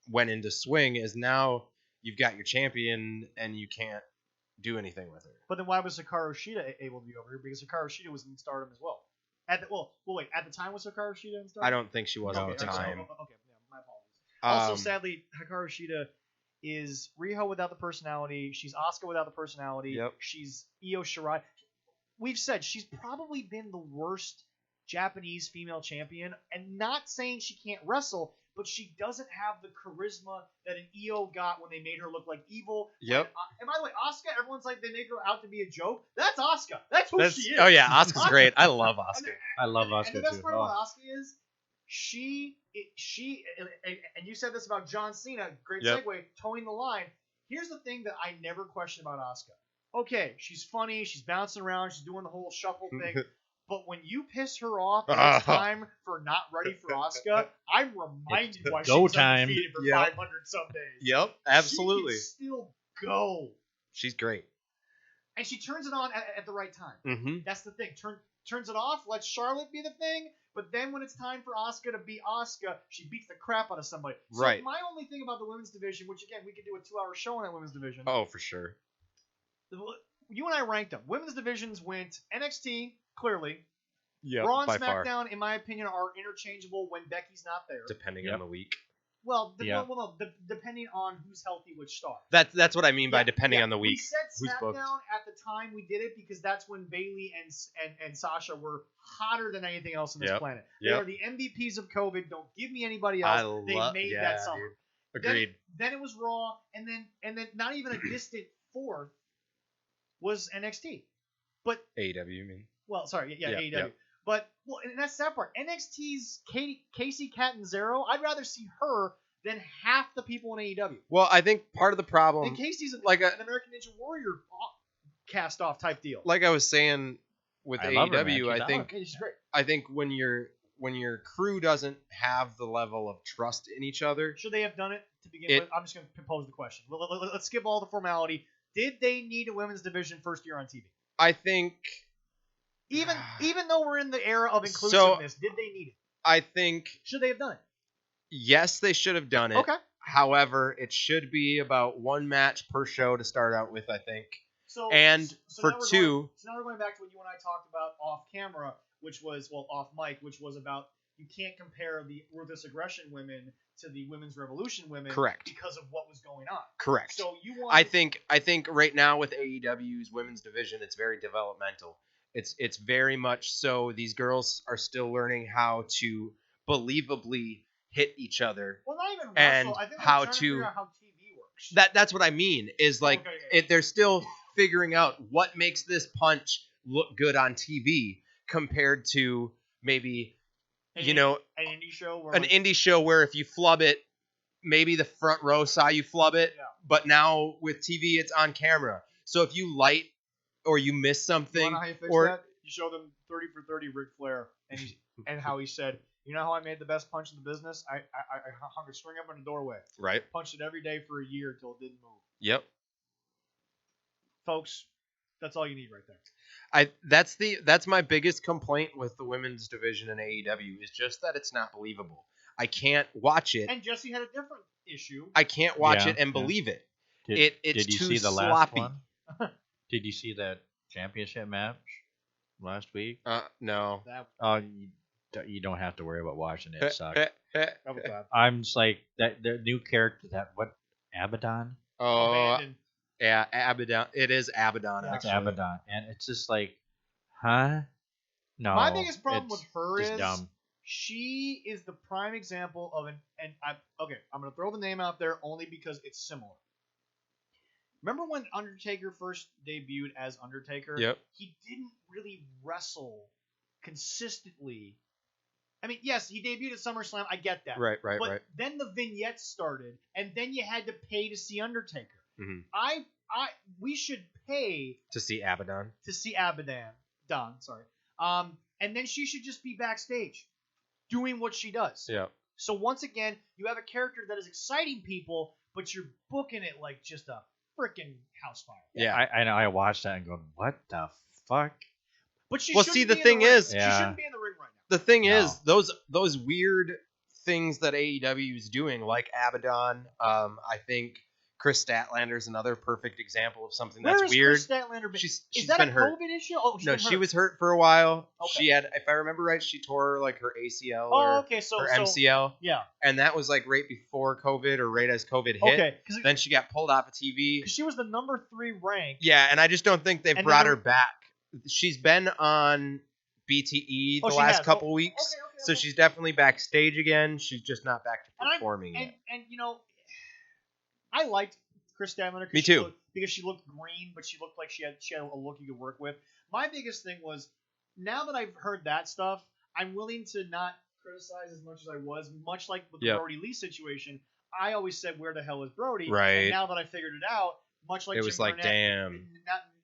[SPEAKER 2] went into swing, is now you've got your champion and you can't do anything with her.
[SPEAKER 1] But then why was Hikaru Shida able to be over here? Because Hikaru Shida was in Stardom as well. At the time was Hikaru Shida in Stardom?
[SPEAKER 2] I don't think she was at the time.
[SPEAKER 1] Okay, my apologies. Also, sadly, Hikaru Shida is Riho without the personality. She's Asuka without the personality.
[SPEAKER 2] Yep.
[SPEAKER 1] She's Io Shirai. We've said she's probably been the worst Japanese female champion, and not saying she can't wrestle, but she doesn't have the charisma that an Io got when they made her look like evil.
[SPEAKER 2] Yep.
[SPEAKER 1] And by the way, Asuka, everyone's like, they make her out to be a joke. That's Asuka. That's who she is.
[SPEAKER 2] Oh, yeah. Asuka's great. I love Asuka.
[SPEAKER 3] I love Asuka, too.
[SPEAKER 1] And the best part about Asuka is she, and you said this about John Cena, great segue, towing the line. Here's the thing that I never question about Asuka. Okay, she's funny. She's bouncing around. She's doing the whole shuffle thing. But when you piss her off and it's time for not ready for Asuka, I'm reminded why she was undefeated for 500 some days.
[SPEAKER 2] Yep, absolutely.
[SPEAKER 1] She can still go.
[SPEAKER 2] She's great.
[SPEAKER 1] And she turns it on at the right time.
[SPEAKER 2] Mm-hmm.
[SPEAKER 1] That's the thing. Turns it off, lets Charlotte be the thing, but then when it's time for Asuka to be Asuka, she beats the crap out of somebody. So
[SPEAKER 2] right.
[SPEAKER 1] My only thing about the women's division, which again, we could do a 2-hour show on that women's division.
[SPEAKER 2] Oh, for sure.
[SPEAKER 1] You and I ranked them. Women's divisions went NXT, clearly.
[SPEAKER 2] Yeah,
[SPEAKER 1] Raw and
[SPEAKER 2] by
[SPEAKER 1] SmackDown,
[SPEAKER 2] far.
[SPEAKER 1] In my opinion, are interchangeable when Becky's not there.
[SPEAKER 2] Depending on the week.
[SPEAKER 1] Well, depending on who's healthy, which star.
[SPEAKER 2] That's what I mean by depending on the week.
[SPEAKER 1] We said SmackDown at the time we did it because that's when Bayley and Sasha were hotter than anything else on this planet. They are the MVPs of COVID. Don't give me anybody else. They made that summer.
[SPEAKER 2] Dude. Agreed.
[SPEAKER 1] Then it was Raw, and then not even a distant fourth was NXT. But
[SPEAKER 2] AEW, you mean?
[SPEAKER 1] Well, sorry, AEW. Yep. But and that's that part. NXT's Casey Catanzaro, I'd rather see her than half the people in AEW.
[SPEAKER 2] Well, I think part of the problem,
[SPEAKER 1] and Casey's an American Ninja Warrior cast off type deal.
[SPEAKER 2] Like I was saying with AEW,
[SPEAKER 1] she's great.
[SPEAKER 2] I think when your crew doesn't have the level of trust in each other,
[SPEAKER 1] should they have done it to begin with? I'm just going to propose the question. Let's skip all the formality. Did they need a women's division first year on TV?
[SPEAKER 2] I think.
[SPEAKER 1] Even though we're in the era of inclusiveness, did they need it?
[SPEAKER 2] I think.
[SPEAKER 1] Should they have done it?
[SPEAKER 2] Yes, they should have done it.
[SPEAKER 1] Okay.
[SPEAKER 2] However, it should be about one match per show to start out with, I think.
[SPEAKER 1] So
[SPEAKER 2] now we're going
[SPEAKER 1] back to what you and I talked about off camera, off mic, which was about you can't compare the Ruthless Aggression women to the Women's Revolution women.
[SPEAKER 2] Correct.
[SPEAKER 1] Because of what was going on.
[SPEAKER 2] Correct.
[SPEAKER 1] So
[SPEAKER 2] I think right now with AEW's women's division, it's very developmental. It's very much so. These girls are still learning how to believably hit each other.
[SPEAKER 1] Well, not even
[SPEAKER 2] and
[SPEAKER 1] wrestle. I think
[SPEAKER 2] how
[SPEAKER 1] to figure out how TV works.
[SPEAKER 2] That's what I mean. Is like they're still figuring out what makes this punch look good on TV compared to maybe an indie show where if you flub it, maybe the front row saw you flub it, but now with TV it's on camera. So if you light or you miss something,
[SPEAKER 1] you know how you fix that? You show them 30 for 30 Ric Flair and how he said, you know how I made the best punch in the business? I hung a string up in a doorway.
[SPEAKER 2] Right.
[SPEAKER 1] Punched it every day for a year until it didn't move.
[SPEAKER 2] Yep.
[SPEAKER 1] Folks, that's all you need right there.
[SPEAKER 2] That's my biggest complaint with the women's division in AEW is just that it's not believable. I can't watch it.
[SPEAKER 1] And Jesse had a different issue.
[SPEAKER 2] I can't watch it and believe it. It's
[SPEAKER 3] did you
[SPEAKER 2] too
[SPEAKER 3] see the
[SPEAKER 2] sloppy.
[SPEAKER 3] last one? Did you see that championship match last week?
[SPEAKER 2] No.
[SPEAKER 3] You don't have to worry about watching it. It sucks. I'm just like the new character Abaddon.
[SPEAKER 2] Oh, yeah, Abaddon. It is Abaddon.
[SPEAKER 3] It's Abaddon, and it's just like, huh? No.
[SPEAKER 1] My biggest problem with her is
[SPEAKER 3] dumb.
[SPEAKER 1] She is the prime example of I'm going to throw the name out there only because it's similar. Remember when Undertaker first debuted as Undertaker?
[SPEAKER 2] Yep.
[SPEAKER 1] He didn't really wrestle consistently. I mean, yes, he debuted at SummerSlam. I get that.
[SPEAKER 2] Right.
[SPEAKER 1] But then the vignettes started, and then you had to pay to see Undertaker.
[SPEAKER 2] Mm-hmm.
[SPEAKER 1] We should pay
[SPEAKER 2] to see Abaddon.
[SPEAKER 1] Sorry. And then she should just be backstage, doing what she does.
[SPEAKER 2] Yeah.
[SPEAKER 1] So once again, you have a character that is exciting people, but you're booking it like just a freaking house fire.
[SPEAKER 3] Yeah, I know. I watched that and going, what the fuck?
[SPEAKER 1] But she
[SPEAKER 2] Well,
[SPEAKER 1] shouldn't
[SPEAKER 2] see, the
[SPEAKER 1] be in
[SPEAKER 2] thing
[SPEAKER 1] the ring.
[SPEAKER 2] is,
[SPEAKER 1] she shouldn't be in the ring right now.
[SPEAKER 2] The thing is, those weird things that AEW is doing, like Abaddon, I think Chris Statlander is another perfect example of something that's weird.
[SPEAKER 1] Chris Statlander?
[SPEAKER 2] She's
[SPEAKER 1] is that
[SPEAKER 2] been
[SPEAKER 1] a
[SPEAKER 2] hurt.
[SPEAKER 1] COVID issue? Oh,
[SPEAKER 2] She was hurt for a while.
[SPEAKER 1] Okay.
[SPEAKER 2] She had, if I remember right, she tore like her ACL or her MCL.
[SPEAKER 1] Yeah.
[SPEAKER 2] And that was like right before COVID or right as COVID hit.
[SPEAKER 1] Okay.
[SPEAKER 2] Then she got pulled off of TV.
[SPEAKER 1] Because she was the number 3 rank.
[SPEAKER 2] Yeah, and I just don't think they've brought her back. She's been on BTE the last couple weeks.
[SPEAKER 1] Okay.
[SPEAKER 2] So she's definitely backstage again. She's just not back to performing yet.
[SPEAKER 1] And you know, I liked Chris Statlander.
[SPEAKER 2] Me too.
[SPEAKER 1] Because she looked green, but she looked like she had a look you could work with. My biggest thing was, now that I've heard that stuff, I'm willing to not criticize as much as I was. Much like with the Brody Lee situation, I always said, "Where the hell is Brody?"
[SPEAKER 2] Right.
[SPEAKER 1] And now that I figured it out, much like
[SPEAKER 2] it was
[SPEAKER 1] Jim
[SPEAKER 2] like,
[SPEAKER 1] Cornette,
[SPEAKER 2] damn.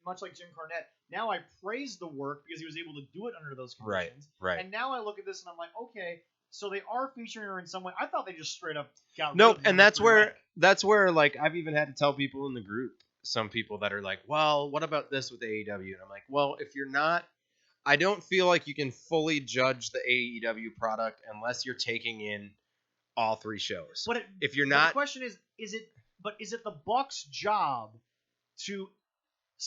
[SPEAKER 1] Much like Jim Cornette, now I praise the work because he was able to do it under those conditions.
[SPEAKER 2] Right.
[SPEAKER 1] And now I look at this and I'm like, okay, so they are featuring her in some way. I thought they just straight up got rid of
[SPEAKER 2] and that's where like I've even had to tell people in the group, some people that are like, well, what about this with AEW? And I'm like, well, if you're not, I don't feel like you can fully judge the AEW product unless you're taking in all 3 shows.
[SPEAKER 1] But
[SPEAKER 2] if you're not,
[SPEAKER 1] the question is it the Bucks' job to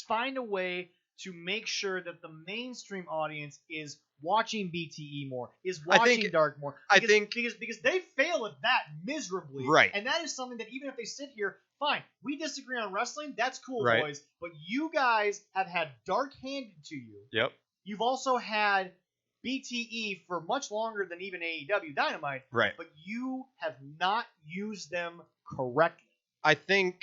[SPEAKER 1] find a way to make sure that the mainstream audience is watching BTE more, is watching Dark more? Because they fail at that miserably.
[SPEAKER 2] Right.
[SPEAKER 1] And that is something that even if they sit here, fine, we disagree on wrestling, that's cool,
[SPEAKER 2] right.
[SPEAKER 1] boys. But you guys have had Dark handed to you.
[SPEAKER 2] Yep.
[SPEAKER 1] You've also had BTE for much longer than even AEW Dynamite.
[SPEAKER 2] Right.
[SPEAKER 1] But you have not used them correctly.
[SPEAKER 2] I think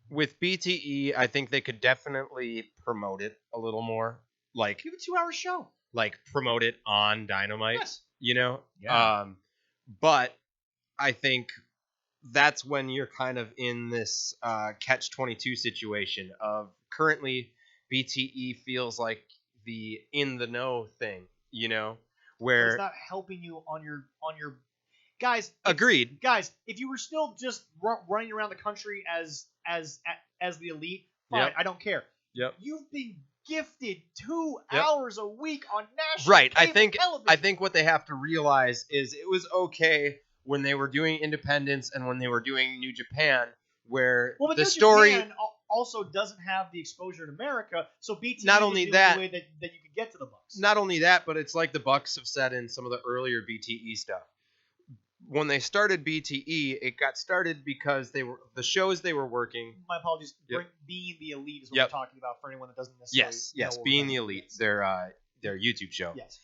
[SPEAKER 2] with BTE, I think they could definitely promote it a little more. Like,
[SPEAKER 1] give a 2-hour show.
[SPEAKER 2] Like, promote it on Dynamite.
[SPEAKER 1] Yes.
[SPEAKER 2] You know?
[SPEAKER 3] Yeah.
[SPEAKER 2] But I think that's when you're kind of in this catch-22 situation of currently BTE feels like the in-the-know thing, you know? Where
[SPEAKER 1] it's not helping you on your guys.
[SPEAKER 2] Agreed.
[SPEAKER 1] Guys, if you were still just running around the country as the elite, fine, I don't care.
[SPEAKER 2] Yep.
[SPEAKER 1] You've been gifted 2 hours a week on national
[SPEAKER 2] right.
[SPEAKER 1] television.
[SPEAKER 2] I think what they have to realize is it was okay when they were doing Independence and when they were doing New Japan, where
[SPEAKER 1] but
[SPEAKER 2] the
[SPEAKER 1] New
[SPEAKER 2] story
[SPEAKER 1] Japan also doesn't have the exposure in America, so BT
[SPEAKER 2] not
[SPEAKER 1] is
[SPEAKER 2] only
[SPEAKER 1] the
[SPEAKER 2] that,
[SPEAKER 1] only way that you could get to the Bucks.
[SPEAKER 2] Not only that, but it's like the Bucks have said in some of the earlier BTE stuff. When they started BTE, it got started because the shows they were working.
[SPEAKER 1] My apologies. Being the Elite is what we're talking about for anyone that doesn't necessarily.
[SPEAKER 2] Yes, Being the Elite, their YouTube show.
[SPEAKER 1] Yes.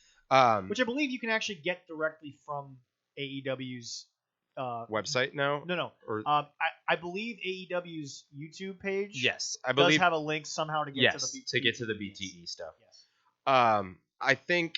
[SPEAKER 1] Which I believe you can actually get directly from AEW's
[SPEAKER 2] website now.
[SPEAKER 1] No.
[SPEAKER 2] Or
[SPEAKER 1] I believe AEW's YouTube page.
[SPEAKER 2] Yes, I believe
[SPEAKER 1] does have a link somehow to get to the
[SPEAKER 2] BTE stuff.
[SPEAKER 1] Yes.
[SPEAKER 2] I think.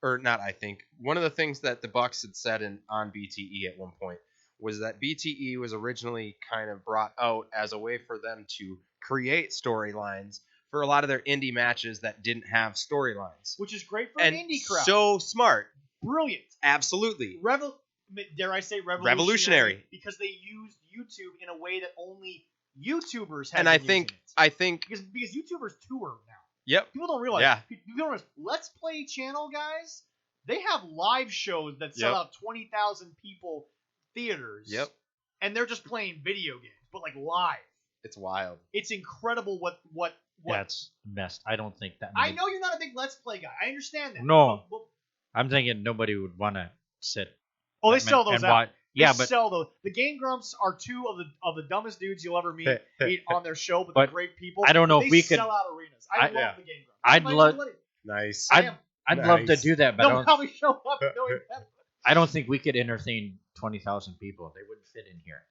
[SPEAKER 2] Or not, I think. One of the things that the Bucks had said on BTE at one point was that BTE was originally kind of brought out as a way for them to create storylines for a lot of their indie matches that didn't have storylines.
[SPEAKER 1] Which is great for an indie crowd.
[SPEAKER 2] So smart.
[SPEAKER 1] Brilliant.
[SPEAKER 2] Absolutely.
[SPEAKER 1] Dare I say
[SPEAKER 2] revolutionary.
[SPEAKER 1] Because they used YouTube in a way that only YouTubers have.
[SPEAKER 2] And I think
[SPEAKER 1] because YouTubers tour now.
[SPEAKER 2] Yep.
[SPEAKER 1] People don't realize.
[SPEAKER 2] Yeah.
[SPEAKER 1] People don't realize. Let's Play channel guys. They have live shows that sell out 20,000 people theaters.
[SPEAKER 2] Yep.
[SPEAKER 1] And they're just playing video games, but like live.
[SPEAKER 2] It's wild.
[SPEAKER 1] It's incredible what.
[SPEAKER 3] That's messed. I don't think that.
[SPEAKER 1] I know you're not a big Let's Play guy. I understand that.
[SPEAKER 3] No. I'm thinking nobody would want to sit.
[SPEAKER 1] Oh, they sell those out.
[SPEAKER 3] Yeah,
[SPEAKER 1] but sell those. The Game Grumps are 2 of the dumbest dudes you'll ever meet on their show, but they're great people.
[SPEAKER 3] I don't know if we could
[SPEAKER 1] sell out arenas. I love the Game Grumps.
[SPEAKER 2] Nice.
[SPEAKER 3] I'd love to do that, but
[SPEAKER 1] they'll probably show up knowing that.
[SPEAKER 3] I don't think we could entertain 20,000 people. They wouldn't fit in here.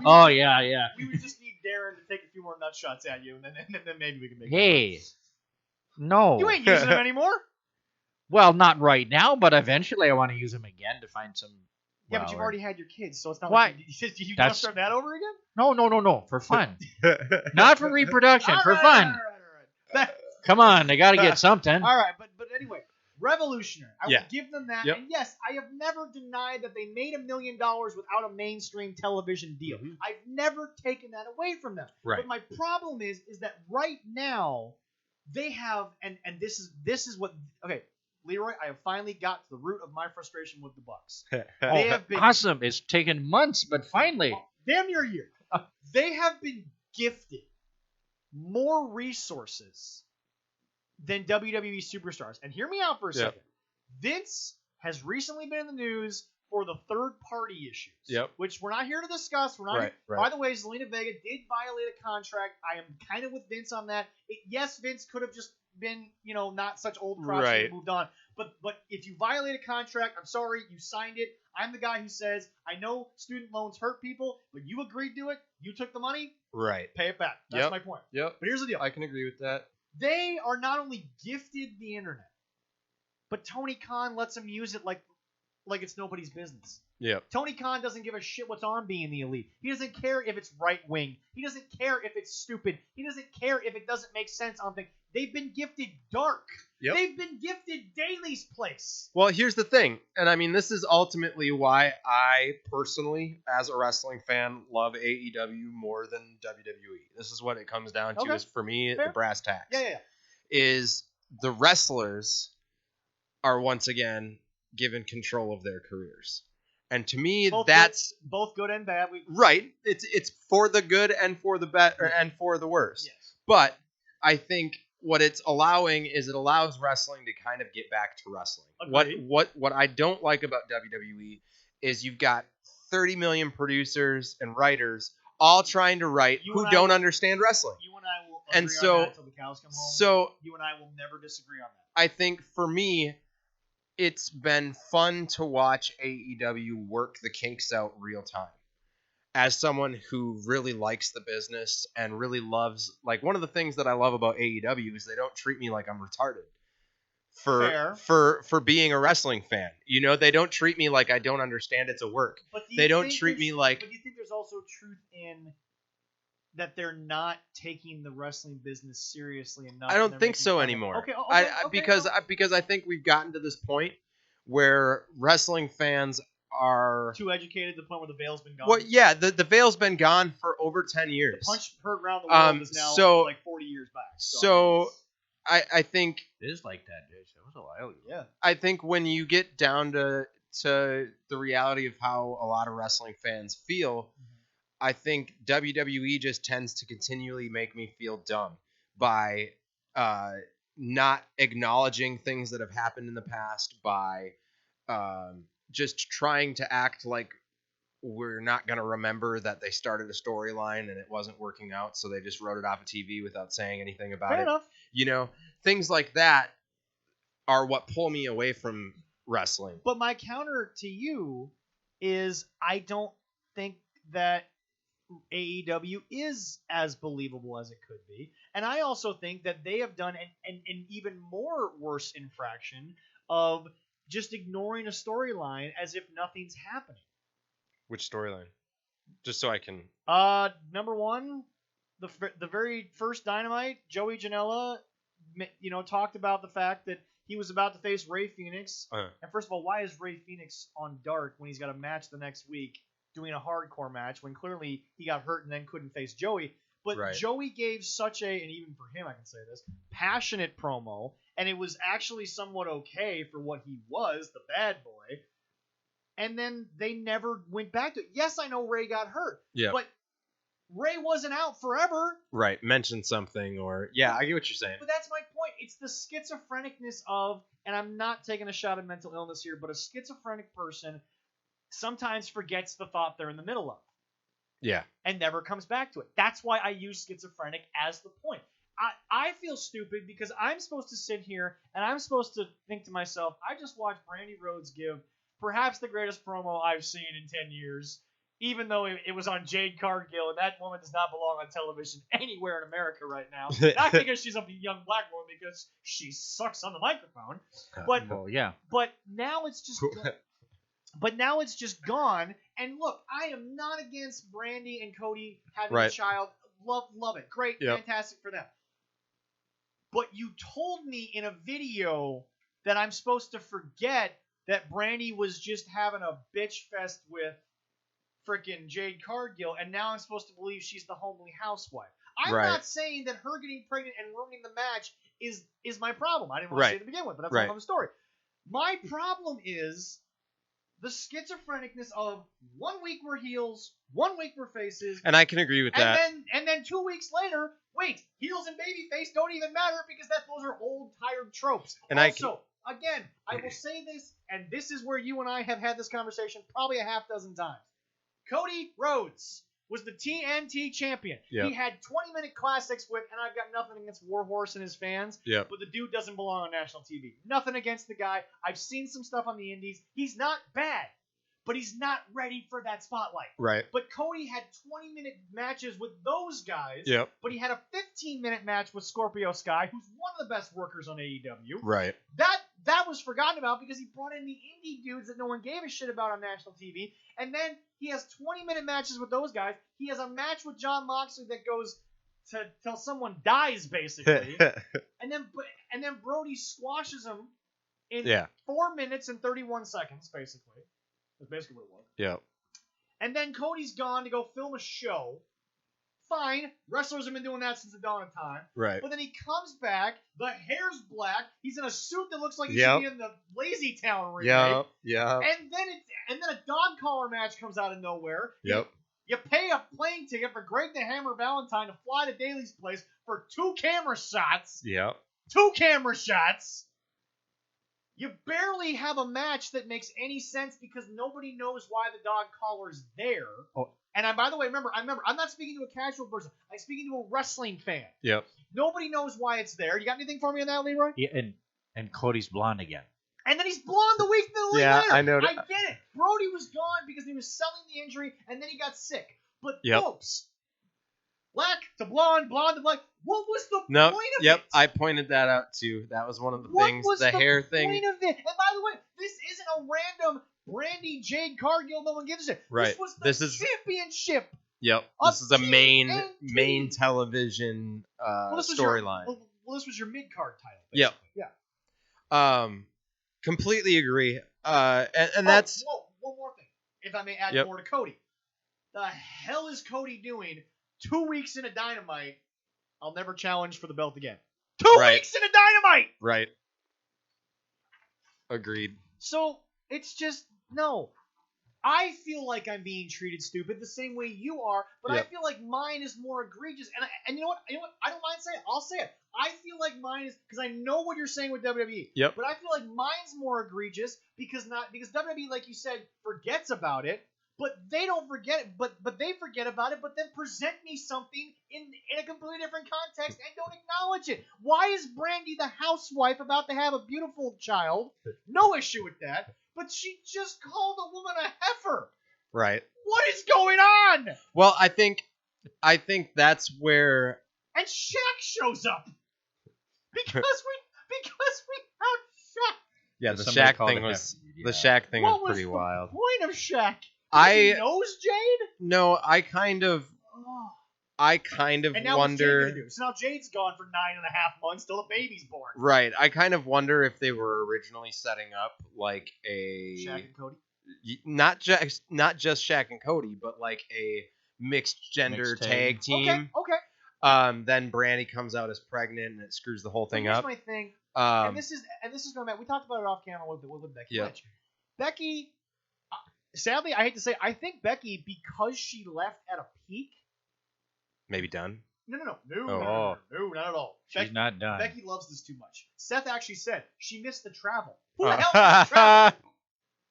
[SPEAKER 3] Oh yeah.
[SPEAKER 1] We would just need Darren to take a few more nut shots at you, and then maybe we can make.
[SPEAKER 3] Hey, no.
[SPEAKER 1] You ain't using them anymore.
[SPEAKER 3] Well, not right now, but eventually I want to use them again to find some.
[SPEAKER 1] Yeah, but you've already had your kids, so it's not.
[SPEAKER 3] What?
[SPEAKER 1] Like you want to start that over again?
[SPEAKER 3] No, for fun. Not for reproduction, for fun.
[SPEAKER 1] All right.
[SPEAKER 3] Come on, they got to get something.
[SPEAKER 1] All right, but anyway, revolutionary. I
[SPEAKER 2] Yeah.
[SPEAKER 1] would give them that.
[SPEAKER 2] Yep.
[SPEAKER 1] And yes, I have never denied that they made $1 million without a mainstream television deal.
[SPEAKER 2] Mhm.
[SPEAKER 1] I've never taken that away from them.
[SPEAKER 2] Right.
[SPEAKER 1] But my problem is that right now they have, and this is what. Okay, Leroy, I have finally got to the root of my frustration with the Bucks. They have been
[SPEAKER 3] Awesome. It's taken months, but finally.
[SPEAKER 1] damn near a year. They have been gifted more resources than WWE superstars. And hear me out for a second. Vince has recently been in the news for the third-party issues, which we're not here to discuss. We're not.
[SPEAKER 2] Right.
[SPEAKER 1] By the way, Zelina Vega did violate a contract. I am kind of with Vince on that. Yes, Vince could have just been, not such old crotch and moved on. But if you violate a contract, I'm sorry, you signed it. I'm the guy who says, I know student loans hurt people, but you agreed to it. You took the money.
[SPEAKER 2] Right.
[SPEAKER 1] Pay it back. That's my point.
[SPEAKER 2] Yep.
[SPEAKER 1] But here's the deal.
[SPEAKER 2] I can agree with that.
[SPEAKER 1] They are not only gifted the internet, but Tony Khan lets them use it like it's nobody's business.
[SPEAKER 2] Yep.
[SPEAKER 1] Tony Khan doesn't give a shit what's on Being the Elite. He doesn't care if it's right wing. He doesn't care if it's stupid. He doesn't care if it doesn't make sense on things. They've been gifted dark.
[SPEAKER 2] Yep.
[SPEAKER 1] They've been gifted Daly's Place.
[SPEAKER 2] Well, here's the thing, and I mean, this is ultimately why I personally, as a wrestling fan, love AEW more than WWE. This is what it comes down to, is for me,
[SPEAKER 1] Fair.
[SPEAKER 2] the brass tacks.
[SPEAKER 1] Yeah.
[SPEAKER 2] Is the wrestlers are once again given control of their careers. And to me, that's
[SPEAKER 1] both good and bad.
[SPEAKER 2] Right. It's for the good and for the better and for the worse.
[SPEAKER 1] Yes.
[SPEAKER 2] But I think what it's allowing is it allows wrestling to kind of get back to wrestling.
[SPEAKER 1] Agreed.
[SPEAKER 2] What I don't like about WWE is you've got 30 million producers and writers all trying to write who don't understand wrestling.
[SPEAKER 1] You and I will agree on that until the cows come home.
[SPEAKER 2] So
[SPEAKER 1] you and I will never disagree on that.
[SPEAKER 2] I think for me, it's been fun to watch AEW work the kinks out real time. As someone who really likes the business and really loves, like, one of the things that I love about AEW is they don't treat me like I'm retarded for being a wrestling fan. They don't treat me like I don't understand it's a work.
[SPEAKER 1] But
[SPEAKER 2] they don't treat me like.
[SPEAKER 1] But do you think there's also truth in that they're not taking the wrestling business seriously enough?
[SPEAKER 2] I don't think so anymore.
[SPEAKER 1] Okay.
[SPEAKER 2] Because I think we've gotten to this point where wrestling fans are
[SPEAKER 1] too educated to the point where the veil's been gone.
[SPEAKER 2] Well, yeah, the veil's been gone for over 10 years.
[SPEAKER 1] The punch heard around the world is now like 40 years back.
[SPEAKER 2] So I think
[SPEAKER 3] it is like that, dude. It was a while ago.
[SPEAKER 1] Yeah.
[SPEAKER 2] I think when you get down to the reality of how a lot of wrestling fans feel, I think WWE just tends to continually make me feel dumb by not acknowledging things that have happened in the past, by just trying to act like we're not going to remember that they started a storyline and it wasn't working out, so they just wrote it off of TV without saying anything about
[SPEAKER 1] Fair
[SPEAKER 2] it.
[SPEAKER 1] enough.
[SPEAKER 2] Things like that are what pull me away from wrestling.
[SPEAKER 1] But my counter to you is I don't think that AEW is as believable as it could be. And I also think that they have done an even more worse infraction of just ignoring a storyline as if nothing's happening.
[SPEAKER 2] Which storyline? Just so I can.
[SPEAKER 1] Number one, the very first Dynamite, Joey Janela, talked about the fact that he was about to face Rey Fenix. And first of all, why is Rey Fenix on Dark when he's got a match the next week doing a hardcore match when clearly he got hurt and then couldn't face Joey? But right. Joey gave such and even for him I can say this, passionate promo, and it was actually somewhat okay for what he was, the bad boy. And then they never went back to it. Yes, I know Rey got hurt.
[SPEAKER 2] Yeah.
[SPEAKER 1] But Rey wasn't out forever.
[SPEAKER 2] Right. Mention something or... Yeah, I get what you're saying.
[SPEAKER 1] But that's my point. It's the schizophrenicness of, and I'm not taking a shot at mental illness here, but a schizophrenic person sometimes forgets the thought they're in the middle of.
[SPEAKER 2] Yeah.
[SPEAKER 1] And never comes back to it. That's why I use schizophrenic as the point. I feel stupid because I'm supposed to sit here and I'm supposed to think to myself, I just watched Brandy Rhodes give perhaps the greatest promo I've seen in 10 years, even though it was on Jade Cargill, and that woman does not belong on television anywhere in America right now. Not because she's a young black woman, because she sucks on the microphone. But But now it's just gone. And look, I am not against Brandy and Cody having a child. Love it. Great, fantastic for them. But you told me in a video that I'm supposed to forget that Brandy was just having a bitch fest with frickin' Jade Cargill, and now I'm supposed to believe she's the homely housewife. I'm not saying that her getting pregnant and ruining the match is my problem. I didn't want to say it to begin with, but that's another story. My problem is the schizophrenicness of 1 week we're heels, 1 week we're faces.
[SPEAKER 2] And I can agree with that.
[SPEAKER 1] And then 2 weeks later, wait, heels and babyface don't even matter because those are old, tired tropes. And also, again, I will say this, and this is where you and I have had this conversation probably a half dozen times. Cody Rhodes was the TNT champion. Yep. He had 20-minute classics with, and I've got nothing against Warhorse and his fans, but the dude doesn't belong on national TV. Nothing against the guy. I've seen some stuff on the indies. He's not bad, but he's not ready for that spotlight. Right. But Cody had 20-minute matches with those guys, but he had a 15-minute match with Scorpio Sky, who's one of the best workers on AEW. Right. That was forgotten about because he brought in the indie dudes that no one gave a shit about on national TV. And then he has 20-minute matches with those guys. He has a match with Jon Moxley that goes to till someone dies, basically. and then Brody squashes him in 4 minutes and 31 seconds, basically. That's basically what it was. Yeah. And then Cody's gone to go film a show. Fine. Wrestlers have been doing that since the dawn of time. Right. But then he comes back. The hair's black. He's in a suit that looks like he should be in the Lazy Town ring. Yeah. Yeah. And then a dog collar match comes out of nowhere. Yep. You pay a plane ticket for Greg the Hammer Valentine to fly to Daly's place for 2 camera shots. Yep. 2 camera shots. You barely have a match that makes any sense because nobody knows why the dog collar's there. Oh. And by the way, remember, I'm not speaking to a casual person. I'm speaking to a wrestling fan. Yep. Nobody knows why it's there. You got anything for me on that, Leroy? Yeah,
[SPEAKER 3] and Cody's blonde again.
[SPEAKER 1] And then he's blonde the week later. I know. I get it. Brody was gone because he was selling the injury, and then he got sick. But folks, black to blonde, blonde to black. What was the point of it?
[SPEAKER 2] Yep, I pointed that out too. That was one of the things.
[SPEAKER 1] What was the
[SPEAKER 2] hair thing.
[SPEAKER 1] Point of it? And by the way, this isn't a random Brandy Jade Cargill. No one gives it.
[SPEAKER 2] Right.
[SPEAKER 1] This was the championship.
[SPEAKER 2] Yep. This is a main television storyline.
[SPEAKER 1] Well, this was your mid card title.
[SPEAKER 2] Yep. Yeah. Completely agree. And that's.
[SPEAKER 1] Whoa, one more thing, if I may add more to Cody. The hell is Cody doing 2 weeks in a Dynamite? I'll never challenge for the belt again. 2 weeks in a Dynamite!
[SPEAKER 2] Right. Agreed.
[SPEAKER 1] So, it's just, no. I feel like I'm being treated stupid the same way you are, but I feel like mine is more egregious. And you know what? I don't mind saying it. I'll say it. I feel like mine is, because I know what you're saying with WWE. Yep. But I feel like mine's more egregious because WWE, like you said, forgets about it. But they don't forget it, but they forget about it, but then present me something in a completely different context and don't acknowledge it. Why is Brandy the housewife about to have a beautiful child? No issue with that. But she just called a woman a heifer.
[SPEAKER 2] Right.
[SPEAKER 1] What is going on?
[SPEAKER 2] Well, I think that's where.
[SPEAKER 1] And Shaq shows up because we have Shaq.
[SPEAKER 2] Yeah, the Shaq thing was pretty wild.
[SPEAKER 1] What was the point of Shaq? He knows Jade?
[SPEAKER 2] No, I kind of
[SPEAKER 1] and now
[SPEAKER 2] wonder.
[SPEAKER 1] What's Jade gonna do? So now Jade's gone for 9.5 months till the baby's born.
[SPEAKER 2] Right. I kind of wonder if they were originally setting up like a
[SPEAKER 1] Shaq and Cody.
[SPEAKER 2] Not just Shaq and Cody, but like a mixed gender tag team.
[SPEAKER 1] Okay.
[SPEAKER 2] Then Brandy comes out as pregnant and it screws the whole thing up.
[SPEAKER 1] Here's my thing. And this is going back. We talked about it off camera with Becky Lynch. Becky. Sadly, I hate to say, I think Becky, because she left at a peak.
[SPEAKER 2] Maybe done?
[SPEAKER 1] No, not at all.
[SPEAKER 3] She's not done.
[SPEAKER 1] Becky loves this too much. Seth actually said she missed the travel. Who the hell misses travel?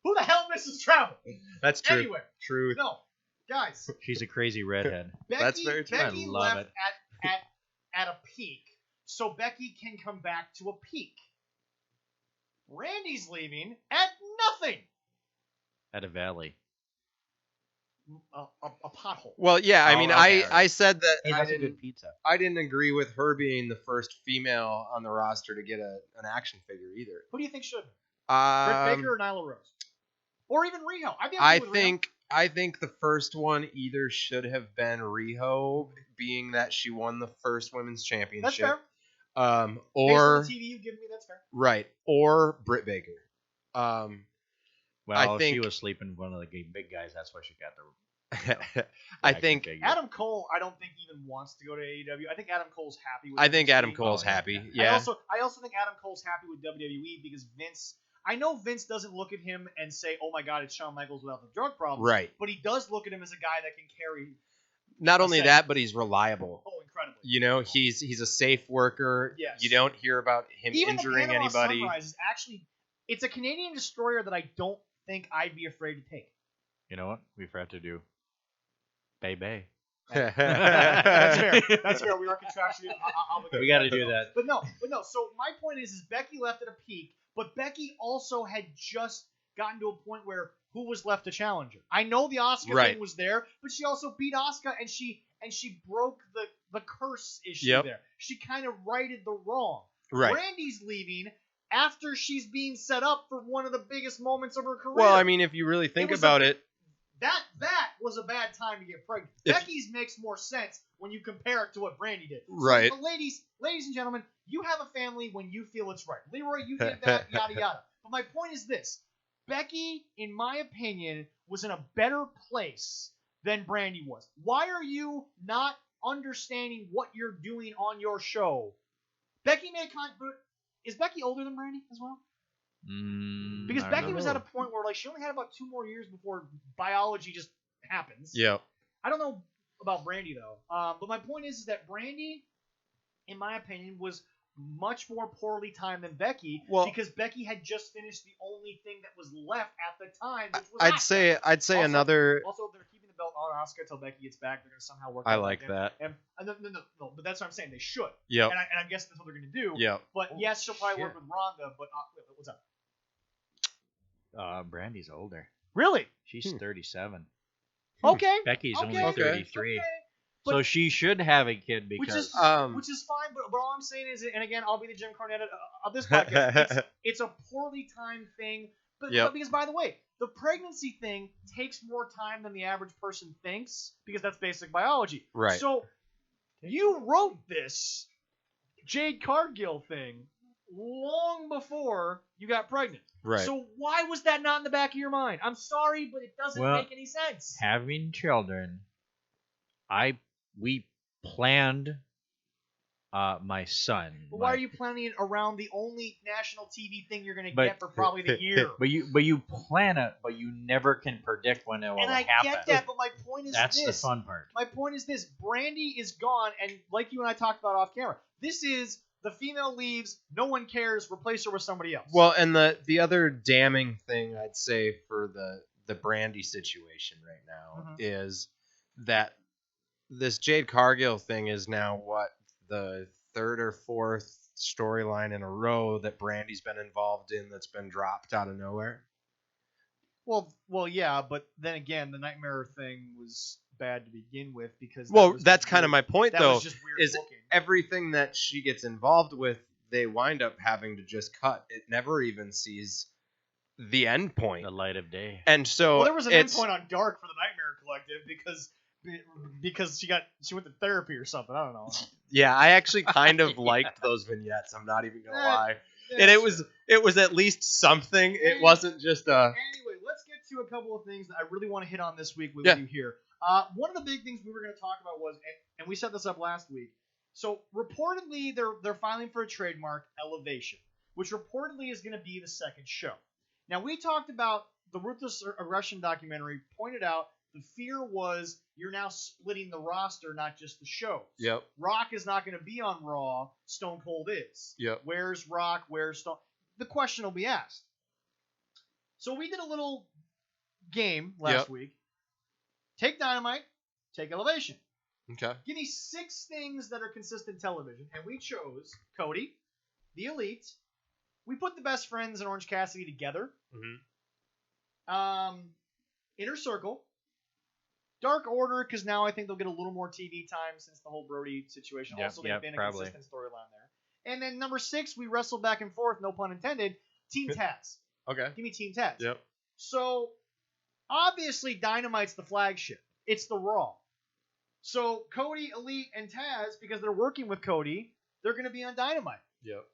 [SPEAKER 1] Who the hell misses travel?
[SPEAKER 2] That's true.
[SPEAKER 1] Anyway,
[SPEAKER 2] Truth.
[SPEAKER 1] No, guys.
[SPEAKER 3] She's a crazy redhead.
[SPEAKER 2] That's very true.
[SPEAKER 1] Becky left at a peak, so Becky can come back to a peak. Randy's leaving at nothing.
[SPEAKER 3] At a valley.
[SPEAKER 1] A pothole.
[SPEAKER 2] Well, yeah, I mean,
[SPEAKER 3] okay,
[SPEAKER 2] I said that
[SPEAKER 3] Hey, that's a good pizza.
[SPEAKER 2] I didn't agree with her being the first female on the roster to get an action figure either.
[SPEAKER 1] Who do you think should? Britt Baker or Nyla Rose? Or even Riho?
[SPEAKER 2] I think the first one either should have been Riho, being that she won the first women's championship.
[SPEAKER 1] That's fair.
[SPEAKER 2] Or
[SPEAKER 1] based on the TV you've given me, that's fair.
[SPEAKER 2] Right, or Britt Baker.
[SPEAKER 3] Well, she was sleeping with one of the big guys. That's why she got the.
[SPEAKER 2] I think
[SPEAKER 1] Adam Cole, I don't think even wants to go to AEW. I think Adam Cole's happy with.
[SPEAKER 2] I think Adam Cole's happy. Yeah.
[SPEAKER 1] I also think Adam Cole's happy with WWE because Vince. I know Vince doesn't look at him and say, "Oh my God, it's Shawn Michaels without the drug problems."
[SPEAKER 2] Right.
[SPEAKER 1] But he does look at him as a guy that can carry.
[SPEAKER 2] Not only that, but he's reliable.
[SPEAKER 1] Oh, incredibly.
[SPEAKER 2] You know, he's a safe worker.
[SPEAKER 1] Yes.
[SPEAKER 2] You don't hear about him
[SPEAKER 1] even
[SPEAKER 2] injuring
[SPEAKER 1] the Panama
[SPEAKER 2] anybody.
[SPEAKER 1] Sunrise is actually, it's a Canadian destroyer that I don't think I'd be afraid to take.
[SPEAKER 3] You know what? We forgot to do. Bay.
[SPEAKER 1] That's fair. That's fair. We are contractually obligated.
[SPEAKER 3] We got to do that.
[SPEAKER 1] But no. So my point is Becky left at a peak, but Becky also had just gotten to a point where who was left to challenge her? I know the Asuka thing was there, but she also beat Asuka and she broke the curse issue there. She kind of righted the wrong.
[SPEAKER 2] Right.
[SPEAKER 1] Brandy's leaving after she's being set up for one of the biggest moments of her career.
[SPEAKER 2] Well, I mean, if you really think about it.
[SPEAKER 1] That was a bad time to get pregnant. Becky's makes more sense when you compare it to what Brandy did.
[SPEAKER 2] Right.
[SPEAKER 1] So, ladies and gentlemen, you have a family when you feel it's right. Leroy, you did that, yada, yada. But my point is this. Becky, in my opinion, was in a better place than Brandy was. Why are you not understanding what you're doing on your show? Becky made is Becky older than Brandy as well? Because Becky was at a point where she only had about 2 more years before biology just happens.
[SPEAKER 2] Yeah.
[SPEAKER 1] I don't know about Brandy though. But my point is that Brandy, in my opinion, was much more poorly timed than Becky because Becky had just finished the only thing that was left at the time, which was Asuka.
[SPEAKER 2] I'd say
[SPEAKER 1] also,
[SPEAKER 2] another.
[SPEAKER 1] Also, they're keeping the belt on Asuka until Becky gets back. They're gonna somehow work.
[SPEAKER 2] I like that.
[SPEAKER 1] And no, but that's what I'm saying. They should.
[SPEAKER 2] Yeah.
[SPEAKER 1] And I guess that's what they're gonna do.
[SPEAKER 2] Yeah.
[SPEAKER 1] But yes, she'll probably work with Ronda. But what's up?
[SPEAKER 3] Brandy's older.
[SPEAKER 1] Really?
[SPEAKER 3] She's 37.
[SPEAKER 1] Okay.
[SPEAKER 3] Becky's only
[SPEAKER 1] Okay.
[SPEAKER 3] 33.
[SPEAKER 1] Okay.
[SPEAKER 3] So she should have a kid because
[SPEAKER 1] which is fine, but all I'm saying is, and again, I'll be the Jim Cornette of this podcast. it's a poorly timed thing, but because by the way, the pregnancy thing takes more time than the average person thinks because that's basic biology.
[SPEAKER 2] Right.
[SPEAKER 1] So you wrote this Jade Cargill thing long before you got pregnant.
[SPEAKER 2] Right.
[SPEAKER 1] So why was that not in the back of your mind? I'm sorry, but it doesn't make any sense.
[SPEAKER 3] Having children, we planned my son.
[SPEAKER 1] But why are you planning it around the only national TV thing you're going to get for probably the year?
[SPEAKER 3] But you plan it, but you never can predict when it will happen.
[SPEAKER 1] And I get that, but my point is
[SPEAKER 3] That's the fun part.
[SPEAKER 1] My point is this. Brandy is gone, and like you and I talked about off camera, this is the female leaves, no one cares, replace her with somebody else.
[SPEAKER 2] Well, and the other damning thing I'd say for the Brandy situation right now is that this Jade Cargill thing is now the 3rd or 4th storyline in a row that Brandy's been involved in that's been dropped out of nowhere.
[SPEAKER 1] Well, yeah, but then again, the Nightmare thing was bad to begin with because
[SPEAKER 2] that's kind of my point
[SPEAKER 1] that
[SPEAKER 2] though.
[SPEAKER 1] Was just weird
[SPEAKER 2] is
[SPEAKER 1] looking.
[SPEAKER 2] Everything that she gets involved with, they wind up having to just cut. It never even sees the end point,
[SPEAKER 3] the light of day.
[SPEAKER 2] And so
[SPEAKER 1] there was an end point on Dark for the Nightmare Collective because she went to therapy or something. I don't know.
[SPEAKER 2] Yeah, I actually kind of liked those vignettes. I'm not even gonna lie. And it was at least something. It wasn't just a.
[SPEAKER 1] Anyway, let's get to a couple of things that I really want to hit on this week with you here. One of the big things we were going to talk about was, and we set this up last week. So reportedly, they're filing for a trademark, Elevation, which reportedly is going to be the second show. Now we talked about the Ruthless Aggression documentary. Pointed out the fear was you're now splitting the roster, not just the shows.
[SPEAKER 2] Yep.
[SPEAKER 1] Rock is not going to be on Raw. Stone Cold is.
[SPEAKER 2] Yep.
[SPEAKER 1] Where's Rock? Where's Stone? The question will be asked. So we did a little game last week. Take Dynamite, take Elevation.
[SPEAKER 2] Okay.
[SPEAKER 1] Give me 6 things that are consistent television. And we chose Cody, The Elite. We put the Best Friends and Orange Cassidy together.
[SPEAKER 2] Mm-hmm.
[SPEAKER 1] Inner Circle. Dark Order, because now I think they'll get a little more TV time since the whole Brody situation. Also, they've been a consistent storyline there. And then number 6, we wrestled back and forth, no pun intended, Team Taz.
[SPEAKER 2] Okay.
[SPEAKER 1] Give me Team Taz.
[SPEAKER 2] Yep.
[SPEAKER 1] So, obviously, Dynamite's the flagship. It's the Raw. So, Cody, Elite, and Taz, because they're working with Cody, they're going to be on Dynamite.
[SPEAKER 2] Yep.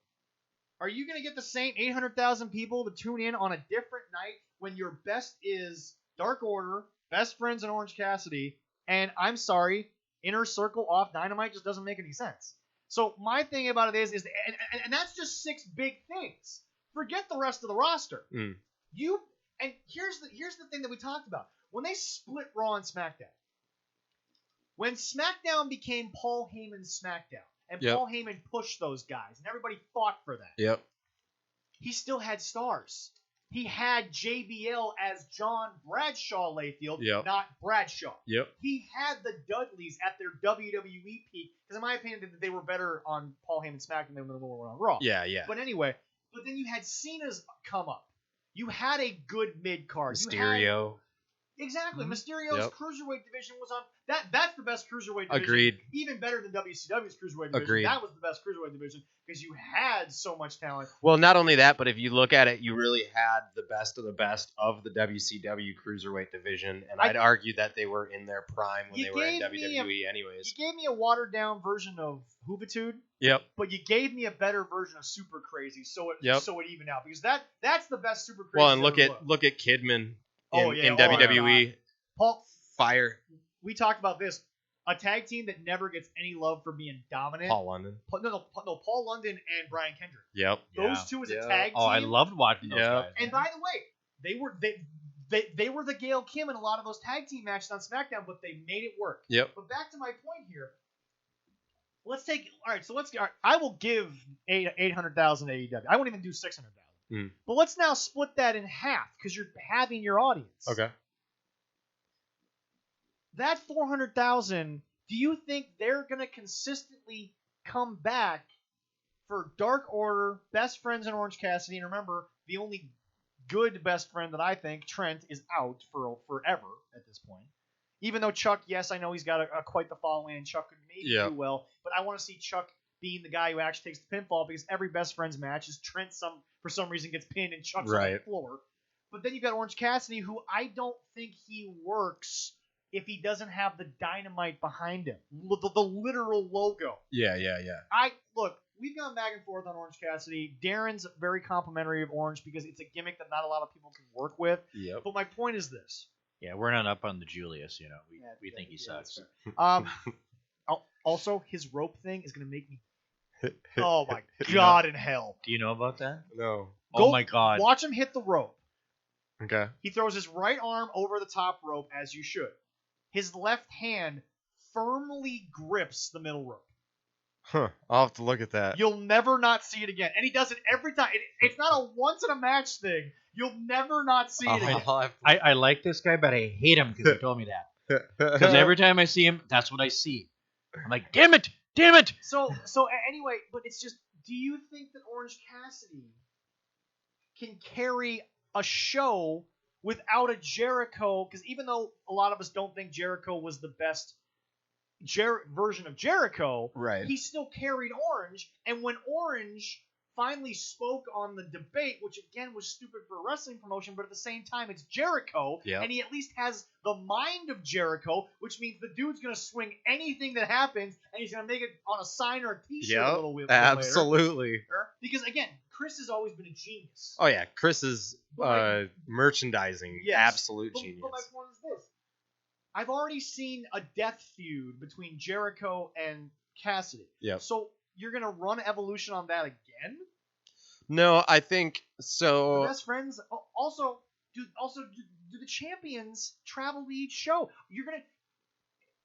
[SPEAKER 1] Are you going to get the same 800,000 people to tune in on a different night when your best is Dark Order, Best Friends, and Orange Cassidy, and I'm sorry, Inner Circle off Dynamite just doesn't make any sense. So my thing about it is and that's just 6 big things. Forget the rest of the roster.
[SPEAKER 2] Mm.
[SPEAKER 1] Here's the thing that we talked about. When they split Raw and SmackDown, when SmackDown became Paul Heyman's SmackDown, and Paul Heyman pushed those guys, and everybody fought for that.
[SPEAKER 2] Yep.
[SPEAKER 1] He still had stars. He had JBL as John Bradshaw Layfield, not Bradshaw.
[SPEAKER 2] Yep.
[SPEAKER 1] He had the Dudleys at their WWE peak, because in my opinion, they were better on Paul Heyman's SmackDown than they were on Raw.
[SPEAKER 2] Yeah, yeah.
[SPEAKER 1] But anyway, then you had Cena's come up. You had a good mid-card.
[SPEAKER 2] Mysterio.
[SPEAKER 1] Exactly. Mm-hmm. Mysterio's cruiserweight division was on. That's the best cruiserweight division.
[SPEAKER 2] Agreed.
[SPEAKER 1] Even better than WCW's cruiserweight division.
[SPEAKER 2] Agreed.
[SPEAKER 1] That was the best cruiserweight division because you had so much talent.
[SPEAKER 2] Well, not only that, but if you look at it, you really had the best of the best of the WCW cruiserweight division, and I'd argue that they were in their prime when they were in WWE anyways.
[SPEAKER 1] You gave me a watered-down version of Hoovitude.
[SPEAKER 2] Yep.
[SPEAKER 1] But you gave me a better version of Super Crazy, so it evened out, because that's the best Super Crazy.
[SPEAKER 2] Well, and look at Kidman in WWE.
[SPEAKER 1] Paul
[SPEAKER 2] Fire.
[SPEAKER 1] We talked about this. A tag team that never gets any love for being dominant.
[SPEAKER 2] Paul London.
[SPEAKER 1] Paul London and Brian Kendrick.
[SPEAKER 2] Yep.
[SPEAKER 1] Those two as a tag team.
[SPEAKER 3] Oh, I loved watching those guys.
[SPEAKER 1] And by the way, they were the Gail Kim in a lot of those tag team matches on SmackDown, but they made it work.
[SPEAKER 2] Yep.
[SPEAKER 1] But back to my point here. I will give 800,000 AEW. I won't even do 600,000. But let's now split that in half because you're having your audience.
[SPEAKER 2] Okay.
[SPEAKER 1] That 400,000, do you think they're going to consistently come back for Dark Order, Best Friends, and Orange Cassidy? And remember, the only good best friend that I think, Trent, is out for forever at this point. Even though Chuck, yes, I know he's got quite the following, and Chuck could maybe do well, but I want to see Chuck being the guy who actually takes the pinfall, because every Best Friends match is Trent for some reason gets pinned and Chuck's on the floor. But then you've got Orange Cassidy, who I don't think he works if he doesn't have the Dynamite behind him, the literal logo.
[SPEAKER 2] Yeah.
[SPEAKER 1] Look, we've gone back and forth on Orange Cassidy. Darren's very complimentary of Orange because it's a gimmick that not a lot of people can work with.
[SPEAKER 2] Yep.
[SPEAKER 1] But my point is this.
[SPEAKER 3] Yeah, we're not up on the Julius, we think he sucks.
[SPEAKER 1] Also, his rope thing is going to make me... Oh, my God in hell.
[SPEAKER 3] Do you know about that?
[SPEAKER 2] No.
[SPEAKER 3] Oh, my God.
[SPEAKER 1] Watch him hit the rope.
[SPEAKER 2] Okay.
[SPEAKER 1] He throws his right arm over the top rope, as you should. His left hand firmly grips the middle rope.
[SPEAKER 2] Huh. I'll have to look at that.
[SPEAKER 1] You'll never not see it again. And he does it every time. It's not a once-in-a-match thing. You'll never not see it again.
[SPEAKER 3] I like this guy, but I hate him because he told me that. Because every time I see him, that's what I see. I'm like, damn it!
[SPEAKER 1] So anyway, but it's just, do you think that Orange Cassidy can carry a show without a Jericho? Because even though a lot of us don't think Jericho was the best version of Jericho, he still carried Orange. And when Orange finally spoke on the debate, which again was stupid for a wrestling promotion, but at the same time it's Jericho, and he at least has the mind of Jericho, which means the dude's going to swing anything that happens, and he's going to make it on a sign or a t-shirt a little bit
[SPEAKER 2] absolutely
[SPEAKER 1] later. Because again, Chris has always been a genius.
[SPEAKER 2] Oh yeah, Chris is merchandising, absolute genius.
[SPEAKER 1] But my point is this. I've already seen a death feud between Jericho and Cassidy. So you're going to run Evolution on that again?
[SPEAKER 2] No, I think so.
[SPEAKER 1] The Best Friends also do the champions travel to each show? You're going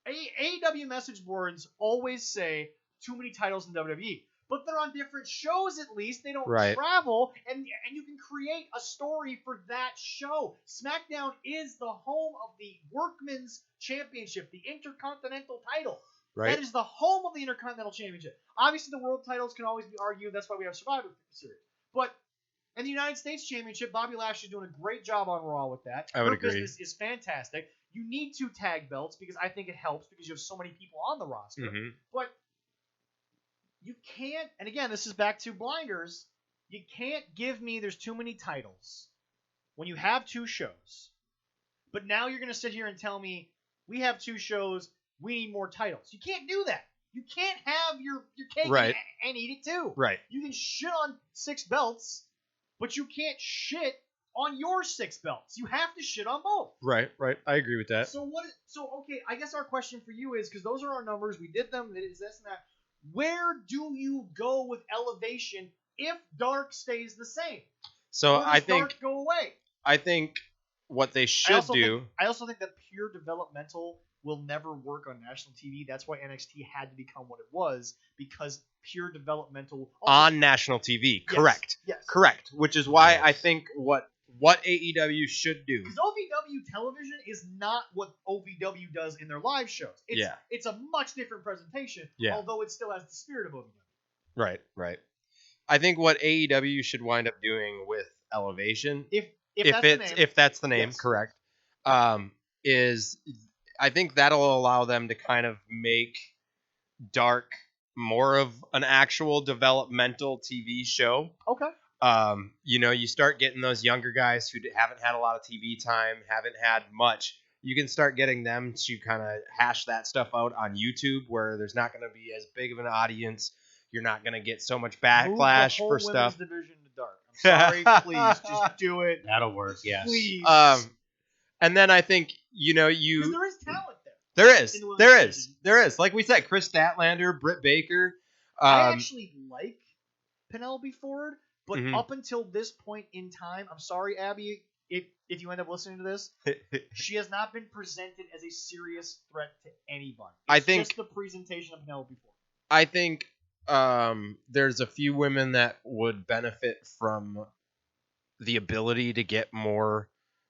[SPEAKER 1] to AEW message boards always say too many titles in WWE. But they're on different shows at least. They don't travel, and you can create a story for that show. SmackDown is the home of the Workmen's Championship, the Intercontinental title. That is the home of the Intercontinental Championship. Obviously, the world titles can always be argued. That's why we have Survivor Series. But And the United States Championship, Bobby Lashley's doing a great job on Raw with that.
[SPEAKER 2] I would
[SPEAKER 1] Her
[SPEAKER 2] agree.
[SPEAKER 1] business is fantastic. You need 2 tag belts because I think it helps because you have so many people on the roster.
[SPEAKER 2] Mm-hmm.
[SPEAKER 1] But you can't, and again, this is back to blinders, you can't give me there's too many titles when you have 2 shows. But now you're going to sit here and tell me we have 2 shows, we need more titles. You can't do that. You can't have your cake
[SPEAKER 2] Right.
[SPEAKER 1] and eat it too.
[SPEAKER 2] Right.
[SPEAKER 1] You can shit on 6 belts, but you can't shit on your 6 belts. You have to shit on both.
[SPEAKER 2] Right. I agree with that.
[SPEAKER 1] So okay, I guess our question for you is, because those are our numbers, we did them, it is this and that. Where do you go with elevation if Dark stays the same?
[SPEAKER 2] So
[SPEAKER 1] Or does Dark go away?
[SPEAKER 2] I think what they should do.
[SPEAKER 1] I also think that pure developmental will never work on national TV. That's why NXT had to become what it was, because pure developmental
[SPEAKER 2] On national TV, correct.
[SPEAKER 1] Yes.
[SPEAKER 2] Correct. Which is why I think what AEW should do.
[SPEAKER 1] Because OVW television is not what OVW does in their live shows. It's a much different presentation, although it still has the spirit of OVW.
[SPEAKER 2] Right. I think what AEW should wind up doing with Elevation, if that's the name,
[SPEAKER 1] yes.
[SPEAKER 2] Correct, is I think that'll allow them to kind of make Dark more of an actual developmental TV show.
[SPEAKER 1] Okay.
[SPEAKER 2] You start getting those younger guys who haven't had a lot of TV time, haven't had much. You can start getting them to kind of hash that stuff out on YouTube, where there's not going to be as big of an audience. You're not going to get so much backlash for stuff.
[SPEAKER 1] Move the whole women's division to Dark. I'm sorry, please, just do it.
[SPEAKER 3] That'll work, yes.
[SPEAKER 1] Please.
[SPEAKER 2] And then I think,
[SPEAKER 1] because there is talent there.
[SPEAKER 2] There is. Like we said, Chris Statlander, Britt Baker.
[SPEAKER 1] I actually like Penelope Ford, but
[SPEAKER 2] Mhm.
[SPEAKER 1] up until this point in time, I'm sorry, Abby, if you end up listening to this, she has not been presented as a serious threat to anyone.
[SPEAKER 2] I think
[SPEAKER 1] just the presentation of Penelope Ford.
[SPEAKER 2] I think there's a few women that would benefit from the ability to get more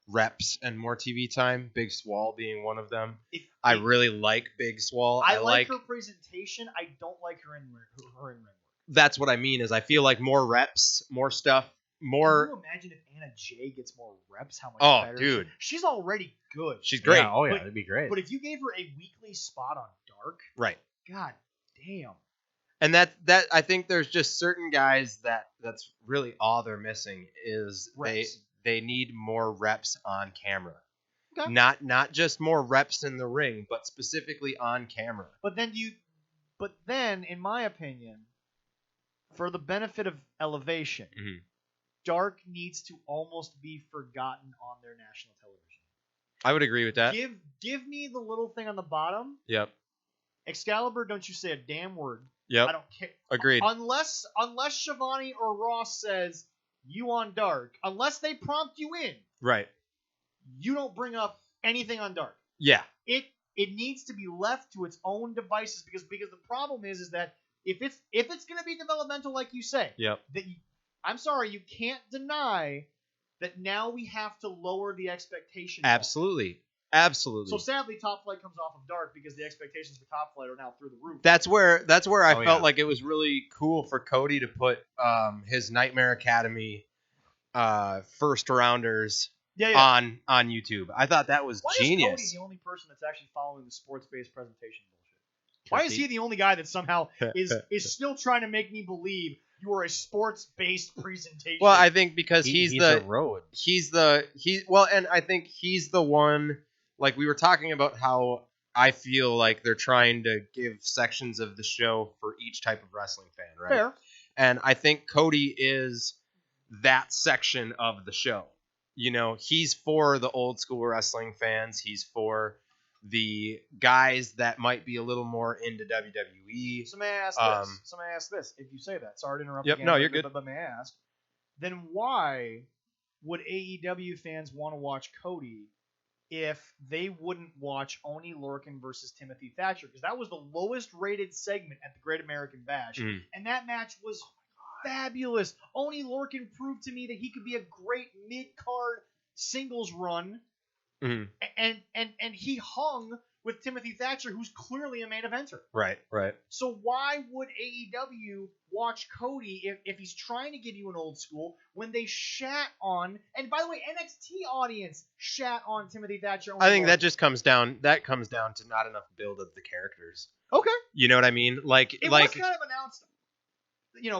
[SPEAKER 2] reps and more TV time. Big Swole being one of them. I really like Big Swole.
[SPEAKER 1] I like her presentation. I don't like her in ring work.
[SPEAKER 2] That's what I mean. Is I feel like more reps, more stuff, more.
[SPEAKER 1] Can you imagine if Anna Jay gets more reps? How much better?
[SPEAKER 2] Dude,
[SPEAKER 1] she's already good.
[SPEAKER 2] She's great.
[SPEAKER 3] Yeah, that'd be great.
[SPEAKER 1] But if you gave her a weekly spot on Dark,
[SPEAKER 2] right?
[SPEAKER 1] God damn.
[SPEAKER 2] And that I think there's just certain guys that's really all they're missing is
[SPEAKER 1] reps.
[SPEAKER 2] they need more reps on camera.
[SPEAKER 1] Okay.
[SPEAKER 2] Not just more reps in the ring, but specifically on camera.
[SPEAKER 1] But then in my opinion, for the benefit of elevation,
[SPEAKER 2] mm-hmm.
[SPEAKER 1] Dark needs to almost be forgotten on their national television.
[SPEAKER 2] I would agree with that.
[SPEAKER 1] Give me the little thing on the bottom.
[SPEAKER 2] Yep.
[SPEAKER 1] Excalibur, don't you say a damn word.
[SPEAKER 2] Yep.
[SPEAKER 1] I don't care.
[SPEAKER 2] Agreed.
[SPEAKER 1] Unless Shivani or Ross says you on Dark, unless they prompt you in,
[SPEAKER 2] right?
[SPEAKER 1] You don't bring up anything on Dark.
[SPEAKER 2] Yeah.
[SPEAKER 1] It needs to be left to its own devices because the problem is that if it's going to be developmental like you say,
[SPEAKER 2] yep.
[SPEAKER 1] I'm sorry, you can't deny that now we have to lower the expectation.
[SPEAKER 2] Absolutely.
[SPEAKER 1] So sadly, Top Flight comes off of Dark because the expectations for Top Flight are now through the roof.
[SPEAKER 2] That's where I felt like it was really cool for Cody to put his Nightmare Academy first rounders on YouTube. I thought that was genius.
[SPEAKER 1] Why is Cody the only person that's actually following the sports-based presentation bullshit? Why is he the only guy that somehow is still trying to make me believe you are a sports-based presentation?
[SPEAKER 2] Well, I think because he's the
[SPEAKER 3] road.
[SPEAKER 2] And I think he's the one. Like we were talking about how I feel like they're trying to give sections of the show for each type of wrestling fan, right?
[SPEAKER 1] Fair.
[SPEAKER 2] And I think Cody is that section of the show. He's for the old school wrestling fans. He's for the guys that might be a little more into WWE.
[SPEAKER 1] So may I ask this? If you say that, sorry to interrupt.
[SPEAKER 2] Yep,
[SPEAKER 1] again,
[SPEAKER 2] no, you're good.
[SPEAKER 1] But may I ask, then why would AEW fans want to watch Cody if they wouldn't watch Oney Lorcan versus Timothy Thatcher? Because that was the lowest rated segment at the Great American Bash, and that match was fabulous. Oney Lorcan proved to me that he could be a great mid-card singles run.
[SPEAKER 2] Mm-hmm.
[SPEAKER 1] And he hung with Timothy Thatcher, who's clearly a main eventer.
[SPEAKER 2] Right.
[SPEAKER 1] So why would AEW watch Cody if he's trying to give you an old school when they shat on, and by the way, NXT audience shat on Timothy Thatcher?
[SPEAKER 2] I think that just comes down to not enough build of the characters.
[SPEAKER 1] Okay.
[SPEAKER 2] You know what I mean? Like
[SPEAKER 1] it was kind of announced.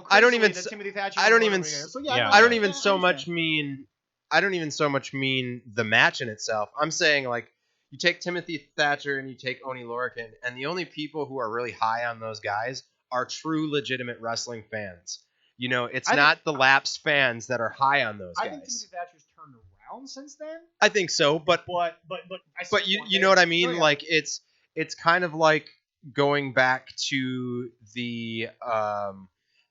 [SPEAKER 2] I don't even.
[SPEAKER 1] Timothy Thatcher.
[SPEAKER 2] I don't even.
[SPEAKER 1] So,
[SPEAKER 2] I don't even so much mean the match in itself. I'm saying like you take Timothy Thatcher and you take Oni Lorcan, and the only people who are really high on those guys are true legitimate wrestling fans. You know, it's not the lapsed fans that are high on those guys.
[SPEAKER 1] I think Timothy Thatcher's turned around since then.
[SPEAKER 2] I think so, but you know what I mean? Yeah. Like it's kind of like going back to the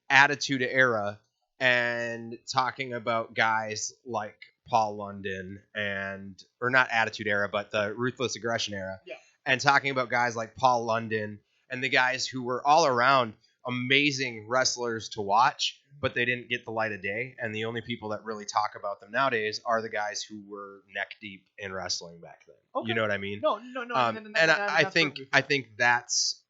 [SPEAKER 2] Attitude Era and talking about guys like Paul London or not Attitude Era, but the Ruthless Aggression Era.
[SPEAKER 1] Yeah.
[SPEAKER 2] And talking about guys like Paul London and the guys who were all around amazing wrestlers to watch, but they didn't get the light of day. And the only people that really talk about them nowadays are the guys who were neck deep in wrestling back then. Okay. You know what I mean?
[SPEAKER 1] No.
[SPEAKER 2] I think that's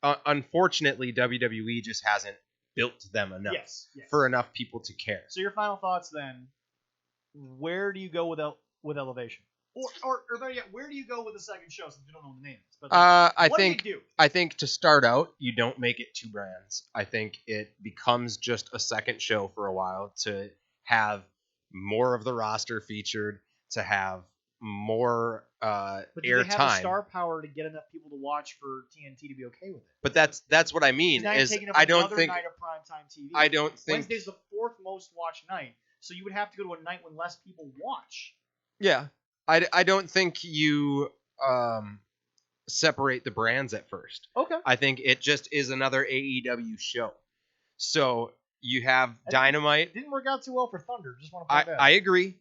[SPEAKER 2] unfortunately WWE just hasn't built them enough for enough people to care.
[SPEAKER 1] So your final thoughts then? Where do you go with Elevation? Or better yet, where do you go with the second show since you don't know what the name is? But
[SPEAKER 2] I think to start out, you don't make it 2 brands. I think it becomes just a second show for a while to have more of the roster featured, to have more
[SPEAKER 1] but do
[SPEAKER 2] air
[SPEAKER 1] they have
[SPEAKER 2] time.
[SPEAKER 1] The star power to get enough people to watch for TNT to be okay with it.
[SPEAKER 2] But that's what I mean. I don't think
[SPEAKER 1] night of primetime TV.
[SPEAKER 2] I don't think
[SPEAKER 1] Wednesday's the 4th most watched night, so you would have to go to a night when less people watch.
[SPEAKER 2] Yeah. I don't think you separate the brands at first.
[SPEAKER 1] Okay.
[SPEAKER 2] I think it just is another AEW show. So you have Dynamite.
[SPEAKER 1] Didn't work out too well for Thunder. Just want to point that out.
[SPEAKER 2] I agree.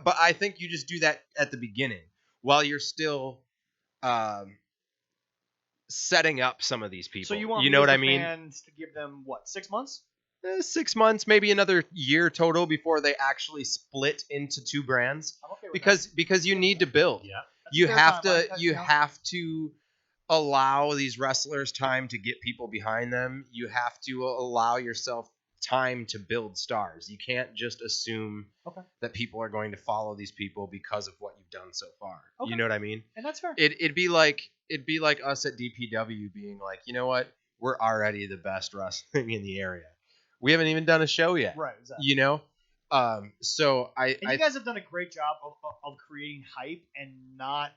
[SPEAKER 2] But I think you just do that at the beginning while you're still setting up some of these people.
[SPEAKER 1] So you want
[SPEAKER 2] what I mean?
[SPEAKER 1] Fans to give them what, 6 months?
[SPEAKER 2] 6 months, maybe another year total before they actually split into 2 brands.
[SPEAKER 1] I'm okay with
[SPEAKER 2] because you need to build.
[SPEAKER 1] Yeah.
[SPEAKER 2] You have to allow these wrestlers time to get people behind them. You have to allow yourself time to build stars. You can't just assume that people are going to follow these people because of what you've done so far. Okay. You know what I mean?
[SPEAKER 1] And that's fair.
[SPEAKER 2] It'd be like us at DPW being like, you know what? We're already the best wrestling in the area. We haven't even done a show yet.
[SPEAKER 1] Right, exactly.
[SPEAKER 2] You know? So
[SPEAKER 1] you guys have done a great job of creating hype and not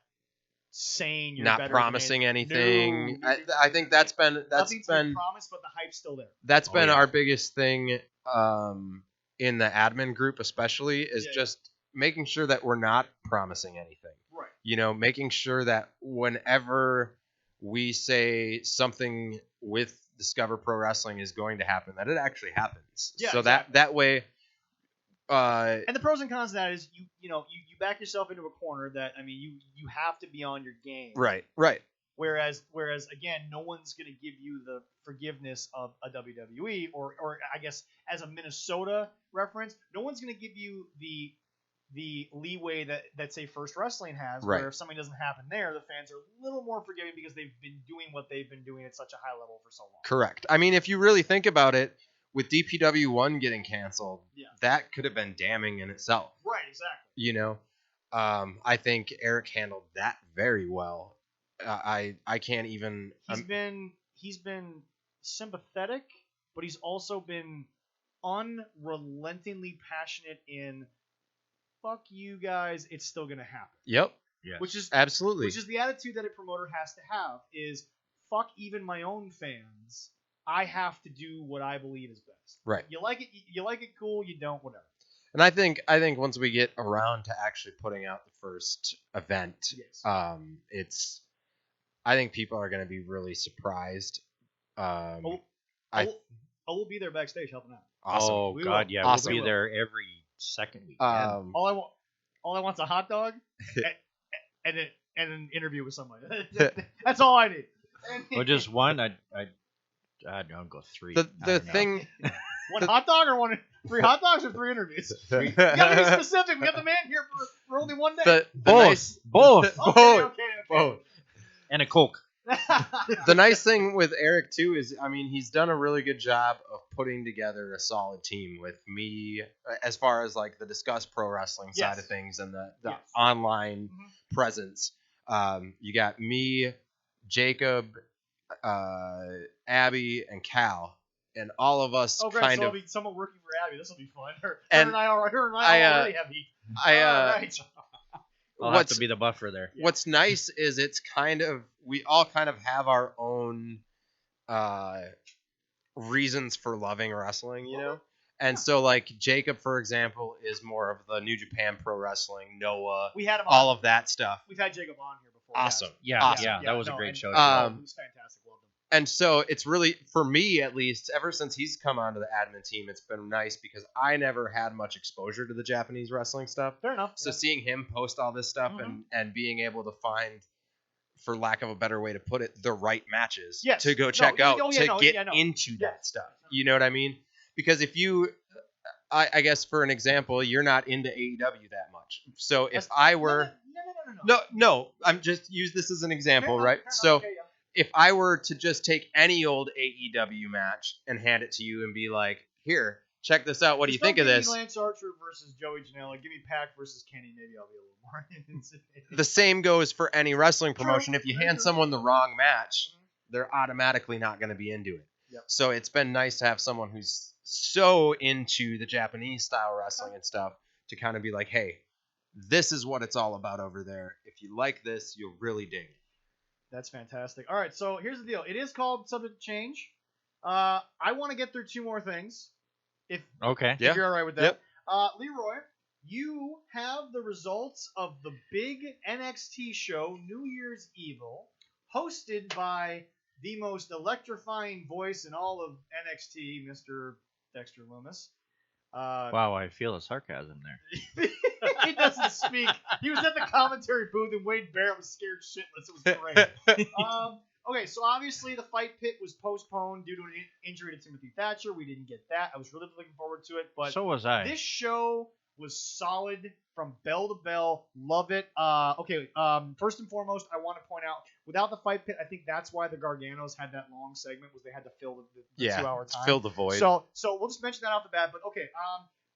[SPEAKER 1] saying you're
[SPEAKER 2] not
[SPEAKER 1] better
[SPEAKER 2] promising
[SPEAKER 1] than
[SPEAKER 2] anything.
[SPEAKER 1] No,
[SPEAKER 2] I think that's been
[SPEAKER 1] promised, but the hype's still there.
[SPEAKER 2] That's been our biggest thing in the admin group, especially, is just making sure that we're not promising anything.
[SPEAKER 1] Right.
[SPEAKER 2] You know, making sure that whenever we say something with Discover Pro Wrestling is going to happen, that it actually happens.
[SPEAKER 1] Yeah,
[SPEAKER 2] so
[SPEAKER 1] exactly.
[SPEAKER 2] that way.
[SPEAKER 1] And the pros and cons of that is you back yourself into a corner that, I mean, you have to be on your game.
[SPEAKER 2] Right.
[SPEAKER 1] Whereas again, no one's going to give you the forgiveness of a WWE or I guess as a Minnesota reference, no one's going to give you the leeway that say First Wrestling has,
[SPEAKER 2] right.
[SPEAKER 1] Where if something doesn't happen there, the fans are a little more forgiving because they've been doing what they've been doing at such a high level for so long.
[SPEAKER 2] Correct. I mean, if you really think about it, with DPW 1 getting canceled, that could have been damning in itself.
[SPEAKER 1] Right, exactly.
[SPEAKER 2] You know, I think Eric handled that very well. I can't even.
[SPEAKER 1] He's been sympathetic, but he's also been unrelentingly passionate in fuck you guys, it's still gonna happen.
[SPEAKER 2] Yep.
[SPEAKER 3] Yes.
[SPEAKER 1] Which is
[SPEAKER 2] absolutely.
[SPEAKER 1] Which is the attitude that a promoter has to have is fuck even my own fans. I have to do what I believe is best.
[SPEAKER 2] Right.
[SPEAKER 1] You like it, cool. You don't, whatever.
[SPEAKER 2] And I think once we get around to actually putting out the first event, I think people are going to be really surprised.
[SPEAKER 1] I will be there backstage helping out.
[SPEAKER 2] Awesome.
[SPEAKER 3] Oh God, yeah, awesome. We'll be there every second week.
[SPEAKER 1] All I want's a hot dog and an interview with somebody. That's all I need.
[SPEAKER 3] Well, just one. I'd go 3.
[SPEAKER 2] The thing.
[SPEAKER 1] One hot dog or 3 hot dogs or 3 interviews? You gotta be specific. We got the man here for only one day.
[SPEAKER 3] Both.
[SPEAKER 1] Okay.
[SPEAKER 3] And a Coke.
[SPEAKER 2] The nice thing with Eric too is, I mean, he's done a really good job of putting together a solid team with me, as far as like the Discuss Pro Wrestling side of things and the online presence. You got me, Jacob, Abby, and Cal, and all of us
[SPEAKER 1] so
[SPEAKER 2] kind of.
[SPEAKER 1] I'll be someone working for Abby. This will be fun. Her and I already have heat. All right.
[SPEAKER 3] I'll have to be the buffer there.
[SPEAKER 2] What's nice is it's kind of, we all kind of have our own reasons for loving wrestling, you know? And so, like, Jacob, for example, is more of the New Japan Pro Wrestling, Noah,
[SPEAKER 1] we had him
[SPEAKER 2] all of that stuff.
[SPEAKER 1] We've had Jacob on here before.
[SPEAKER 2] Awesome.
[SPEAKER 3] Yeah, that was a great show.
[SPEAKER 1] It was fantastic. Loved him.
[SPEAKER 2] And so it's really, for me at least, ever since he's come onto the admin team, it's been nice because I never had much exposure to the Japanese wrestling stuff.
[SPEAKER 1] Fair enough.
[SPEAKER 2] So seeing him post all this stuff and being able to find, for lack of a better way to put it, the right matches to go check out to get into that stuff. You know what I mean? Because if you, I guess for an example, you're not into AEW that much. So if I were... No, I'm just use this as an example, right? So if I were to just take any old AEW match and hand it to you and be like, here, check this out. What do you think of this?
[SPEAKER 1] Give me Lance Archer versus Joey Janela. Give me Pac versus Kenny. Maybe I'll be a little more.
[SPEAKER 2] The same goes for any wrestling promotion. If you hand someone the wrong match, they're automatically not going to be into it.
[SPEAKER 1] Yep.
[SPEAKER 2] So it's been nice to have someone who's so into the Japanese style wrestling and stuff to kind of be like, hey, this is what it's all about over there. If you like this, you'll really dig it.
[SPEAKER 1] That's fantastic. All right, so here's the deal. It is called Subject to Change. I want to get through two more things. If you're all right with that.
[SPEAKER 2] Yep.
[SPEAKER 1] Leroy, you have the results of the big NXT show, New Year's Evil, hosted by the most electrifying voice in all of NXT, Mr. Dexter Lumis.
[SPEAKER 3] Wow, I feel the sarcasm there.
[SPEAKER 1] He doesn't speak. He was at the commentary booth and Wade Barrett was scared shitless. It was great. Okay, so obviously the fight pit was postponed due to an injury to Timothy Thatcher. We didn't get that. I was really looking forward to it, but
[SPEAKER 3] so was I.
[SPEAKER 1] This show was solid from bell to bell. Love it. First and foremost, I want to point out, without the fight pit, I think that's why the Garganos had that long segment, was they had to fill the 2-hour time.
[SPEAKER 2] Fill the void.
[SPEAKER 1] So we'll just mention that off the bat. But okay,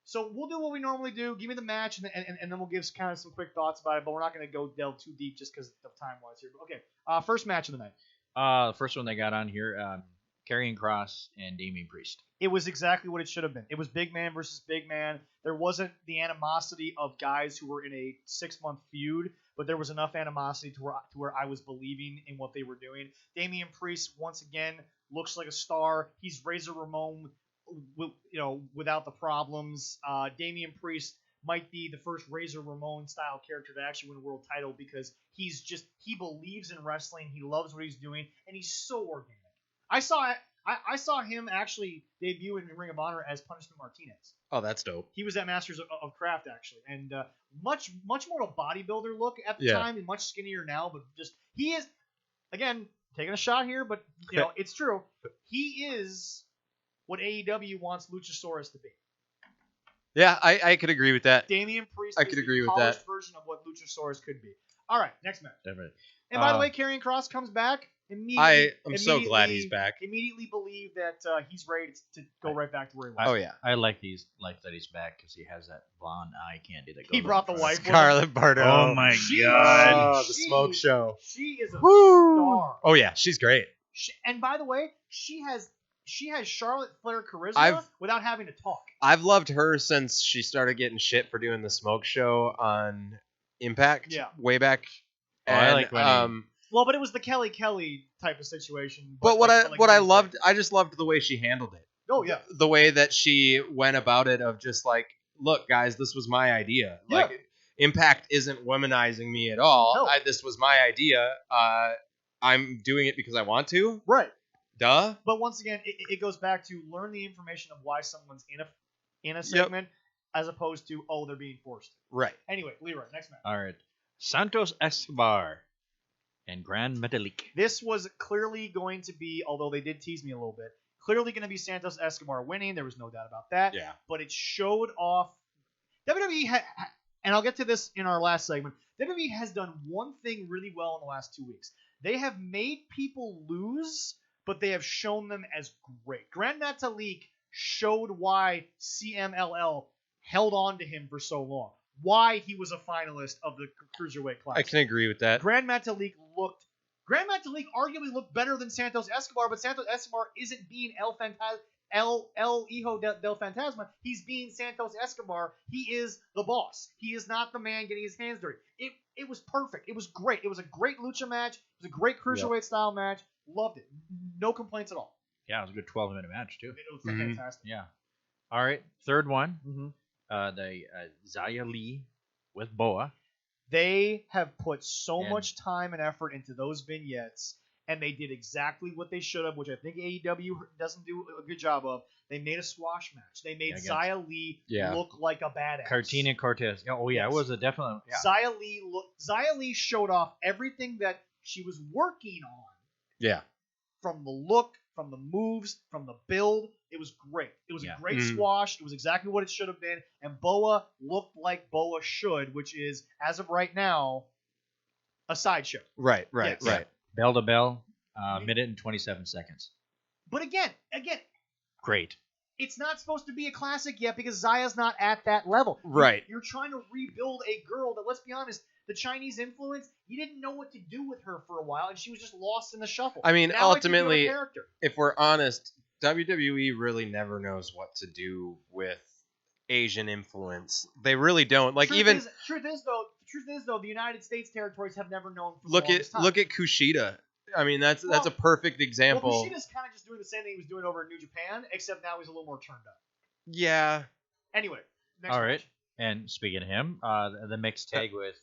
[SPEAKER 1] so we'll do what we normally do. Give me the match, and then we'll give kind of some quick thoughts about it. But we're not going to go delve too deep just because of time-wise here. But okay, first match of the night.
[SPEAKER 3] The first one they got on here, Karrion Kross and Damian Priest.
[SPEAKER 1] It was exactly what it should have been. It was big man versus big man. There wasn't the animosity of guys who were in a 6-month feud, but there was enough animosity to where I was believing in what they were doing. Damian Priest, once again, looks like a star. He's Razor Ramon, without the problems. Damian Priest might be the first Razor Ramon style character to actually win a world title because he believes in wrestling. He loves what he's doing, and he's so organic. I saw him actually debut in Ring of Honor as Punishment Martinez.
[SPEAKER 2] Oh, that's dope.
[SPEAKER 1] He was at Masters of Craft, actually. And much more of a bodybuilder look at the time and much skinnier now. But just, he is, again, taking a shot here, but it's true. He is what AEW wants Luchasaurus to be.
[SPEAKER 2] Yeah, I could agree with that.
[SPEAKER 1] Damian Priest
[SPEAKER 2] is the
[SPEAKER 1] polished version of what Luchasaurus could be. All right, next match.
[SPEAKER 3] Definitely.
[SPEAKER 1] And by the way, Karrion Kross comes back.
[SPEAKER 2] I'm so glad he's back.
[SPEAKER 1] Immediately believe that he's ready to go right back to where he was.
[SPEAKER 2] Oh yeah,
[SPEAKER 3] I like that he's back because he has that blonde eye candy that goes.
[SPEAKER 1] He brought the wife.
[SPEAKER 2] Scarlett Bordeaux.
[SPEAKER 3] Oh my god!
[SPEAKER 2] The smoke show.
[SPEAKER 1] She is a star.
[SPEAKER 2] Oh yeah, she's great.
[SPEAKER 1] And by the way, she has Charlotte Flair charisma without having to talk.
[SPEAKER 2] I've loved her since she started getting shit for doing the smoke show on Impact.
[SPEAKER 1] Yeah.
[SPEAKER 2] Way back.
[SPEAKER 3] Oh, I like when
[SPEAKER 1] well, but it was the Kelly type of situation.
[SPEAKER 2] But what I loved, I just loved the way she handled it.
[SPEAKER 1] Oh yeah.
[SPEAKER 2] The way that she went about it, of just like, look, guys, this was my idea.
[SPEAKER 1] Yeah.
[SPEAKER 2] Like, Impact isn't womanizing me at all.
[SPEAKER 1] No.
[SPEAKER 2] This was my idea. I'm doing it because I want to.
[SPEAKER 1] Right.
[SPEAKER 2] Duh.
[SPEAKER 1] But once again, it goes back to learn the information of why someone's in a segment, as opposed to they're being forced.
[SPEAKER 2] Right.
[SPEAKER 1] Anyway, Leroy, next match.
[SPEAKER 3] All right, Santos Escobar and Gran Metalik.
[SPEAKER 1] This was clearly going to be, although they did tease me a little bit, clearly going to be Santos Escobar winning. There was no doubt about that.
[SPEAKER 2] Yeah.
[SPEAKER 1] But it showed off. WWE and I'll get to this in our last segment. WWE has done one thing really well in the last 2 weeks. They have made people lose, but they have shown them as great. Grand Metalik showed why CMLL held on to him for so long. Why he was a finalist of the Cruiserweight Classic.
[SPEAKER 2] I can agree with that.
[SPEAKER 1] Grand Metalik arguably looked better than Santos Escobar, but Santos Escobar isn't being El Hijo del Fantasma. He's being Santos Escobar. He is the boss. He is not the man getting his hands dirty. It was perfect. It was great. It was a great lucha match. It was a great Cruiserweight style match. Loved it. No complaints at all.
[SPEAKER 3] Yeah, it was a good 12-minute match, too.
[SPEAKER 1] It was fantastic.
[SPEAKER 3] Yeah. All right, third one. The Xia Li with Boa.
[SPEAKER 1] They have put so much time and effort into those vignettes, and they did exactly what they should have, which I think AEW doesn't do a good job of. They made a squash match. They made Xia Li look like a badass.
[SPEAKER 3] Cartina Cortez. Oh, yeah, it was a definite.
[SPEAKER 1] Yeah. Xia Li showed off everything that she was working on.
[SPEAKER 2] Yeah.
[SPEAKER 1] From the look, from the moves, from the build. It was great. It was a great squash. It was exactly what it should have been. And Boa looked like Boa should, which is, as of right now, a sideshow.
[SPEAKER 2] Right.
[SPEAKER 3] Bell to bell, minute and 27 seconds.
[SPEAKER 1] But again,
[SPEAKER 3] great.
[SPEAKER 1] It's not supposed to be a classic yet because Zaya's not at that level.
[SPEAKER 2] Right.
[SPEAKER 1] You're trying to rebuild a girl that, let's be honest, the Chinese influence, you didn't know what to do with her for a while, and she was just lost in the shuffle.
[SPEAKER 2] I mean,
[SPEAKER 1] now
[SPEAKER 2] ultimately, if we're honest, WWE really never knows what to do with Asian influence. They really don't. Like
[SPEAKER 1] truth is though, the United States territories have never known.
[SPEAKER 2] Look at Kushida. I mean, that's a perfect example.
[SPEAKER 1] Well, Kushida's kind of just doing the same thing he was doing over in New Japan, except now he's a little more turned up.
[SPEAKER 2] Yeah.
[SPEAKER 1] Anyway, next
[SPEAKER 3] all right.
[SPEAKER 1] match.
[SPEAKER 3] And speaking of him, the mixed tag with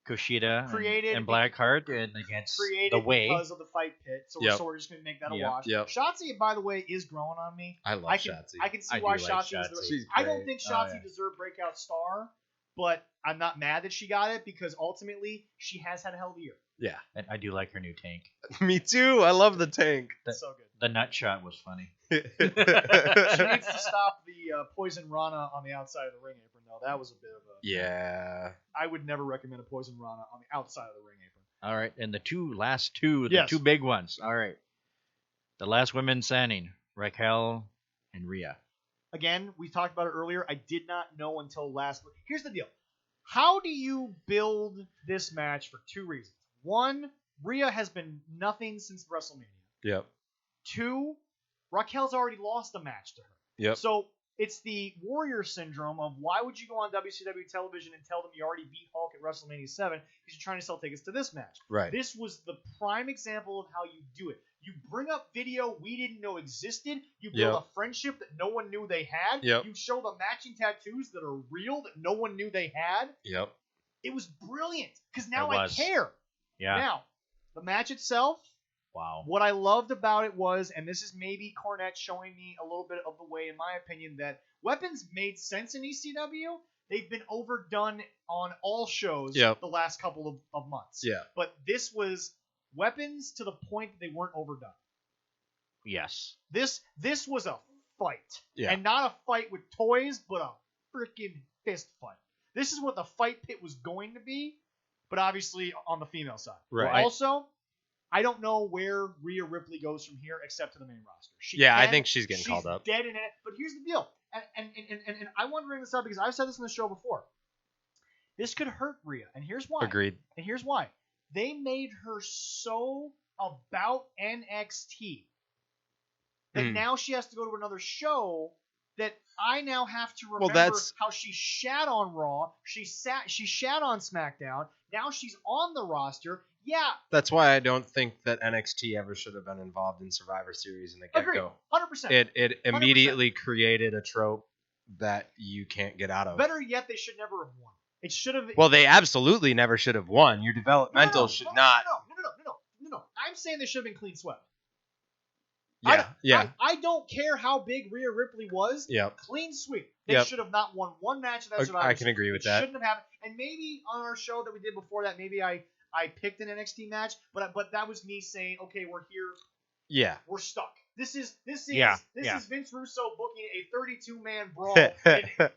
[SPEAKER 3] Kushida and Blackheart and against the Way
[SPEAKER 1] because of the fight pit, so we're just going to make that a wash. Shotzi, by the way, is growing on me.
[SPEAKER 2] I love Shotzi.
[SPEAKER 1] I can see why Shotzi is I don't think Shotzi deserved breakout star, but I'm not mad that she got it because ultimately she has had a hell of a year.
[SPEAKER 2] Yeah.
[SPEAKER 3] And I do like her new tank.
[SPEAKER 2] Me too. I love the tank.
[SPEAKER 1] That's so good.
[SPEAKER 3] The nut shot was funny.
[SPEAKER 1] She needs to stop the Poison Rana on the outside of the ring apron, though. That was a bit of a...
[SPEAKER 2] Yeah.
[SPEAKER 1] I would never recommend a Poison Rana on the outside of the ring apron.
[SPEAKER 3] All right, and the two big ones. All right. The last women standing, Raquel and Rhea.
[SPEAKER 1] Again, we talked about it earlier. I did not know until last week. Here's the deal. How do you build this match for two reasons? One, Rhea has been nothing since WrestleMania.
[SPEAKER 2] Yep.
[SPEAKER 1] Two, Raquel's already lost a match to her.
[SPEAKER 2] Yep.
[SPEAKER 1] So it's the Warrior syndrome of why would you go on WCW television and tell them you already beat Hulk at WrestleMania 7 because you're trying to sell tickets to this match.
[SPEAKER 2] Right.
[SPEAKER 1] This was the prime example of how you do it. You bring up video we didn't know existed. You build a friendship that no one knew they had.
[SPEAKER 2] Yep.
[SPEAKER 1] You show the matching tattoos that are real that no one knew they had.
[SPEAKER 2] Yep.
[SPEAKER 1] It was brilliant because now I care.
[SPEAKER 3] Yeah.
[SPEAKER 1] Now, the match itself,
[SPEAKER 3] wow.
[SPEAKER 1] What I loved about it was, and this is maybe Cornette showing me a little bit of the way, in my opinion, that weapons made sense in ECW. They've been overdone on all shows the last couple of months.
[SPEAKER 2] Yeah.
[SPEAKER 1] But this was weapons to the point that they weren't overdone.
[SPEAKER 3] Yes.
[SPEAKER 1] This was a fight.
[SPEAKER 2] Yeah.
[SPEAKER 1] And not a fight with toys, but a freaking fist fight. This is what the fight pit was going to be, but obviously on the female side.
[SPEAKER 2] Right.
[SPEAKER 1] Also, I don't know where Rhea Ripley goes from here except to the main roster.
[SPEAKER 2] I think she's getting called up.
[SPEAKER 1] She's dead in it. But here's the deal. And I want to bring this up because I've said this in the show before. This could hurt Rhea. And here's why.
[SPEAKER 2] Agreed.
[SPEAKER 1] And here's why. They made her so about NXT that now she has to go to another show that I now have to remember how she shat on Raw. She shat on SmackDown. Now she's on the roster. Yeah.
[SPEAKER 2] That's why I don't think that NXT ever should have been involved in Survivor Series in the get-go.
[SPEAKER 1] 100%.
[SPEAKER 2] It immediately created a trope that you can't get out of.
[SPEAKER 1] Better yet, they should never have won. It should have.
[SPEAKER 2] Well, they absolutely never should have won. Your developmental should not.
[SPEAKER 1] No. I'm saying they should have been clean swept.
[SPEAKER 2] Yeah.
[SPEAKER 1] I don't care how big Rhea Ripley was.
[SPEAKER 2] Yep.
[SPEAKER 1] Clean sweep. They should have not won one match of that Survivor Series.
[SPEAKER 2] I can agree with that.
[SPEAKER 1] Shouldn't have happened. And maybe on our show that we did before that, maybe I picked an NXT match, but that was me saying, okay, we're here.
[SPEAKER 2] Yeah.
[SPEAKER 1] We're stuck. This is Vince Russo booking a 32-man brawl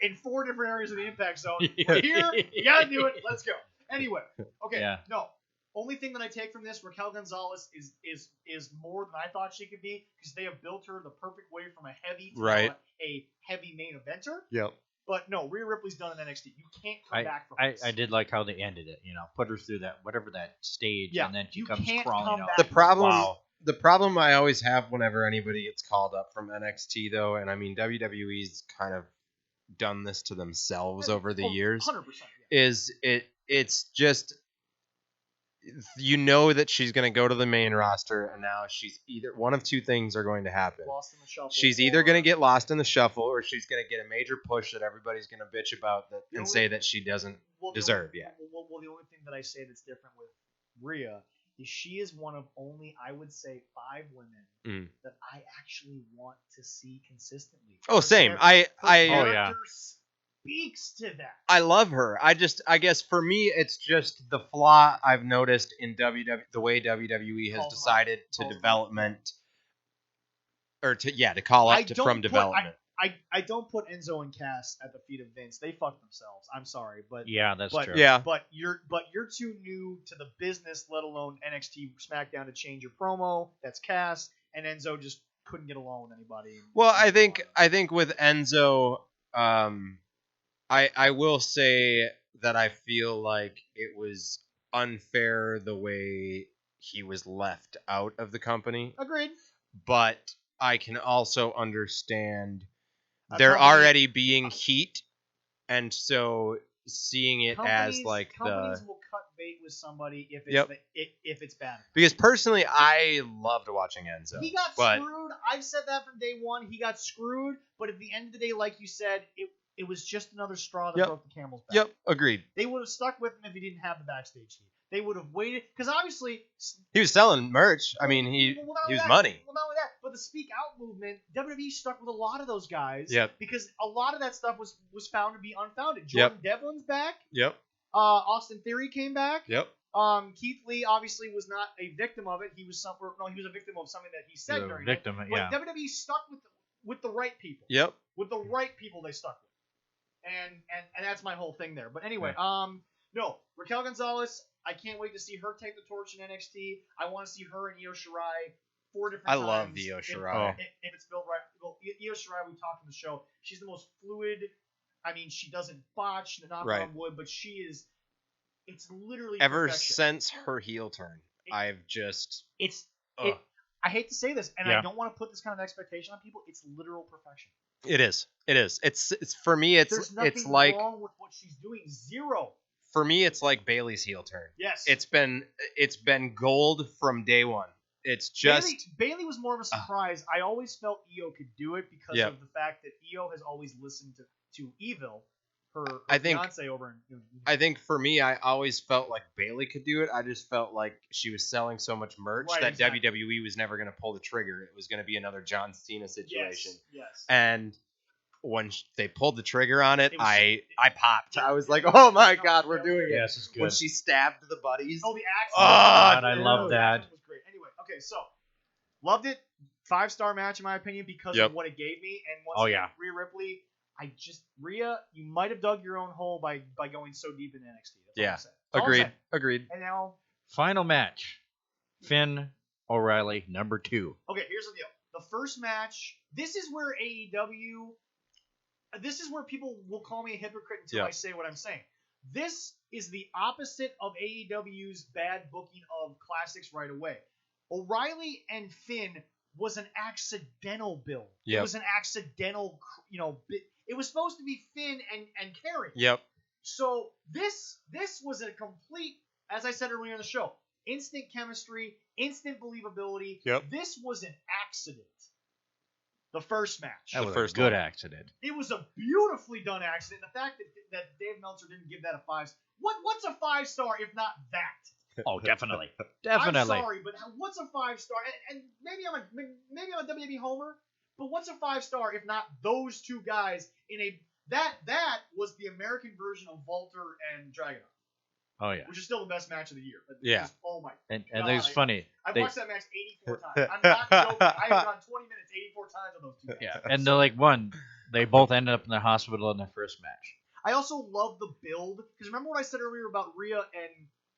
[SPEAKER 1] in 4 different areas of the Impact Zone. We're here. You gotta do it. Let's go. Anyway. Okay.
[SPEAKER 3] Yeah.
[SPEAKER 1] No. Only thing that I take from this, Raquel Gonzalez is more than I thought she could be because they have built her the perfect way from a heavy to a heavy main eventer.
[SPEAKER 2] Yep.
[SPEAKER 1] But no, Rhea Ripley's done in NXT. You can't come back from this.
[SPEAKER 3] I did like how they ended it. Put her through that stage, and then she comes crawling out.
[SPEAKER 2] The problem I always have whenever anybody gets called up from NXT, though, and I mean WWE's kind of done this to themselves over the years,
[SPEAKER 1] 100%,
[SPEAKER 2] is it's just that she's going to go to the main roster, and now she's either one of two things are going to happen.
[SPEAKER 1] Lost in the shuffle.
[SPEAKER 2] She's either going to get lost in the shuffle, or she's going to get a major push that everybody's going to bitch about and say that she doesn't deserve yet.
[SPEAKER 1] Well, the only thing that I say that's different with Rhea is she is one of only, I would say, 5 women that I actually want to see consistently.
[SPEAKER 2] Oh, same. Her
[SPEAKER 1] character speaks to that.
[SPEAKER 2] I love her. I guess for me, it's just the flaw I've noticed in the way WWE has decided to development, or to call up from development.
[SPEAKER 1] I don't put Enzo and Cass at the feet of Vince. They fucked themselves. I'm sorry, but
[SPEAKER 3] that's true.
[SPEAKER 2] Yeah,
[SPEAKER 1] but you're too new to the business, let alone NXT SmackDown, to change your promo. That's Cass, and Enzo just couldn't get along with anybody.
[SPEAKER 2] Well, I think with Enzo, I will say that I feel like it was unfair the way he was left out of the company.
[SPEAKER 1] Agreed.
[SPEAKER 2] But I can also understand there already being heat, and so seeing it as like
[SPEAKER 1] companies will cut bait with somebody if it's bad.
[SPEAKER 2] Because personally, I loved watching Enzo.
[SPEAKER 1] He got screwed. I've said that from day one. He got screwed, but at the end of the day, like you said, it was just another straw that broke the camel's back.
[SPEAKER 2] Yep, agreed.
[SPEAKER 1] They would have stuck with him if he didn't have the backstage heat. They would have waited, because obviously
[SPEAKER 2] he was selling merch. I mean, he was money.
[SPEAKER 1] Well, not only that, but the Speak Out movement, WWE stuck with a lot of those guys.
[SPEAKER 2] Yep.
[SPEAKER 1] Because a lot of that stuff was found to be unfounded. Jordan Devlin's back.
[SPEAKER 2] Yep.
[SPEAKER 1] Austin Theory came back.
[SPEAKER 2] Yep.
[SPEAKER 1] Keith Lee obviously was not a victim of it. He was he was a victim of something that he said during it. But WWE stuck with the right people.
[SPEAKER 2] Yep.
[SPEAKER 1] With the right people, they stuck with. And that's my whole thing there. But anyway, no, Raquel Gonzalez, I can't wait to see her take the torch in NXT. I want to see her and Io Shirai 4 different times.
[SPEAKER 2] I love Io Shirai.
[SPEAKER 1] If it's built right. Well, Io Shirai, we talked in the show, she's the most fluid. I mean, she doesn't botch, knock on wood, but it's literally
[SPEAKER 2] ever
[SPEAKER 1] perfection.
[SPEAKER 2] Since her heel turn, I've just...
[SPEAKER 1] I hate to say this, and I don't want to put this kind of expectation on people. It's literal perfection.
[SPEAKER 2] It is. It's for me.
[SPEAKER 1] There's nothing wrong with what she's doing. Zero.
[SPEAKER 2] For me, it's like Bayley's heel turn.
[SPEAKER 1] Yes.
[SPEAKER 2] It's been gold from day one. It's just
[SPEAKER 1] Bayley was more of a surprise. I always felt Io could do it because of the fact that Io has always listened to Evil, her fiance over in.
[SPEAKER 2] I think for me, I always felt like Bayley could do it. I just felt like she was selling so much merch that WWE was never going to pull the trigger. It was going to be another John Cena situation.
[SPEAKER 1] Yes.
[SPEAKER 2] And when they pulled the trigger on it, I popped. I was like, "Oh my God, we're doing it!"
[SPEAKER 3] Yes, it's good.
[SPEAKER 2] When she stabbed the buddies.
[SPEAKER 1] Oh, the axe!
[SPEAKER 2] Oh,
[SPEAKER 3] God, I love that.
[SPEAKER 1] Was great. Anyway, okay, so loved it. 5-star match in my opinion because of what it gave me. And once again, Rhea Ripley, Rhea, you might have dug your own hole by going so deep in NXT. That's all I'm saying.
[SPEAKER 2] Agreed.
[SPEAKER 1] And now,
[SPEAKER 3] final match: Finn O'Reilly, number 2.
[SPEAKER 1] Okay, here's the deal. The first match. This is where AEW. This is where people will call me a hypocrite until I say what I'm saying. This is the opposite of AEW's bad booking of classics right away. O'Reilly and Finn was an accidental build.
[SPEAKER 2] Yep.
[SPEAKER 1] It was an accidental, it was supposed to be Finn and Kerry.
[SPEAKER 2] Yep.
[SPEAKER 1] So this was a complete, as I said earlier in the show, instant chemistry, instant believability.
[SPEAKER 2] Yep.
[SPEAKER 1] This was an accident. The first match.
[SPEAKER 3] That was a good accident.
[SPEAKER 1] It was a beautifully done accident. The fact that Dave Meltzer didn't give that a 5. What's a 5-star if not that?
[SPEAKER 3] Oh, definitely.
[SPEAKER 1] I'm sorry, but what's a 5-star? And maybe I'm a WWE homer, but what's a 5-star if not those two guys in a that was the American version of Walter and Dragunov.
[SPEAKER 3] Oh yeah.
[SPEAKER 1] Which is still the best match of the year.
[SPEAKER 2] Yeah.
[SPEAKER 1] Just, oh my.
[SPEAKER 3] And it's funny.
[SPEAKER 1] I've watched that match 84 times. I'm not joking. I have gone 20 minutes 84 times on those two matches.
[SPEAKER 3] Yeah. And they both ended up in the hospital in their first match.
[SPEAKER 1] I also love the build because remember what I said earlier about Rhea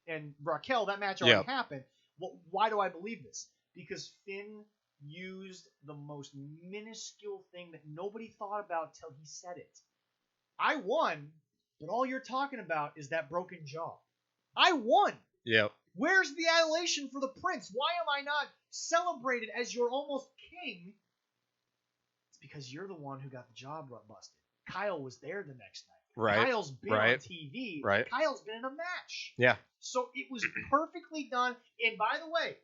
[SPEAKER 1] and Raquel, that match already happened. Well, why do I believe this? Because Finn used the most minuscule thing that nobody thought about till he said it. I won, but all you're talking about is that broken jaw. I won.
[SPEAKER 2] Yep.
[SPEAKER 1] Where's the adulation for the prince? Why am I not celebrated as your almost king? It's because you're the one who got the jaw busted. Kyle was there the next night.
[SPEAKER 2] Right.
[SPEAKER 1] Kyle's been on TV.
[SPEAKER 2] Right.
[SPEAKER 1] Kyle's been in a match.
[SPEAKER 2] Yeah.
[SPEAKER 1] So it was perfectly done. And by the way,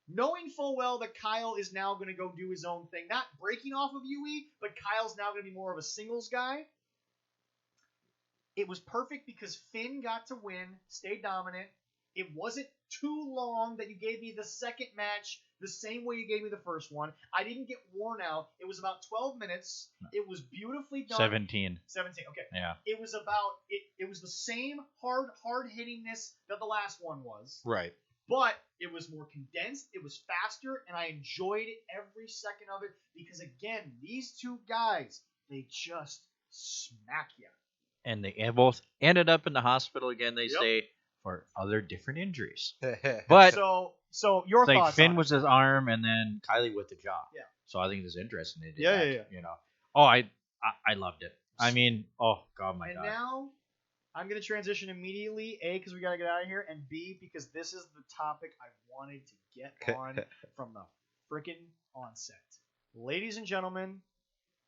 [SPEAKER 1] knowing full well that Kyle is now going to go do his own thing, not breaking off of Wwe, but Kyle's now going to be more of a singles guy. It was perfect because Finn got to win, stay dominant. It wasn't too long that you gave me the second match the same way you gave me the first one. I didn't get worn out. It was about 12 minutes. It was beautifully done.
[SPEAKER 3] 17.
[SPEAKER 1] 17, okay.
[SPEAKER 3] Yeah.
[SPEAKER 1] It was about it was the same hard hittingness that the last one was.
[SPEAKER 2] Right.
[SPEAKER 1] But it was more condensed, it was faster, and I enjoyed it every second of it because again, these two guys, they just smack you.
[SPEAKER 3] And they both ended up in the hospital again, they say, for other different injuries. But
[SPEAKER 1] so your
[SPEAKER 3] like
[SPEAKER 1] thoughts
[SPEAKER 3] Finn
[SPEAKER 1] on
[SPEAKER 3] was his arm and then Kylie with the jaw.
[SPEAKER 1] Yeah.
[SPEAKER 3] So I think it's interesting they did
[SPEAKER 1] Yeah,
[SPEAKER 3] that,
[SPEAKER 1] yeah.
[SPEAKER 3] you know. Oh, I loved it. I mean, oh god, my
[SPEAKER 1] and
[SPEAKER 3] god.
[SPEAKER 1] now I'm going to transition immediately, A, because we got to get out of here, and B, because this is the topic I wanted to get on from the freaking onset. Ladies and gentlemen,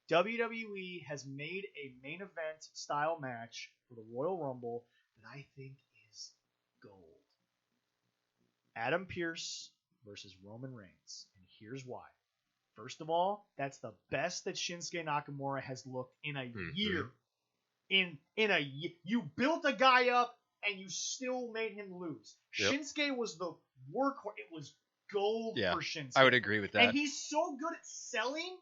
[SPEAKER 1] WWE has made a main event style match for the Royal Rumble that I think is gold. Adam Pearce versus Roman Reigns, and here's why. First of all, that's the best that Shinsuke Nakamura has looked in a year. In a year, you built a guy up and you still made him lose. Yep. Shinsuke was the workhorse. It was gold for Shinsuke.
[SPEAKER 2] I would agree with that.
[SPEAKER 1] And he's so good at selling.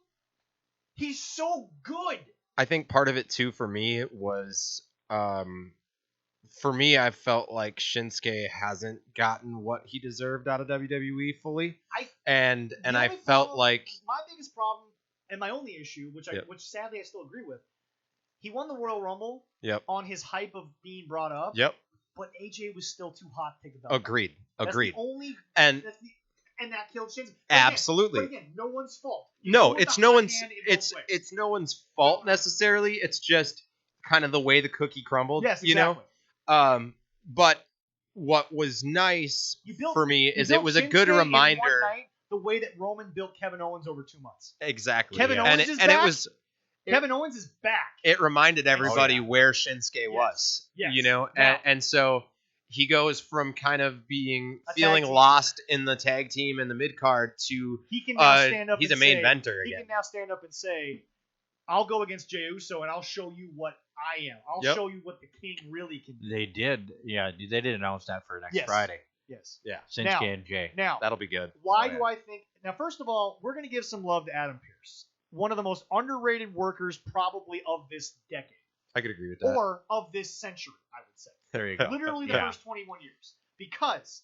[SPEAKER 1] He's so good.
[SPEAKER 2] I think part of it too for me was, for me, I felt like Shinsuke hasn't gotten what he deserved out of WWE fully, and I felt like
[SPEAKER 1] my biggest problem and my only issue, which sadly I still agree with. He won the Royal Rumble on his hype of being brought up.
[SPEAKER 2] Yep.
[SPEAKER 1] But AJ was still too hot to take the belt.
[SPEAKER 2] Agreed.
[SPEAKER 1] That's the only and that killed Shinsuke.
[SPEAKER 2] Absolutely.
[SPEAKER 1] But again, no one's fault.
[SPEAKER 2] No, it's no one's it's no one's fault necessarily. It's just kind of the way the cookie crumbled.
[SPEAKER 1] Yes, exactly.
[SPEAKER 2] You know. But what was nice for me is it was a good reminder.
[SPEAKER 1] In one night, the way that Roman built Kevin Owens over 2 months.
[SPEAKER 2] Exactly.
[SPEAKER 1] Kevin Owens is back.
[SPEAKER 2] It was.
[SPEAKER 1] Kevin Owens is back.
[SPEAKER 2] It reminded everybody where Shinsuke was, you know, and so he goes from kind of feeling lost in the tag team and the mid card to
[SPEAKER 1] he can now stand up.
[SPEAKER 2] He's a main eventer again.
[SPEAKER 1] He can now stand up and say, "I'll go against Jey Uso and I'll show you what I am. I'll show you what the King really can do."
[SPEAKER 3] They did, they did announce that for next Friday.
[SPEAKER 1] Yes.
[SPEAKER 2] Yeah.
[SPEAKER 3] Shinsuke and Jay.
[SPEAKER 1] Now
[SPEAKER 2] that'll be good.
[SPEAKER 1] Why do I think? Now, first of all, we're going to give some love to Adam Pearce. One of the most underrated workers probably of this decade.
[SPEAKER 2] I could agree with that.
[SPEAKER 1] Or of this century, I would say.
[SPEAKER 3] There you go.
[SPEAKER 1] Literally the first 21 years. Because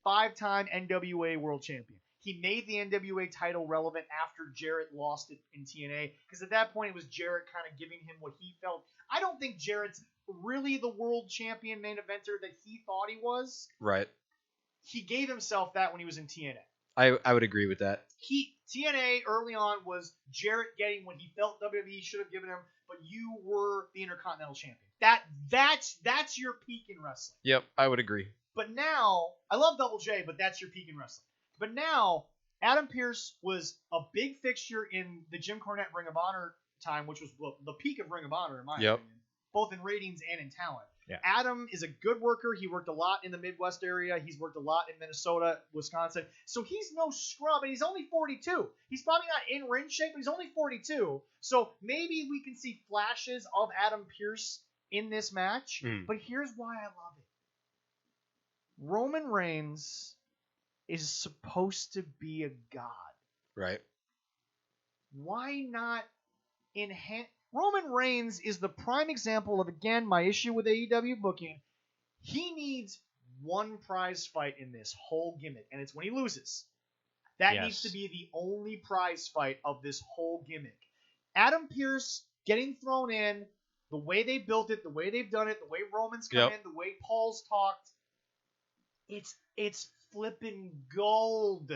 [SPEAKER 1] 5-time NWA World Champion. He made the NWA title relevant after Jarrett lost it in TNA. Because at that point, it was Jarrett kind of giving him what he felt. I don't think Jarrett's really the world champion main eventer that he thought he was.
[SPEAKER 2] Right.
[SPEAKER 1] He gave himself that when he was in TNA.
[SPEAKER 2] I would agree with that.
[SPEAKER 1] TNA early on was Jarrett getting what he felt WWE should have given him, but you were the Intercontinental Champion. That's your peak in wrestling.
[SPEAKER 2] Yep, I would agree.
[SPEAKER 1] But now, I love Double J, but that's your peak in wrestling. But now, Adam Pearce was a big fixture in the Jim Cornette Ring of Honor time, which was the peak of Ring of Honor in my opinion, both in ratings and in talent.
[SPEAKER 3] Yeah.
[SPEAKER 1] Adam is a good worker. He worked a lot in the Midwest area. He's worked a lot in Minnesota, Wisconsin. So he's no scrub, and he's only 42. He's probably not in ring shape, but he's only 42. So maybe we can see flashes of Adam Pearce in this match. But here's why I love it. Roman Reigns is supposed to be a god.
[SPEAKER 2] Right.
[SPEAKER 1] Why not enhance... Roman Reigns is the prime example of, again, my issue with AEW booking. He needs one prize fight in this whole gimmick, and it's when he loses. That needs to be the only prize fight of this whole gimmick. Adam Pearce getting thrown in, the way they built it, the way they've done it, the way Roman's come in, the way Paul's talked, it's flipping gold.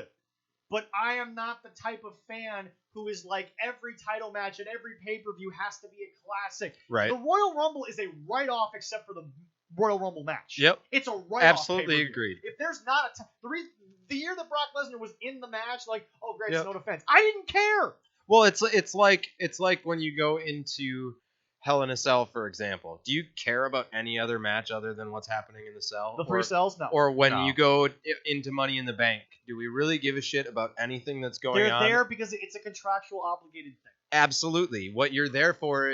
[SPEAKER 1] But I am not the type of fan who is like every title match and every pay-per-view has to be a classic.
[SPEAKER 2] Right.
[SPEAKER 1] The Royal Rumble is a write-off except for the Royal Rumble match.
[SPEAKER 2] Yep.
[SPEAKER 1] It's a write-off.
[SPEAKER 2] Absolutely
[SPEAKER 1] pay-per-view.
[SPEAKER 2] agreed.
[SPEAKER 1] If there's not the year that Brock Lesnar was in the match, like, oh great, it's no defense. I didn't care.
[SPEAKER 2] Well, it's like when you go into Hell in a Cell, for example. Do you care about any other match other than what's happening in the cell?
[SPEAKER 1] The 3 cells? No.
[SPEAKER 2] Or when you go into Money in the Bank, do we really give a shit about anything that's going on?
[SPEAKER 1] They're there because it's a contractual obligated thing.
[SPEAKER 2] Absolutely. What you're there for,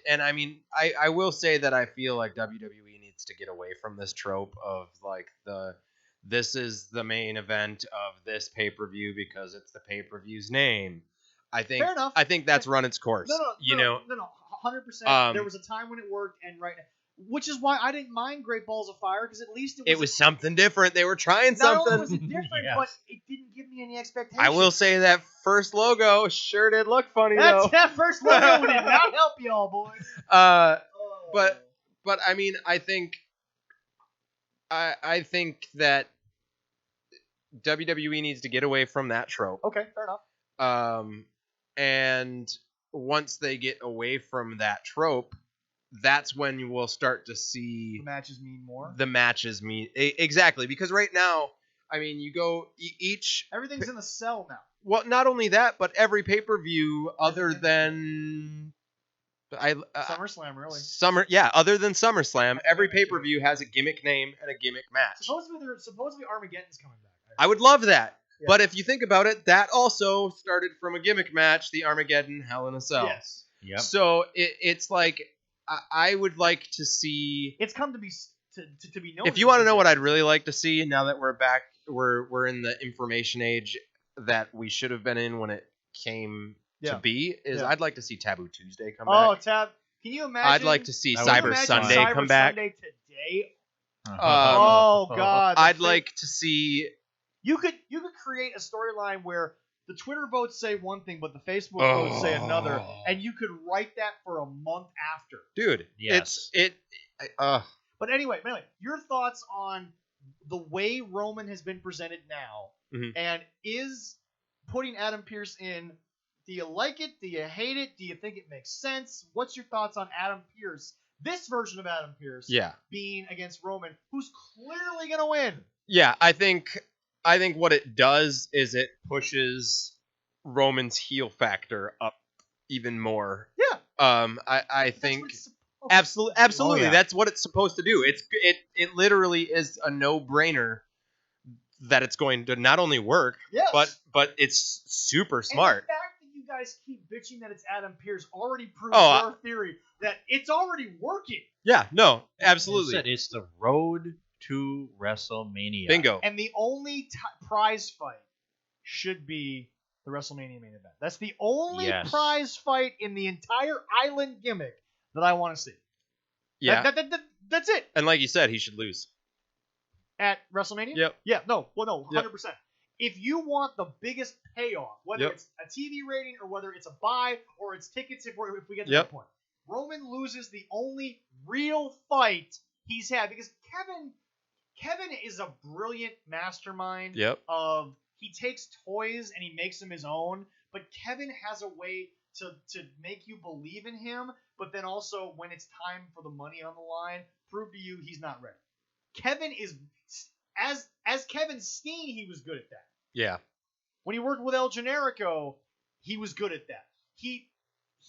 [SPEAKER 2] and I mean, I will say that I feel like WWE needs to get away from this trope of like this is the main event of this pay-per-view because it's the pay-per-view's name. Fair enough. I think that's run its course. No,
[SPEAKER 1] 100%. There was a time when it worked, and right now, which is why I didn't mind Great Balls of Fire, because at least
[SPEAKER 2] it was something different. They were trying something.
[SPEAKER 1] Not only was it different, but it didn't give me any expectations.
[SPEAKER 2] I will say that first logo sure did look funny, though.
[SPEAKER 1] That first logo did not help y'all, boys.
[SPEAKER 2] But I mean, I think that WWE needs to get away from that trope.
[SPEAKER 1] Okay, fair enough.
[SPEAKER 2] And once they get away from that trope, that's when you will start to see
[SPEAKER 1] the matches mean more.
[SPEAKER 2] The matches mean exactly, because right now, I mean, you go
[SPEAKER 1] everything's in the cell now.
[SPEAKER 2] Well, not only that, but every pay-per-view other than
[SPEAKER 1] SummerSlam, really.
[SPEAKER 2] Other than SummerSlam, every pay-per-view has a gimmick name and a gimmick match.
[SPEAKER 1] Supposedly Armageddon's coming back.
[SPEAKER 2] I would love that. Yeah. But if you think about it, that also started from a gimmick match, the Armageddon Hell in a Cell.
[SPEAKER 1] Yes.
[SPEAKER 2] Yep. So it's like I would like to see.
[SPEAKER 1] It's come to be known.
[SPEAKER 2] If you want to know what I'd really like to see, now that we're back, we're in the information age that we should have been in when it came to be. I'd like to see Taboo Tuesday come back.
[SPEAKER 1] Can you imagine?
[SPEAKER 2] I'd like to see Cyber Sunday come back.
[SPEAKER 1] Sunday today.
[SPEAKER 2] God. I'd like to see.
[SPEAKER 1] You could create a storyline where the Twitter votes say one thing, but the Facebook votes say another, and you could write that for a month after.
[SPEAKER 2] Dude,
[SPEAKER 3] yes.
[SPEAKER 1] But anyway, your thoughts on the way Roman has been presented now, and is putting Adam Pearce in? Do you like it? Do you hate it? Do you think it makes sense? What's your thoughts on Adam Pearce? This version of Adam Pearce, being against Roman, who's clearly gonna win.
[SPEAKER 2] Yeah, I think what it does is it pushes Roman's heel factor up even more.
[SPEAKER 1] Yeah.
[SPEAKER 2] I think absolutely that's what it's supposed to do. It literally is a no-brainer that it's going to not only work, but it's super smart.
[SPEAKER 1] And the fact that you guys keep bitching that it's Adam Pearce already proves your theory that it's already working.
[SPEAKER 2] Yeah, no, absolutely.
[SPEAKER 3] It's the road to WrestleMania.
[SPEAKER 2] Bingo.
[SPEAKER 1] And the only prize fight should be the WrestleMania main event. That's the only prize fight in the entire island gimmick that I want to see.
[SPEAKER 2] Yeah.
[SPEAKER 1] That's it.
[SPEAKER 2] And like you said, he should lose.
[SPEAKER 1] At WrestleMania?
[SPEAKER 2] Yep.
[SPEAKER 1] Yeah, no, 100%. If you want the biggest payoff, whether it's a TV rating or whether it's a buy or it's tickets if we get to that point, Roman loses the only real fight he's had, because Kevin is a brilliant mastermind of he takes toys and he makes them his own, but Kevin has a way to make you believe in him, but then also when it's time for the money on the line, prove to you he's not ready. Kevin is as Kevin Steen, he was good at that.
[SPEAKER 2] Yeah.
[SPEAKER 1] When he worked with El Generico, he was good at that. He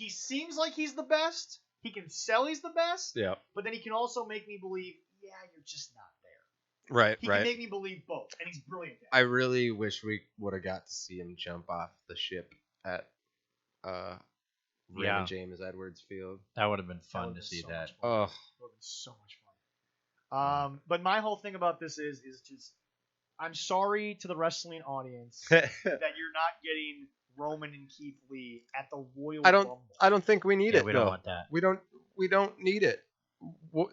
[SPEAKER 1] seems like he's the best. He can sell he's the best.
[SPEAKER 2] Yeah.
[SPEAKER 1] But then he can also make me believe, you're just not there.
[SPEAKER 2] Right,
[SPEAKER 1] He can make me believe both, and he's brilliant at it.
[SPEAKER 2] I really wish we would have got to see him jump off the ship at Raymond James Edwards Field.
[SPEAKER 3] That would have been fun to see that.
[SPEAKER 1] That would have been so much fun. But my whole thing about this is just, I'm sorry to the wrestling audience that you're not getting Roman and Keith Lee at the Royal Rumble.
[SPEAKER 2] I don't think we need it.
[SPEAKER 3] We don't want that.
[SPEAKER 2] We don't need it.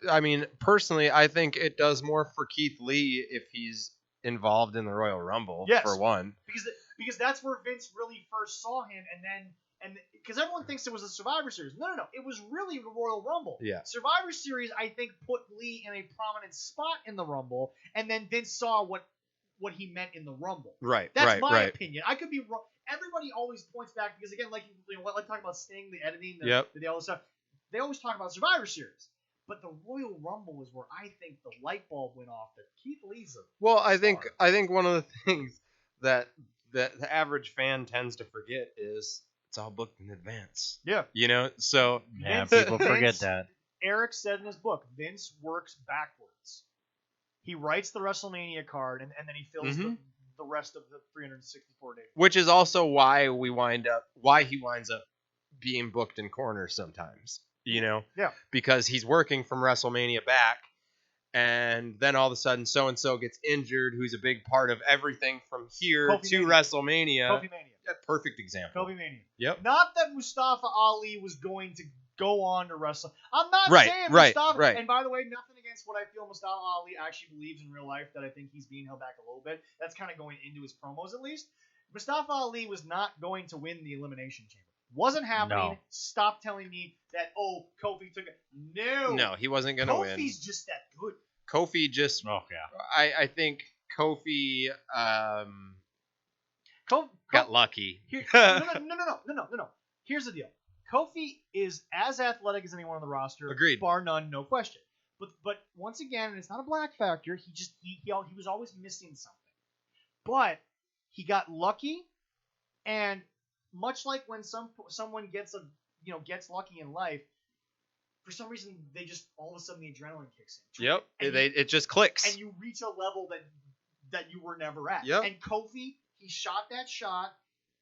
[SPEAKER 2] I mean, personally, I think it does more for Keith Lee if he's involved in the Royal Rumble. For one,
[SPEAKER 1] because that's where Vince really first saw him, and then and because everyone thinks it was a Survivor Series. No. It was really the Royal Rumble.
[SPEAKER 2] Yeah.
[SPEAKER 1] Survivor Series, I think, put Lee in a prominent spot in the Rumble, and then Vince saw what he meant in the Rumble.
[SPEAKER 2] Right.
[SPEAKER 1] That's my opinion. I could be wrong. Everybody always points back because, again, like talking about Sting, the editing, the all this stuff. They always talk about Survivor Series. But the Royal Rumble is where I think the light bulb went off that Keith Lee's a
[SPEAKER 2] Well, I
[SPEAKER 1] star.
[SPEAKER 2] think one of the things that the average fan tends to forget is it's all booked in advance.
[SPEAKER 1] Yeah.
[SPEAKER 2] So
[SPEAKER 3] Yeah,
[SPEAKER 1] Vince-
[SPEAKER 3] people forget
[SPEAKER 1] Vince-
[SPEAKER 3] that.
[SPEAKER 1] Eric said in his book, Vince works backwards. He writes the WrestleMania card, and then he fills the rest of the 364 days.
[SPEAKER 2] Which is also why he winds up being booked in corners sometimes.
[SPEAKER 1] Yeah.
[SPEAKER 2] Because he's working from WrestleMania back, and then all of a sudden so-and-so gets injured, who's a big part of everything from here
[SPEAKER 1] Kofi
[SPEAKER 2] to
[SPEAKER 1] Mania.
[SPEAKER 2] WrestleMania.
[SPEAKER 1] Kofi Mania.
[SPEAKER 2] Yeah, perfect example.
[SPEAKER 1] Kofi Mania.
[SPEAKER 2] Yep.
[SPEAKER 1] Not that Mustafa Ali was going to go on to wrestle. I'm not
[SPEAKER 2] Right,
[SPEAKER 1] saying
[SPEAKER 2] right,
[SPEAKER 1] Mustafa.
[SPEAKER 2] right.
[SPEAKER 1] And by the way, nothing against what I feel Mustafa Ali actually believes in real life, that I think he's being held back a little bit. That's kind of going into his promos at least. Mustafa Ali was not going to win the Elimination Chamber. Wasn't happening.
[SPEAKER 3] No.
[SPEAKER 1] Stop telling me that, Kofi took it.
[SPEAKER 2] No, he wasn't going to win.
[SPEAKER 1] Kofi's just that good.
[SPEAKER 2] Kofi just...
[SPEAKER 3] Oh yeah.
[SPEAKER 2] I think Kofi
[SPEAKER 1] Kofi
[SPEAKER 2] got lucky.
[SPEAKER 1] No. Here's the deal. Kofi is as athletic as anyone on the roster.
[SPEAKER 2] Agreed.
[SPEAKER 1] Bar none, no question. But once again, it's not a black factor. He was always missing something. But he got lucky, and much like when someone gets lucky in life, for some reason they just all of a sudden the adrenaline kicks in.
[SPEAKER 2] Yep.
[SPEAKER 1] And
[SPEAKER 2] It just clicks.
[SPEAKER 1] and you reach a level that you were never at.
[SPEAKER 2] Yep.
[SPEAKER 1] And Kofi, he shot that shot.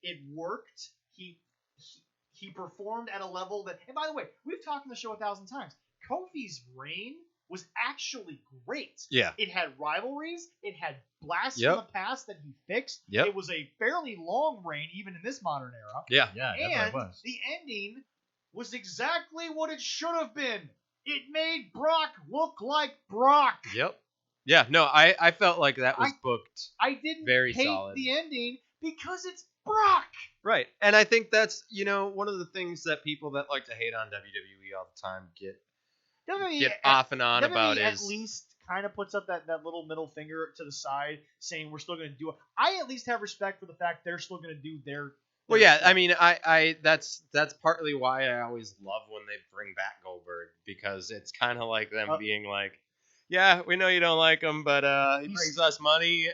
[SPEAKER 1] It worked. He performed at a level that, and by the way, we've talked on the show 1,000 times. Kofi's reign was actually great.
[SPEAKER 2] Yeah.
[SPEAKER 1] It had rivalries. It had blasts
[SPEAKER 2] Yep.
[SPEAKER 1] from the past that he fixed.
[SPEAKER 2] Yep.
[SPEAKER 1] It was a fairly long reign, even in this modern era.
[SPEAKER 2] Yeah.
[SPEAKER 3] Yeah,
[SPEAKER 1] And
[SPEAKER 3] definitely was.
[SPEAKER 1] the ending was exactly what it should have been. It made Brock look like Brock.
[SPEAKER 2] Yep. Yeah, no, I felt like that was booked.
[SPEAKER 1] I didn't
[SPEAKER 2] Very
[SPEAKER 1] hate
[SPEAKER 2] solid.
[SPEAKER 1] the ending because it's Brock.
[SPEAKER 2] Right. And I think that's, one of the things that people that like to hate on WWE all the time get off and on
[SPEAKER 1] WWE
[SPEAKER 2] about
[SPEAKER 1] at
[SPEAKER 2] is...
[SPEAKER 1] least kind of puts up that little middle finger to the side saying we're still going to do it. I at least have respect for the fact they're still going to do their...
[SPEAKER 2] Well, yeah, I mean, I that's partly why I always love when they bring back Goldberg, because it's kind of like them being like, yeah, we know you don't like him, but he brings us money,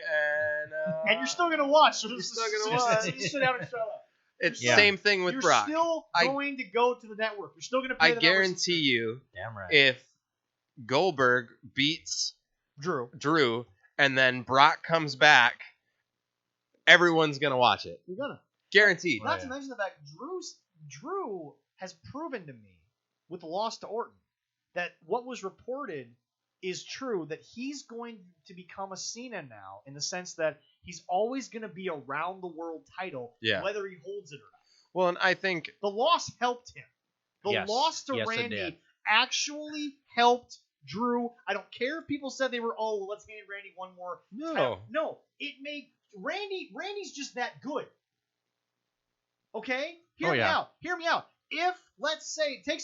[SPEAKER 1] and you're still gonna watch. So
[SPEAKER 2] you're still gonna watch.
[SPEAKER 1] Just sit down and shut up.
[SPEAKER 2] It's the same thing with
[SPEAKER 1] You're
[SPEAKER 2] Brock.
[SPEAKER 1] still going to go to the network. You're still gonna pay
[SPEAKER 2] I
[SPEAKER 1] the
[SPEAKER 2] guarantee you,
[SPEAKER 3] Damn right.
[SPEAKER 2] if Goldberg beats Drew, and then Brock comes back, everyone's gonna watch it.
[SPEAKER 1] You're gonna.
[SPEAKER 2] Guaranteed.
[SPEAKER 1] Not to mention the fact Drew has proven to me with the loss to Orton that what was reported is true, that he's going to become a Cena now, in the sense that he's always going to be around the world title, whether he holds it or not.
[SPEAKER 2] Well, and I think
[SPEAKER 1] the loss helped him. The loss to Randy actually helped Drew. I don't care if people said they were, let's hand Randy one more title. No, it made Randy's just that good. Okay? Hear me out. If, let's say, take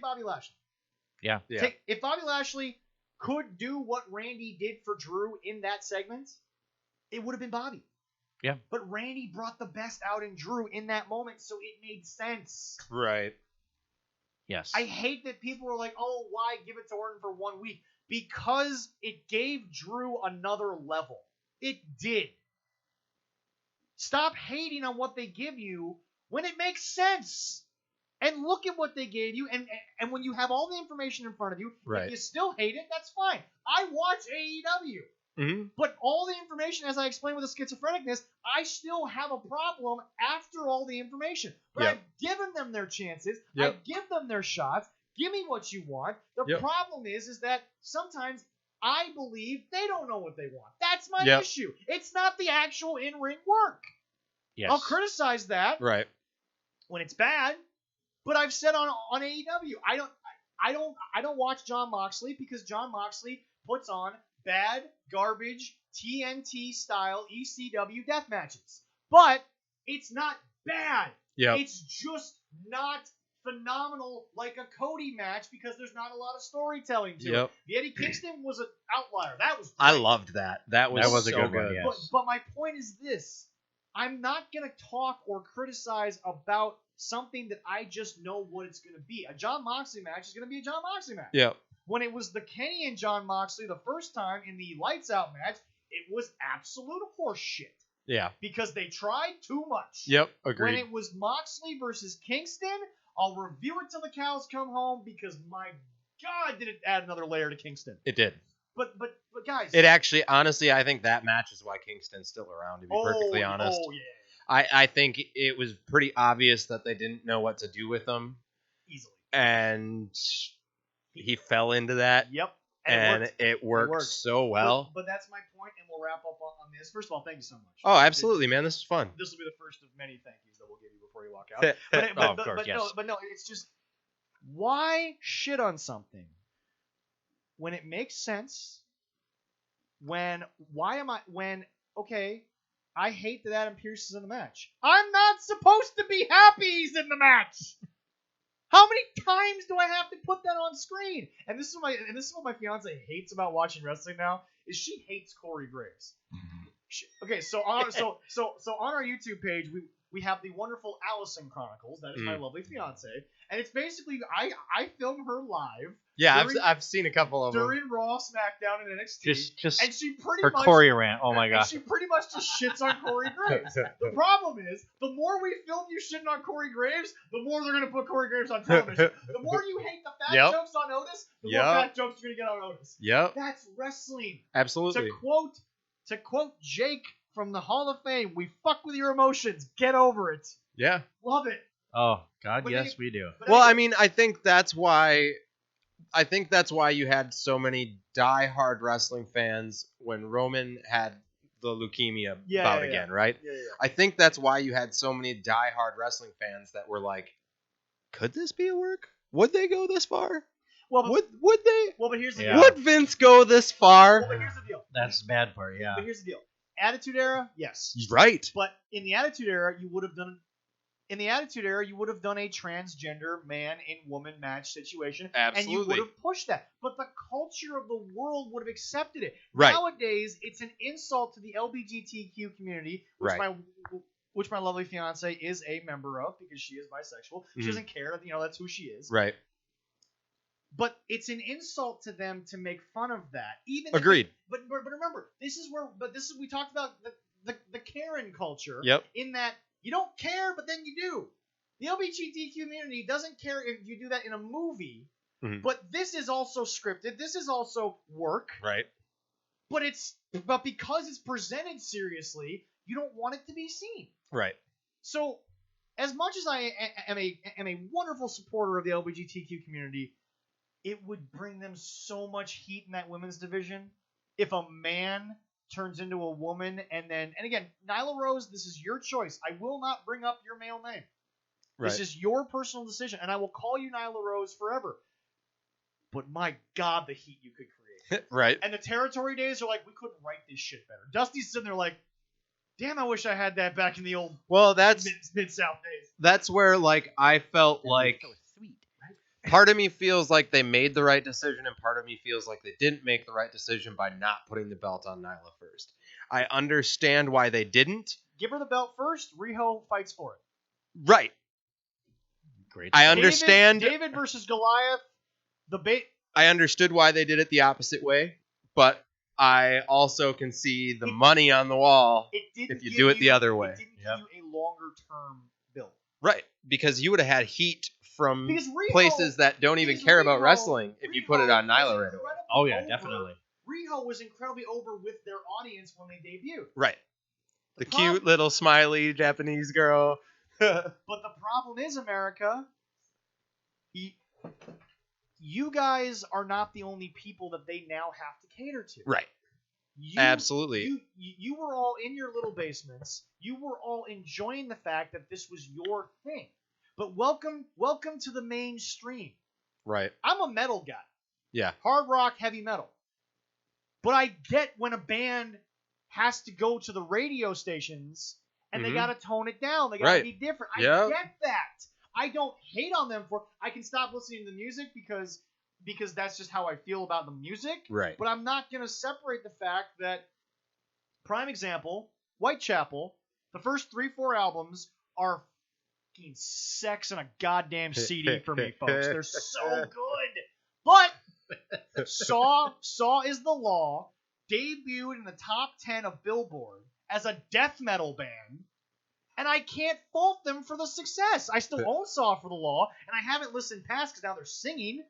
[SPEAKER 1] Bobby Lashley.
[SPEAKER 3] Yeah.
[SPEAKER 1] If Bobby Lashley could do what Randy did for Drew in that segment, it would have been Bobby.
[SPEAKER 3] Yeah.
[SPEAKER 1] But Randy brought the best out in Drew in that moment, so it made sense.
[SPEAKER 2] Right.
[SPEAKER 3] Yes.
[SPEAKER 1] I hate that people are like, why give it to Orton for 1 week? Because it gave Drew another level. It did. Stop hating on what they give you when it makes sense. And look at what they gave you, and when you have all the information in front of you, if you still hate it, that's fine. I watch AEW. But all the information, as I explained with the schizophrenicness, I still have a problem after all the information. But I've given them their chances. I give them their shots. Give me what you want. The problem is that sometimes I believe they don't know what they want. That's my issue. It's not the actual in-ring work.
[SPEAKER 3] Yes.
[SPEAKER 1] I'll criticize that when it's bad. But I've said on AEW, I don't watch Jon Moxley because Jon Moxley puts on bad, garbage, TNT style ECW death matches. But it's not bad.
[SPEAKER 2] Yeah.
[SPEAKER 1] It's just not phenomenal like a Cody match because there's not a lot of storytelling to it. The Eddie Kingston was an outlier. That was great.
[SPEAKER 2] I loved that. That was
[SPEAKER 3] a
[SPEAKER 2] so
[SPEAKER 3] good
[SPEAKER 2] good.
[SPEAKER 3] one, yes.
[SPEAKER 1] But my point is this. I'm not going to talk or criticize about something that I just know what it's going to be. A Jon Moxley match is going to be a Jon Moxley match.
[SPEAKER 2] Yep.
[SPEAKER 1] When it was the Kenny and Jon Moxley the first time in the Lights Out match, it was absolute horse shit.
[SPEAKER 2] Yeah.
[SPEAKER 1] Because they tried too much.
[SPEAKER 2] Yep, agreed.
[SPEAKER 1] When it was Moxley versus Kingston, I'll review it till the cows come home because my God, did it add another layer to Kingston.
[SPEAKER 2] It did.
[SPEAKER 1] But guys.
[SPEAKER 2] It actually, honestly, I think that match is why Kingston's still around, to be perfectly honest.
[SPEAKER 1] Oh, yeah.
[SPEAKER 2] I think it was pretty obvious that they didn't know what to do with him.
[SPEAKER 1] Easily.
[SPEAKER 2] And he fell into that.
[SPEAKER 1] Yep.
[SPEAKER 2] And it worked so well.
[SPEAKER 1] But that's my point, and we'll wrap up on this. First of all, thank you so much.
[SPEAKER 2] Oh, absolutely, man. This is fun.
[SPEAKER 1] This will be the first of many thank yous that we'll give you before you walk out.
[SPEAKER 3] Of course, yes.
[SPEAKER 1] No, it's just, why shit on something when it makes sense? Okay, I hate that Adam Pearce is in the match. I'm not supposed to be happy he's in the match. How many times do I have to put that on screen? And this is what my fiance hates about watching wrestling now is she hates Corey Graves. Okay, so on our YouTube page we have the wonderful Allison Chronicles. That is my lovely fiance, and it's basically I film her live.
[SPEAKER 2] Yeah, I've seen a couple of them
[SPEAKER 1] during Raw, SmackDown, and NXT.
[SPEAKER 3] Just
[SPEAKER 1] and she pretty
[SPEAKER 3] her
[SPEAKER 1] much
[SPEAKER 3] Corey rant. Oh my god.
[SPEAKER 1] She pretty much just shits on Corey Graves. The problem is, the more we film you shitting on Corey Graves, the more they're gonna put Corey Graves on television. The more you hate the fat jokes on Otis, the more fat jokes you're gonna get on Otis.
[SPEAKER 2] Yep.
[SPEAKER 1] That's wrestling.
[SPEAKER 2] Absolutely.
[SPEAKER 1] To quote Jake from the Hall of Fame, we fuck with your emotions. Get over it.
[SPEAKER 2] Yeah.
[SPEAKER 1] Love it.
[SPEAKER 3] Oh God, yes, we do.
[SPEAKER 2] Well, I mean, I think that's why you had so many die-hard wrestling fans when Roman had the leukemia bout again, right?
[SPEAKER 1] Yeah.
[SPEAKER 2] I think that's why you had so many die-hard wrestling fans that were like, could this be a work? Would they go this far?
[SPEAKER 1] Well,
[SPEAKER 2] would they?
[SPEAKER 1] Well, but here's the deal.
[SPEAKER 2] Would Vince go this far?
[SPEAKER 1] Well, but here's the deal.
[SPEAKER 3] That's the bad part, yeah.
[SPEAKER 1] But here's the deal. Attitude Era, yes.
[SPEAKER 2] Right.
[SPEAKER 1] But in the Attitude Era, you would have done a transgender man and woman match situation.
[SPEAKER 2] Absolutely.
[SPEAKER 1] And you would have pushed that. But the culture of the world would have accepted it.
[SPEAKER 2] Right.
[SPEAKER 1] Nowadays, it's an insult to the LGBTQ community, which my lovely fiance is a member of because she is bisexual. Mm-hmm. She doesn't care. That's who she is.
[SPEAKER 2] Right.
[SPEAKER 1] But it's an insult to them to make fun of that.
[SPEAKER 2] Agreed.
[SPEAKER 1] But remember, we talked about the Karen culture.
[SPEAKER 2] Yep.
[SPEAKER 1] In that you don't care, but then you do. The LGBT community doesn't care if you do that in a movie. Mm-hmm. But this is also scripted. This is also work.
[SPEAKER 2] Right.
[SPEAKER 1] But because it's presented seriously, you don't want it to be seen.
[SPEAKER 2] Right.
[SPEAKER 1] So, as much as I am a wonderful supporter of the LGBTQ community, it would bring them so much heat in that women's division if a man turns into a woman and again, Nyla Rose, this is your choice. I will not bring up your male name. Right. This is your personal decision, and I will call you Nyla Rose forever. But my God, the heat you could create.
[SPEAKER 2] Right.
[SPEAKER 1] And the territory days are like, we couldn't write this shit better. Dusty's sitting there like, damn, I wish I had that back in the old Mid-South days.
[SPEAKER 2] That's where I felt like part of me feels like they made the right decision, and part of me feels like they didn't make the right decision by not putting the belt on Nyla first. I understand why they didn't.
[SPEAKER 1] Give her the belt first. Riho fights for it.
[SPEAKER 2] Right.
[SPEAKER 3] Great.
[SPEAKER 2] I understand.
[SPEAKER 1] David versus Goliath.
[SPEAKER 2] I understood why they did it the opposite way, but I also can see the money on the wall if you do it the other way.
[SPEAKER 1] It didn't give you a longer-term build.
[SPEAKER 2] Right, because you would have had heat from places that don't even care about wrestling if you put it on Nyla right away.
[SPEAKER 3] Oh, yeah, definitely.
[SPEAKER 1] Riho was incredibly over with their audience when they debuted.
[SPEAKER 2] Right. The cute little smiley Japanese girl.
[SPEAKER 1] But the problem is, America, you guys are not the only people that they now have to cater to.
[SPEAKER 2] Right. Absolutely.
[SPEAKER 1] You were all in your little basements. You were all enjoying the fact that this was your thing. But welcome to the mainstream.
[SPEAKER 2] Right.
[SPEAKER 1] I'm a metal guy.
[SPEAKER 2] Yeah.
[SPEAKER 1] Hard rock, heavy metal. But I get when a band has to go to the radio stations and they got to tone it down. They got to be different. I get that. I don't hate on them for. I can stop listening to the music because that's just how I feel about the music.
[SPEAKER 2] Right.
[SPEAKER 1] But I'm not gonna separate the fact that, prime example, Whitechapel, the first 3-4 albums are fucking sex in a goddamn CD for me, folks. They're so good. But Saw is the Law debuted in the top 10 of Billboard as a death metal band, and I can't fault them for the success. I still own Saw for the Law, and I haven't listened past because now they're singing.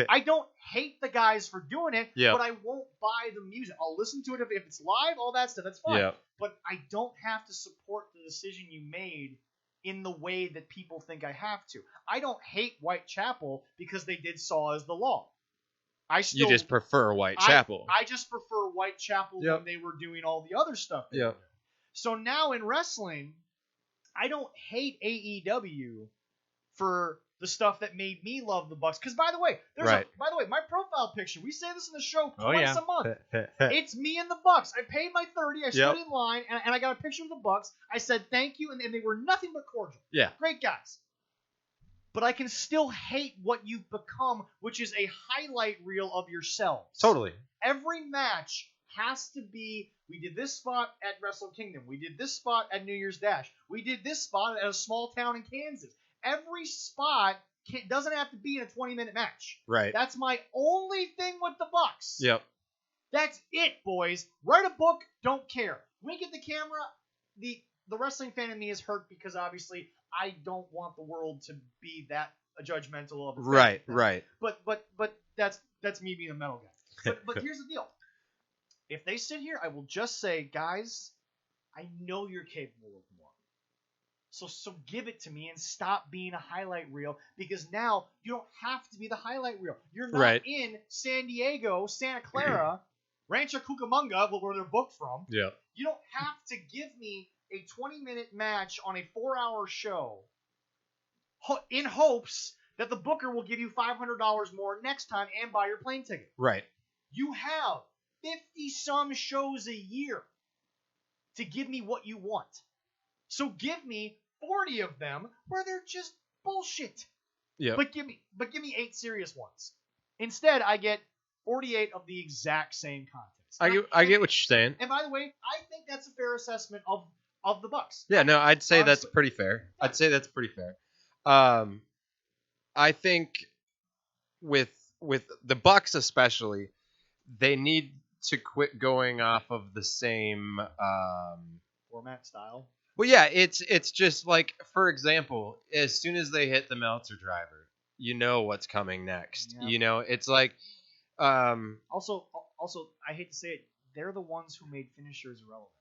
[SPEAKER 1] I don't hate the guys for doing it, but I won't buy the music. I'll listen to it if it's live, all that stuff, that's fine. But I don't have to support the decision you made in the way that people think I have to. I don't hate Whitechapel because they did Saw as the Law. You
[SPEAKER 2] just prefer Whitechapel.
[SPEAKER 1] I just prefer Whitechapel when they were doing all the other stuff. So now in wrestling, I don't hate AEW for the stuff that made me love the Bucks. Because by the way, my profile picture, we say this in the show twice a month. It's me and the Bucks. I paid my $30. I stood in line, and I got a picture of the Bucks. I said thank you, and they were nothing but cordial.
[SPEAKER 2] Yeah.
[SPEAKER 1] Great guys. But I can still hate what you've become, which is a highlight reel of yourselves.
[SPEAKER 2] Totally.
[SPEAKER 1] Every match has to be, we did this spot at Wrestle Kingdom. We did this spot at New Year's Dash. We did this spot at a small town in Kansas. Every spot doesn't have to be in a 20-minute match.
[SPEAKER 2] Right.
[SPEAKER 1] That's my only thing with the Bucks.
[SPEAKER 2] Yep.
[SPEAKER 1] That's it, boys. Write a book, don't care. Wink at the camera. The wrestling fan in me is hurt because obviously I don't want the world to be that judgmental of a
[SPEAKER 2] right.
[SPEAKER 1] But that's me being a metal guy. But here's the deal. If they sit here, I will just say, guys, I know you're capable of more. So give it to me and stop being a highlight reel, because now you don't have to be the highlight reel. You're not in San Diego, Santa Clara, Rancho Cucamonga, where they're booked from.
[SPEAKER 2] Yeah.
[SPEAKER 1] You don't have to give me a 20-minute match on a 4-hour show in hopes that the booker will give you $500 more next time and buy your plane ticket.
[SPEAKER 2] Right.
[SPEAKER 1] You have 50-some shows a year to give me what you want. So give me 40 of them where they're just bullshit.
[SPEAKER 2] Yeah.
[SPEAKER 1] But give me 8 serious ones. Instead, I get 48 of the exact same content.
[SPEAKER 2] I get what you're saying.
[SPEAKER 1] And by the way, I think that's a fair assessment of the Bucks.
[SPEAKER 2] Yeah, no, I'd say honestly, that's pretty fair. Yeah. I'd say that's pretty fair. I think with the Bucks especially, they need to quit going off of the same
[SPEAKER 1] format style.
[SPEAKER 2] Well, yeah, it's just like, for example, as soon as they hit the Meltzer driver, you know what's coming next. Yeah. You know, it's like
[SPEAKER 1] also I hate to say it, they're the ones who made finishers irrelevant.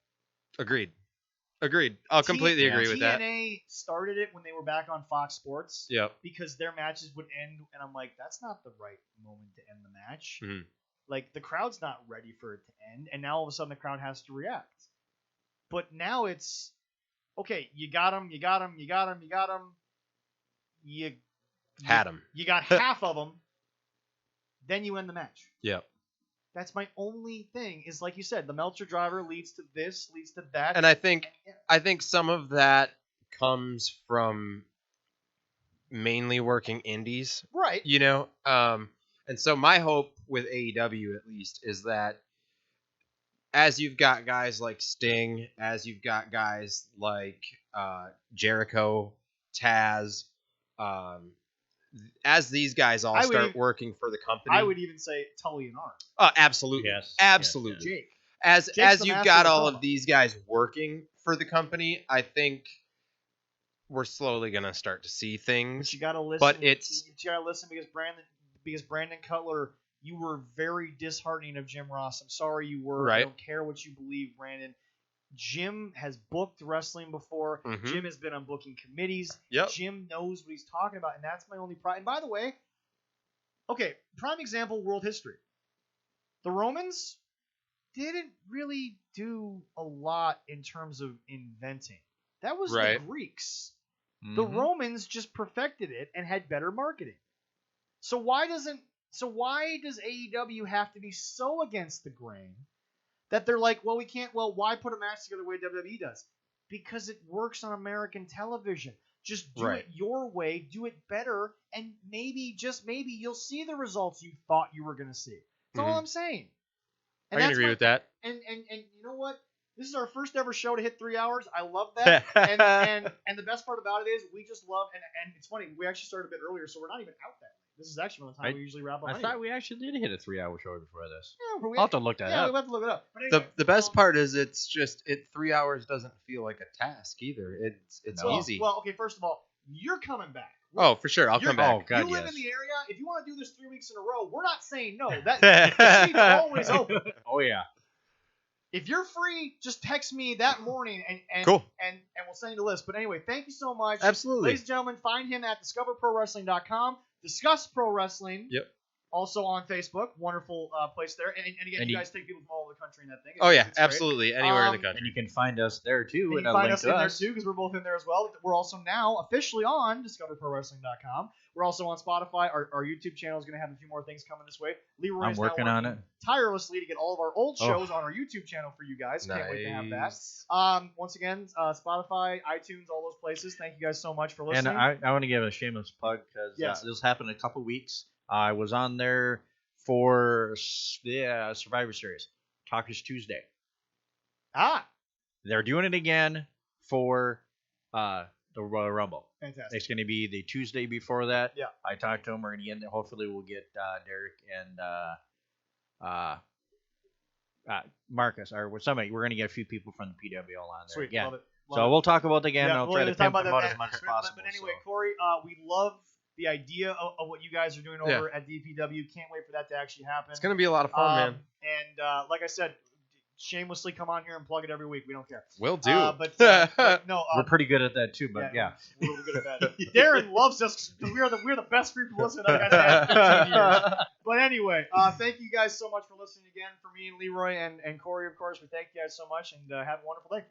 [SPEAKER 2] Agreed. I'll completely agree with that.
[SPEAKER 1] TNA started it when they were back on Fox Sports.
[SPEAKER 2] Yep.
[SPEAKER 1] Because their matches would end, and I'm like, that's not the right moment to end the match.
[SPEAKER 2] Mm-hmm.
[SPEAKER 1] Like, the crowd's not ready for it to end, and now all of a sudden the crowd has to react. But now it's, okay, you got him. You had him. You got half of them. Then you end the match.
[SPEAKER 2] Yep.
[SPEAKER 1] That's my only thing. Is like you said, the Meltzer driver leads to this, leads to that.
[SPEAKER 2] And I think some of that comes from mainly working indies,
[SPEAKER 1] right?
[SPEAKER 2] You know, and so my hope with AEW at least is that as you've got guys like Sting, as you've got guys like Jericho, Taz, as these guys all start working for the company,
[SPEAKER 1] I would even say Tully and Arn.
[SPEAKER 2] Oh, absolutely,
[SPEAKER 3] yes,
[SPEAKER 2] absolutely.
[SPEAKER 1] Jake.
[SPEAKER 2] As you've got all of these guys working for the company, I think we're slowly gonna start to see things.
[SPEAKER 1] But you gotta listen.
[SPEAKER 2] But
[SPEAKER 1] you gotta listen because Brandon Cutler, you were very disheartening of Jim Ross. I'm sorry you were.
[SPEAKER 2] Right.
[SPEAKER 1] I don't care what you believe, Brandon. Jim has booked wrestling before.
[SPEAKER 2] Mm-hmm.
[SPEAKER 1] Jim has been on booking committees.
[SPEAKER 2] Yep.
[SPEAKER 1] Jim knows what he's talking about, and that's my only pride. And by the way, okay, prime example, world history. The Romans didn't really do a lot in terms of inventing. That was the Greeks. Mm-hmm. The Romans just perfected it and had better marketing. So why does AEW have to be so against the grain that they're like, well, we can't, why put a match together the way WWE does? because it works on American television. Just do
[SPEAKER 2] Right.
[SPEAKER 1] it your way, do it better, and maybe, just maybe, you'll see the results you thought you were going to see. That's all I'm saying. And
[SPEAKER 4] I can
[SPEAKER 1] that's
[SPEAKER 4] agree with that.
[SPEAKER 1] And you know what? This is our first ever show to hit 3 hours. I love that. and the best part about it is we just love, and it's funny, we actually started a bit earlier, so we're not even out that late. This is actually around the time we usually wrap up.
[SPEAKER 3] I thought we actually did hit a 3-hour show before this.
[SPEAKER 1] Yeah, but
[SPEAKER 3] I'll have to look that up.
[SPEAKER 1] we have to look it up. But anyway,
[SPEAKER 2] The best part is it's just 3 hours doesn't feel like a task either. It's easy.
[SPEAKER 1] Well, okay, first of all, you're coming back.
[SPEAKER 2] Oh, for sure, I'll come back.
[SPEAKER 3] Oh, God,
[SPEAKER 1] you live
[SPEAKER 3] yes.
[SPEAKER 1] in the area. If you want to do this 3 weeks in a row, we're not saying no. The seat's always open.
[SPEAKER 3] Oh, yeah.
[SPEAKER 1] If you're free, just text me that morning and
[SPEAKER 2] Cool.
[SPEAKER 1] and we'll send you the list. But anyway, thank you so much.
[SPEAKER 2] Absolutely.
[SPEAKER 1] Ladies and gentlemen, find him at discoverprowrestling.com. Discuss Pro Wrestling.
[SPEAKER 2] Yep.
[SPEAKER 1] Also on Facebook. Wonderful place there. And again,
[SPEAKER 3] And
[SPEAKER 1] you
[SPEAKER 3] you-
[SPEAKER 1] guys take people from all over the country in that thing.
[SPEAKER 2] Oh, yeah,
[SPEAKER 1] It's great.
[SPEAKER 2] absolutely. Anywhere in the
[SPEAKER 1] And
[SPEAKER 2] country.
[SPEAKER 3] And you can find us there, too.
[SPEAKER 1] And you
[SPEAKER 3] a
[SPEAKER 1] find
[SPEAKER 3] link
[SPEAKER 1] us
[SPEAKER 3] to
[SPEAKER 1] in there too, because we're both in there as well. We're also now officially on discoverprowrestling.com. We're also on Spotify. Our YouTube channel is going to have a few more things coming this way. Leroy
[SPEAKER 3] I'm
[SPEAKER 1] is
[SPEAKER 3] working
[SPEAKER 1] now
[SPEAKER 3] on it.
[SPEAKER 1] tirelessly to get all of our old shows on our YouTube channel for you guys. Can't wait to have that. Once again, Spotify, iTunes, all those places. Thank you guys so much for listening.
[SPEAKER 3] And I want to give a shameless plug because this happened in a couple weeks. I was on there for the Survivor Series, Talkers Tuesday. They're doing it again for the Royal Rumble.
[SPEAKER 1] Fantastic.
[SPEAKER 3] It's going to be the Tuesday before that.
[SPEAKER 1] Yeah.
[SPEAKER 3] I talked to them. We're going to get in there. Hopefully, we'll get Derek and Marcus or somebody. We're going to get a few people from the PWL on there.
[SPEAKER 1] Sweet.
[SPEAKER 3] Yeah.
[SPEAKER 1] Love it.
[SPEAKER 3] So we'll talk about it again.
[SPEAKER 1] Yeah,
[SPEAKER 3] I'll try to pimp them out
[SPEAKER 1] that.
[SPEAKER 3] as much as
[SPEAKER 1] But
[SPEAKER 3] possible.
[SPEAKER 1] anyway, Corey, we love the idea of what you guys are doing over at DPW. Can't wait for that to actually happen.
[SPEAKER 2] It's going to be a lot of fun, man.
[SPEAKER 1] And like I said, shamelessly come on here and plug it every week. We don't care.
[SPEAKER 2] Will do.
[SPEAKER 1] But no,
[SPEAKER 3] we're pretty good at that too. But yeah.
[SPEAKER 1] We're really good at that. Darren loves us. We're the best group of listeners I've had in 15 years. But anyway, thank you guys so much for listening again. For me and Leroy and Corey, of course, we thank you guys so much, and have a wonderful day.